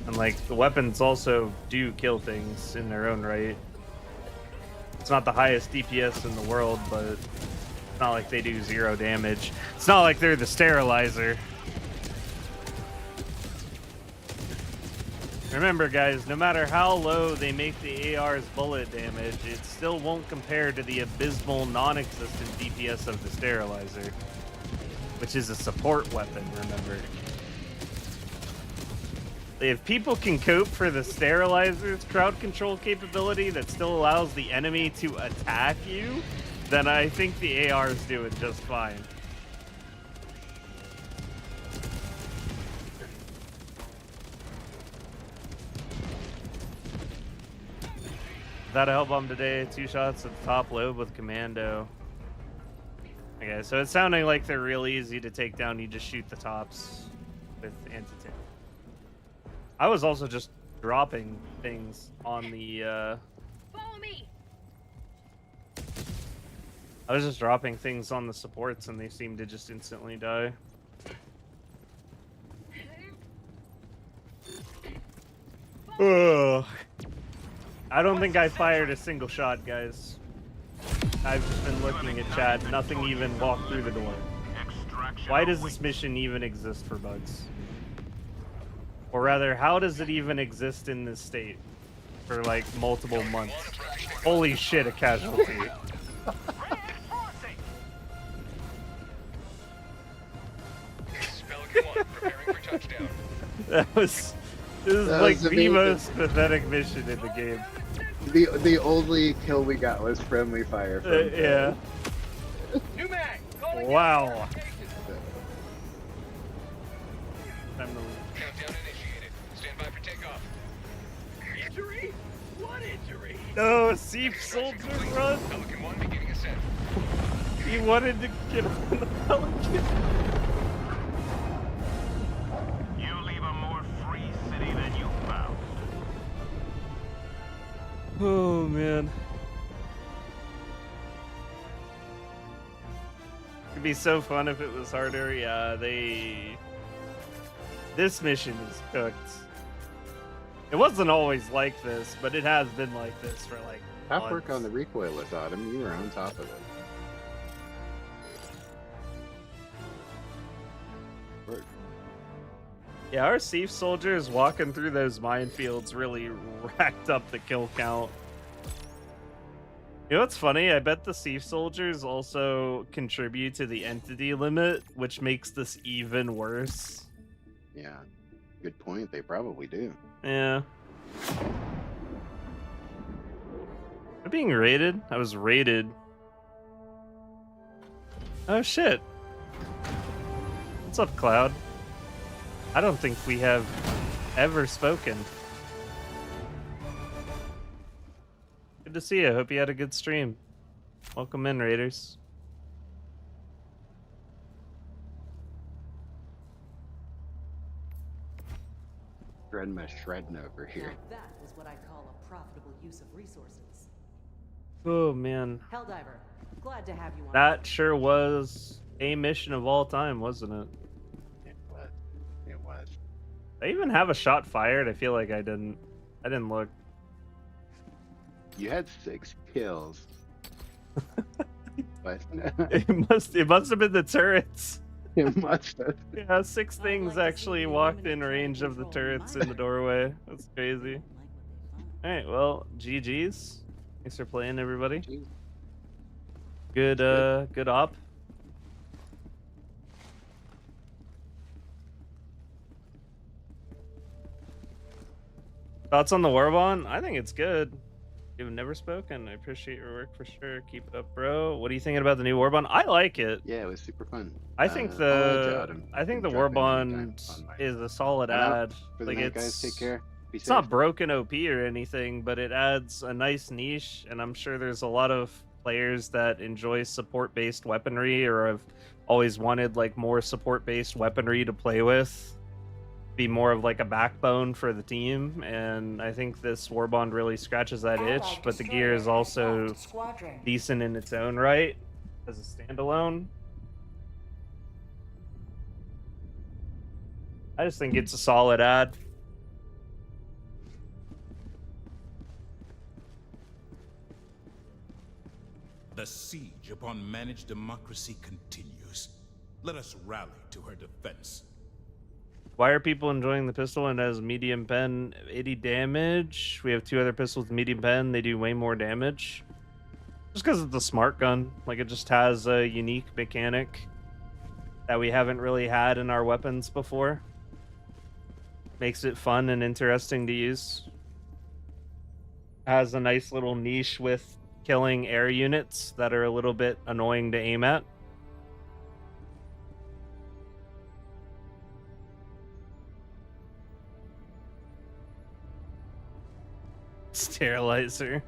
And like, the weapons also do kill things in their own right. It's not the highest DPS in the world, but it's not like they do 0 damage. It's not like they're the sterilizer. Remember, guys, no matter how low they make the AR's bullet damage, it still won't compare to the abysmal, non-existent DPS of the sterilizer, which is a support weapon, remember. If people can cope for the sterilizer's crowd control capability that still allows the enemy to attack you, then I think the ARs do it just fine. Without a hell bomb today, 2 shots at the top lobe with commando. Okay, so it's sounding like they're real easy to take down. You just shoot the tops with anti-tank. I was also just dropping things on the, Follow me. I was just dropping things on the supports and they seemed to just instantly die. Ugh. I don't think I fired a single shot, guys. I've just been looking at chat. Nothing even walked through the door. Why does this mission even exist for bugs? Or rather, how does it even exist in this state for like multiple months? Holy shit, a casualty. This is like the most pathetic mission in the game. The only kill we got was friendly fire. From yeah. Wow. Time to leave. Countdown initiated. Stand by for takeoff. Injury? What injury? No, Seep Soldier run! Pelican 1 beginning ascent. He wanted to get on the Pelican. You leave a more free city than you found. Oh, man. It'd be so fun if it was harder. Yeah, this mission is cooked. It wasn't always like this, but it has been like this for like Top work on months. the recoilless, Autumn. You were on top of it. Work. Yeah, our Thief soldiers walking through those minefields really racked up the kill count. You know what's funny? I bet the Thief soldiers also contribute to the entity limit, which makes this even worse. Yeah, good point. They probably do. Yeah. I'm being raided? I was raided. Oh shit. What's up, Cloud? I don't think we have ever spoken. Good to see you. Hope you had a good stream. Welcome in, Raiders. Shredding over here. Now that is what I call a profitable use of resources. Oh man. Helldiver, glad to have you on. That sure was a mission of all time, wasn't it? It was. It was. I even have a shot fired. I feel like I didn't look. You had 6 kills. But It must have been the turrets. it must have. Yeah, 6 things actually walked in range of the turrets in the doorway. That's crazy. Alright, well, GG's. Thanks for playing, everybody. Good op. Thoughts on the Warbond? I think it's good. You've never spoken. I appreciate your work for sure. Keep it up, bro. What are you thinking about the new Warbond? I like it. Yeah, it was super fun. I think I'll let you out and the drop in anytime Warbond on my- is a solid I'm out ad. for the Like night, guys. Take care. Be It's safe. not broken OP or anything, but it adds a nice niche, and I'm sure there's a lot of players that enjoy support-based weaponry or have always wanted like more support-based weaponry to play with, be more of like a backbone for the team, and I think this Warbond really scratches that itch, but the gear is also decent in its own right as a standalone. I just think it's a solid ad. The siege upon managed democracy continues. Let us rally to her defense. Why are people enjoying the pistol and it has medium pen 80 damage? We have 2 other pistols with medium pen. They do way more damage. Just because it's a smart gun. Like, it just has a unique mechanic that we haven't really had in our weapons before. Makes it fun and interesting to use. Has a nice little niche with killing air units that are a little bit annoying to aim at. Sterilizer.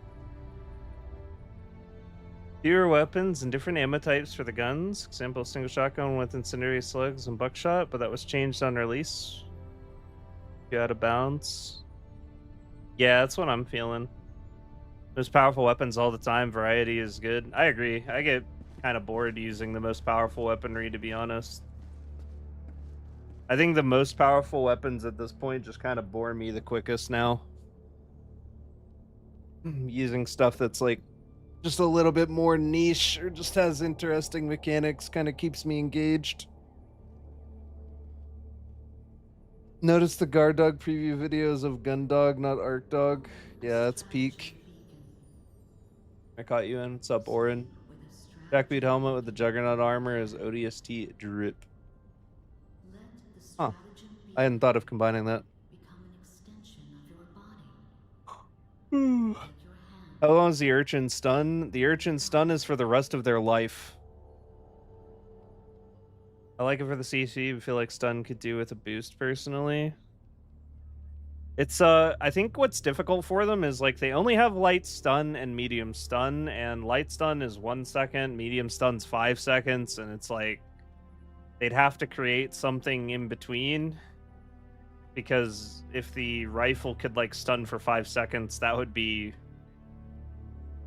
Fewer weapons and different ammo types for the guns. Example, single shotgun with incendiary slugs and buckshot, but that was changed on release. You out of bounds. Yeah, that's what I'm feeling. Most powerful weapons all the time. Variety is good. I agree. I get kind of bored using the most powerful weaponry, to be honest. I think the most powerful weapons at this point just kind of bore me the quickest now. Using stuff that's like just a little bit more niche or just has interesting mechanics kind of keeps me engaged. Notice the Guard Dog preview videos of Gun Dog, not Arc Dog. Yeah, that's peak. I caught you in. What's up, Orin? Jackbeat helmet with the Juggernaut armor is ODST drip. Huh. I hadn't thought of combining that. How long is the urchin stun? The urchin stun is for the rest of their life. I like it for the CC. I feel like stun could do with a boost personally. It's I think what's difficult for them is like they only have light stun and medium stun, and light stun is 1 second, medium stun's 5 seconds, and it's like they'd have to create something in between, because if the rifle could like stun for 5 seconds, that would be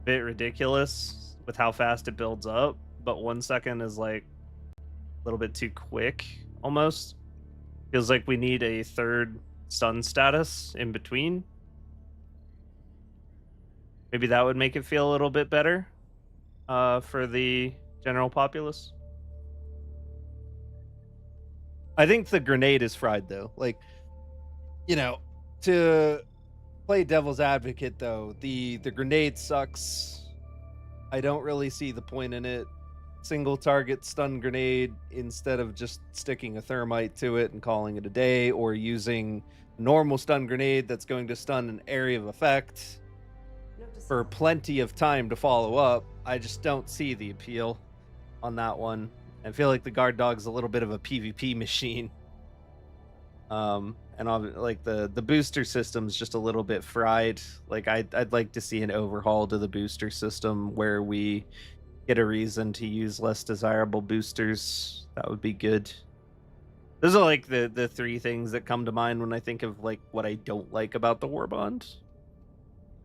a bit ridiculous with how fast it builds up. But 1 second is like a little bit too quick almost. Feels like we need a third stun status in between. Maybe that would make it feel a little bit better for the general populace. I think the grenade is fried though. Like, you know, to play devil's advocate though, the grenade sucks. I don't really see the point in it. Single target stun grenade instead of just sticking a thermite to it and calling it a day, or using a normal stun grenade that's going to stun an area of effect for plenty of time to follow up. I just don't see the appeal on that one. I feel like the guard dog's a little bit of a PvP machine. And like the booster system's just a little bit fried. Like I'd like to see an overhaul to the booster system where we get a reason to use less desirable boosters. That would be good. Those are like the three things that come to mind when I think of like what I don't like about the Warbond.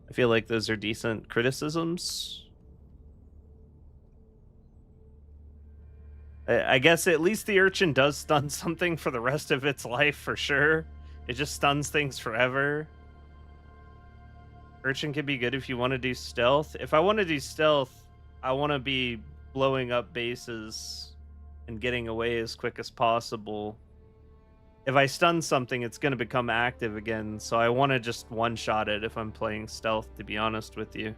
I feel like those are decent criticisms. I guess at least the urchin does stun something for the rest of its life for sure. It just stuns things forever. Urchin can be good if you want to do stealth. If I want to do stealth, I want to be blowing up bases and getting away as quick as possible. If I stun something, it's going to become active again, so I want to just one-shot it if I'm playing stealth, to be honest with you.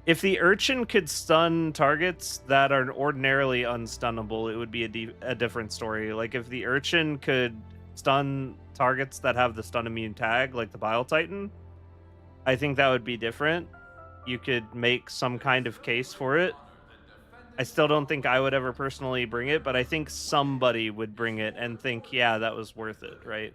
If the urchin could stun targets that are ordinarily unstunnable, it would be a different story. Like if the urchin could stun targets that have the stun immune tag, like the Bile Titan, I think that would be different. You could make some kind of case for it. I still don't think I would ever personally bring it, but I think somebody would bring it and think, yeah, that was worth it, right?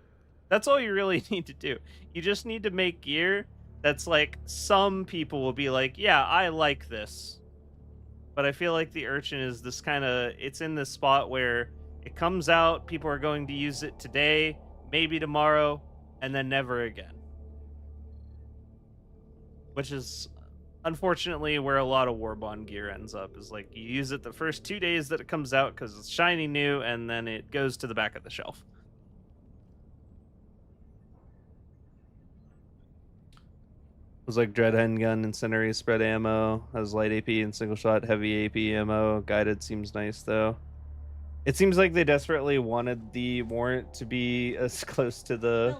That's all you really need to do. You just need to make gear that's like, some people will be like, yeah, I like this. But I feel like the urchin is this kind of, it's in this spot where it comes out, people are going to use it today, maybe tomorrow, and then never again. Which is unfortunately where a lot of Warbond gear ends up, is like you use it the first 2 days that it comes out because it's shiny new, and then it goes to the back of the shelf. It was like Dread Handgun, Incendiary spread ammo, has light AP and single shot, heavy AP ammo. Guided seems nice though. It seems like they desperately wanted the warrant to be as close to the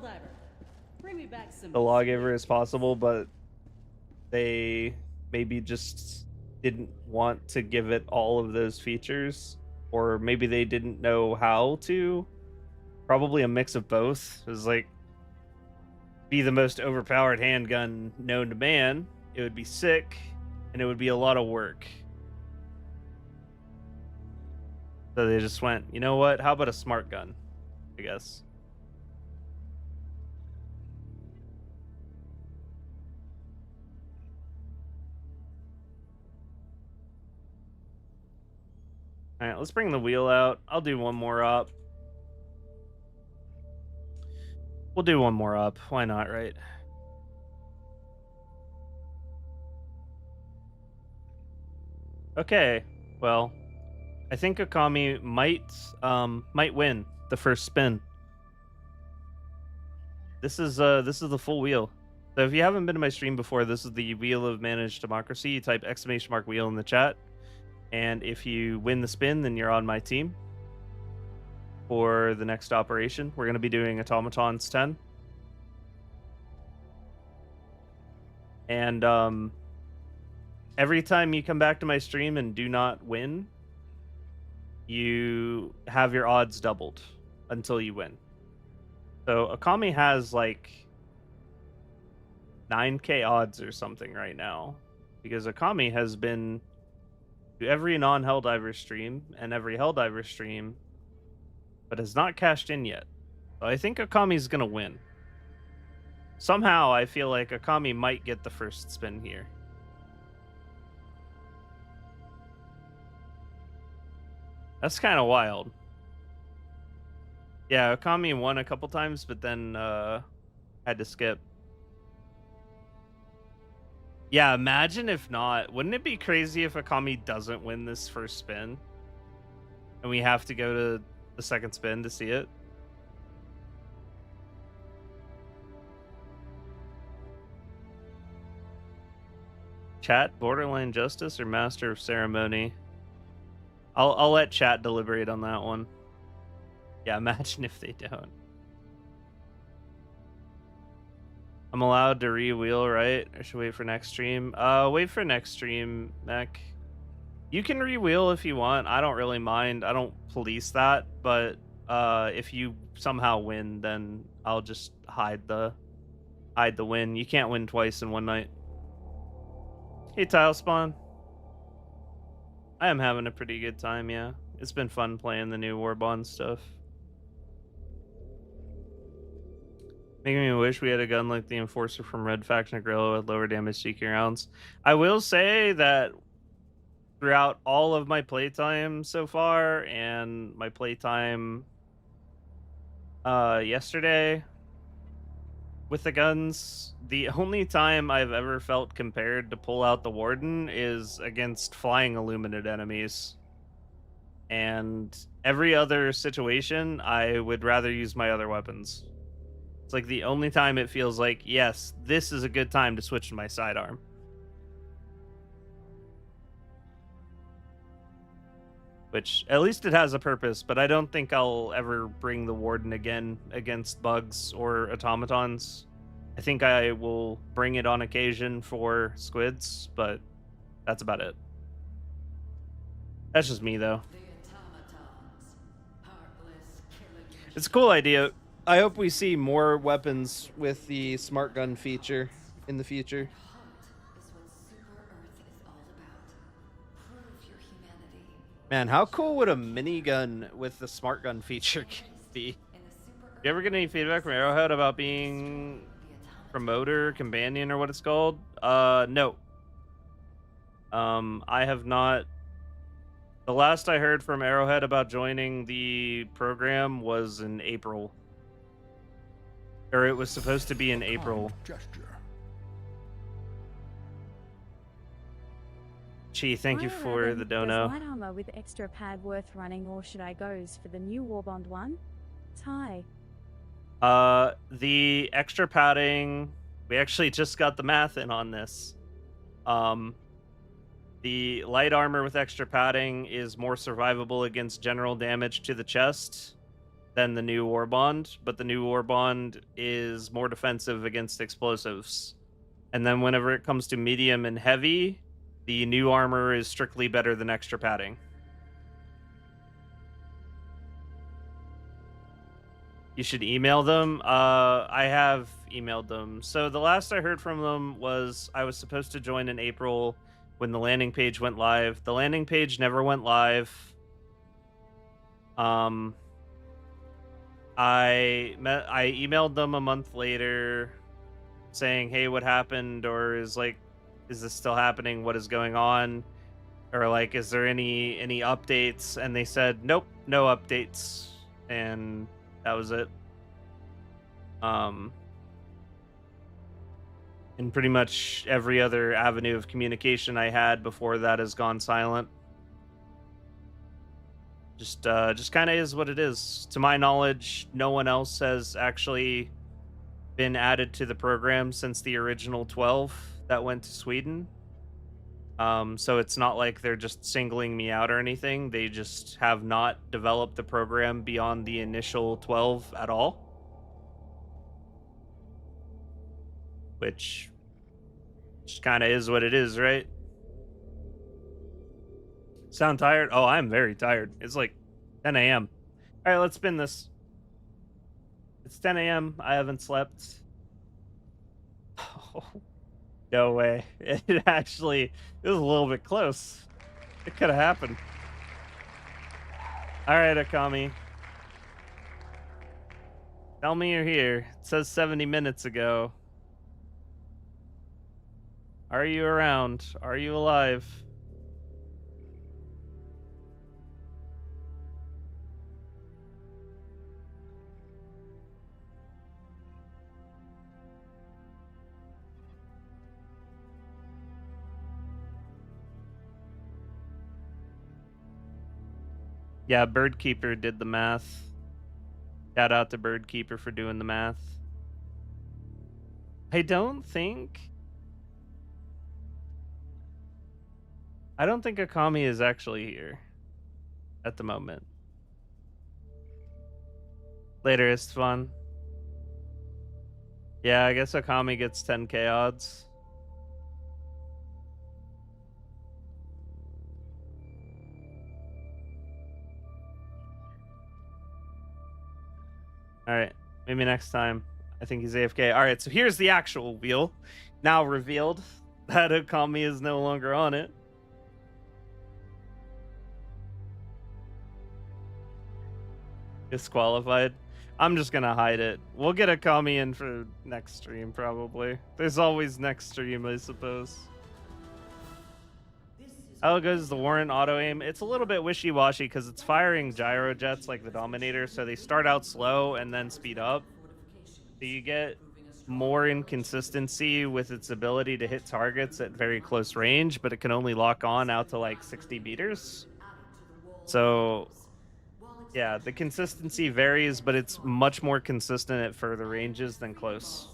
lawgiver as possible, but they maybe just didn't want to give it all of those features, or maybe they didn't know how to. Probably a mix of both. It was like, be the most overpowered handgun known to man, it would be sick, and it would be a lot of work. So they just went, you know what, how about a smart gun, I guess. All right, let's bring the wheel out. I'll do one more up. We'll do one more up. Why not, right? Okay. Well, I think Okami might win the first spin. This is the full wheel. So if you haven't been to my stream before, this is the Wheel of Managed Democracy. You type !wheel in the chat. And if you win the spin, then you're on my team for the next operation. We're going to be doing Automatons 10. And every time you come back to my stream and do not win, you have your odds doubled until you win. So Okami has like 9k odds or something right now, because Okami has been to every non-Helldiver stream and every Helldiver stream, but has not cashed in yet. So I think Akami's gonna win. Somehow I feel like Akami might get the first spin here. That's kind of wild. Yeah, Akami won a couple times, but then had to skip. Yeah, imagine if not. Wouldn't it be crazy if Akami doesn't win this first spin? And we have to go to the second spin to see it? Chat, Borderline Justice, or Master of Ceremony? I'll let chat deliberate on that one. Yeah, imagine if they don't. I'm allowed to re-wheel, right? Or should wait for next stream? Wait for next stream, Mech. You can re-wheel if you want. I don't really mind. I don't police that, but if you somehow win, then I'll just hide the win. You can't win twice in one night. Hey, Tile Spawn. I am having a pretty good time, yeah. It's been fun playing the new Warbond stuff. Making me wish we had a gun like the Enforcer from Red Faction Gorilla with lower damage seeking rounds. I will say that throughout all of my playtime so far and my playtime yesterday with the guns, the only time I've ever felt compared to pull out the Warden is against flying illuminate enemies. And every other situation, I would rather use my other weapons. It's like the only time it feels like, yes, this is a good time to switch to my sidearm. Which, at least it has a purpose, but I don't think I'll ever bring the Warden again against bugs or automatons. I think I will bring it on occasion for squids, but that's about it. That's just me, though. It's a cool idea. I hope we see more weapons with the smart gun feature in the future. Man, how cool would a minigun with the smart gun feature be? You ever get any feedback from Arrowhead about being promoter, companion, or what it's called? No. I have not. The last I heard from Arrowhead about joining the program was in April. Or it was supposed to be in April. Gee, thank you for the dono. Is light armor with extra pad worth running, or should I goes for the new Warbond one? Ty. The extra padding, we actually just got the math in on this. The light armor with extra padding is more survivable against general damage to the chest than the new Warbond, but the new Warbond is more defensive against explosives. And then whenever it comes to medium and heavy, the new armor is strictly better than extra padding. You should email them. I have emailed them. So the last I heard from them was I was supposed to join in April when the landing page went live. The landing page never went live. I emailed them a month later saying, hey, what happened? Or is this still happening? What is going on? Or like, is there any updates? And they said, nope, no updates. And that was it. And pretty much every other avenue of communication I had before that has gone silent. Just kind of is what it is. To my knowledge, no one else has actually been added to the program since the original 12 that went to Sweden. So it's not like they're just singling me out or anything. They just have not developed the program beyond the initial 12 at all. Which just kind of is what it is, right? Sound tired? Oh, I'm very tired. It's like 10 a.m. All right, let's spin this. It's 10 a.m. I haven't slept. Oh, no way. It was a little bit close. It could have happened. All right, Akami. Tell me you're here. It says 70 minutes ago. Are you around? Are you alive? Yeah, Birdkeeper did the math. Shout out to Birdkeeper for doing the math. I don't think Akami is actually here at the moment. Later is fun. Yeah, I guess Akami gets 10k odds. All right, maybe next time. I think he's AFK. All right, so here's the actual wheel. Now revealed that Akami is no longer on it. Disqualified. I'm just gonna hide it. We'll get Akami in for next stream, probably. There's always next stream, I suppose. How goes the Warrant auto aim? It's a little bit wishy-washy because it's firing gyro jets like the Dominator, so they start out slow and then speed up. So you get more inconsistency with its ability to hit targets at very close range, but it can only lock on out to like 60 meters. So yeah, the consistency varies, but it's much more consistent at further ranges than close.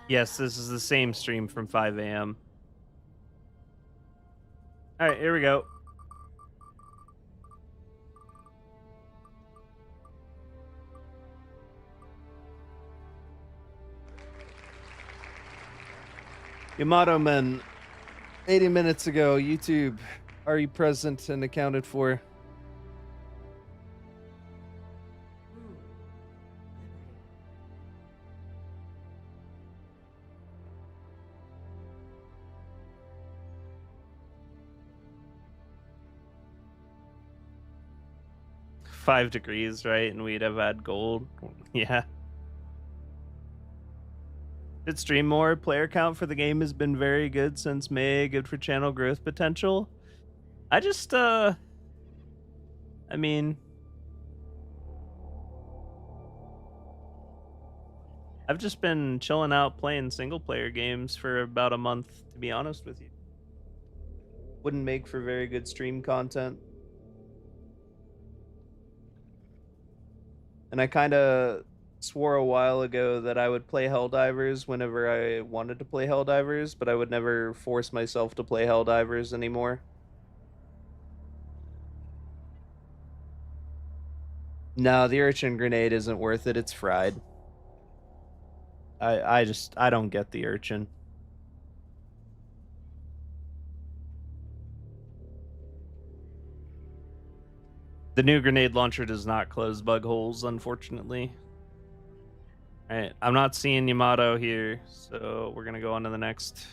Yes, this is the same stream from 5 a.m. All right, here we go. Yamato Men, 80 minutes ago, YouTube, are you present and accounted for? $5 degrees, right? And we'd have had gold. Yeah. Should stream more. Player count for the game has been very good since May. Good for channel growth potential. I just, I mean, I've just been chilling out playing single player games for about a month, to be honest with you. Wouldn't make for very good stream content. And I kind of swore a while ago that I would play Helldivers whenever I wanted to play Helldivers, but I would never force myself to play Helldivers anymore. No, the Urchin Grenade isn't worth it. It's fried. I don't get the Urchin. The new grenade launcher does not close bug holes, unfortunately. All right, I'm not seeing Yamato here, so we're gonna go on to the next.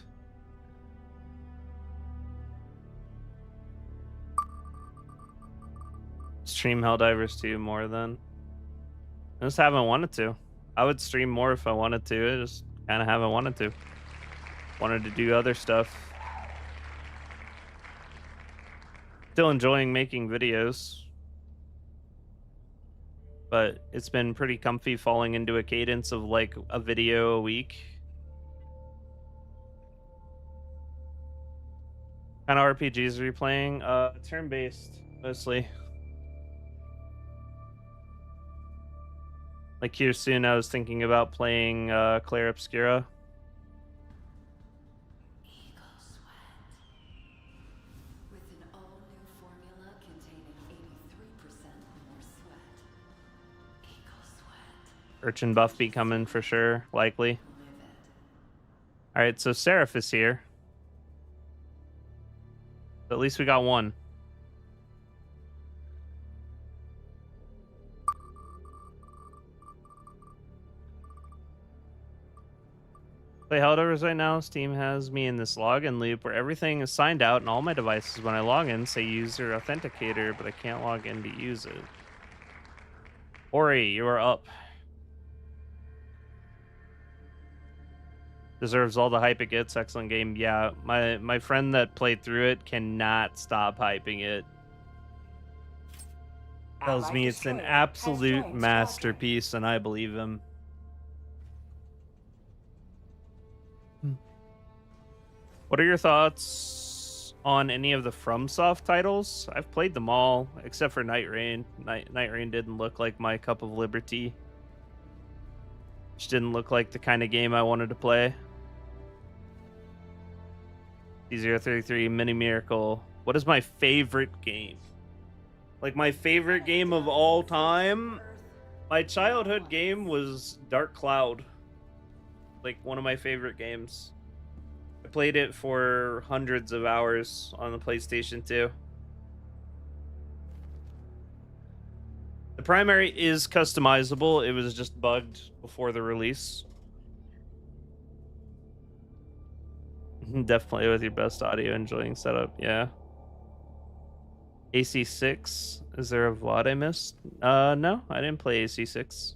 Stream Helldivers 2 more then. I just haven't wanted to. I would stream more if I wanted to. I just kind of haven't wanted to. Wanted to do other stuff. Still enjoying making videos. But it's been pretty comfy falling into a cadence of like a video a week. What kind of RPGs are you playing? Turn-based, mostly. Like here soon, I was thinking about playing Claire Obscura. Urchin buff be coming for sure, likely. All right, so Seraph is here. At least we got one. Play Helldivers right now. Steam has me in this login loop where everything is signed out and all my devices when I log in say user authenticator, but I can't log in to use it. Ori, you are up. Deserves all the hype it gets. Excellent game. Yeah, my friend that played through it cannot stop hyping it. Tells me it's an absolute masterpiece, and I believe him. What are your thoughts on any of the FromSoft titles? I've played them all, except for Night Rain. Night Rain didn't look like my cup of liberty. Just didn't look like the kind of game I wanted to play. D033, Mini Miracle. What is my favorite game? Like, my favorite game of all time? My childhood game was Dark Cloud. Like, one of my favorite games. I played it for hundreds of hours on the PlayStation 2. The primary is customizable. It was just bugged before the release. Definitely with your best audio enjoying setup, yeah. AC6, is there a VOD I missed? No, I didn't play AC6.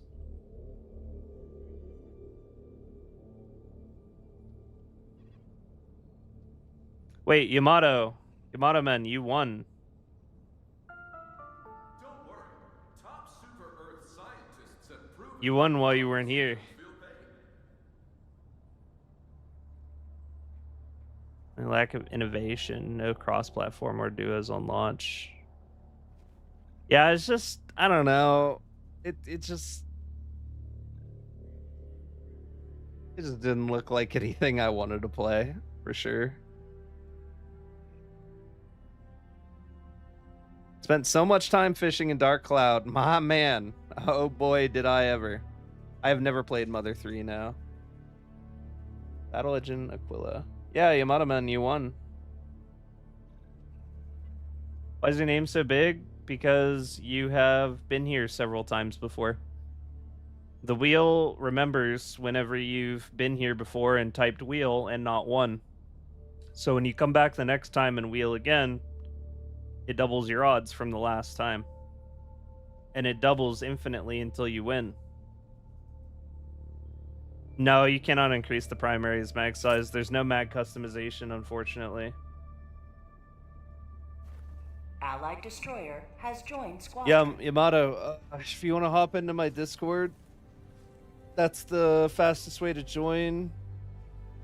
Wait, Yamato man, you won. Don't worry. Top super Earth scientists have proven You won while you weren't here. Lack of innovation, no cross-platform or duos on launch. Yeah, it's just, I don't know. It just didn't look like anything I wanted to play, for sure. Spent so much time fishing in Dark Cloud. My man. Oh boy, did I ever. I have never played Mother 3 now. Battle Legend Aquila. Yeah, Yamato man, you won. Why is your name so big? Because you have been here several times before. The wheel remembers whenever you've been here before and typed wheel and not won. So when you come back the next time and wheel again, it doubles your odds from the last time. And it doubles infinitely until you win. No, you cannot increase the primary's mag size. There's no mag customization, unfortunately. Allied destroyer has joined squad. Yeah, Yamato, if you want to hop into my Discord, that's the fastest way to join.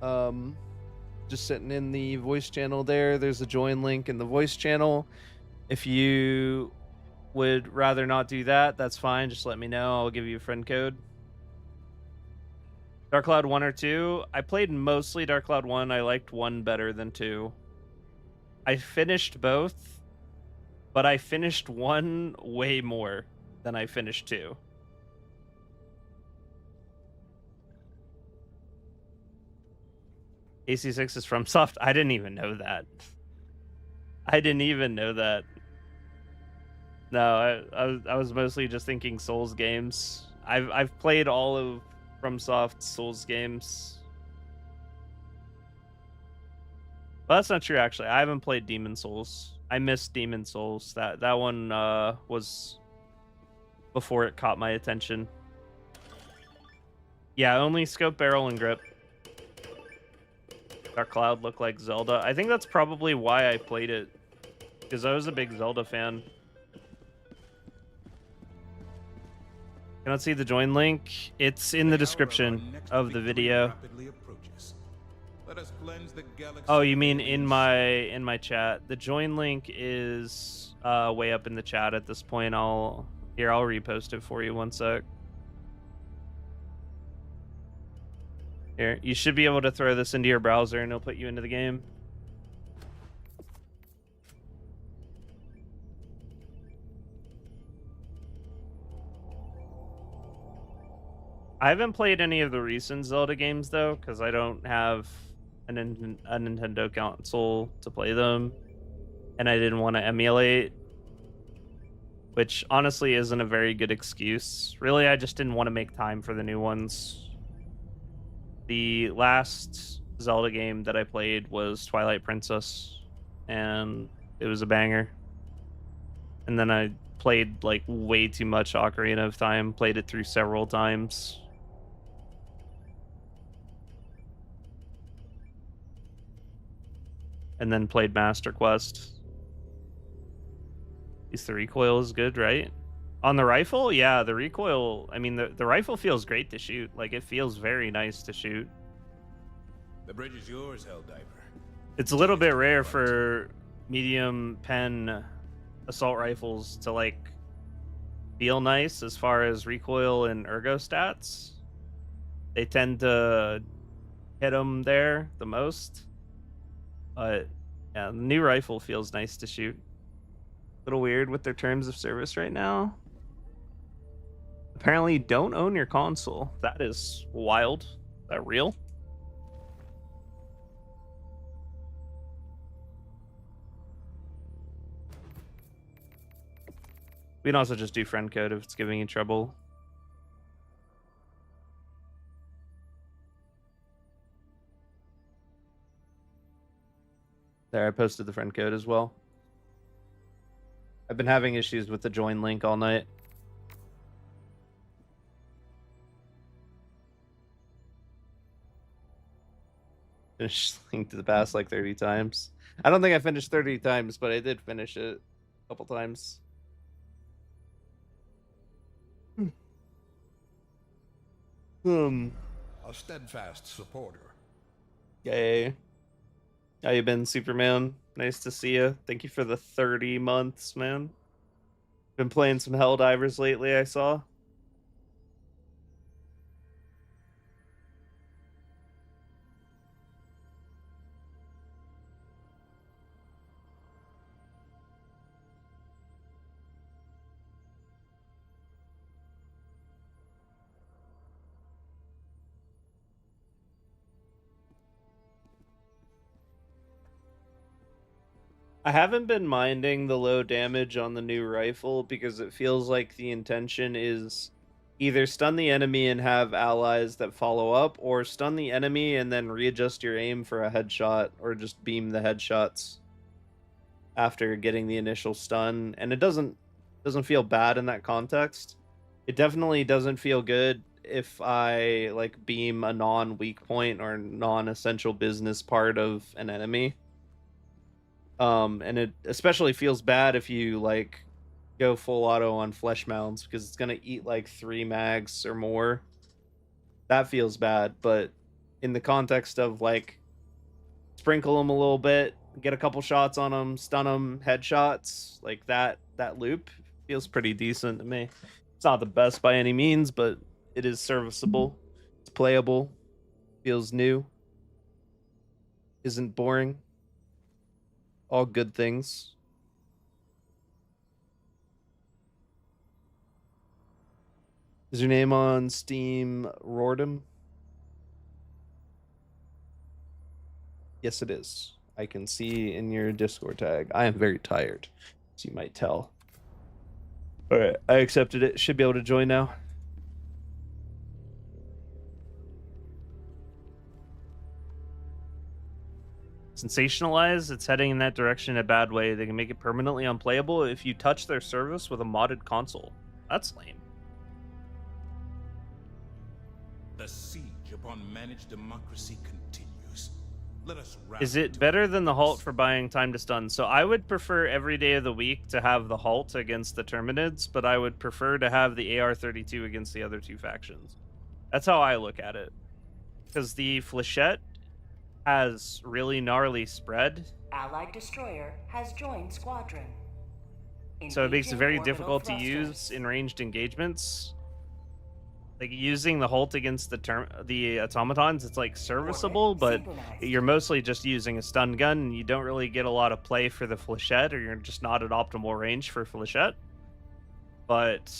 Just sitting in the voice channel there. There's a join link in the voice channel. If you would rather not do that, that's fine. Just let me know. I'll give you a friend code. Dark Cloud 1 or 2? I played mostly Dark Cloud 1. I liked 1 better than 2. I finished both, but I finished 1 way more than I finished 2. AC6 is from Soft. I didn't even know that. I didn't even know that. No, I was mostly just thinking Souls games. I've played all of FromSoft Souls games. Well, that's not true, actually. I haven't played Demon Souls. I missed Demon Souls. That one was before it caught my attention. Yeah, only scope, barrel, and grip. Dark Cloud looked like Zelda. I think that's probably why I played it, because I was a big Zelda fan. Cannot see the join link. It's in the description of the video. Oh, you mean in my chat? The join link is way up in the chat at this point. I'll repost it for you. One sec. Here, you should be able to throw this into your browser and it'll put you into the game. I haven't played any of the recent Zelda games though, because I don't have a Nintendo console to play them, and I didn't want to emulate, which honestly isn't a very good excuse. Really, I just didn't want to make time for the new ones. The last Zelda game that I played was Twilight Princess, and it was a banger. And then I played like way too much Ocarina of Time, played it through several times. And then played Master Quest. At least the recoil is good, right? On the rifle, yeah, the recoil, I mean, the rifle feels great to shoot. Like, it feels very nice to shoot. The bridge is yours, Helldiver. It's a little bit rare for medium pen assault rifles to, like, feel nice as far as recoil and ergo stats. They tend to hit them there the most. But, yeah, the new rifle feels nice to shoot. A little weird with their terms of service right now. Apparently, you don't own your console. That is wild. Is that real? We can also just do friend code if it's giving you trouble. There, I posted the friend code as well. I've been having issues with the join link all night. Finished Link to the Past like 30 times. I don't think I finished 30 times, but I did finish it a couple times. A steadfast supporter. Yay. How you been, Superman? Nice to see you. Thank you for the 30 months, man. Been playing some Helldivers lately, I saw. I haven't been minding the low damage on the new rifle because it feels like the intention is either stun the enemy and have allies that follow up, or stun the enemy and then readjust your aim for a headshot, or just beam the headshots after getting the initial stun. And it doesn't feel bad in that context. It definitely doesn't feel good if I like beam a non-weak point or non-essential business part of an enemy. And it especially feels bad if you like go full auto on flesh mounds, because it's gonna eat like 3 mags or more. That feels bad, but in the context of like sprinkle them a little bit, get a couple shots on them, stun them, headshots, like that loop feels pretty decent to me. It's not the best by any means, but it is serviceable. It's playable. Feels new. Isn't boring. All good things. Is your name on Steam Rordum? Yes, it is. I can see in your Discord tag. I am very tired, as you might tell. All right, I accepted it. Should be able to join now. Sensationalize, it's heading in that direction in a bad way. They can make it permanently unplayable if you touch their service with a modded console. That's lame. The siege upon managed democracy continues. Let us Is it better than the halt for buying time to stun? So I would prefer every day of the week to have the halt against the Terminids, but I would prefer to have the AR-32 against the other two factions. That's how I look at it. Because the Flechette has really gnarly spread. Allied destroyer has joined squadron. So it makes it very Engaging difficult to orbital use in ranged engagements. Like using the halt against the automatons, it's like serviceable, but you're mostly just using a stun gun, and you don't really get a lot of play for the Flechette, or you're just not at optimal range for Flechette. But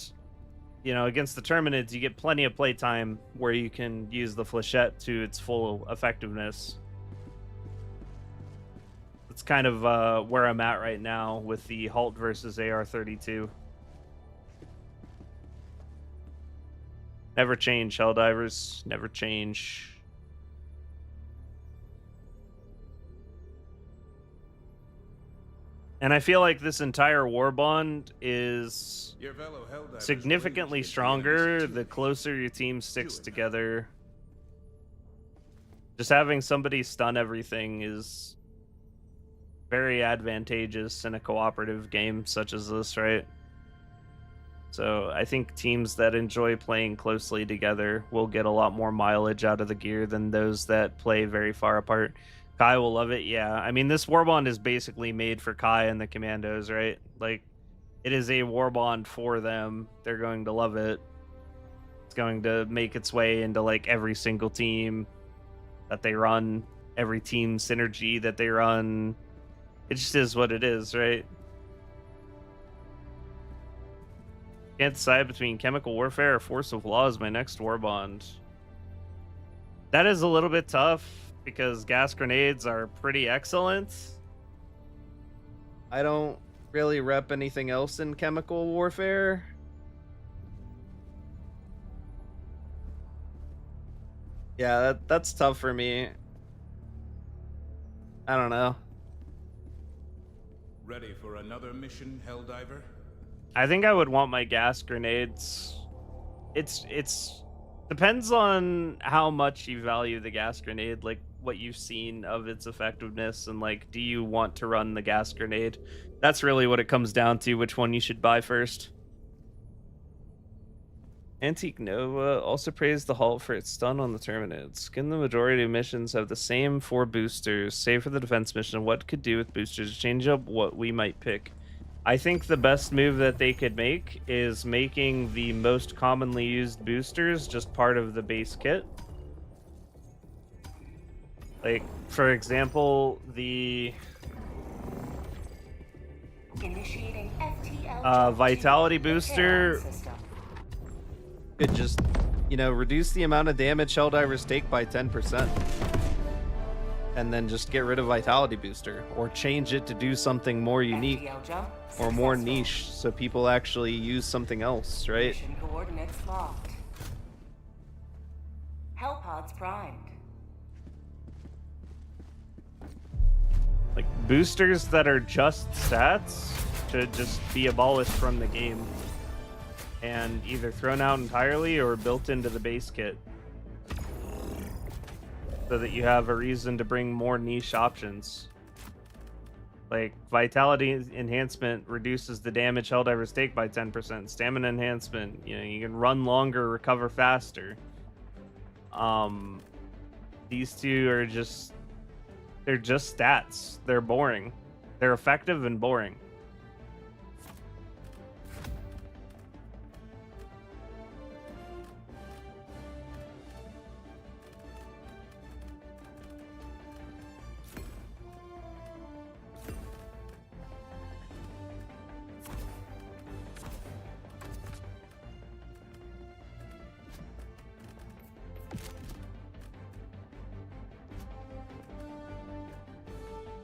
you know, against the Terminids, you get plenty of playtime where you can use the Flechette to its full effectiveness. It's kind of where I'm at right now with the halt versus AR-32. Never change, Helldivers. Never change. And I feel like this entire Warbond is Your fellow Helldivers significantly rage that the stronger enemy's the closer your team sticks together. Just having somebody stun everything is very advantageous in a cooperative game such as this, right? So I think teams that enjoy playing closely together will get a lot more mileage out of the gear than those that play very far apart. Kai will love it, yeah. I mean, this Warbond is basically made for Kai and the Commandos, right? Like, it is a Warbond for them. They're going to love it. It's going to make its way into, like, every single team that they run, every team synergy that they run. It just is what it is, right? Can't decide between Chemical Warfare or Force of Law as my next Warbond. That is a little bit tough because gas grenades are pretty excellent. I don't really rep anything else in Chemical Warfare. Yeah, that's tough for me. I don't know. Ready for another mission, Helldiver? I think I would want my gas grenades. It's depends on how much you value the gas grenade, like what you've seen of its effectiveness, and like, do you want to run the gas grenade? That's really what it comes down to, which one you should buy first. Antique Nova also praised the Halt for its stun on the Terminids. Given the majority of missions have the same 4 boosters, save for the defense mission, what could do with boosters to change up what we might pick? I think the best move that they could make is making the most commonly used boosters just part of the base kit. Like, for example, the Initiating FTL Vitality booster could just, you know, reduce the amount of damage Helldivers take by 10%. And then just get rid of Vitality Booster, or change it to do something more unique or more niche so people actually use something else, right? Mission coordinates locked. Hellpods primed. Like, boosters that are just stats should just be abolished from the game and either thrown out entirely or built into the base kit, so that you have a reason to bring more niche options. Like, Vitality Enhancement reduces the damage Helldivers take by 10%. Stamina Enhancement, you know, you can run longer, recover faster. These two are just, they're just stats. They're boring. They're effective and boring.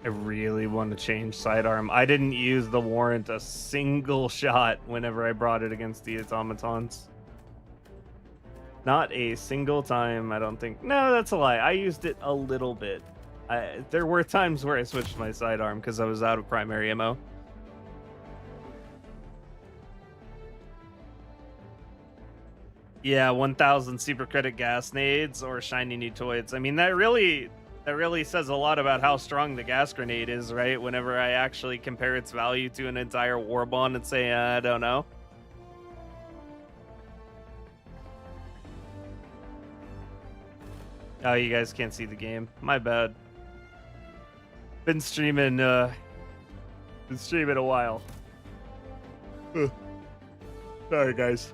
I really want to change sidearm. I didn't use the warrant a single shot whenever I brought it against the automatons. Not a single time, I don't think. No, that's a lie. I used it a little bit. There were times where I switched my sidearm because I was out of primary ammo. Yeah, 1,000 super credit gas nades or shiny new toys. I mean, that really says a lot about how strong the gas grenade is, right? Whenever I actually compare its value to an entire Warbond and say, I don't know. Oh, you guys can't see the game. My bad. Been streaming a while. Sorry, guys.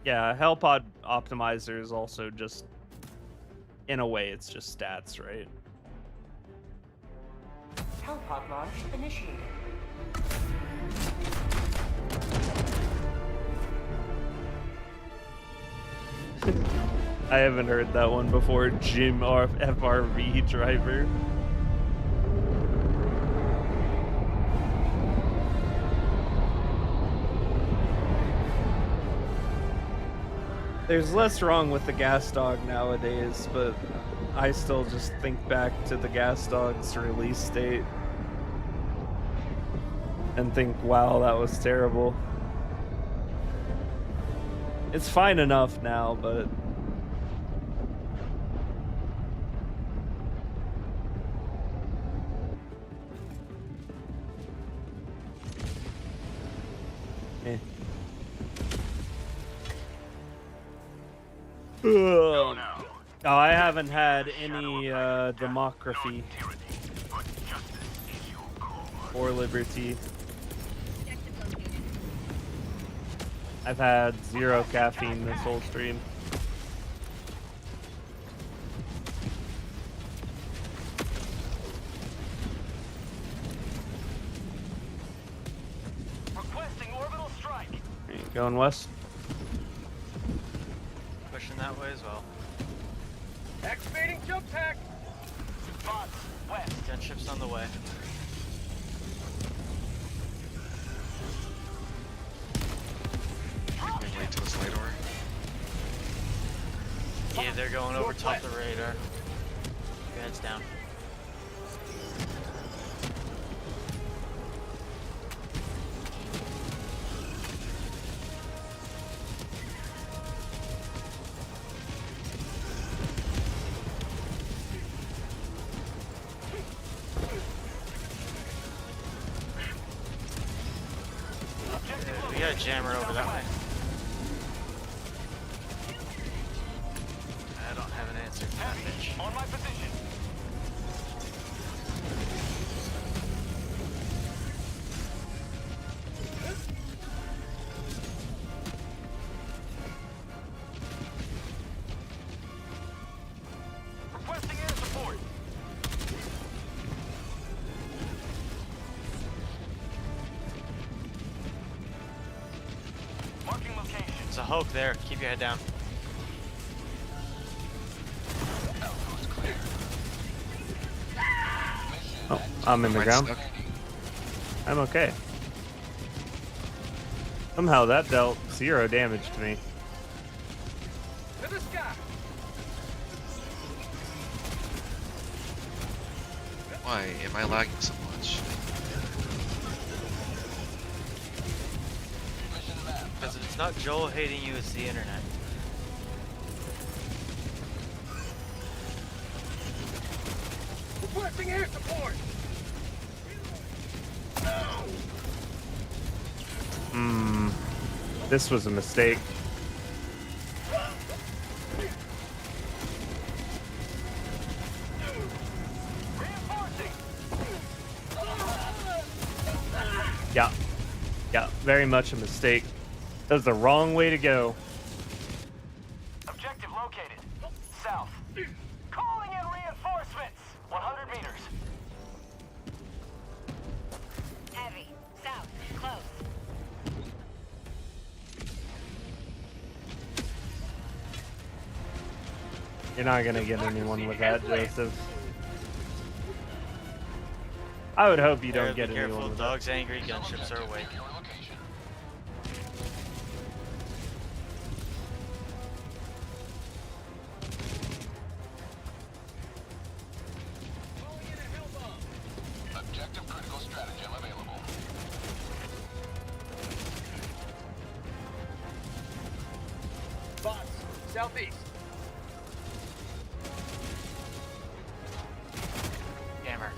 Yeah, Hellpod Optimizer is also just, in a way, it's just stats, right? Hellpod launch initiated. I haven't heard that one before. Jim FRV driver. There's less wrong with the gas dog nowadays, but I still just think back to the gas dog's release date and think, wow, that was terrible. It's fine enough now, but eh. Oh, I haven't had any democracy or liberty. I've had 0 caffeine this whole stream. Requesting orbital strike. Going west. Pushing that way as well. Activating jump pack. Bots, west. Gunship's on the way. Wait till this light over. Yeah, they're going over top the radar. Your head's down. We got a jammer over that way. I don't have an answer for that bitch. On my position. Requesting air support. Marking location. There's a Hulk there. Keep your head down. Oh, I'm in the ground. I'm okay. Somehow that dealt 0 damage to me. To the sky. Why am I lagging so much? Because it's not Joel hating you, it's the internet. Requesting air support. This was a mistake. Yeah, very much a mistake. That was the wrong way to go. Objective located. South. Calling in reinforcements. 100 meters. Heavy. South. Close. You're not gonna get anyone with that, Joseph. I would hope you don't get Be anyone careful, with dogs angry, gunships are awake. Objective critical stratagem available. Bots. Southeast. Jammer.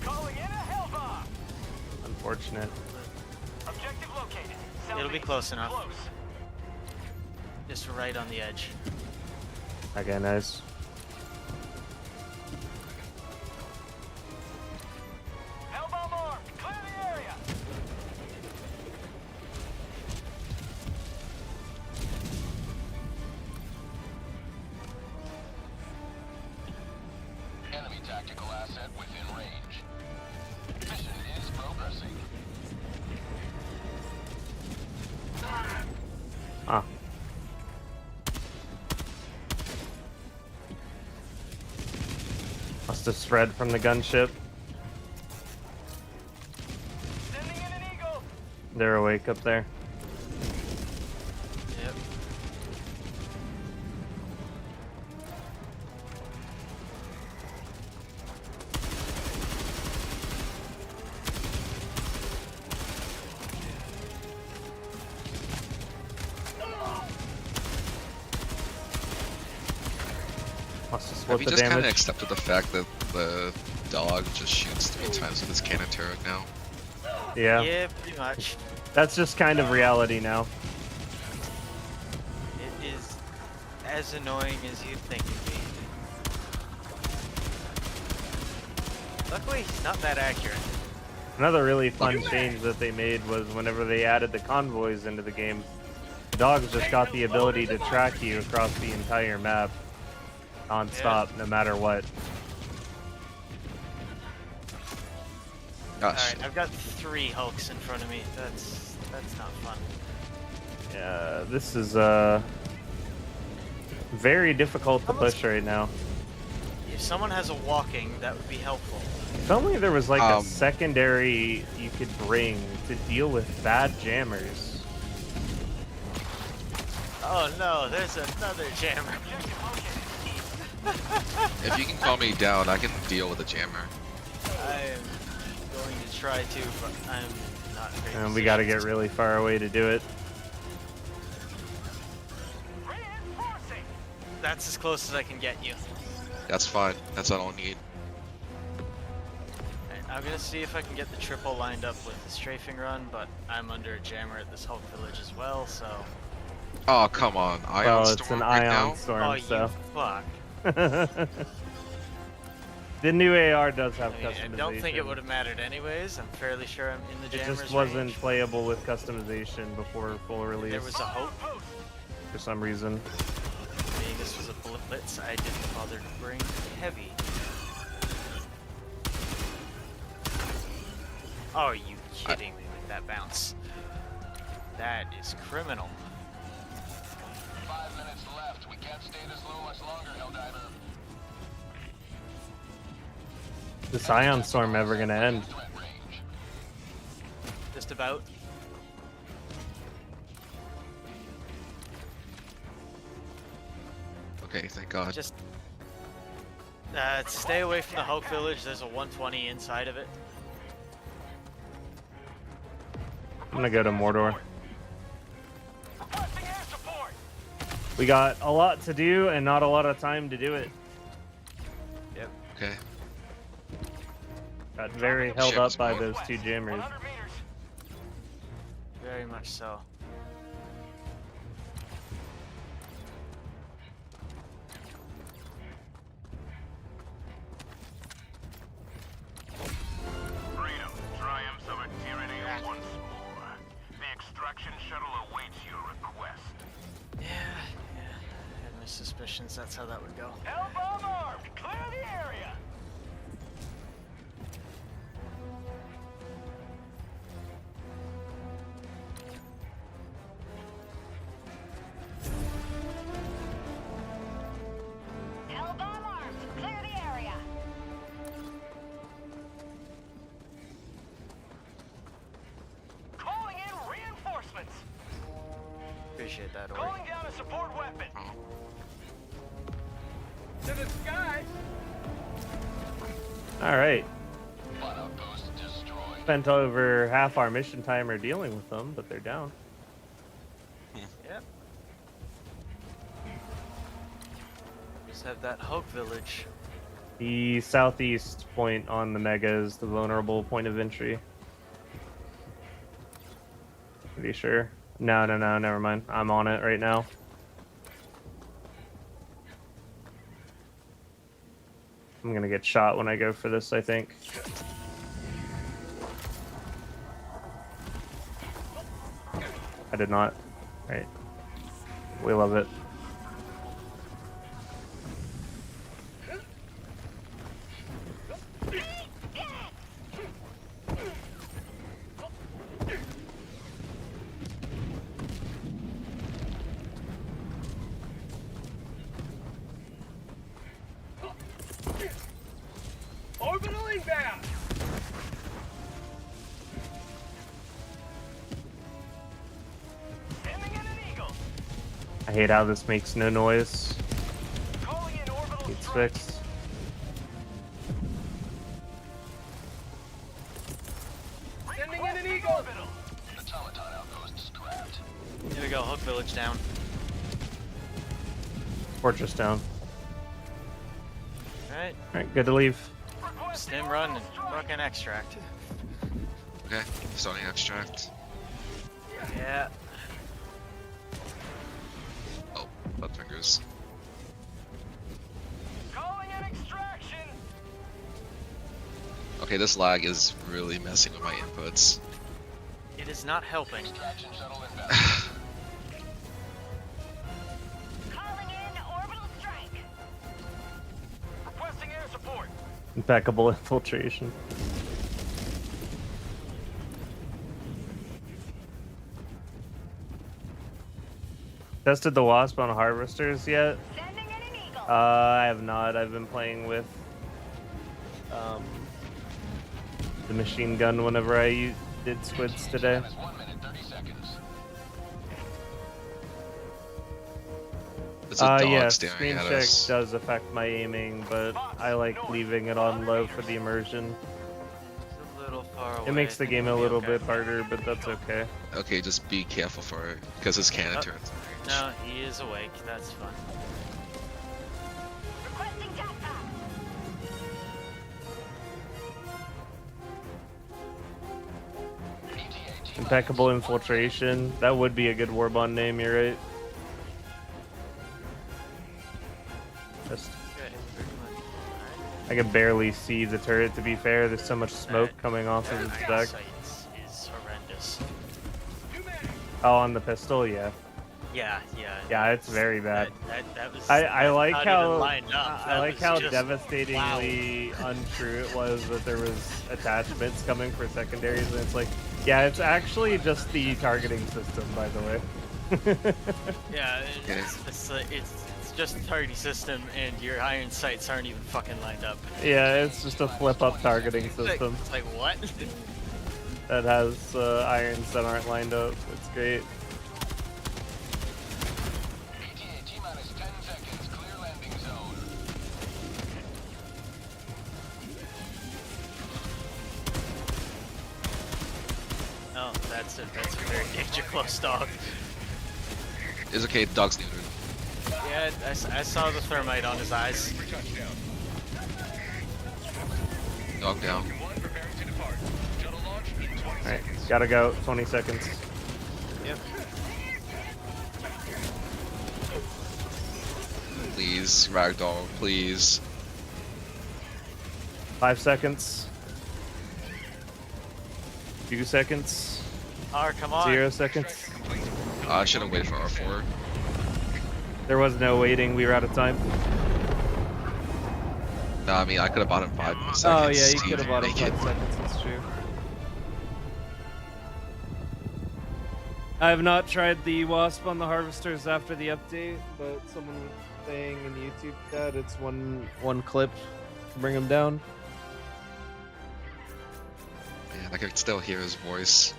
Calling in a Hellbomb. Unfortunate. Objective located. It'll be Southeast. close enough. Close. Just right on the edge. Okay, nice. Hellbomb armed. Clear the area. Enemy tactical asset within range. Mission is progressing. Ah. Must have spread from the gunship. They're awake up there. Yep. Must have Have split you the just kind of damage. accepted the fact that the dog just shoots 3 times with his cannon turret now? Yeah. Yeah, pretty much. That's just kind of reality now. It is as annoying as you'd think it'd be. Luckily, he's not that accurate. Another really fun change that they made was whenever they added the convoys into the game, the dogs just got the ability to track you across the entire map non-stop, no matter what. Alright, I've got 3 Hulks in front of me. That's not fun. Yeah, this is very difficult to push right now. If someone has a walking, that would be helpful. If only there was like a secondary you could bring to deal with bad jammers. Oh no, there's another jammer. If you can calm me down, I can deal with a jammer. I'm going to try to, but I'm not very And we gotta get really far away to do it. That's as close as I can get you. That's fine. That's all I need. Alright, I'm gonna see if I can get the triple lined up with the strafing run, but I'm under a jammer at this Hulk village as well, so... Oh, come on. Ion Well, Storm it's an right ion now? storm, Oh, so... you fuck. The new AR does have I mean, customization. I don't think it would have mattered anyways. I'm fairly sure I'm in the It jammers just wasn't range. playable with customization before full release. There was a hope. For some reason. Being this was a blitz, I didn't bother to bring heavy. Oh, are you kidding me with that bounce? That is criminal. 5 minutes left. We can't stay this low much longer, Helldiver. This ion storm ever gonna end? Just about. Okay, thank God. Just stay away from the Hulk village. There's a 120 inside of it. I'm gonna go to Mordor. We got a lot to do and not a lot of time to do it. Yep. Okay. Got very held up by those 2 jammers. Very much so. Freedom, triumphs over tyranny once more. The extraction shuttle awaits your request. Yeah. I had my suspicions that's how that would go. L-bomb armed! Clear the area! L-bomb armed. Clear the area. Calling in reinforcements! Appreciate that, Ori. Calling down a support weapon! To the skies! Alright. Spent over half our mission timer dealing with them, but they're down. Yep. Just have that Hulk village. The southeast point on the Mega is the vulnerable point of entry. Pretty sure. No, never mind. I'm on it right now. I'm gonna get shot when I go for this, I think. I did not. Right. We love it. Orbital inbound! hate how this makes no noise. It's fixed. Sending in an eagle. Here we go, Hook Village down. Fortress down. Alright. Alright, good to leave. Stim run and fucking extract. Okay, starting extract. Yeah. Oh, butt fingers. Calling an extraction. Okay, this lag is really messing with my inputs. It is not helping. Calling in orbital strike. Requesting air support. Impeccable infiltration. Tested the Wasp on harvesters yet? I have not. I've been playing with the machine gun whenever I did squids today. It's a dog Yeah, staring screen at check us. does affect my aiming, but I like leaving it on low for the immersion. It's a little far away. It makes the I think game a it'll be little okay. bit harder, but that's okay. Okay, just be careful for it, because his cannon turns. No, he is awake. That's fun. Requesting jetpack. Impeccable infiltration. That would be a good Warbond name, you're right. Just, I can barely see the turret, to be fair. There's so much smoke coming off of its back. Sight is horrendous. Oh, on the pistol, yeah. Yeah. Yeah, it's very bad. That was. I like not how even lined up. I That like was how just devastatingly untrue it was that there was attachments coming for secondaries, and it's like, yeah, it's actually just the targeting system, by the way. Yeah, it's just a targeting system, and your iron sights aren't even fucking lined up. Yeah, it's just a flip-up targeting system It's like what? that has irons that aren't lined up. It's great. Oh, that's a very danger close dog. It's okay, the dog's neutered. Yeah, I saw the thermite on his eyes. Dog down. Alright, gotta go. 20 seconds. Yep. Please, ragdoll, please. 5 seconds. 2 seconds. Come on. 0 seconds. I should have waited for R4. There was no waiting. We were out of time. No, I mean, I could have bought him 5 more seconds. Oh yeah, you to could have bought him make 5 it. seconds. That's true. I have not tried the Wasp on the harvesters after the update, but someone was saying in YouTube that it's one clip to bring him down. Man, I can still hear his voice.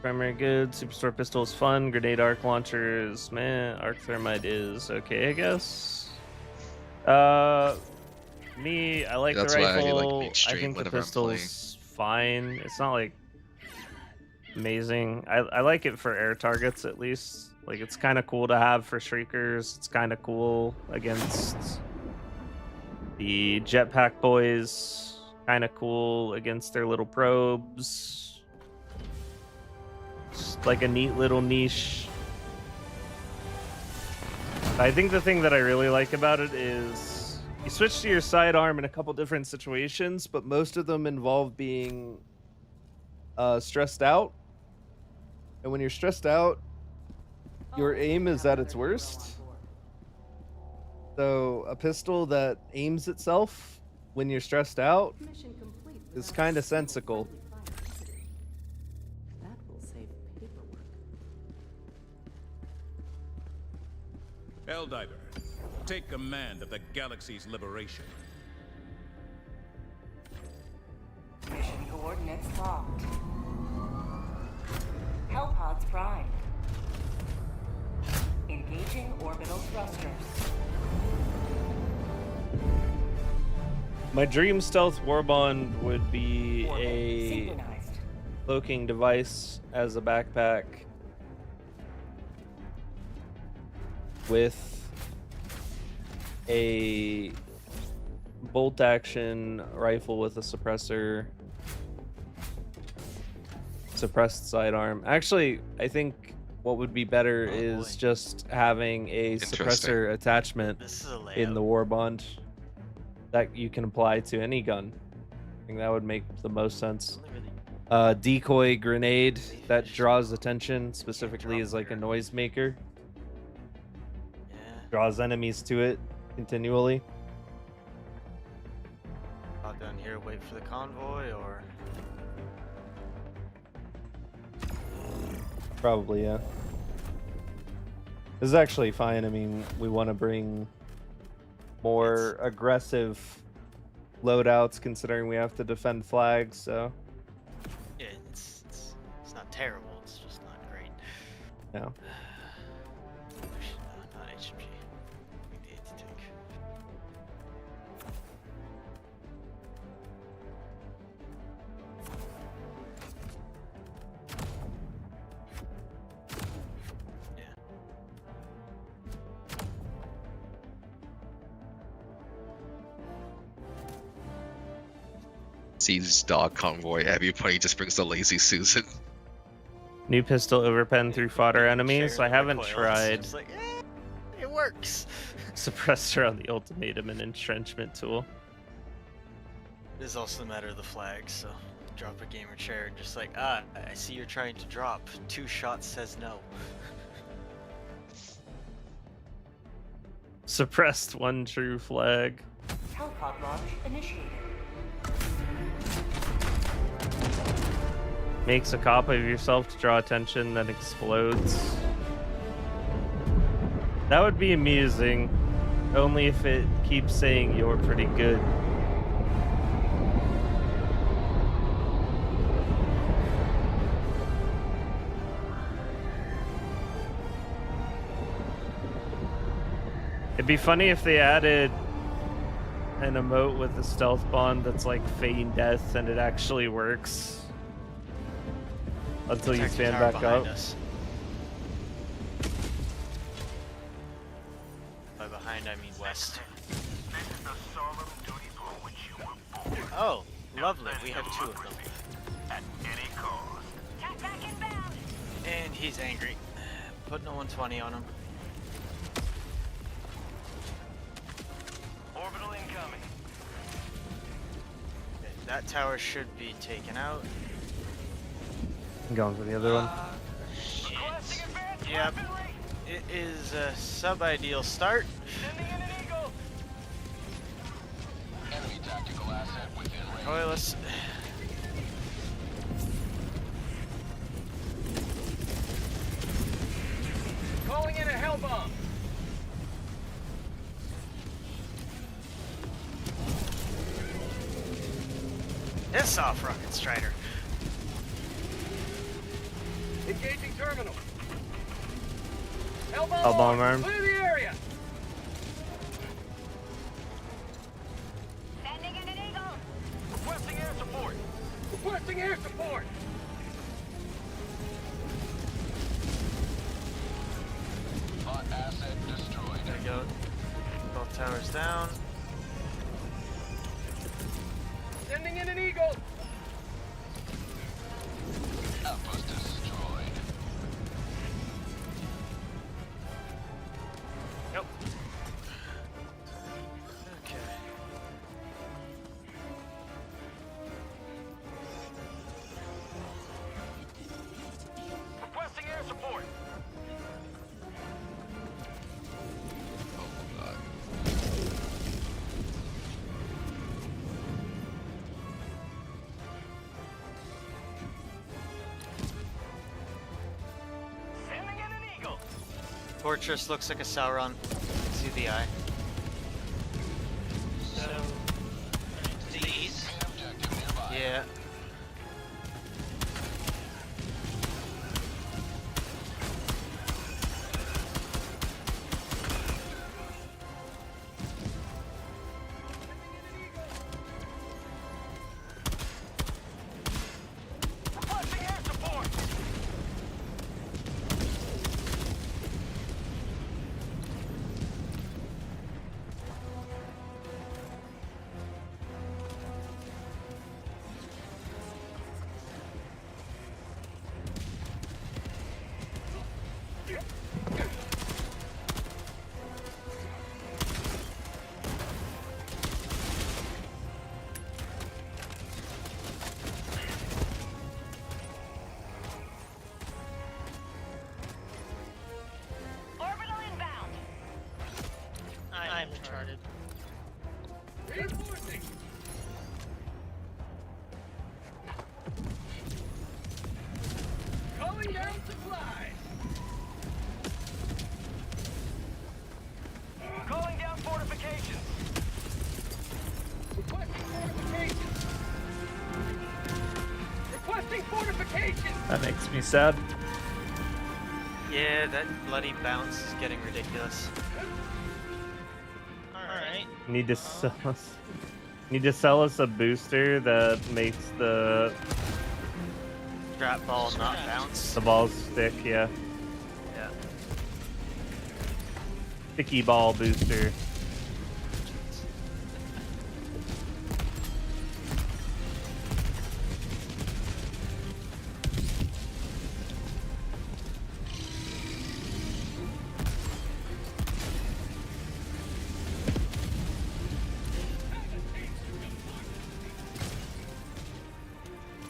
Primary good, Superstore pistol is fun, grenade arc launcher is meh, arc thermite is okay, I guess. Me, I like That's the why I rifle. like being I straight think the whenever I'm pistol's fine. It's not like amazing. I like it for air targets at least. Like it's kind of cool to have for Shriekers. It's kind of cool against the jetpack boys. Kind of cool against their little probes. Just like a neat little niche. I think the thing that I really like about it is you switch to your sidearm in a couple different situations, but most of them involve being stressed out. And when you're stressed out, your aim is at its worst. So a pistol that aims itself when you're stressed out is kind of sensical. That will save paperwork. Helldiver, take command of the galaxy's liberation. Coordinates locked. Hellpods primed. Engaging orbital thrusters. My dream stealth Warbond would be a Synchronized. cloaking device as a backpack with a bolt action rifle with a suppressed sidearm. Actually, I think what would be better is just having a suppressor attachment in the Warbond that you can apply to any gun. I think that would make the most sense. Decoy grenade that draws attention specifically is like a noisemaker. Draws enemies to it continually. I'll down here, wait for the convoy, or Probably, yeah. This is actually fine. I mean, we want to bring more aggressive loadouts considering we have to defend flags, so yeah, it's not terrible. It's just not great. no. Not HMG. I think the anti-tank. Siege dog convoy. Heavy Pony just brings the lazy Susan. New pistol overpen through fodder enemies. I haven't tried. It's like, it works. Suppressor on the ultimatum and entrenchment tool. It is also a matter of the flags, so drop a gamer chair and just like, I see you're trying to drop. 2 shots says no. Suppressed 1 true flag. Hellpod launch initiated. Makes a copy of yourself to draw attention that explodes. That would be amusing. Only if it keeps saying you're pretty good. It'd be funny if they added an emote with a stealth bond that's like feign death and it actually works. Until you stand back up. By behind, I mean west. Oh, lovely. We have 2 of them. And he's angry. Putting a 120 on him. Orbital incoming. Okay, that tower should be taken out. I'm going for the other one. Yep. It is a sub-ideal start. Enemy tactical asset within range. Oh, let's... Calling in a hell bomb. Piss off, Rocket Strider. Engaging terminal. Hellbomb arm. Clear the area. Sending in an eagle. Requesting air support. Requesting air support. Bot asset destroyed. There you go. Both towers down. Sending in an eagle. Outpost destroyed. Yep. Okay. Requesting air support. Oh god. Sending in an eagle. Fortress looks like a Sauron. See the eye. So, these. Yeah. Uncharted. Reinforcing. Calling down supplies. Calling down fortifications. Requesting fortifications. Requesting fortifications. That makes me sad. Yeah, that bloody bounce is getting ridiculous. Alright. Need to sell us a booster that makes the Strap ball not bounce. balls stick. Yeah, Yeah. sticky ball booster.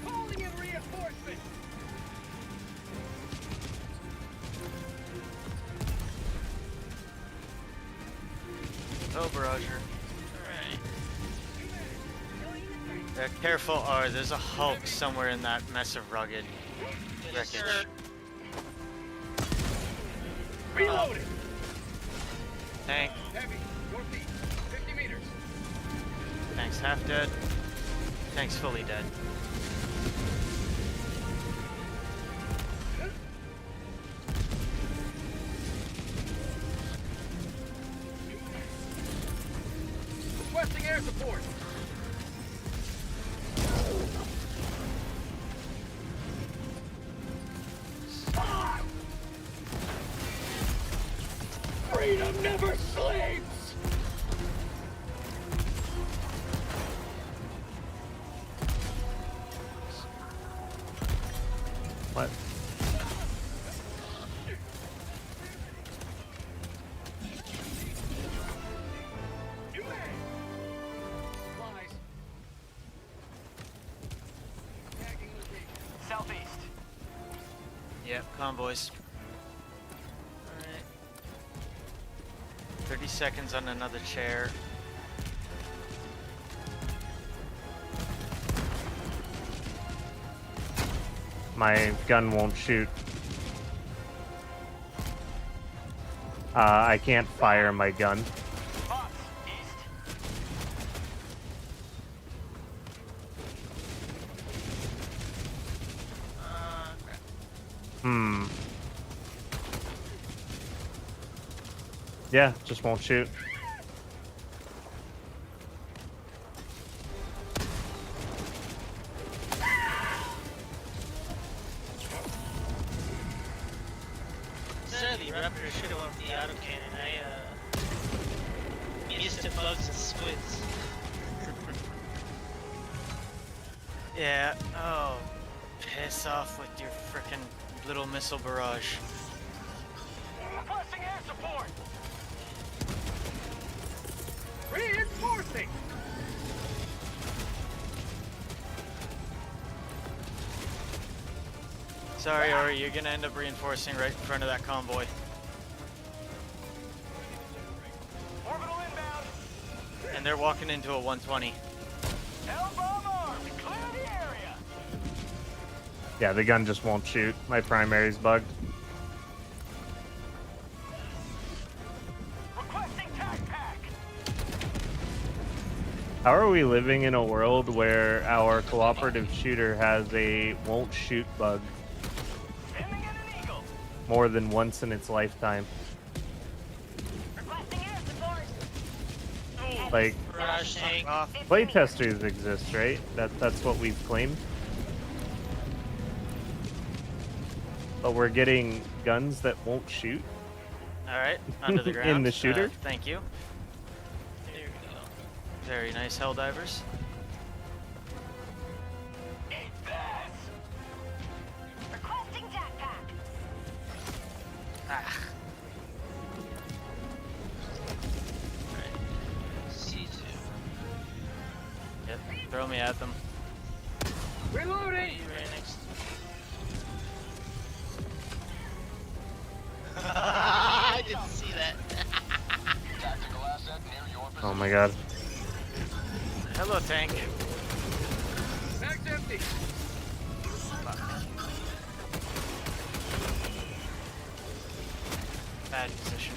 Calling in reinforcements. Oh, Barrager. Alright. Careful, there's a Hulk somewhere in that mess of rugged wreckage. Reloading. Tank. Heavy. Northeast. 50 meters. Tank's half dead. Tank's fully dead. Requesting air support. Freedom never sleeps. What? Southeast. Yep, convoys. Alright. 30 seconds on another chair. My gun won't shoot. I can't fire my gun. Hmm. Yeah, just won't shoot. The Raptor should have went with the autocannon. I'm used to bugs and squids. Yeah, oh, piss off with your frickin' little missile barrage. Requesting air support. Reinforcing. Sorry, Ori, you're gonna end up reinforcing right in front of that convoy. Orbital inbound. And they're walking into a 120. L-bomb armed. Clear the area. Yeah, the gun just won't shoot. My primary's bugged. Requesting tac pack. How are we living in a world where our cooperative shooter has a won't shoot bug more than once in its lifetime? Like, Barrage tank. playtesters exist, right? That's what we've claimed. But we're getting guns that won't shoot. Alright, under the ground. In the shooter? Thank you. There we go. Very nice, Helldivers. Requesting tac pack. Ah. C2. Yep, throw me at them. Reloading. You right next. I didn't see that. Tactical asset near your Oh my god. Hello, tank. Bag's empty. Bad position.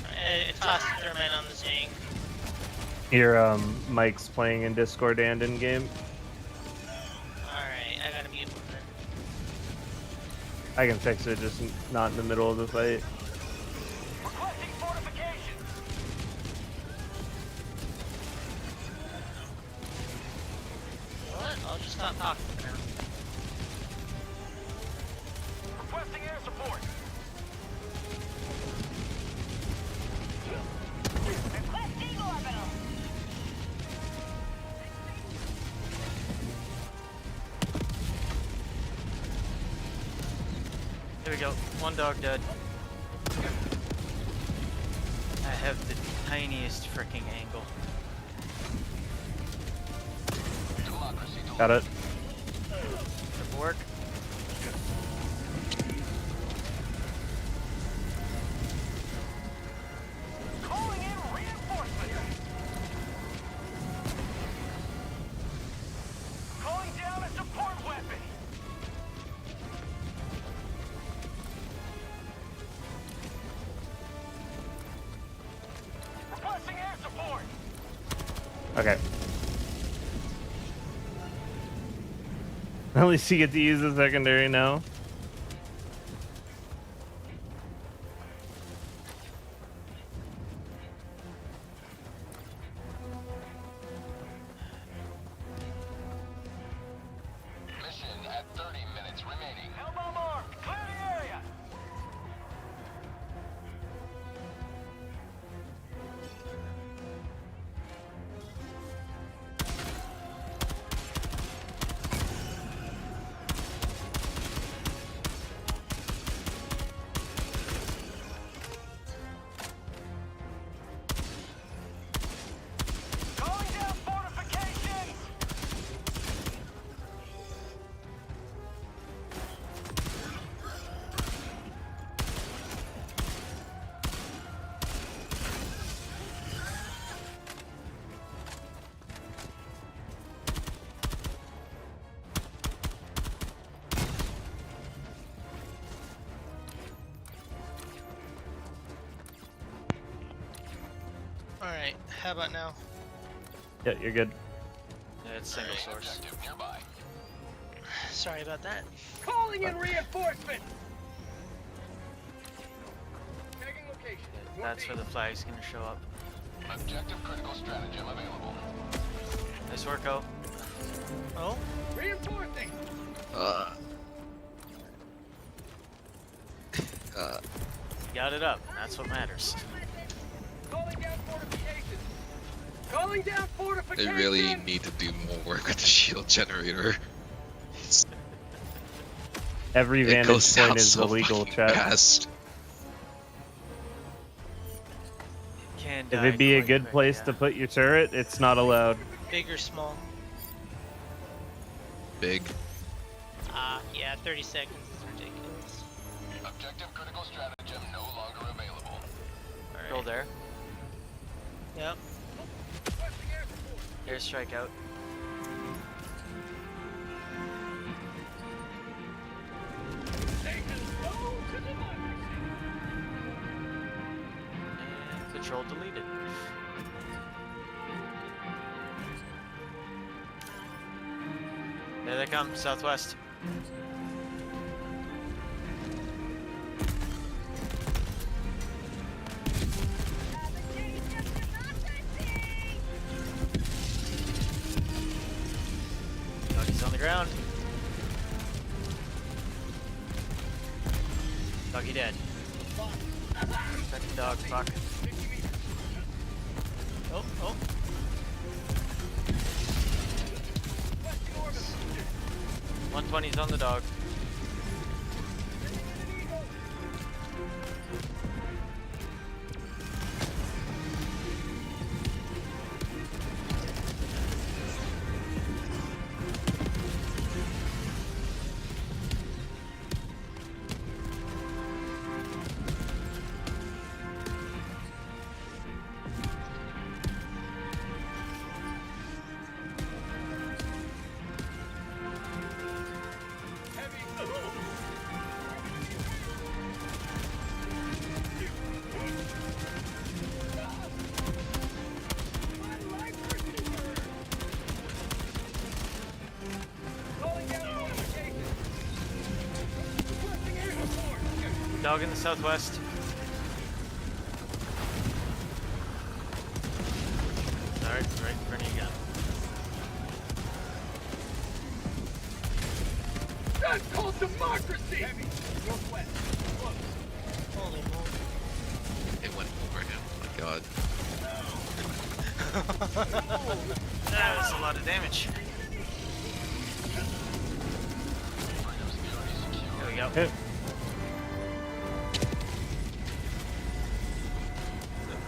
Toss Thermite on the tank. Your Mike's playing in Discord and in game. Alright, I gotta mute him then. I can fix it, just not in the middle of the fight. Requesting fortifications. What? I'll just stop talking for now. Requesting air support. Requesting orbital. There we go. One dog dead. I have the tiniest freaking angle. Got it. Good work. Calling in reinforcements. Calling down a support weapon. Requesting air support. Okay. At least you get to use the secondary now. Mission at 30 minutes remaining. Hellbomb armed. Clear the area. Calling down fortifications. Alright, how about now? Yeah, you're good. Yeah, it's single source. Nearby. Sorry about that. Calling in reinforcements. Tagging location. That's where the flag's gonna show up. Objective critical stratagem available. Nice work, O. Oh? Reinforcing. Got it up. That's what matters. Calling down fortifications. Calling down They fortifications. really need to do more work with the shield generator. Every It vantage goes down point is so illegal, fucking chat. fast. Can If die it be a quite good quick, place yeah. to put your turret, it's not allowed. Big or small? Big. Yeah, 30 seconds is ridiculous. Objective critical stratagem no longer available. Roll there. Yep. Airstrike out. And control deleted. There they come, southwest. Doggy's on the ground. Doggy dead. Second dog, fuck. Oh, oh. 120's on the dog. Dog in the southwest. Alright, right in front of you again. That's called democracy! Northwest. Holy moly. It went over him. Oh my god. That was a lot of damage. There we go. Hit.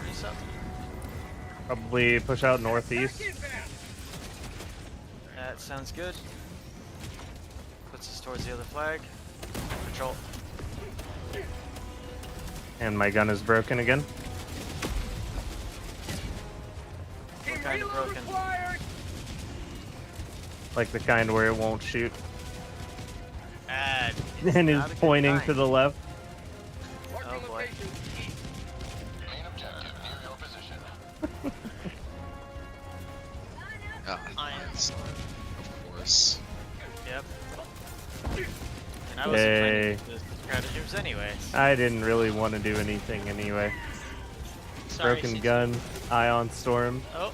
Reset. Probably push out northeast. That sounds good. Puts us towards the other flag. Patrol. And my gun is broken again. What kind of broken? Like the kind where it won't shoot. It's And is not a good pointing kind. to the left. Oh boy. Main objective near your position. Of course. Yep. And I wasn't Yay. planning the stratagems anyway. I didn't really want to do anything anyway. Sorry, Broken CT. gun, ion storm. Oh.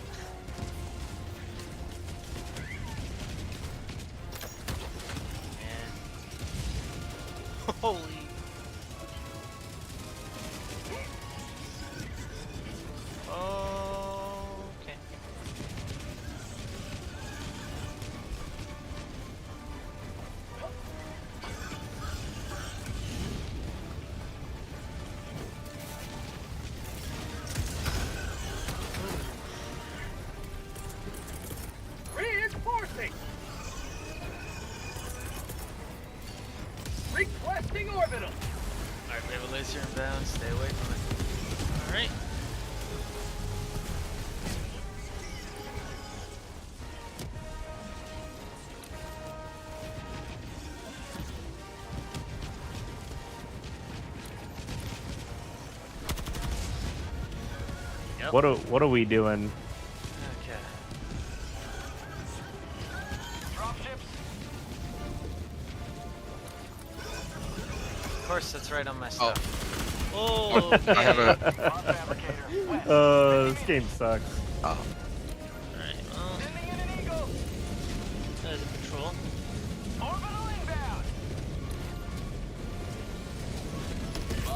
Holy. Okay. Reinforcing! Requesting orbital! Alright, we have a laser inbound. Stay away from it. Alright. Yep. What are we doing? Okay. Of course, that's right on my stuff. Oh, I have a. This game sucks. Alright, well. That is a patrol.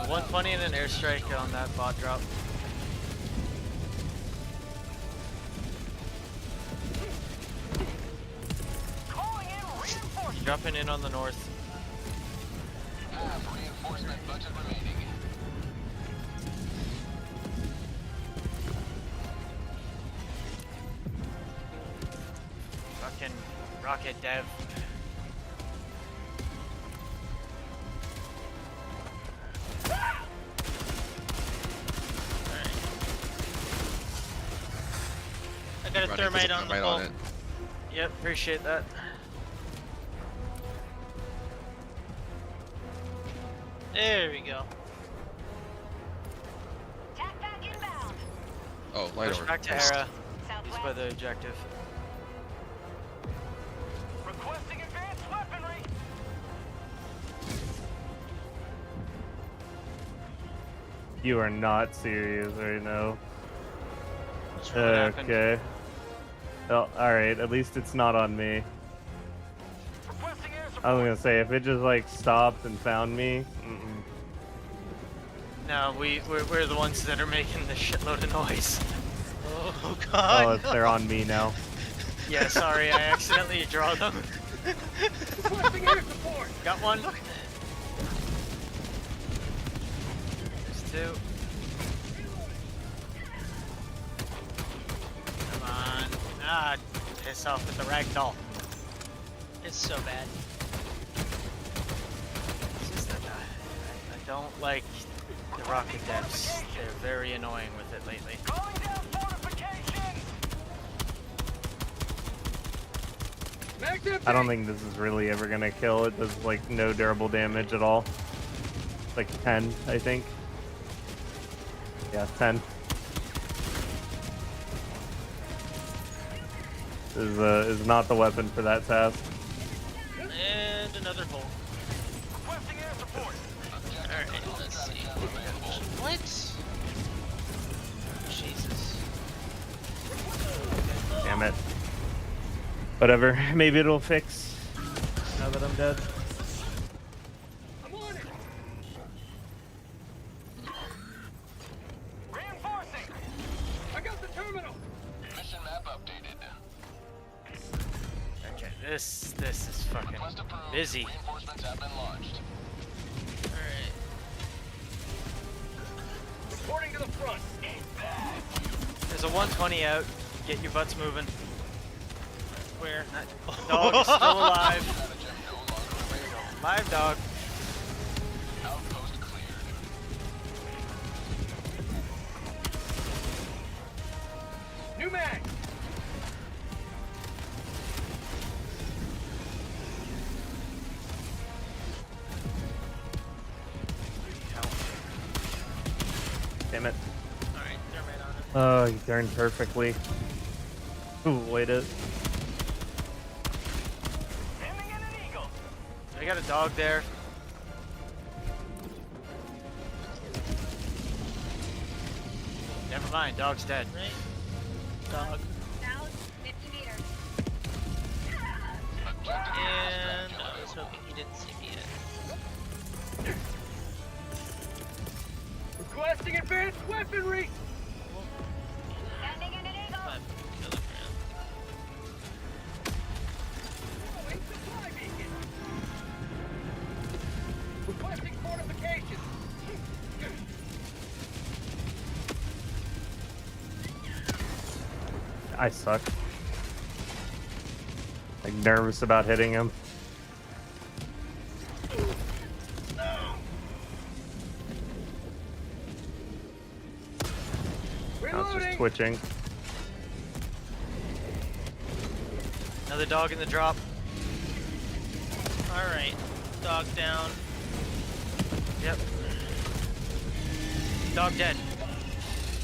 120 and an airstrike on that bot drop. Dropping in on the north. Reinforcement budget remaining. Fucking rocket dev. I got a thermite on the right hull. on it. Yep, appreciate that. There we go. Oh, light Push orb. back to Nice. Hera. He's by the objective. Requesting advanced weaponry! You are not serious right now. That's what happened. Okay. Well, alright, at least it's not on me. Requesting air I support! was gonna say, if it just like stopped and found me, No, we're the ones that are making the shitload of noise. Oh god. oh, they're on me now. Yeah, sorry, I accidentally draw them. Requesting air support! Got one. There's two. Come on. Ah, piss off with the ragdoll. It's so bad. It's just that I don't like the rocket devs. They're very annoying with it lately. Calling down fortifications! I don't think this is really ever gonna kill. It does like no durable damage at all. Like 10, I think. Yeah, 10. Is not the weapon for that task. And another hole. Requesting air support! Alright, let's see. What? Jesus. Damn it. Whatever. Maybe it'll fix now that I'm dead. I'm on it. Reinforcing. I got the terminal. Mission map updated. Okay, this is fucking busy. Reinforcements have been launched. Alright. Reporting to the front. There's a 120 out. Get your butts moving. Where? Dog is still alive. Live dog. Outpost cleared. New mag. Damn it. Alright, they're right on it. Oh, you turned perfectly. Ooh, wait it. I got a dog there. Never mind, dog's dead. Right? Dog. Now 50 meters. And I was hoping he didn't see me yet. Requesting advanced weaponry. Sending in an eagle. 5 kilogram. Throwing supply beacon. Requesting fortifications. I suck. Like nervous about hitting him. Now it's just twitching. Another dog in the drop. Alright. Dog down. Yep. Dog dead.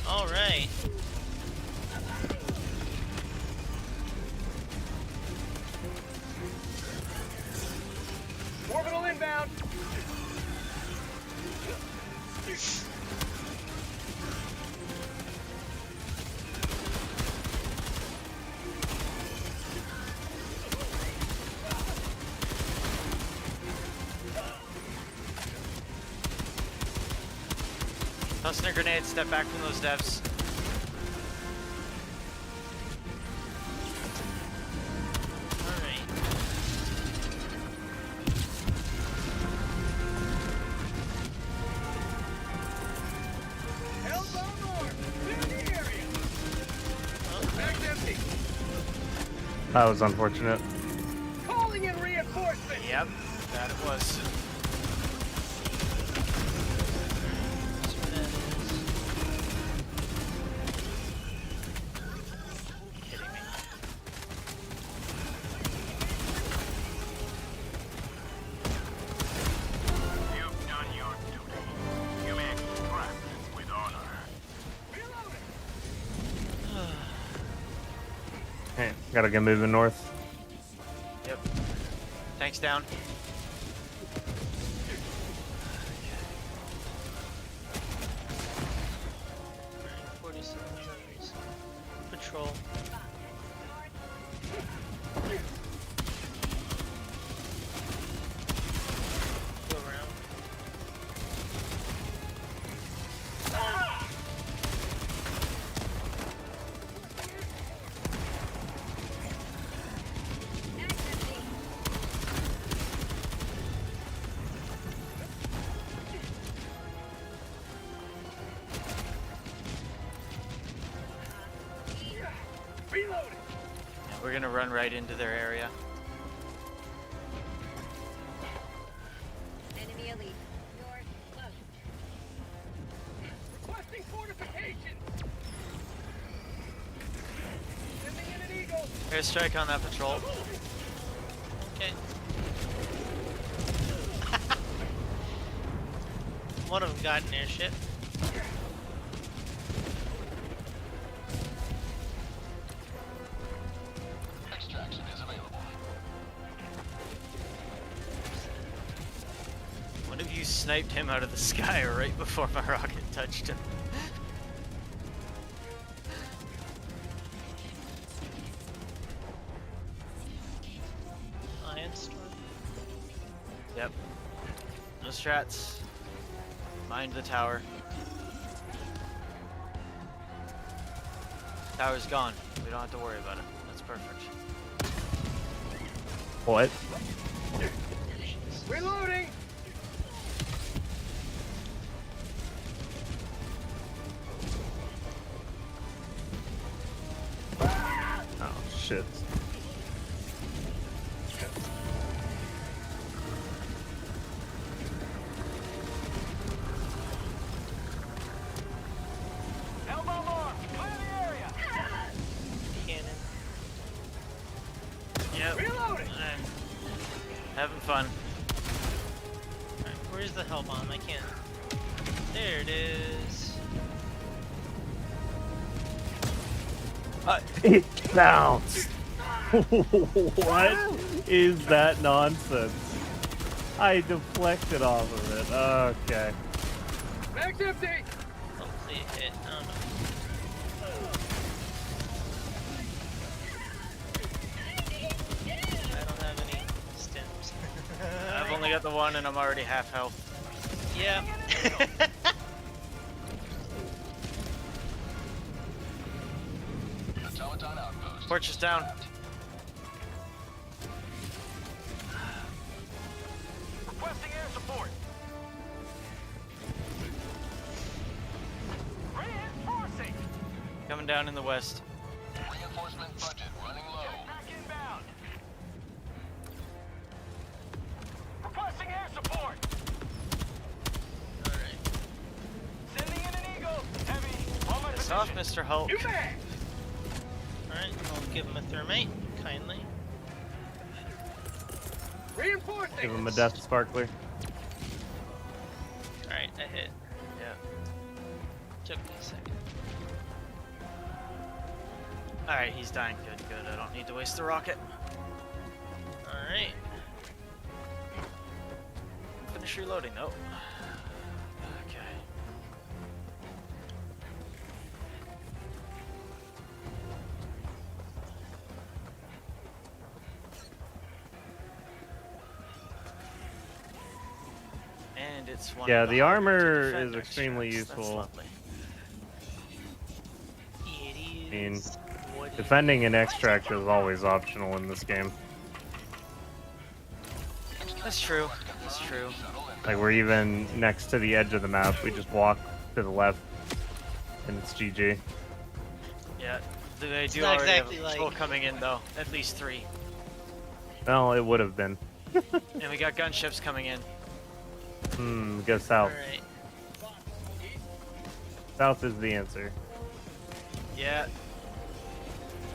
Alright. Orbital inbound. Tossing a grenade, step back from those devs. Alright. Hellbound arm. Clear the area. Bag's empty. That was unfortunate. Calling in reinforcement. Yep, that it was. You've done your duty. You may extract with honor. Hey, gotta get moving north. Yep. Tanks down. Alright, 47 batteries. Patrol. Go around. Reloading. Yeah, we're gonna run right into their area. Enemy elite. North, close. Requesting fortification. Sending in an eagle. Airstrike on that patrol. Okay. One of them got an airship. Extraction is available. One of You sniped him out of the sky right before my rocket touched him. Iron Storm. Yep. No strats. Mind the tower. Tower's gone. We don't have to worry about it. That's perfect. What? Reloading! Oh shit. Elbow arm! Clear the area! Cannon. Yep. Reloading! I'm having fun. Alright, where's the hell bomb? I can't. There it is. It bounced. What is that nonsense? I deflected off of it. Okay. Mag's empty! Hopefully it hit. I don't know. I don't have any stims. I've only got the one and I'm already half health. Yeah. Fortress down. Requesting air support. Reinforcing. Coming down in the west. Reinforcement budget running low. Back inbound. Requesting air support. Alright. Sending in an eagle. Heavy. On my Piss position. off, Mr. Hulk. New mag. Alright, I'll give him a thermite, kindly. Reinforcing. Give him a death sparkler. Alright, I hit. Yeah. Took me a second. Alright, he's dying. Good, good. I don't need to waste the rocket. Alright. Finish reloading, though. Okay. And it's one Yeah, of the harder to armor defend is extremely extracts. That's useful. lovely. It I mean, is. What it defending an extract is always optional in this game. That's true. That's true. Like, we're even next to the edge of the map. We just walk to the left, and it's GG. Yeah, they do not already exactly have people like- coming in, though. At least 3. Well, it would have been. And we got gunships coming in. Go south. Alright. South is the answer. Yeah.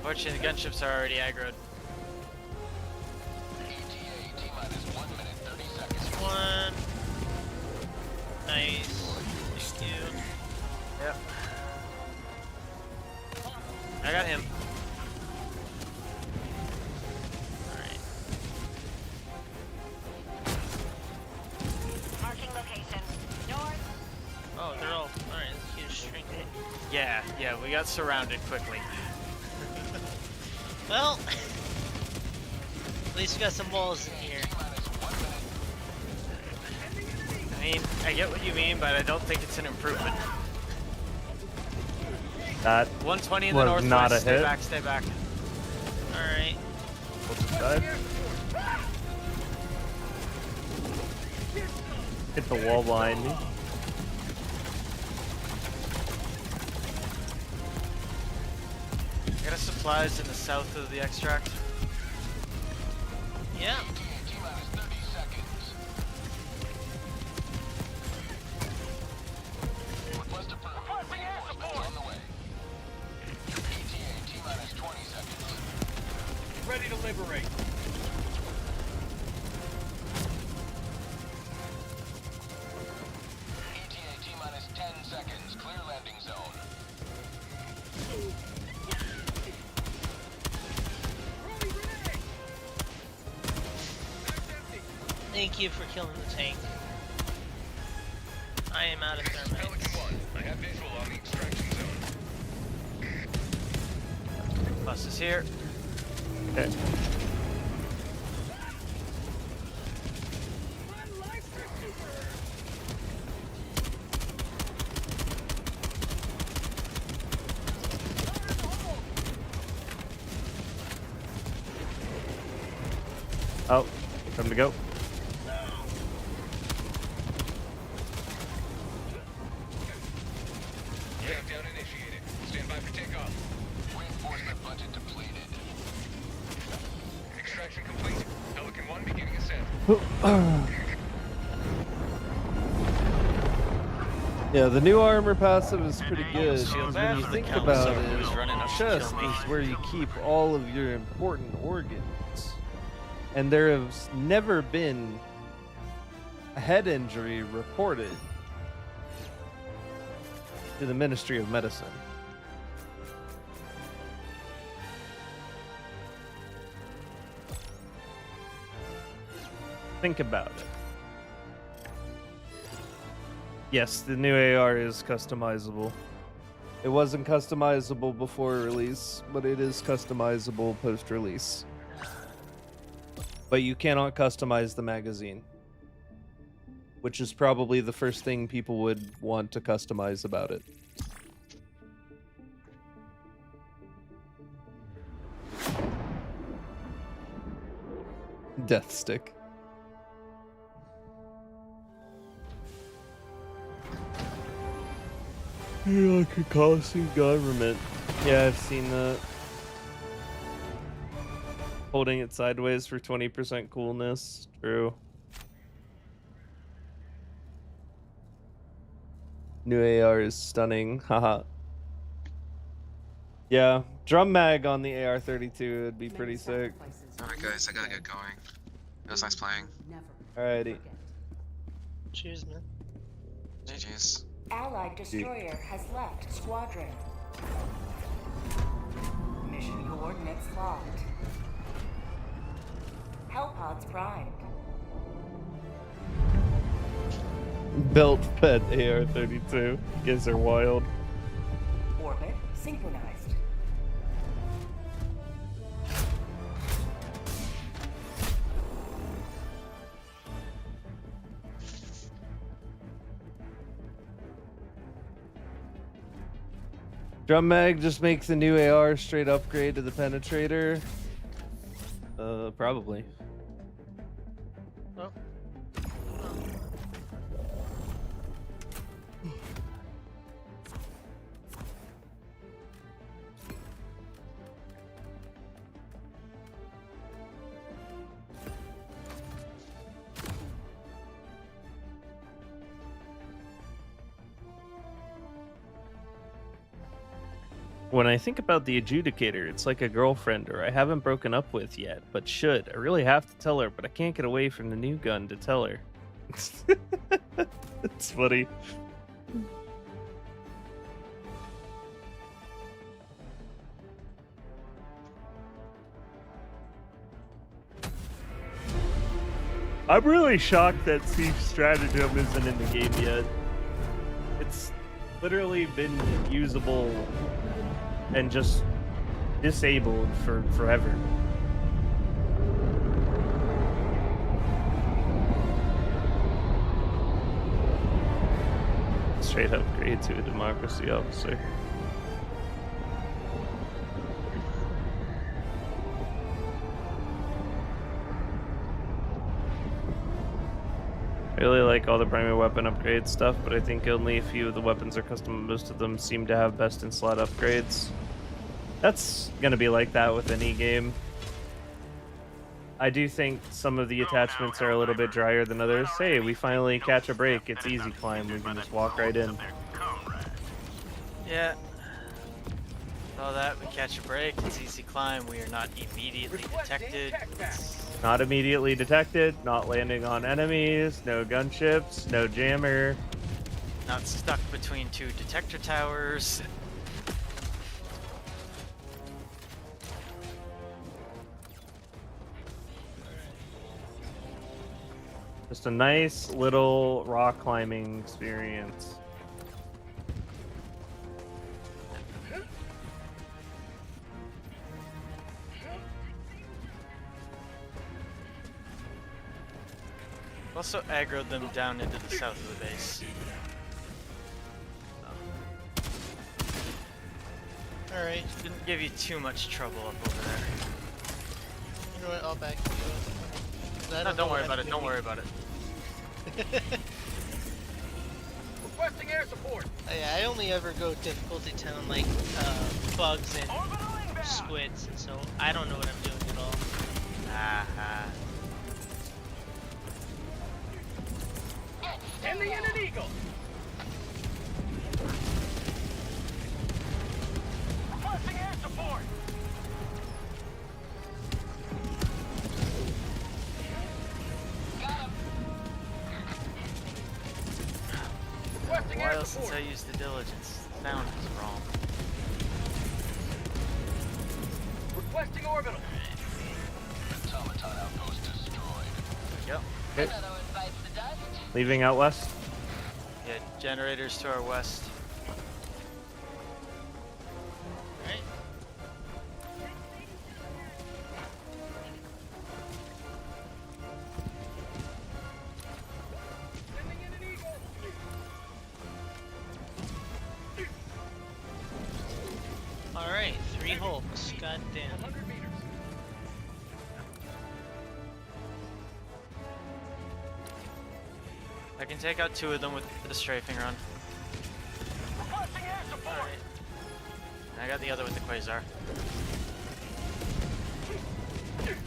Fortunately, the gunships are already aggroed. One. Nice. Thank you. Yep. I got him. Alright. Marking location. North. Oh, they're all. Alright, let's get a shrink. Yeah, we got surrounded quickly. Well, at least we got some walls in here. I mean, I get what you mean, but I don't think it's an improvement. That 120 in the was northwest. not a Stay hit. back, stay back. Alright. Hit the wall behind me. I got supplies in the south of the extract. Yeah. Requesting air support. Ready to liberate. ETA T-minus 10 seconds. Clear landing zone. Thank you for killing the tank. I am out of thermite. Pelican 1, I have visual on the extraction zone. Bus is here. Okay. Oh, time to go. Countdown initiated. Stand by for takeoff. Reinforcement budget depleted. Extraction complete. Pelican 1 beginning ascent. Yeah, the new armor passive is pretty good. Feel When bad you for the think count, about so it, who's running up to chest kill me? is where you keep all of your important organs. And there has never been a head injury reported to the Ministry of Medicine. Think about it. Yes, the new AR is customizable. It wasn't customizable before release, but it is customizable post-release. But you cannot customize the magazine, which is probably the first thing people would want to customize about it. Death stick. You're like a costing government. Yeah, I've seen that. Holding it sideways for 20% coolness. True. New AR is stunning. Haha. Yeah, drum mag on the AR-32 would be pretty sick. Alright guys, I gotta get going. It was nice playing. Alrighty. Cheers, man. GG's. Allied destroyer has left squadron. Mission coordinates locked. Hellpods primed. Belt fed AR-32. You guys are wild. Orbit synchronized. Drum mag just makes the new AR straight upgrade to the penetrator. Probably. Oh. When I think about the adjudicator, it's like a girlfriend or I haven't broken up with yet, but should. I really have to tell her, but I can't get away from the new gun to tell her. It's funny. I'm really shocked that Siege Stratagem isn't in the game yet. It's literally been usable and just disabled for forever. Straight upgrade to a democracy officer. I really like all the primary weapon upgrade stuff, but I think only a few of the weapons are custom. Most of them seem to have best in slot upgrades. That's gonna be like that with any game. I do think some of the attachments are a little bit drier than others. Hey, we finally catch a break. It's easy climb. We can just walk right in. Yeah. All that, we catch a break. It's easy climb. We are not immediately detected. Not immediately detected, not landing on enemies, no gunships, no jammer. Not stuck between two detector towers. Just a nice little rock climbing experience. Also aggroed them down into the south of the base. Alright. Didn't give you too much trouble up over there. You know what? I'll back you up. No, don't worry about it. Don't worry about it. Requesting air support. Oh, yeah, I only ever go difficulty 10 on like bugs and squids, and so I don't know what I'm doing at all. Sending in an eagle. Requesting air support. Got him. Requesting air While support. since I used the diligence, the sound was wrong. Requesting orbital. Automaton outpost destroyed. Yep. Okay. Leaving out west. Yeah, generators to our west. Alright. Alright, 3 Hulks. God damn. 100 meters. I can take out 2 of them with the strafing run. Requesting air support. And I got the other with the quasar.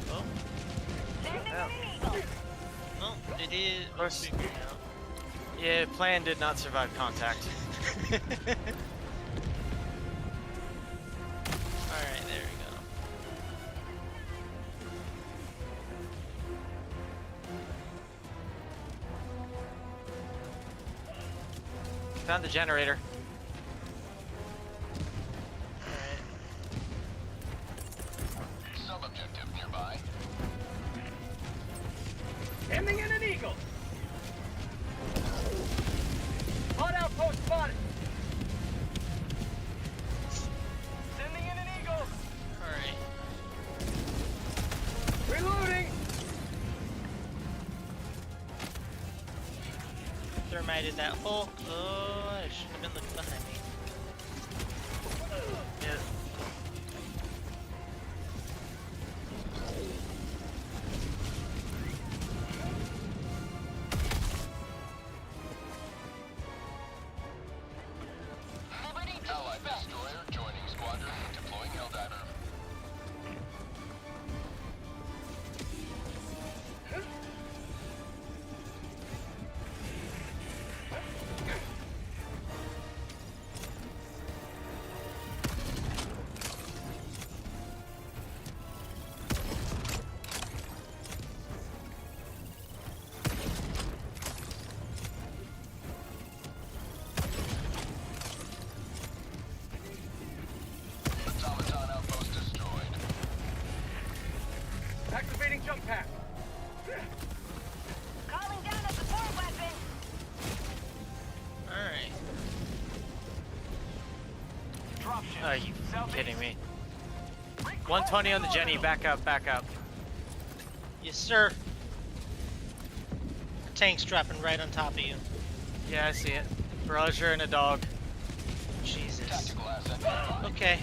Oh. Oh, it is. Of course. Yeah, plan did not survive contact. Alright, there we go. Found the generator. Sub-objective nearby. Sending in an eagle. Hot outpost spotted. Sending in an eagle. Alright. Reloading. Thermited that Hulk. Oh, I shouldn't have been looking behind me. Yeah. Allied destroyer joining squadron, deploying Helldiver. Automaton outpost destroyed. Activating jump pack. Calling down a support weapon. Alright. Dropship. Are you kidding me? 120 on the Jenny. Back up, back up. Yes, sir. Tank's dropping right on top of you. Yeah, I see it. Roger and a dog. Jesus. Tactical asset nearby. Okay.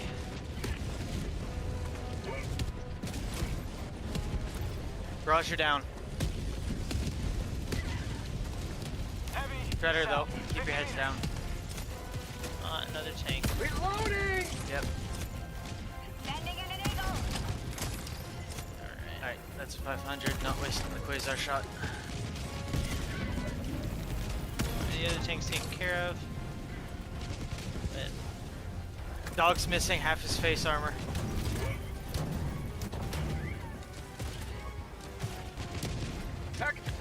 Roger down. Heavy. Better though. Keep your heads down. Another tank. Reloading. Yep. Sending in an eagle. Alright, that's 500. Not wasting the quasar shot. The other tank's taken care of. But Dog's missing half his face armor.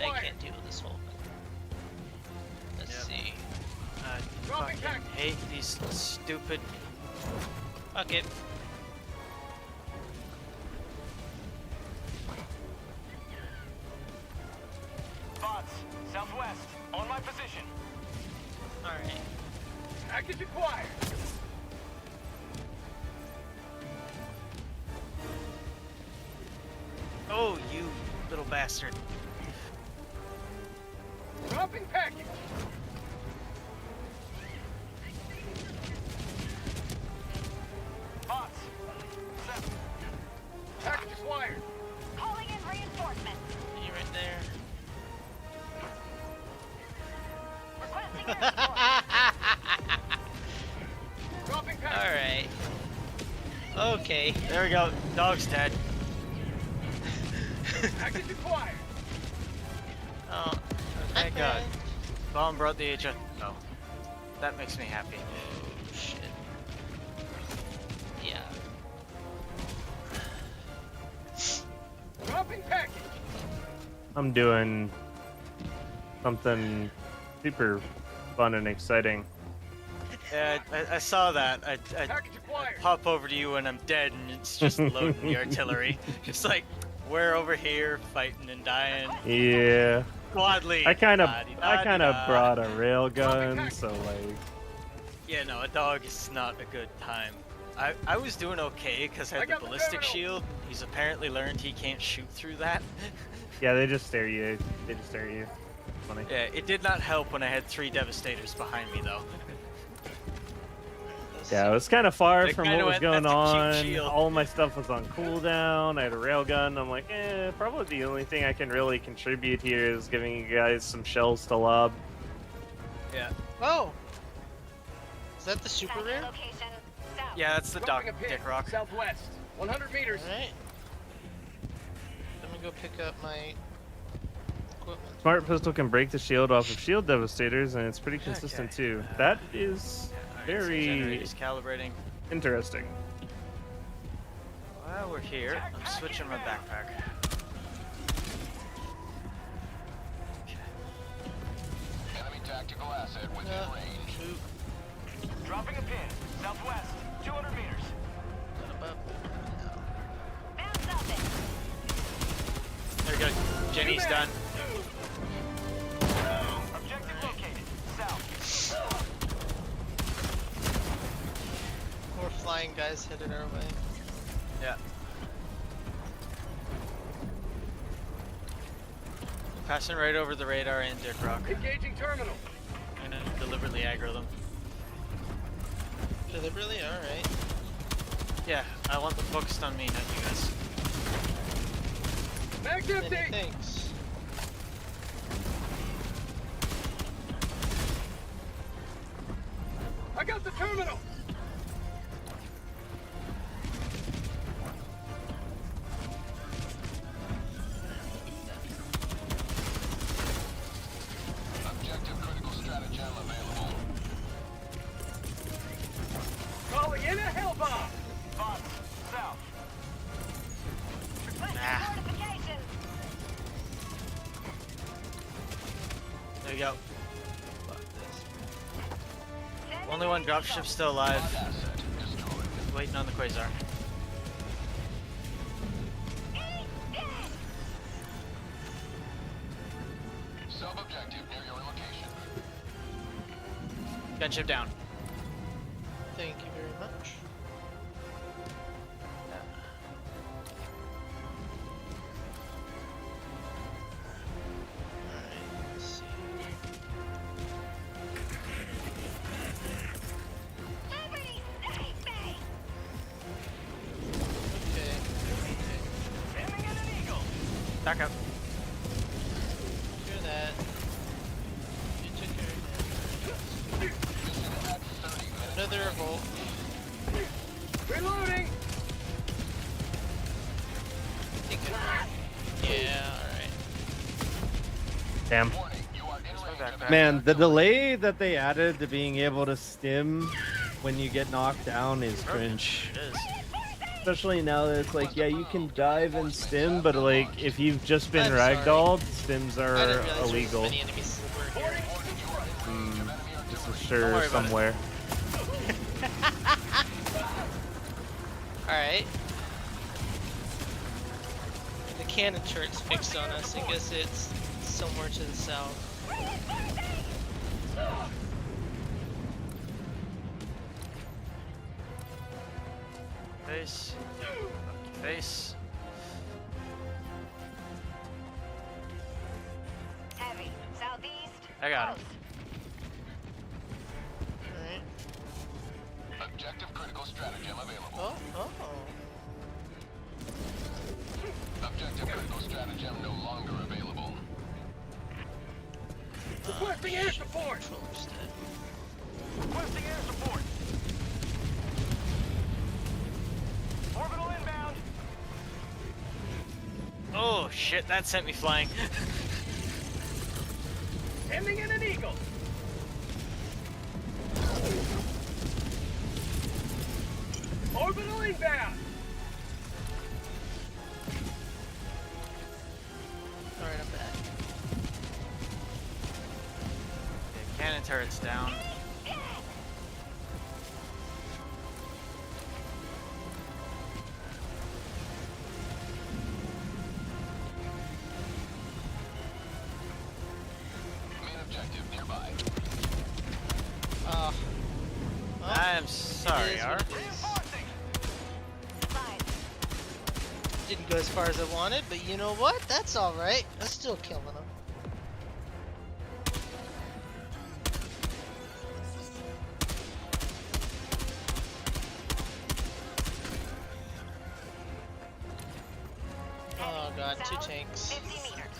they can't deal with this Hulk. Let's see. Fucking hate these stupid. Fuck it. Bots my position. Alright. Package acquired. Oh, you little bastard. Dropping package. Bots. Seven. Package acquired. Calling in reinforcements. You right there. Requesting escort. Dropping package. Alright. Okay. There we go. Dog's dead. Package acquired. Oh. Thank God. Bomb brought the HF. No. That makes me happy. Oh, shit. Yeah. Dropping package. I'm doing something super fun and exciting. Yeah, I saw that. I Package acquired. pop over to you and I'm dead and it's just loading the artillery. Just like, we're over here fighting and dying. Yeah. Squad lead. I kind of La-di-da-di-da. brought a railgun, so like. Yeah, no, a dog is not a good time. I was doing okay because I had the ballistic shield. He's apparently learned he can't shoot through that. Yeah, they just stare at you. They just stare at you. Funny. Yeah, it did not help when I had 3 Devastators behind me though. Yeah, it was kind of far They from kinda what was went, going "That's a cute on. shield." All my stuff was on cooldown. I had a railgun. I'm like, probably the only thing I can really contribute here is giving you guys some shells to lob. Yeah. Oh! Is that the super rare? Yeah, that's the Dropping Doc a pin. Dick Rock. Southwest. 100 meters. Alright. Let me go pick up my equipment. Smart pistol can break the shield off of shield devastators, and it's pretty consistent too. That is very Generators calibrating. interesting. While we're here, I'm switching my backpack. Enemy tactical asset within range. Dropping a pin. Southwest. 200 meters. There we go. Jenny's done. Objective located. South. More flying guys headed our way. Yeah. Passing right over the radar and Dick Rock. Engaging terminal. I'm gonna deliberately aggro them. Deliberately? Alright. Yeah, I want them focused on me, not you guys. Max Many empty. thanks. I got the terminal. Objective critical stratagem available. Calling in a hell bomb. Bots. South. There you go. Only one dropship still alive. Waiting on the Quasar. Sub-objective near your location. Gunship down. Thank you very much. Alright, let's see. Okay. Aiming at an eagle. Back up. Do that. You took care of that. Another revolt. Reloading. Yeah, alright. Damn. Man, the delay that they added to being able to stim when you get knocked down is cringe. It is. Especially now that it's like, yeah, you can dive and stim, but like, if you've just been I'm sorry. ragdolled, stims I are didn't realize there was illegal. many enemies were here. This is Don't worry sure about it. somewhere. Alright. The cannon turret's fixed on us. I guess it's somewhere to the south. Face. Face. Heavy. Southeast. I got him. Objective critical stratagem available. Oh, oh. Objective critical stratagem no longer available. Requesting air support! Requesting air support! Orbital inbound! Oh shit, that sent me flying. Sending in an eagle! Orbital inbound! Alright, I'm back. Okay, cannon turret's down. Main objective nearby. Well, I'm sorry, it is R. what it is. Didn't go as far as I wanted, but you know what? That's alright. I'm still killing them. Oh god, 2 tanks.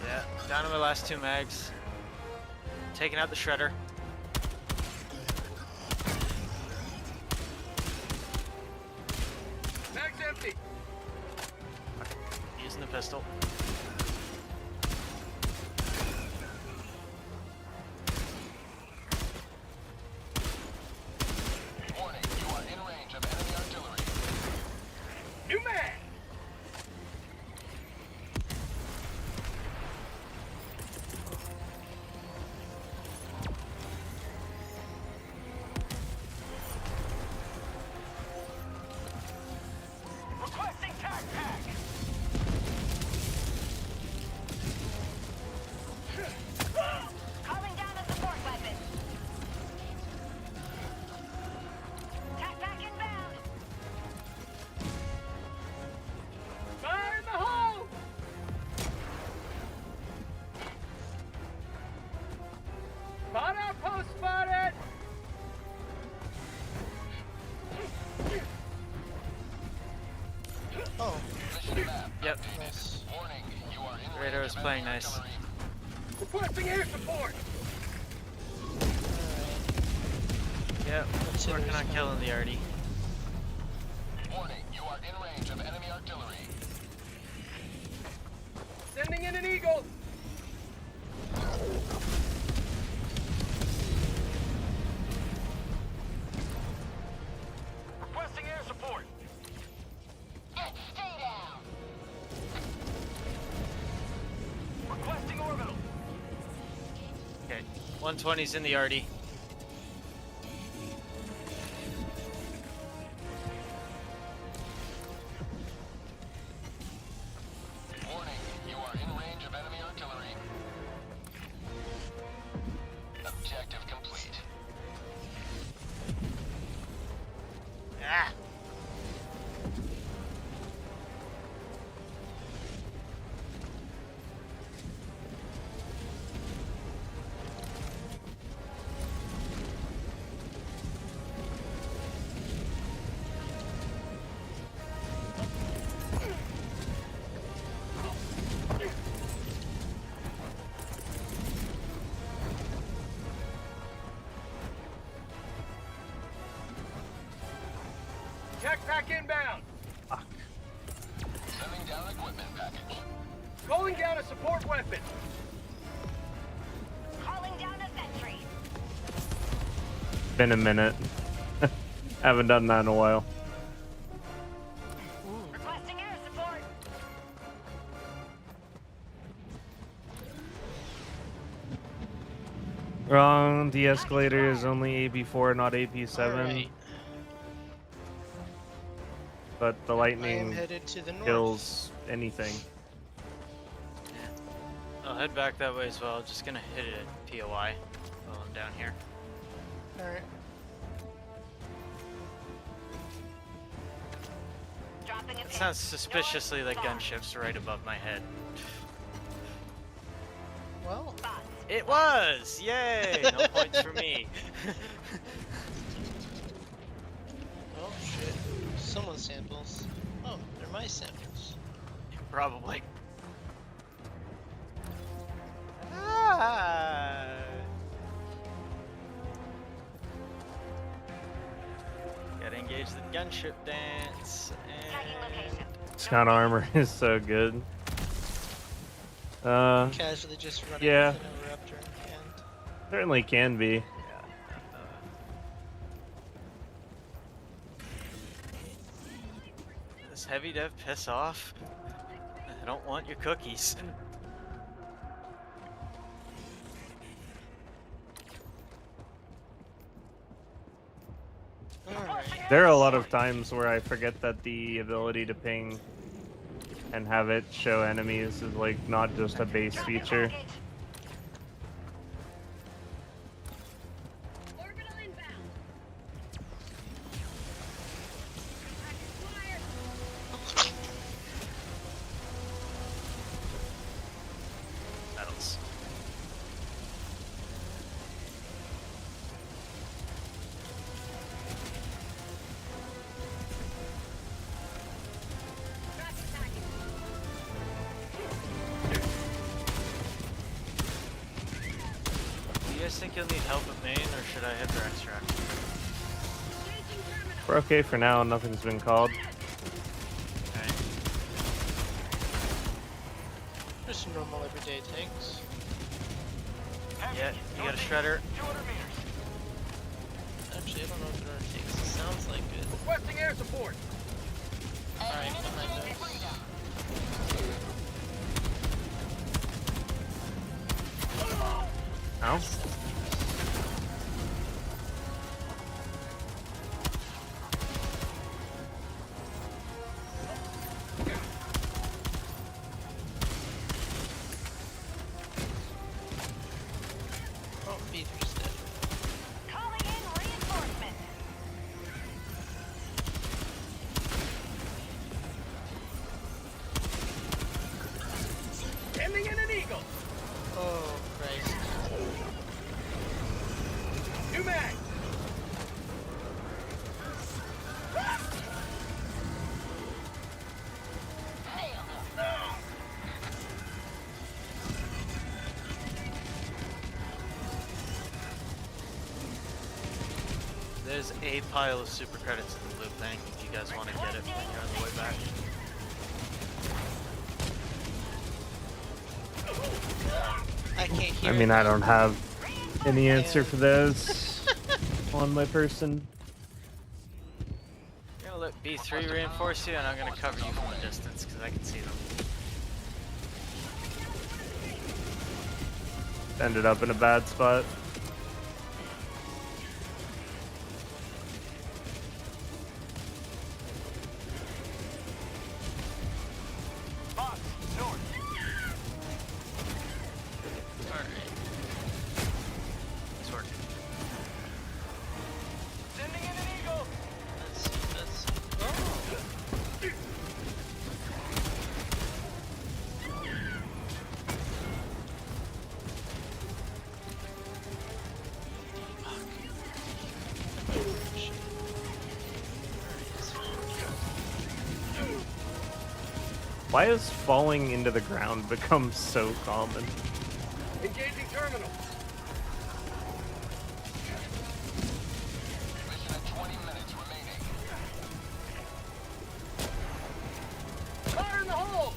Yeah, down to my last 2 mags. Taking out the shredder. Mag's empty! Using the pistol. Warning, you are in range of enemy artillery. New mag! Requesting tac pack! Calling down a support weapon. Tac pack inbound. Fire in the hole! Spot outpost spotted! Oh. Yep. Nice. Warning, you are in Radar is playing nice. Requesting air support! Yep, working on killing the arty. Warning, you are in range of enemy artillery. Sending in an eagle! Requesting air support! Stay down. Requesting orbital! Okay, 120's in the arty. Warning, you are in range of enemy artillery. Objective complete. Ah! Tac pack inbound! Sending down equipment package. Calling down a support weapon! Calling down a sentry. Been a minute. Haven't done that in a while. Requesting air support. Wrong. De-escalator is only AP4, not AP7. Alright. But the I am lightning headed to the north. kills anything. I'll head back that way as well. Just gonna hit it at POI while I'm down here. Alright. It sounds suspiciously like gunships right above my head. Well, it was! Yay! No points for me. Oh shit. Someone's samples. Oh, they're my samples. Probably. Ah. Gotta engage the gunship dance. And... Scout armor is so good. Casually just running yeah. with an interrupter in hand. Certainly can be. Does heavy dev piss off? I don't want your cookies. There are a lot of times where I forget that the ability to ping and have it show enemies is like not just a base feature. Metals. Do you guys think you'll need help at main, or should I hit for extract? We're okay for now, nothing's been called. Okay. Just normal everyday tanks. Yeah, you got a shredder. Actually, I don't know if there are tanks. It sounds like it. Requesting air support. Alright, behind us. Ow. Oh, B3's dead. Calling in reinforcements. Sending in an eagle. Oh, Christ. New mag. There's a pile of super credits in the loop bank if you guys want to get it when you're on the way back. I can't hear I mean, it. I don't have any answer for those on my person. I'm gonna let B3 reinforce you, and I'm gonna cover you from a distance because I can see them. Ended up in a bad spot. Box, north. Alright. It's working. Sending in an eagle. Let's see, let's see. Oh! Why has falling into the ground become so common? Engaging terminal. Fire in the hole.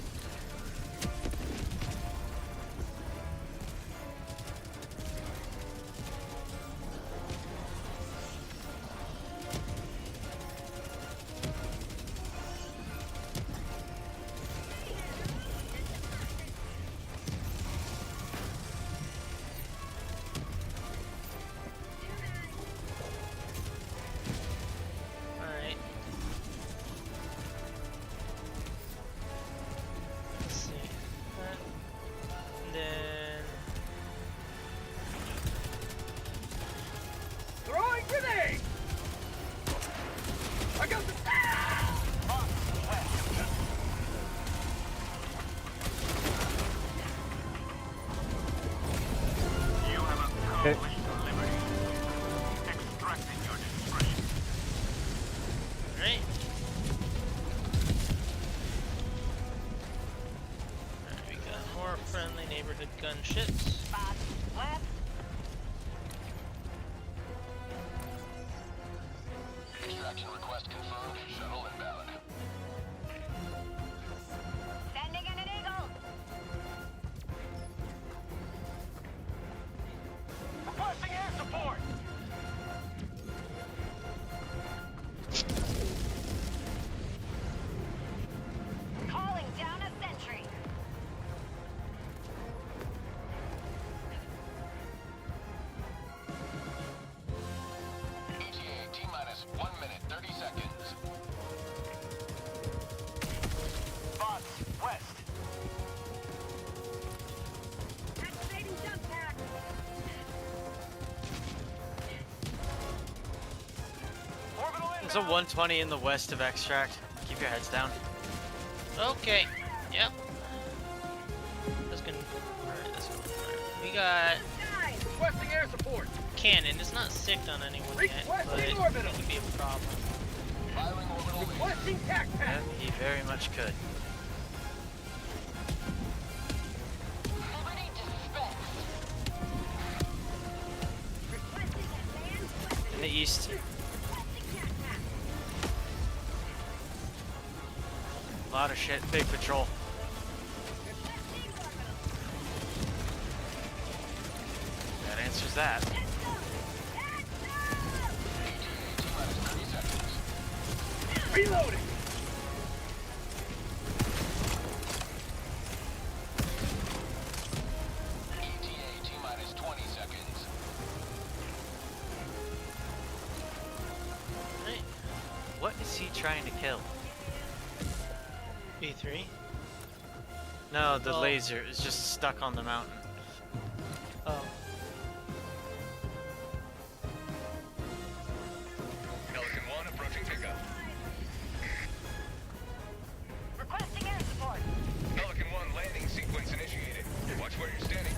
Okay. Alright. We got more friendly neighborhood gunships. Extraction request confirmed. Shuttle invalid. Sending in an eagle. Requesting air support. Calling down a sentry. ETA T-minus 1 minute 30 seconds. Bots west. Activating jump pad. Orbital There's a 120 in the west of extract. Keep your heads down. Okay. Yep. That's gonna. Alright, that's gonna. Alright. We got Requesting air support. cannon. It's not sicked on anyone yet, but Requesting it orbital. could be a problem. Firing orbital. Requesting tac Yeah, pad. he very much could. Liberty dispense. Requesting advanced weapon. In the east. A lot of shit. Big patrol. That answers that. Reloading. ETA T-minus 20 seconds. Right. What is he trying to kill? B3. No, the Oh. laser is just stuck on the mountain. Oh. Pelican 1 approaching pickup. Requesting air support. Pelican 1 landing sequence initiated. Watch where you're standing.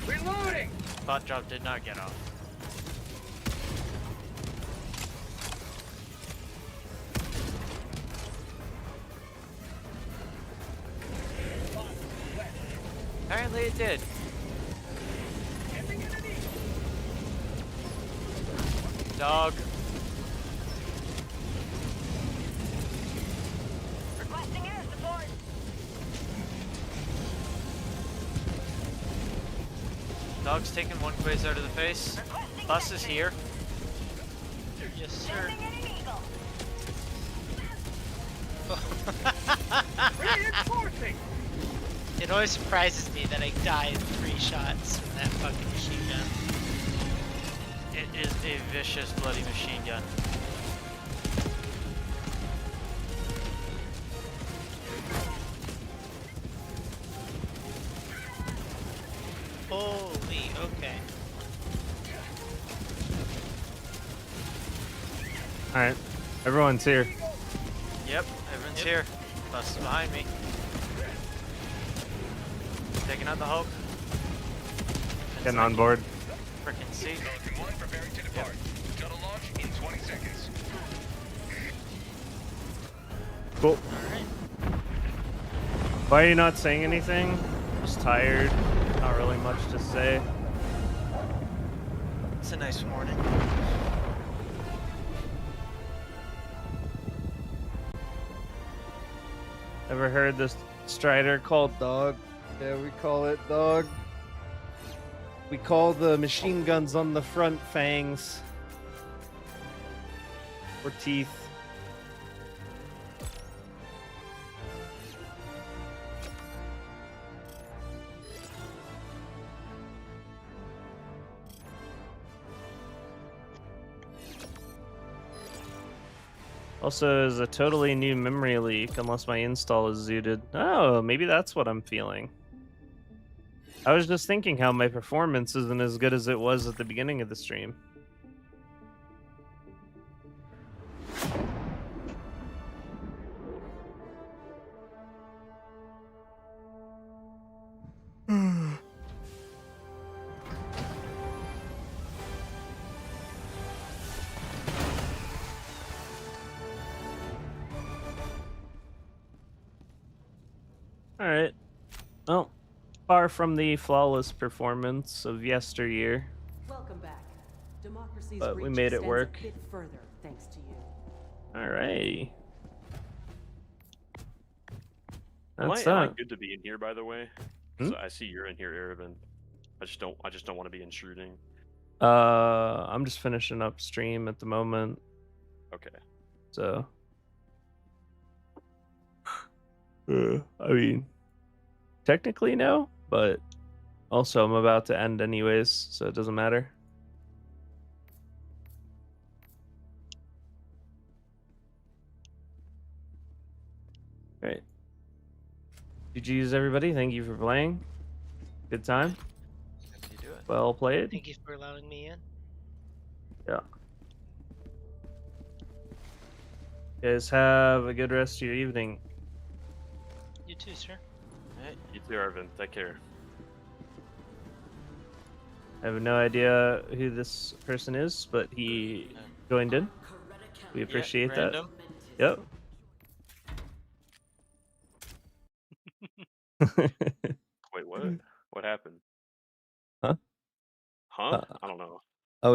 Reloading! Bot drop did not get off. Apparently it did. Dog. Requesting air support. Dog's taking one quasar to the face. Bus is here. Yes, sir. Sending in an eagle. Reinforcing! It always surprises me that I die in 3 shots from that fucking machine gun. It is a vicious bloody machine gun. Holy, okay. Alright, everyone's here. Yep, everyone's here. Bus is behind me. Taking out the Hulk. Getting on board. Frickin' seat. Pelican 1 preparing to depart. Shuttle launch in 20 seconds. Cool. Why are you not saying anything? Just tired. Not really much to say. It's a nice morning. Ever heard this Strider called Dog? Yeah, we call it Dog. We call the machine guns on the front fangs. Or teeth. Also, there's a totally new memory leak, unless my install is zooted. Oh, maybe that's what I'm feeling. I was just thinking how my performance isn't as good as it was at the beginning of the stream. All right. Well, far from the flawless performance of yesteryear, Welcome back. Democracy's but we reach made it extends work. a bit further thanks to you. All right. Am That's I that. good to be in here, by the way? Because I see you're in here, Erebin. I just don't want to be intruding. I'm just finishing up stream at the moment. Okay. So, I mean, technically no, but also I'm about to end anyways, so it doesn't matter. All right. GG's everybody. Thank you for playing. Good time. Happy to do it. Well played. Thank you for allowing me in. Yeah. You guys have a good rest of your evening. You too, sir. Hey, you too, Arvin. Take care. I have no idea who this person is, but he joined in. We appreciate that. random. Yep. Wait, what? What happened? Huh? Huh? I don't know. Oh,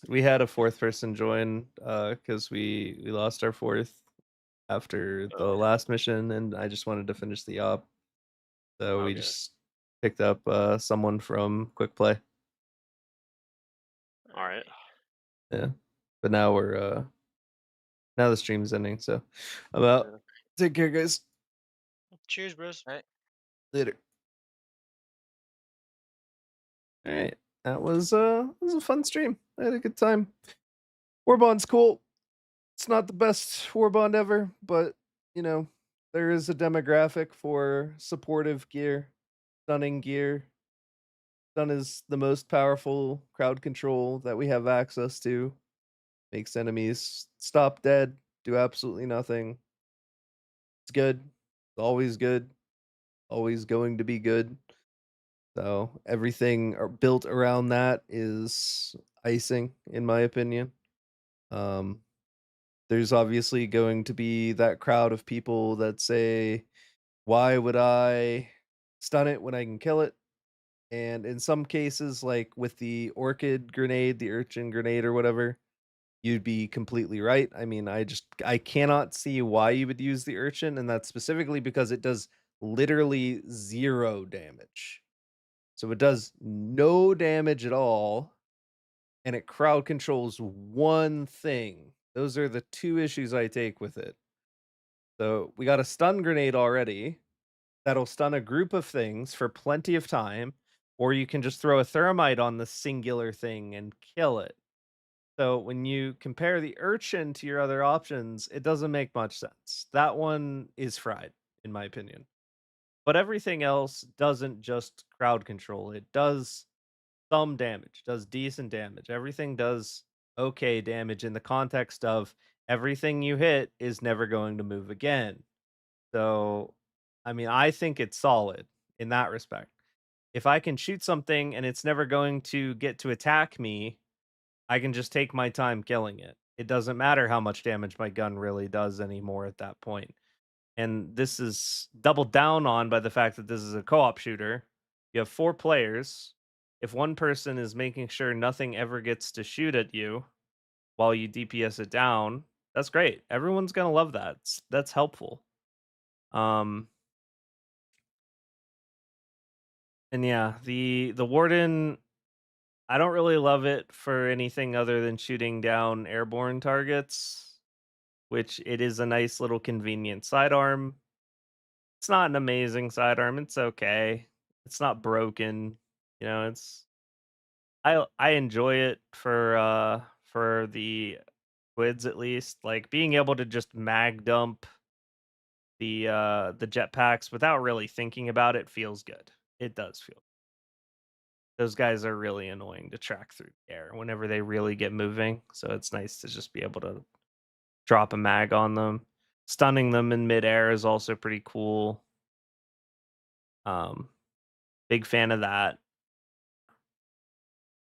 we had a fourth person join because we lost our fourth after the last mission, and I just wanted to finish the op. So we Okay. just picked up someone from Quick Play. All right. Yeah. But now we're now the stream's ending, so I'm out. Yeah. Take care, guys. Cheers, bros. All right. Later. All right. That was a fun stream. I had a good time. Warbond's cool. It's not the best Warbond ever, but you know, there is a demographic for supportive gear, stunning gear. Stun is the most powerful crowd control that we have access to. Makes enemies stop dead, do absolutely nothing. It's good. It's always good. Always going to be good. So everything built around that is icing, in my opinion. There's obviously going to be that crowd of people that say, "Why would I stun it when I can kill it?" And in some cases, like with the orchid grenade, the urchin grenade, or whatever, you'd be completely right. I mean, I cannot see why you would use the urchin, and that's specifically because it does literally 0 damage. So it does no damage at all, and it crowd controls one thing. Those are the 2 issues I take with it. So we got a stun grenade already that'll stun a group of things for plenty of time, or you can just throw a thermite on the singular thing and kill it. So when you compare the urchin to your other options, it doesn't make much sense. That one is fried, in my opinion. But everything else doesn't just crowd control. It does some damage, does decent damage. Everything does okay damage in the context of everything you hit is never going to move again. So, I mean, I think it's solid in that respect. If I can shoot something and it's never going to get to attack me, I can just take my time killing it. It doesn't matter how much damage my gun really does anymore at that point. And this is doubled down on by the fact that this is a co-op shooter. You have 4 players. If one person is making sure nothing ever gets to shoot at you while you DPS it down, that's great. Everyone's gonna love that. That's helpful. And yeah, the warden, I don't really love it for anything other than shooting down airborne targets, which it is a nice little convenient sidearm. It's not an amazing sidearm. It's okay. It's not broken. You know, I enjoy it for the squids at least. Like being able to just mag dump the jetpacks without really thinking about it feels good. It does feel. Those guys are really annoying to track through the air whenever they really get moving. So it's nice to just be able to drop a mag on them. Stunning them in midair is also pretty cool. Big fan of that.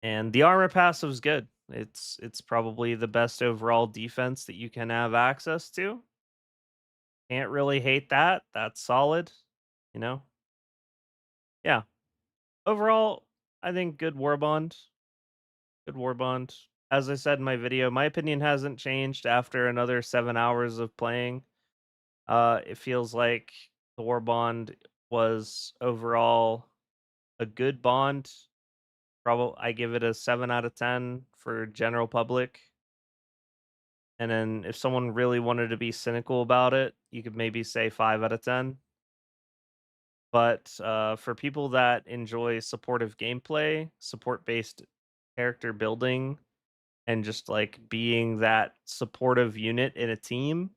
And the armor passive is good. It's probably the best overall defense that you can have access to. Can't really hate that. That's solid. you know? Yeah. Overall, I think good Warbond. Good Warbond. As I said in my video, my opinion hasn't changed after another 7 hours of playing. It feels like the Warbond was overall a good bond. Probably I give it a 7 out of 10 for general public. And then if someone really wanted to be cynical about it, you could maybe say 5 out of 10. But for people that enjoy supportive gameplay, support-based character building, and just like being that supportive unit in a team,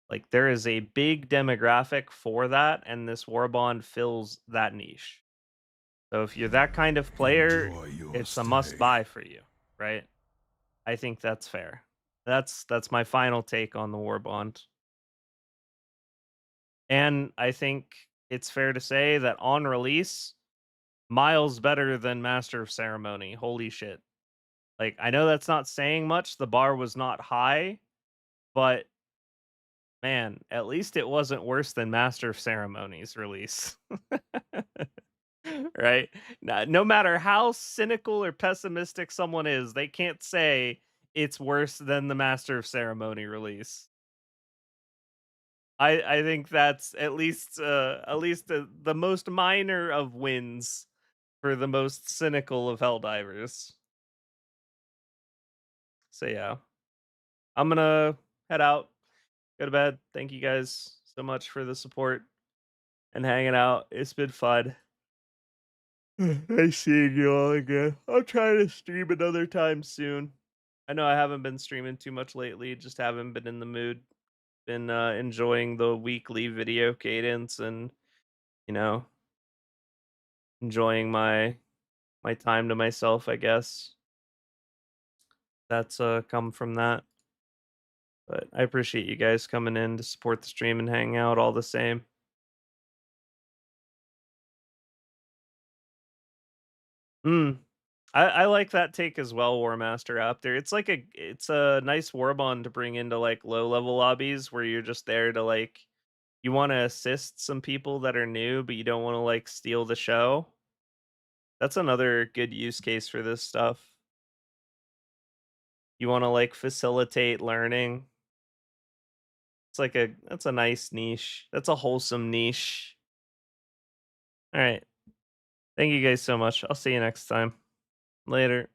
like there is a big demographic for that, and this Warbond fills that niche. So if you're that kind of player, Enjoy your it's a stay. must buy for you, right? I think that's fair. That's my final take on the Warbond. And I think it's fair to say that on release, miles better than Master of Ceremony. Holy shit. Like, I know that's not saying much. The bar was not high, but man, at least it wasn't worse than Master of Ceremony's release. Right? No matter how cynical or pessimistic someone is, they can't say it's worse than the Master of Ceremony release. I think that's at least the most minor of wins for the most cynical of Helldivers. So yeah, I'm gonna head out, go to bed. Thank you guys so much for the support and hanging out. It's been fun. Nice seeing you all again. I'll try to stream another time soon. I know I haven't been streaming too much lately, just haven't been in the mood. Been enjoying the weekly video cadence and, you know, enjoying my time to myself, I guess. That's come from that. But I appreciate you guys coming in to support the stream and hang out all the same. Mm. I like that take as well, War Master Raptor. It's a nice warbond to bring into like low level lobbies where you're just there to like you want to assist some people that are new, but you don't want to like steal the show. That's another good use case for this stuff. You want to like facilitate learning. That's a nice niche. That's a wholesome niche. All right. Thank you guys so much. I'll see you next time. Later.